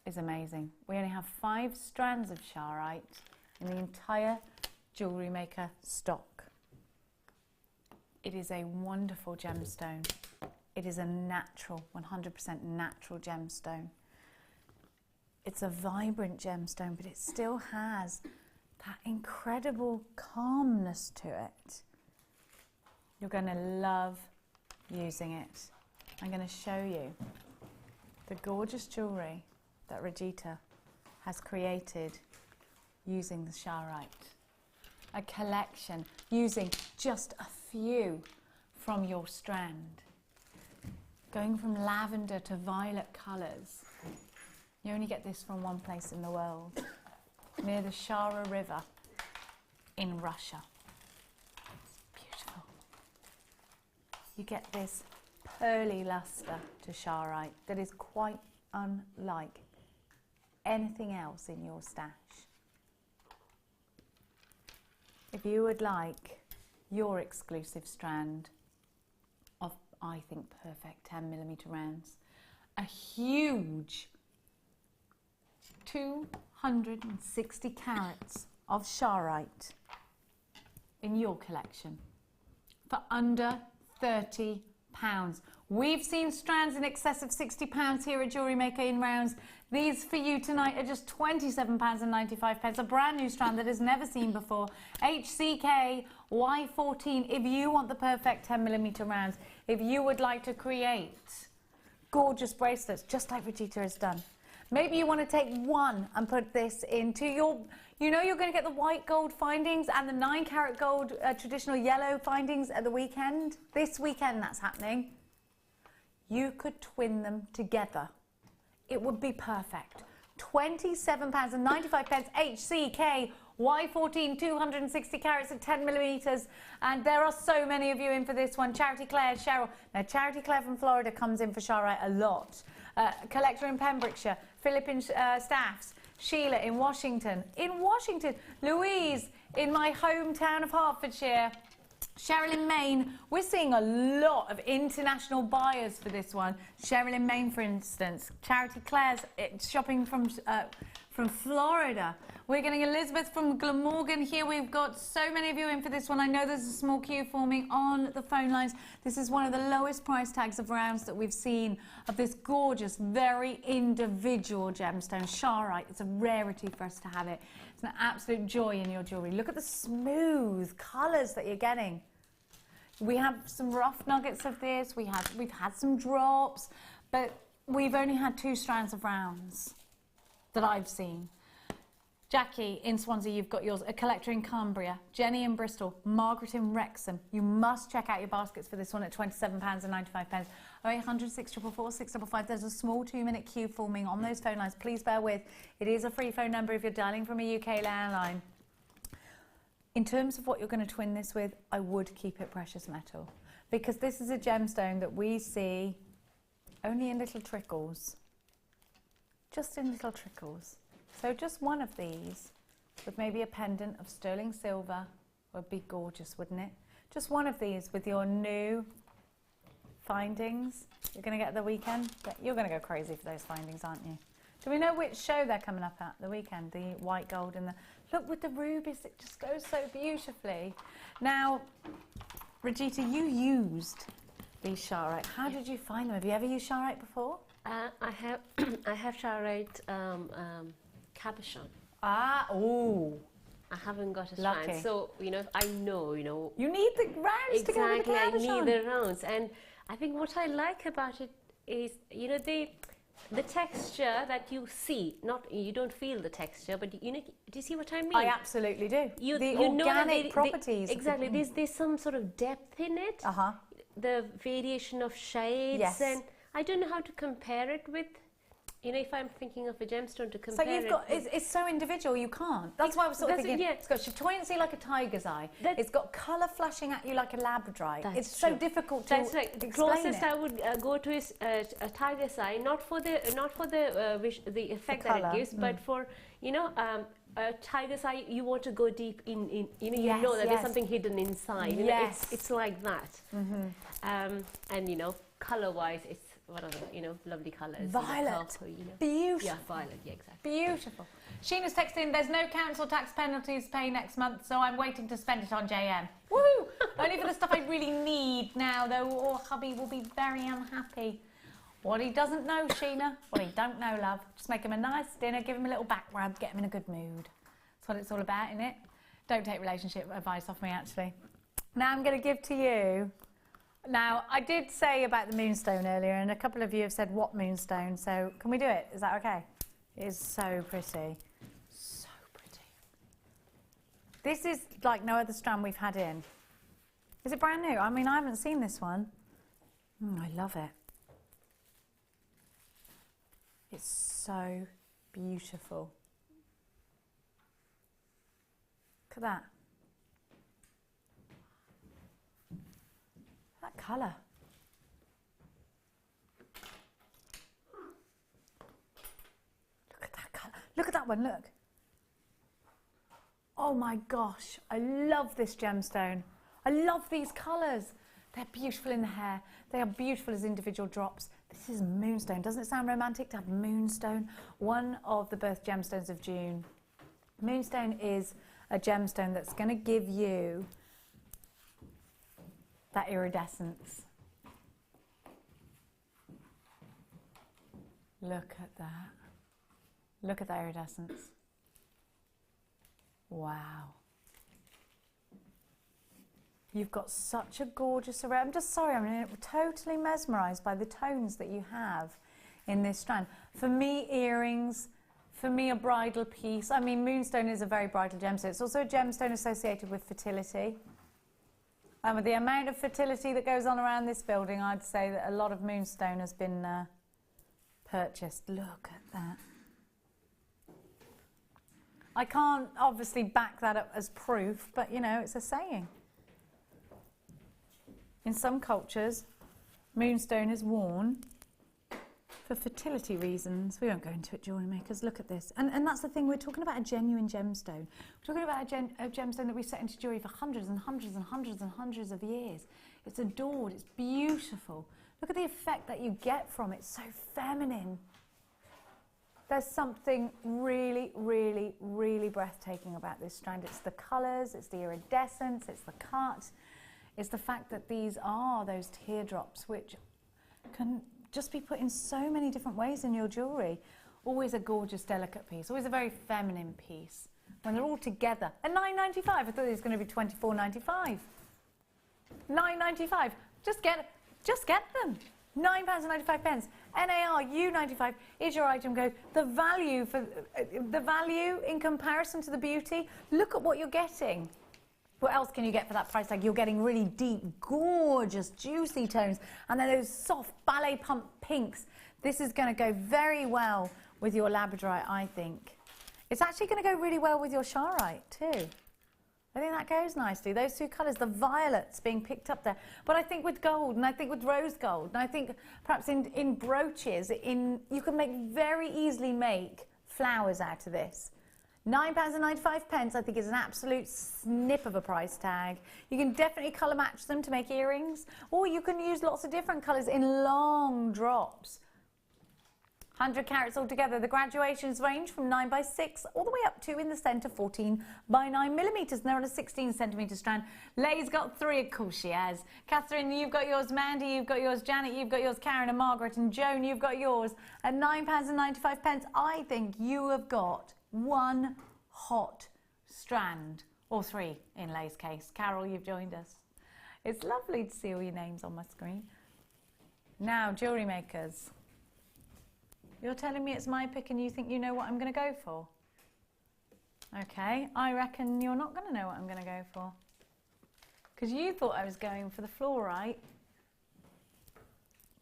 is amazing. We only have 5 strands of Charite in the entire Jewellery Maker stock. It is a wonderful gemstone. It is a natural, 100% natural gemstone. It's a vibrant gemstone, but it still has that incredible calmness to it. You're going to love using it. I'm going to show you the gorgeous jewellery that Rajita has created using the Charite. A collection using just a few from your strand. Going from lavender to violet colours. You only get this from one place in the world, near the Shara River in Russia. Beautiful. You get this pearly lustre to Charite that is quite unlike anything else in your stash. If you would like your exclusive strand of, I think, perfect 10mm rounds, a huge 260 carats of Charite in your collection for under £30. We've seen strands in excess of £60 here at Jewellery Maker in rounds. These for you tonight are just £27.95, a brand new strand that is never seen before. HCK Y14 if you want the perfect 10mm rounds. If you would like to create gorgeous bracelets just like Rajita has done. Maybe you want to take one and put this into your, you know you're going to get the white gold findings and the 9 carat gold traditional yellow findings at the weekend. This weekend that's happening. You could twin them together. It would be perfect. £27.95 HCK Y14 260 carats at 10mm, and there are so many of you in for this one. Charity Claire, Cheryl. Now Charity Claire from Florida comes in for Charite a lot. Collector in Pembrokeshire, Philip in Staffs, Sheila in Washington, Louise in my hometown of Hertfordshire, Cheryl in Maine. We're seeing a lot of international buyers for this one. Cheryl in Maine, for instance. Charity Claire's shopping from Florida. We're getting Elizabeth from Glamorgan here. We've got so many of you in for this one. I know there's a small queue forming on the phone lines. This is one of the lowest price tags of rounds that we've seen of this gorgeous, very individual gemstone. Charite, it's a rarity for us to have it. It's an absolute joy in your jewellery. Look at the smooth colours that you're getting. We have some rough nuggets of this. We've had some drops, but we've only had 2 strands of rounds that I've seen. Jackie in Swansea, you've got yours. A collector in Cumbria. Jenny in Bristol. Margaret in Wrexham. You must check out your baskets for this one at £27.95. 0800 644 655. There's a small 2-minute queue forming on those phone lines. Please bear with. It is a free phone number if you're dialing from a UK landline. In terms of what you're going to twin this with, I would keep it precious metal, because this is a gemstone that we see only in little trickles. Just in little trickles. So just one of these with maybe a pendant of sterling silver would be gorgeous, wouldn't it? Just one of these with your new findings you're going to get at the weekend. You're going to go crazy for those findings, aren't you? Do we know which show they're coming up at the weekend? The white gold and the... Look, with the rubies, it just goes so beautifully. Now, Rajita, you used these Charite. How did you find them? Have you ever used Charite before? I have Charite cabochon. Ah, oh. I haven't got a strand, so I know. You need the rounds to go with the cabochon. Exactly, I need the rounds, and I think what I like about it is, the texture that you see. You don't feel the texture, but do you see what I mean? I absolutely do. The organic properties. Exactly. There's some sort of depth in it. The variation of shades, yes. And I don't know how to compare it with. If I'm thinking of a gemstone to compare so you've got, it's so individual, you can't. That's why I was sort of thinking, yeah. It's got chatoyancy like a tiger's eye. It's got colour flashing at you like a labradorite. It's so difficult to explain The closest I would go to is a tiger's eye, not for the effect that it gives, but for, tiger's eye, you want to go deep in you know, you Yes, know that there's yes. something hidden inside. You know, Yes. it's like that. And you know, color-wise, it's one of the, you know, lovely colors. Violet. You know, purple, you know. Beautiful. Yeah, violet. Yeah, exactly. Beautiful. Sheena's texting, there's no council tax penalties to pay next month, so I'm waiting to spend it on JM. Woohoo! Only for the stuff I really need now, though, or hubby will be very unhappy. What he doesn't know, Sheena, what he don't know, love. Just make him a nice dinner, give him a little back rub, get him in a good mood. That's what it's all about, isn't it? Don't take relationship advice off me, actually. Now I'm going to give to you. Now, I did say about the moonstone earlier, and a couple of you have said, what moonstone? So, can we do it? Is that okay? It is so pretty. So pretty. This is like no other strand we've had in. Is it brand new? I mean, I haven't seen this one. I love it. It's so beautiful. Look at that. That colour. Look at that colour. Look at that one, look. Oh my gosh, I love this gemstone. I love these colours. They're beautiful in the hair. They are beautiful as individual drops. This is moonstone. Doesn't it sound romantic to have moonstone? One of the birth gemstones of June. Moonstone is a gemstone that's going to give you that iridescence. Look at that. Look at that iridescence. Wow. You've got such a gorgeous array. I'm just sorry, I'm totally mesmerised by the tones that you have in this strand. For me, earrings, for me, a bridal piece. I mean, moonstone is a very bridal gemstone. It's also a gemstone associated with fertility. And with the amount of fertility that goes on around this building, I'd say that a lot of moonstone has been purchased. Look at that. I can't obviously back that up as proof, but you know, it's a saying. In some cultures, moonstone is worn for fertility reasons. We won't go into it, jewellery makers. Look at this. And that's the thing, we're talking about a genuine gemstone. We're talking about a gemstone that we set into jewellery for hundreds and hundreds and hundreds and hundreds of years. It's adored, it's beautiful. Look at the effect that you get from it. It's so feminine. There's something really, really, really breathtaking about this strand. It's the colours, it's the iridescence, it's the cut. It's the fact that these are those teardrops which can just be put in so many different ways in your jewellery. Always a gorgeous, delicate piece, always a very feminine piece. When they're all together. And $9.95, I thought it was going to be $24.95. $9.95, just get them. £9.95. NARU95 is your item code. The value in comparison to the beauty, look at what you're getting. What else can you get for that price tag? You're getting really deep, gorgeous, juicy tones, and then those soft ballet pump pinks. This is going to go very well with your labradorite, I think. It's actually going to go really well with your charoite too. I think that goes nicely. Those two colours, the violets being picked up there. But I think with gold, and I think with rose gold, and I think perhaps in brooches, you can very easily make flowers out of this. £9.95, I think, is an absolute snip of a price tag. You can definitely colour match them to make earrings, or you can use lots of different colours in long drops. 100 carats altogether. The graduations range from 9x6 all the way up to, in the centre, 14x9 millimetres. And they're on a 16 centimetre strand. Lay's got 3, of course she has. Catherine, you've got yours. Mandy, you've got yours. Janet, you've got yours. Karen and Margaret and Joan, you've got yours. At £9.95, I think you have got one hot strand, or 3 in Lay's case. Carol, you've joined us. It's lovely to see all your names on my screen. Now, jewellery makers. You're telling me it's my pick and you think you know what I'm going to go for? Okay, I reckon you're not going to know what I'm going to go for. Because you thought I was going for the fluorite.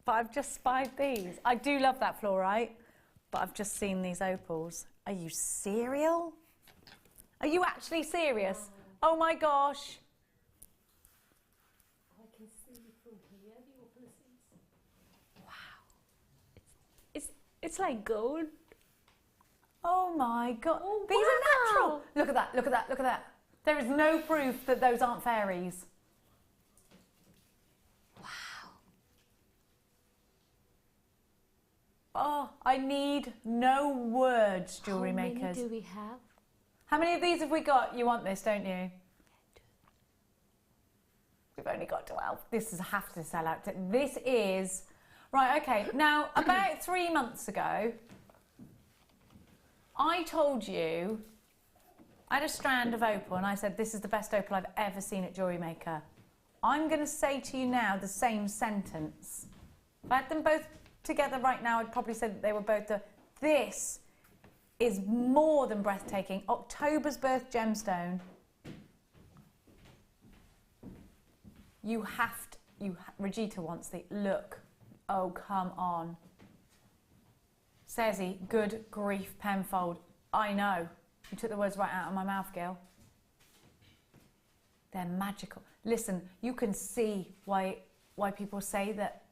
But I've just spied these. I do love that fluorite, but I've just seen these opals. Are you serial? Are you actually serious? Oh my gosh. I can see it from here, the opal seeds. Wow. It's like gold. Oh my God. Oh, These are wow. natural. Look at that, look at that, look at that. There is no proof that those aren't fairies. Wow. Oh, I need no words, jewellery How makers. many do we have? How many of these have we got? You want this, don't you? We've only got 12. This is have to sell out. This is... Right, okay. Now, about 3 months ago, I told you, I had a strand of opal and I said, this is the best opal I've ever seen at Jewellery Maker. I'm going to say to you now the same sentence. If I had them both together right now, I'd probably say that they were both this is more than breathtaking. October's birth gemstone. You have to, Regita wants the, look. Oh, come on. Says he, good grief, Penfold. I know. You took the words right out of my mouth, Gil. They're magical. Listen, you can see why people say that.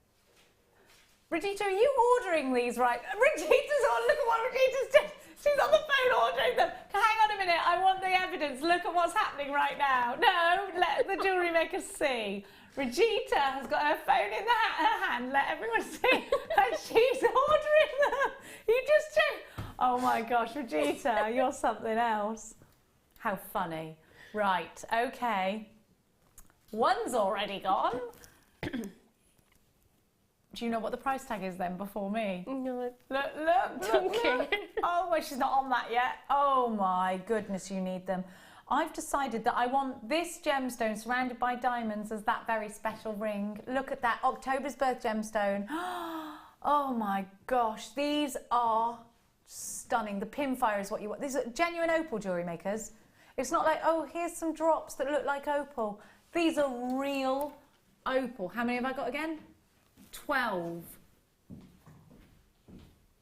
Regita, are you ordering these right? Regita's on, look at what Regita's doing. She's on the phone ordering them. Hang on a minute, I want the evidence. Look at what's happening right now. No, let the jewellery makers see. Regita has got her phone in her hand. Let everyone see that she's ordering them. You just check. Oh my gosh, Regita, you're something else. How funny. Right, okay. One's already gone. Do you know what the price tag is then before me? No. Look. Okay. Oh, well, she's not on that yet. Oh my goodness, you need them. I've decided that I want this gemstone surrounded by diamonds as that very special ring. Look at that, October's birth gemstone. Oh my gosh, these are stunning. The pinfire is what you want. These are genuine opal, jewellery makers. It's not like, oh, here's some drops that look like opal. These are real opal. How many have I got again? 12.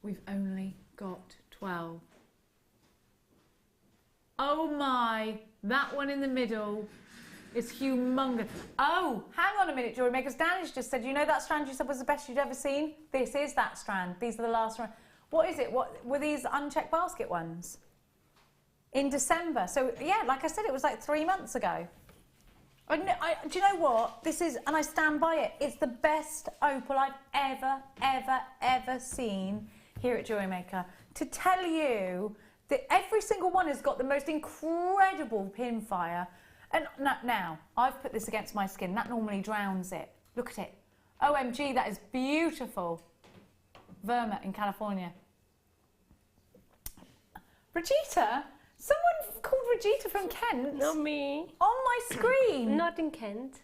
We've only got 12. Oh my, that one in the middle is humongous. Oh, hang on a minute, jewellery makers. Danish just said, you know that strand you said was the best you'd ever seen? This is that strand. These are the last one. What is it? What were these unchecked basket ones? In December. So yeah, like I said, it was like 3 months ago. Do you know what? This is, and I stand by it, it's the best opal I've ever seen here at Jewellery Maker. To tell you that every single one has got the most incredible pinfire. And now, I've put this against my skin. That normally drowns it. Look at it. OMG, that is beautiful. Vermont in California. Regita? Someone called Regita from Kent. Not me. On my screen. Not in Kent.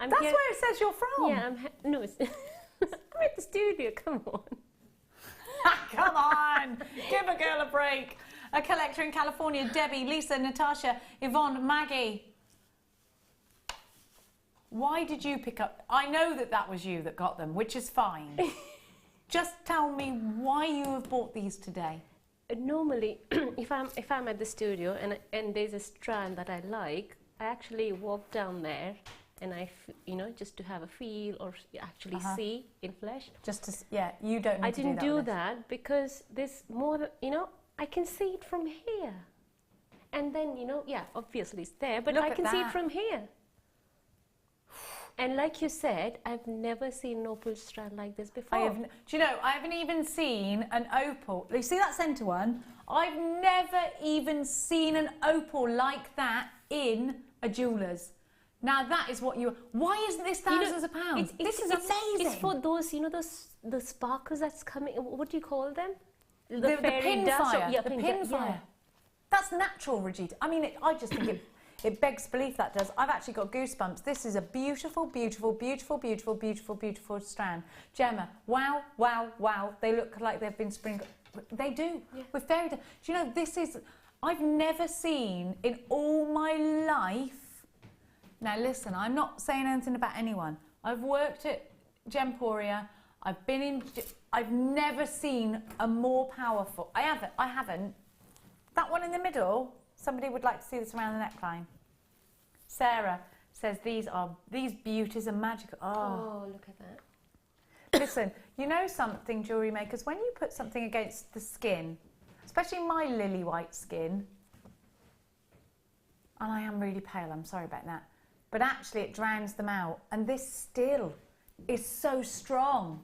That's where it says you're from. Yeah, no, it's I'm at the studio, come on. Come on, give a girl a break. A collector in California, Debbie, Lisa, Natasha, Yvonne, Maggie. Why did you pick up? I know that was you that got them, which is fine. Just tell me why you have bought these today. Normally, if I'm at the studio and there's a strand that I like, I actually walk down there and just to have a feel or actually see in flesh. Just to, yeah, you don't need to do that. I didn't do that because this more, I can see it from here. And then, yeah, obviously it's there, but I can see it from here. And like you said, I've never seen an opal strand like this before. Do you know, I haven't even seen an opal. You see that centre one? I've never even seen an opal like that in a jeweller's. Now that is what you... Why isn't this thousands of pounds? This is amazing. It's for those, the sparkles that's coming... What do you call them? The pin fire. Yeah, the pin fire. Yeah. That's natural, Regita. I mean, I just think it begs belief that does. I've actually got goosebumps. This is a beautiful, beautiful, beautiful, beautiful, beautiful, beautiful strand. Gemma, wow, wow, wow. They look like they've been sprinkled. They do. Yeah. With fairy dust. Do you know, this is... I've never seen in all my life... Now listen, I'm not saying anything about anyone. I've worked at Gemporia. I've never seen a more powerful... I haven't. That one in the middle, somebody would like to see this around the neckline. Sarah says these beauties are magical. Oh, look at that. Listen, you know something, jewellery makers, when you put something against the skin, especially my lily white skin. And I am really pale, I'm sorry about that. But actually it drowns them out. And this still is so strong.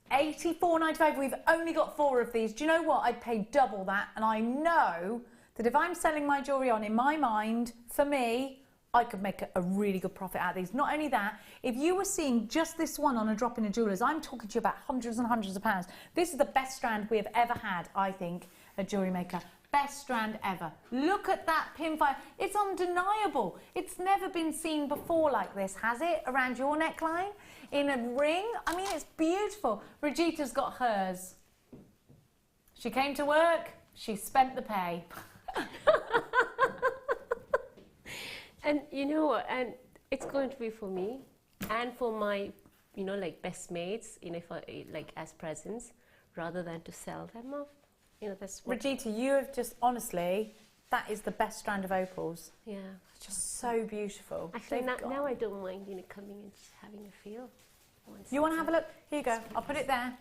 $84.95, we've only got 4 of these. Do you know what? I'd pay double that. And I know that if I'm selling my jewellery on, in my mind, for me, I could make a really good profit out of these. Not only that, if you were seeing just this one on a drop in a jeweller's, I'm talking to you about hundreds and hundreds of pounds. This is the best strand we have ever had, I think, at Jewellery Maker. Best strand ever. Look at that pinfire. It's undeniable. It's never been seen before like this, has it? Around your neckline, in a ring. I mean, it's beautiful. Regita's got hers. She came to work, she spent the pay. And you know what, and it's going to be for me and for my, you know, like best mates, you know, if I, like as presents, rather than to sell them off. You know, that's what... Regita, you have just, honestly, that is the best strand of opals. Yeah. It's just so beautiful. Actually, now I don't mind, you know, coming and just having a feel. You want to have a look? Here you go. I'll put it there.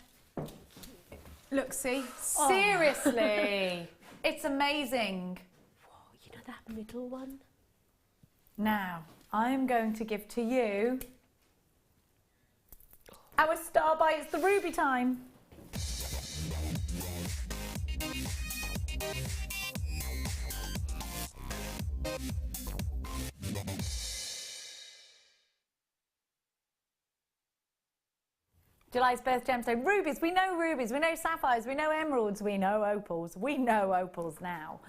Look, see? Oh. Seriously. It's amazing. Whoa, you know that little one? Now, I'm going to give to you our star buy. It's the ruby time. July's birth gemstone. Rubies, we know sapphires, we know emeralds, we know opals. We know opals now.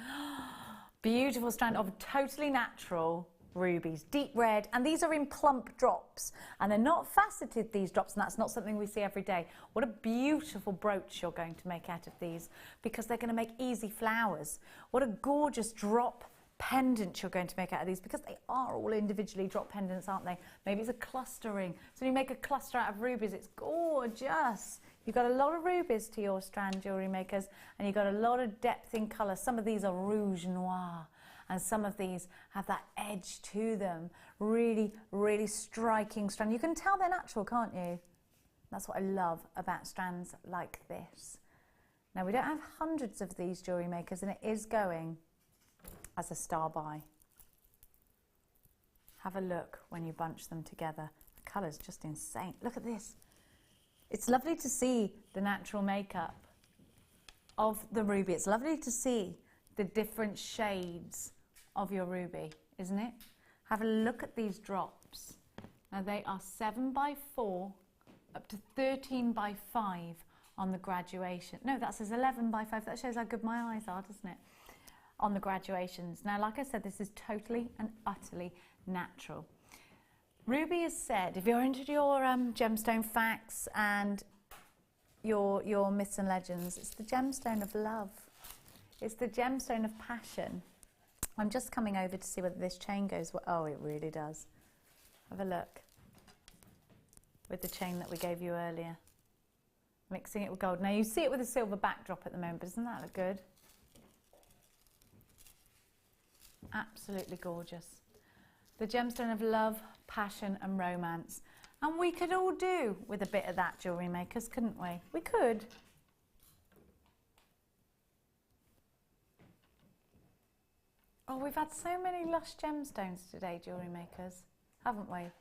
Beautiful strand of totally natural rubies, deep red, and these are in plump drops. And they're not faceted, these drops, and that's not something we see every day. What a beautiful brooch you're going to make out of these, because they're going to make easy flowers. What a gorgeous drop pendant you're going to make out of these, because they are all individually drop pendants, aren't they? Maybe it's a clustering. So you make a cluster out of rubies, it's gorgeous. You've got a lot of rubies to your strand, jewellery makers, and you've got a lot of depth in colour. Some of these are rouge noir, and some of these have that edge to them. Really, really striking strand. You can tell they're natural, can't you? That's what I love about strands like this. Now, we don't have hundreds of these, jewellery makers, and it is going as a star buy. Have a look when you bunch them together. The colour's just insane. Look at this. It's lovely to see the natural makeup of the ruby. It's lovely to see the different shades of your ruby, isn't it? Have a look at these drops. Now they are 7x4 up to 13x5 on the graduation. No, that says 11x5. That shows how good my eyes are, doesn't it? On the graduations. Now, like I said, this is totally and utterly natural. Ruby has said, if you're into your gemstone facts and your myths and legends, it's the gemstone of love. It's the gemstone of passion. I'm just coming over to see whether this chain goes well. Oh, it really does. Have a look. With the chain that we gave you earlier. Mixing it with gold. Now, you see it with a silver backdrop at the moment, but doesn't that look good? Absolutely gorgeous. The gemstone of love, passion and romance. And we could all do with a bit of that, jewellery makers, couldn't we? We could. Oh, we've had so many lush gemstones today, jewellery makers, haven't we?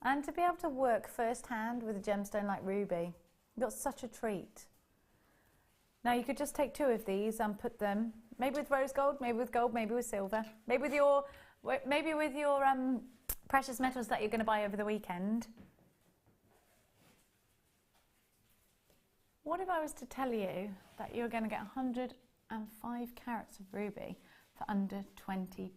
And to be able to work firsthand with a gemstone like ruby, you've got such a treat. Now, you could just take 2 of these and put them, maybe with rose gold, maybe with silver, maybe with your precious metals that you're going to buy over the weekend. What if I was to tell you that you're going to get 105 carats of ruby for under £20?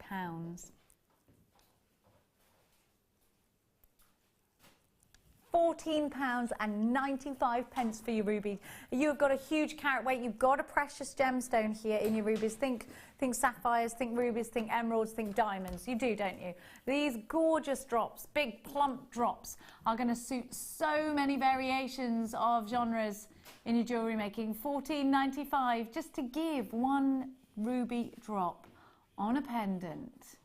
£14.95 for your rubies. You've got a huge carat weight. You've got a precious gemstone here in your rubies. Think sapphires, think rubies, think emeralds, think diamonds. You do, don't you? These gorgeous drops, big plump drops, are going to suit so many variations of genres in your jewellery making. £14.95 just to give 1 ruby drop on a pendant.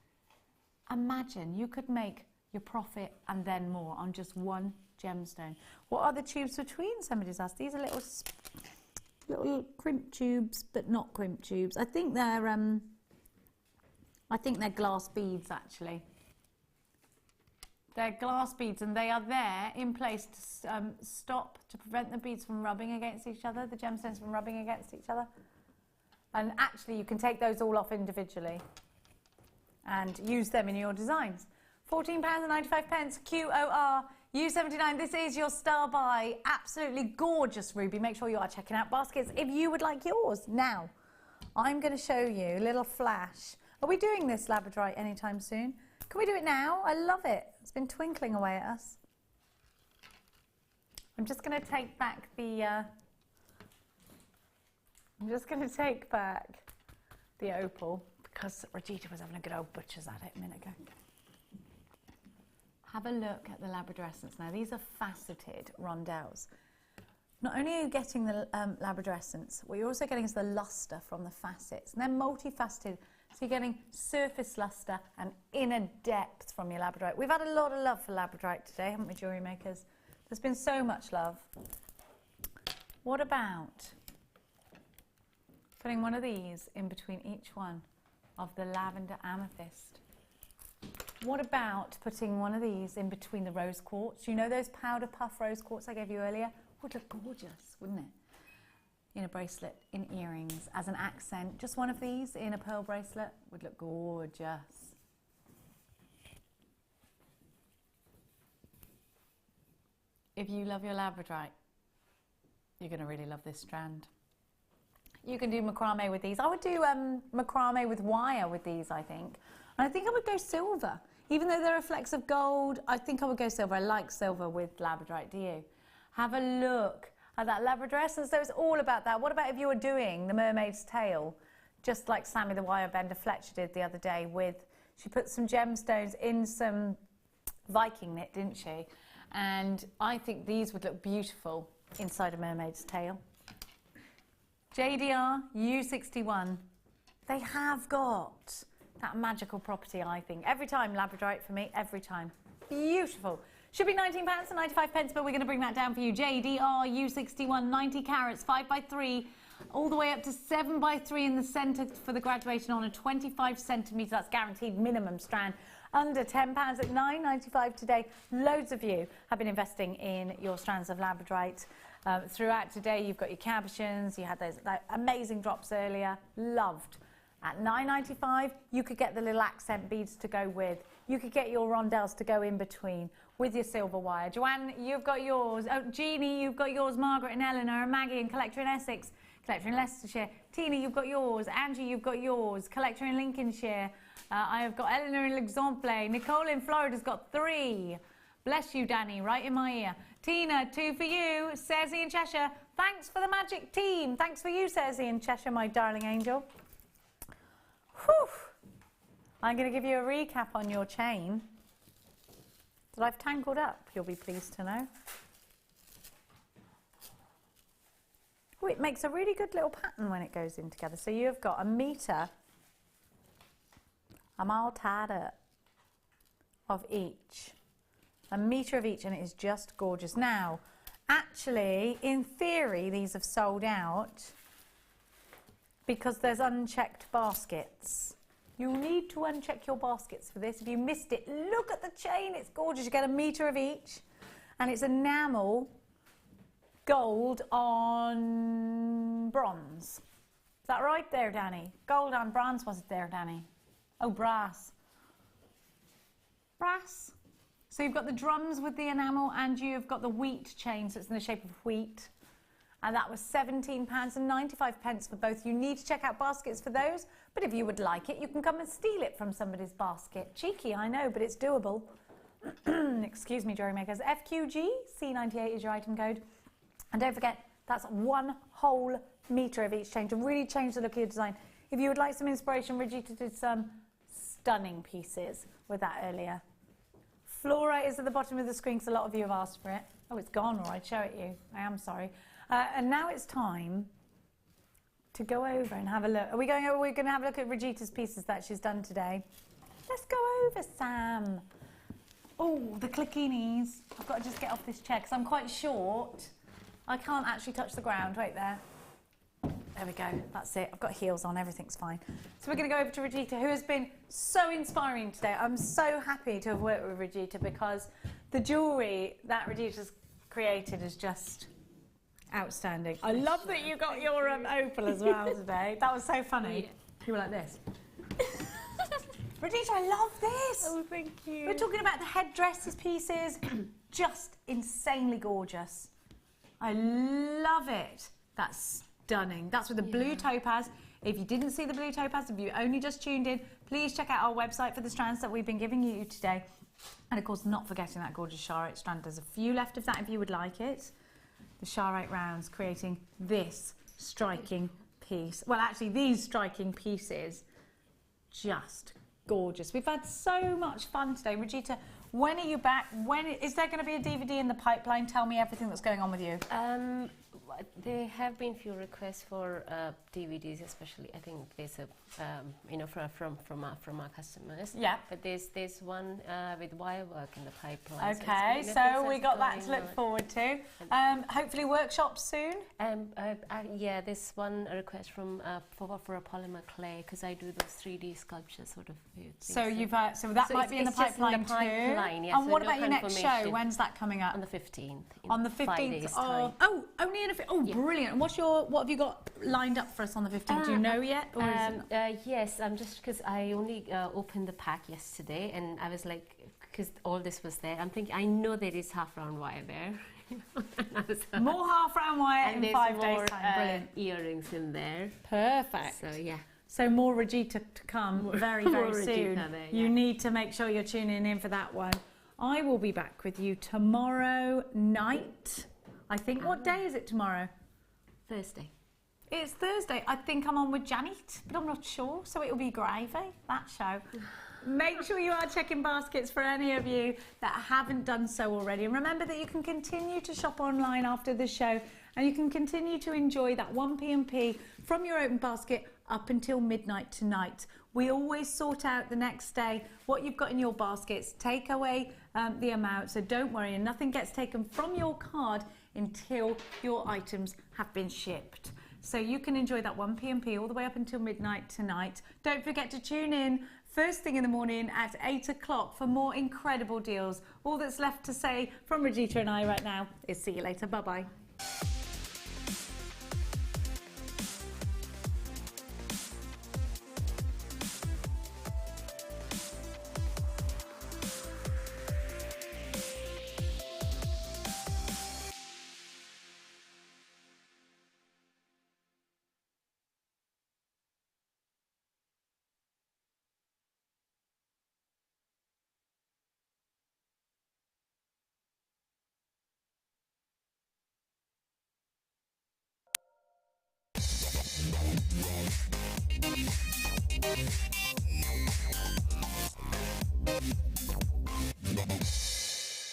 Imagine you could make your profit and then more on just 1 gemstone. What are the tubes between? Somebody's asked. These are little little crimp tubes, but not crimp tubes. I think they're glass beads actually. They're glass beads, and they are there in place to to prevent the beads from rubbing against each other, the gemstones from rubbing against each other. And actually you can take those all off individually and use them in your designs. £14.95, QOR, U79. This is your star buy. Absolutely gorgeous ruby. Make sure you are checking out baskets if you would like yours. Now, I'm going to show you a little flash. Are we doing this labradorite anytime soon? Can we do it now? I love it. It's been twinkling away at us. I'm just going to take back the opal because Regita was having a good old butcher's at it a minute ago. Have a look at the labradorescence now. These are faceted rondelles. Not only are you getting the labradorescence, what you're also getting is the luster from the facets. And they're multifaceted, so you're getting surface luster and inner depth from your labradorite. We've had a lot of love for labradorite today, haven't we, jewellery makers? There's been so much love. What about putting one of these in between each one of the lavender amethyst? What about putting one of these in between the rose quartz? You know those powder puff rose quartz I gave you earlier? Would look gorgeous, wouldn't it? In a bracelet, in earrings, as an accent. Just one of these in a pearl bracelet would look gorgeous. If you love your labradorite, you're going to really love this strand. You can do macrame with these. I would do macrame with wire with these, I think. And I think I would go silver. Even though there are flecks of gold, I think I would go silver. I like silver with labradorite, do you? Have a look at that labradorescence. So it's all about that. What about if you were doing the mermaid's tail, just like Sammy the Wirebender Fletcher did the other day with, she put some gemstones in some Viking knit, didn't she? And I think these would look beautiful inside a mermaid's tail. JDR U61. They have got that magical property, I think. Every time labradorite for me, every time. Beautiful. Should be £19.95, but we're going to bring that down for you. JDR U61, 90 carats, 5x3, all the way up to 7x3 in the centre for the graduation honour, 25 centimetres. That's guaranteed minimum strand. Under £10 at £9.95 today. Loads of you have been investing in your strands of labradorite. Throughout today, you've got your cabochons, you had those amazing drops earlier. Loved. At £9.95, you could get the little accent beads to go with. You could get your rondelles to go in between with your silver wire. Joanne, you've got yours. Oh, Jeannie, you've got yours. Margaret and Eleanor and Maggie and Collector in Essex. Collector in Leicestershire. Tina, you've got yours. Angie, you've got yours. Collector in Lincolnshire. I have got Eleanor in L'Exemple. Nicole in Florida's got 3. Bless you, Danny, right in my ear. Tina, 2 for you. Cersei in Cheshire. Thanks for the magic team. Thanks for you, Cersei in Cheshire, my darling angel. Whew. I'm going to give you a recap on your chain that I've tangled up, you'll be pleased to know. Oh, it makes a really good little pattern when it goes in together. So you've got 1 metre, I'm all tied up, of each. 1 metre of each, and it is just gorgeous. Now, actually, in theory, these have sold out because there's unchecked baskets. You need to uncheck your baskets for this. If you missed it, look at the chain. It's gorgeous. You get 1 metre of each, and it's enamel gold on bronze. Is that right there, Danny? Gold on bronze, was it there, Danny? Oh, brass. Brass. So you've got the drums with the enamel, and you've got the wheat chain, so it's in the shape of wheat. And that was £17.95 for both. You need to check out baskets for those, but if you would like it, you can come and steal it from somebody's basket. Cheeky, I know, but it's doable. Excuse me, jewellery makers. FQG, C98 is your item code. And don't forget, that's 1 whole metre of each chain to really change the look of your design. If you would like some inspiration, Regita did some stunning pieces with that earlier. Flora is at the bottom of the screen because a lot of you have asked for it. Oh, it's gone, or I'd show it you. I am sorry. And now it's time to go over and have a look. We're going to have a look at Regita's pieces that she's done today. Let's go over, Sam. Oh, the clickinis. I've got to just get off this chair because I'm quite short. I can't actually touch the ground. Wait there. There we go, that's it. I've got heels on, everything's fine. So we're going to go over to Regita, who has been so inspiring today. I'm so happy to have worked with Regita because the jewellery that Regita's created is just outstanding. I love that you got your opal as well today. That was so funny. Yeah. You were like this. Regita, I love this. Oh, thank you. We're talking about the headdresses pieces. Just insanely gorgeous. I love it. That's stunning. That's with the blue topaz. If you didn't see the blue topaz, if you only just tuned in, please check out our website for the strands that we've been giving you today. And of course, not forgetting that gorgeous charlotte strand. There's a few left of that if you would like it. The charlotte rounds creating this striking piece. Well, actually, these striking pieces, just gorgeous. We've had so much fun today. Regita, when are you back? When is there going to be a DVD in the pipeline? Tell me everything that's going on with you. There have been few requests for DVDs, especially. I think there's a from our customers. Yeah. But there's one with wire work in the pipeline. Okay, so we got that to look forward to. Hopefully workshops soon. Yeah, there's one request from for a polymer clay because I do those 3D sculptures sort of things. So you've so that might be in the pipeline too. Yeah, and so what no about your next show? confirmation. When's that coming up? On the 15th. On the 5 15th. days' time. Only in brilliant. And what have you got lined up for us on the 15th? Do you know yet? Or is it... Yes, just because I only opened the pack yesterday and I was like, because all this was there, I'm thinking, I know there is half round wire there. More half round wire and in 5 days time. Brilliant. Earrings in there. Perfect. So yeah. So more Regita to come very soon. There, yeah. You need to make sure you're tuning in for that one. I will be back with you tomorrow night. I think, what day is it tomorrow? Thursday. It's Thursday. I think I'm on with Janet, but I'm not sure. So it'll be gravy, that show. Make sure you are checking baskets for any of you that haven't done so already. And remember that you can continue to shop online after the show and you can continue to enjoy that 1P&P from your open basket up until midnight tonight. We always sort out the next day what you've got in your baskets, take away the amount, so don't worry, and nothing gets taken from your card until your items have been shipped. So you can enjoy that 1P&P all the way up until midnight tonight. Don't forget to tune in first thing in the morning at 8 o'clock for more incredible deals. All that's left to say from Regita and I right now is see you later. Bye-bye.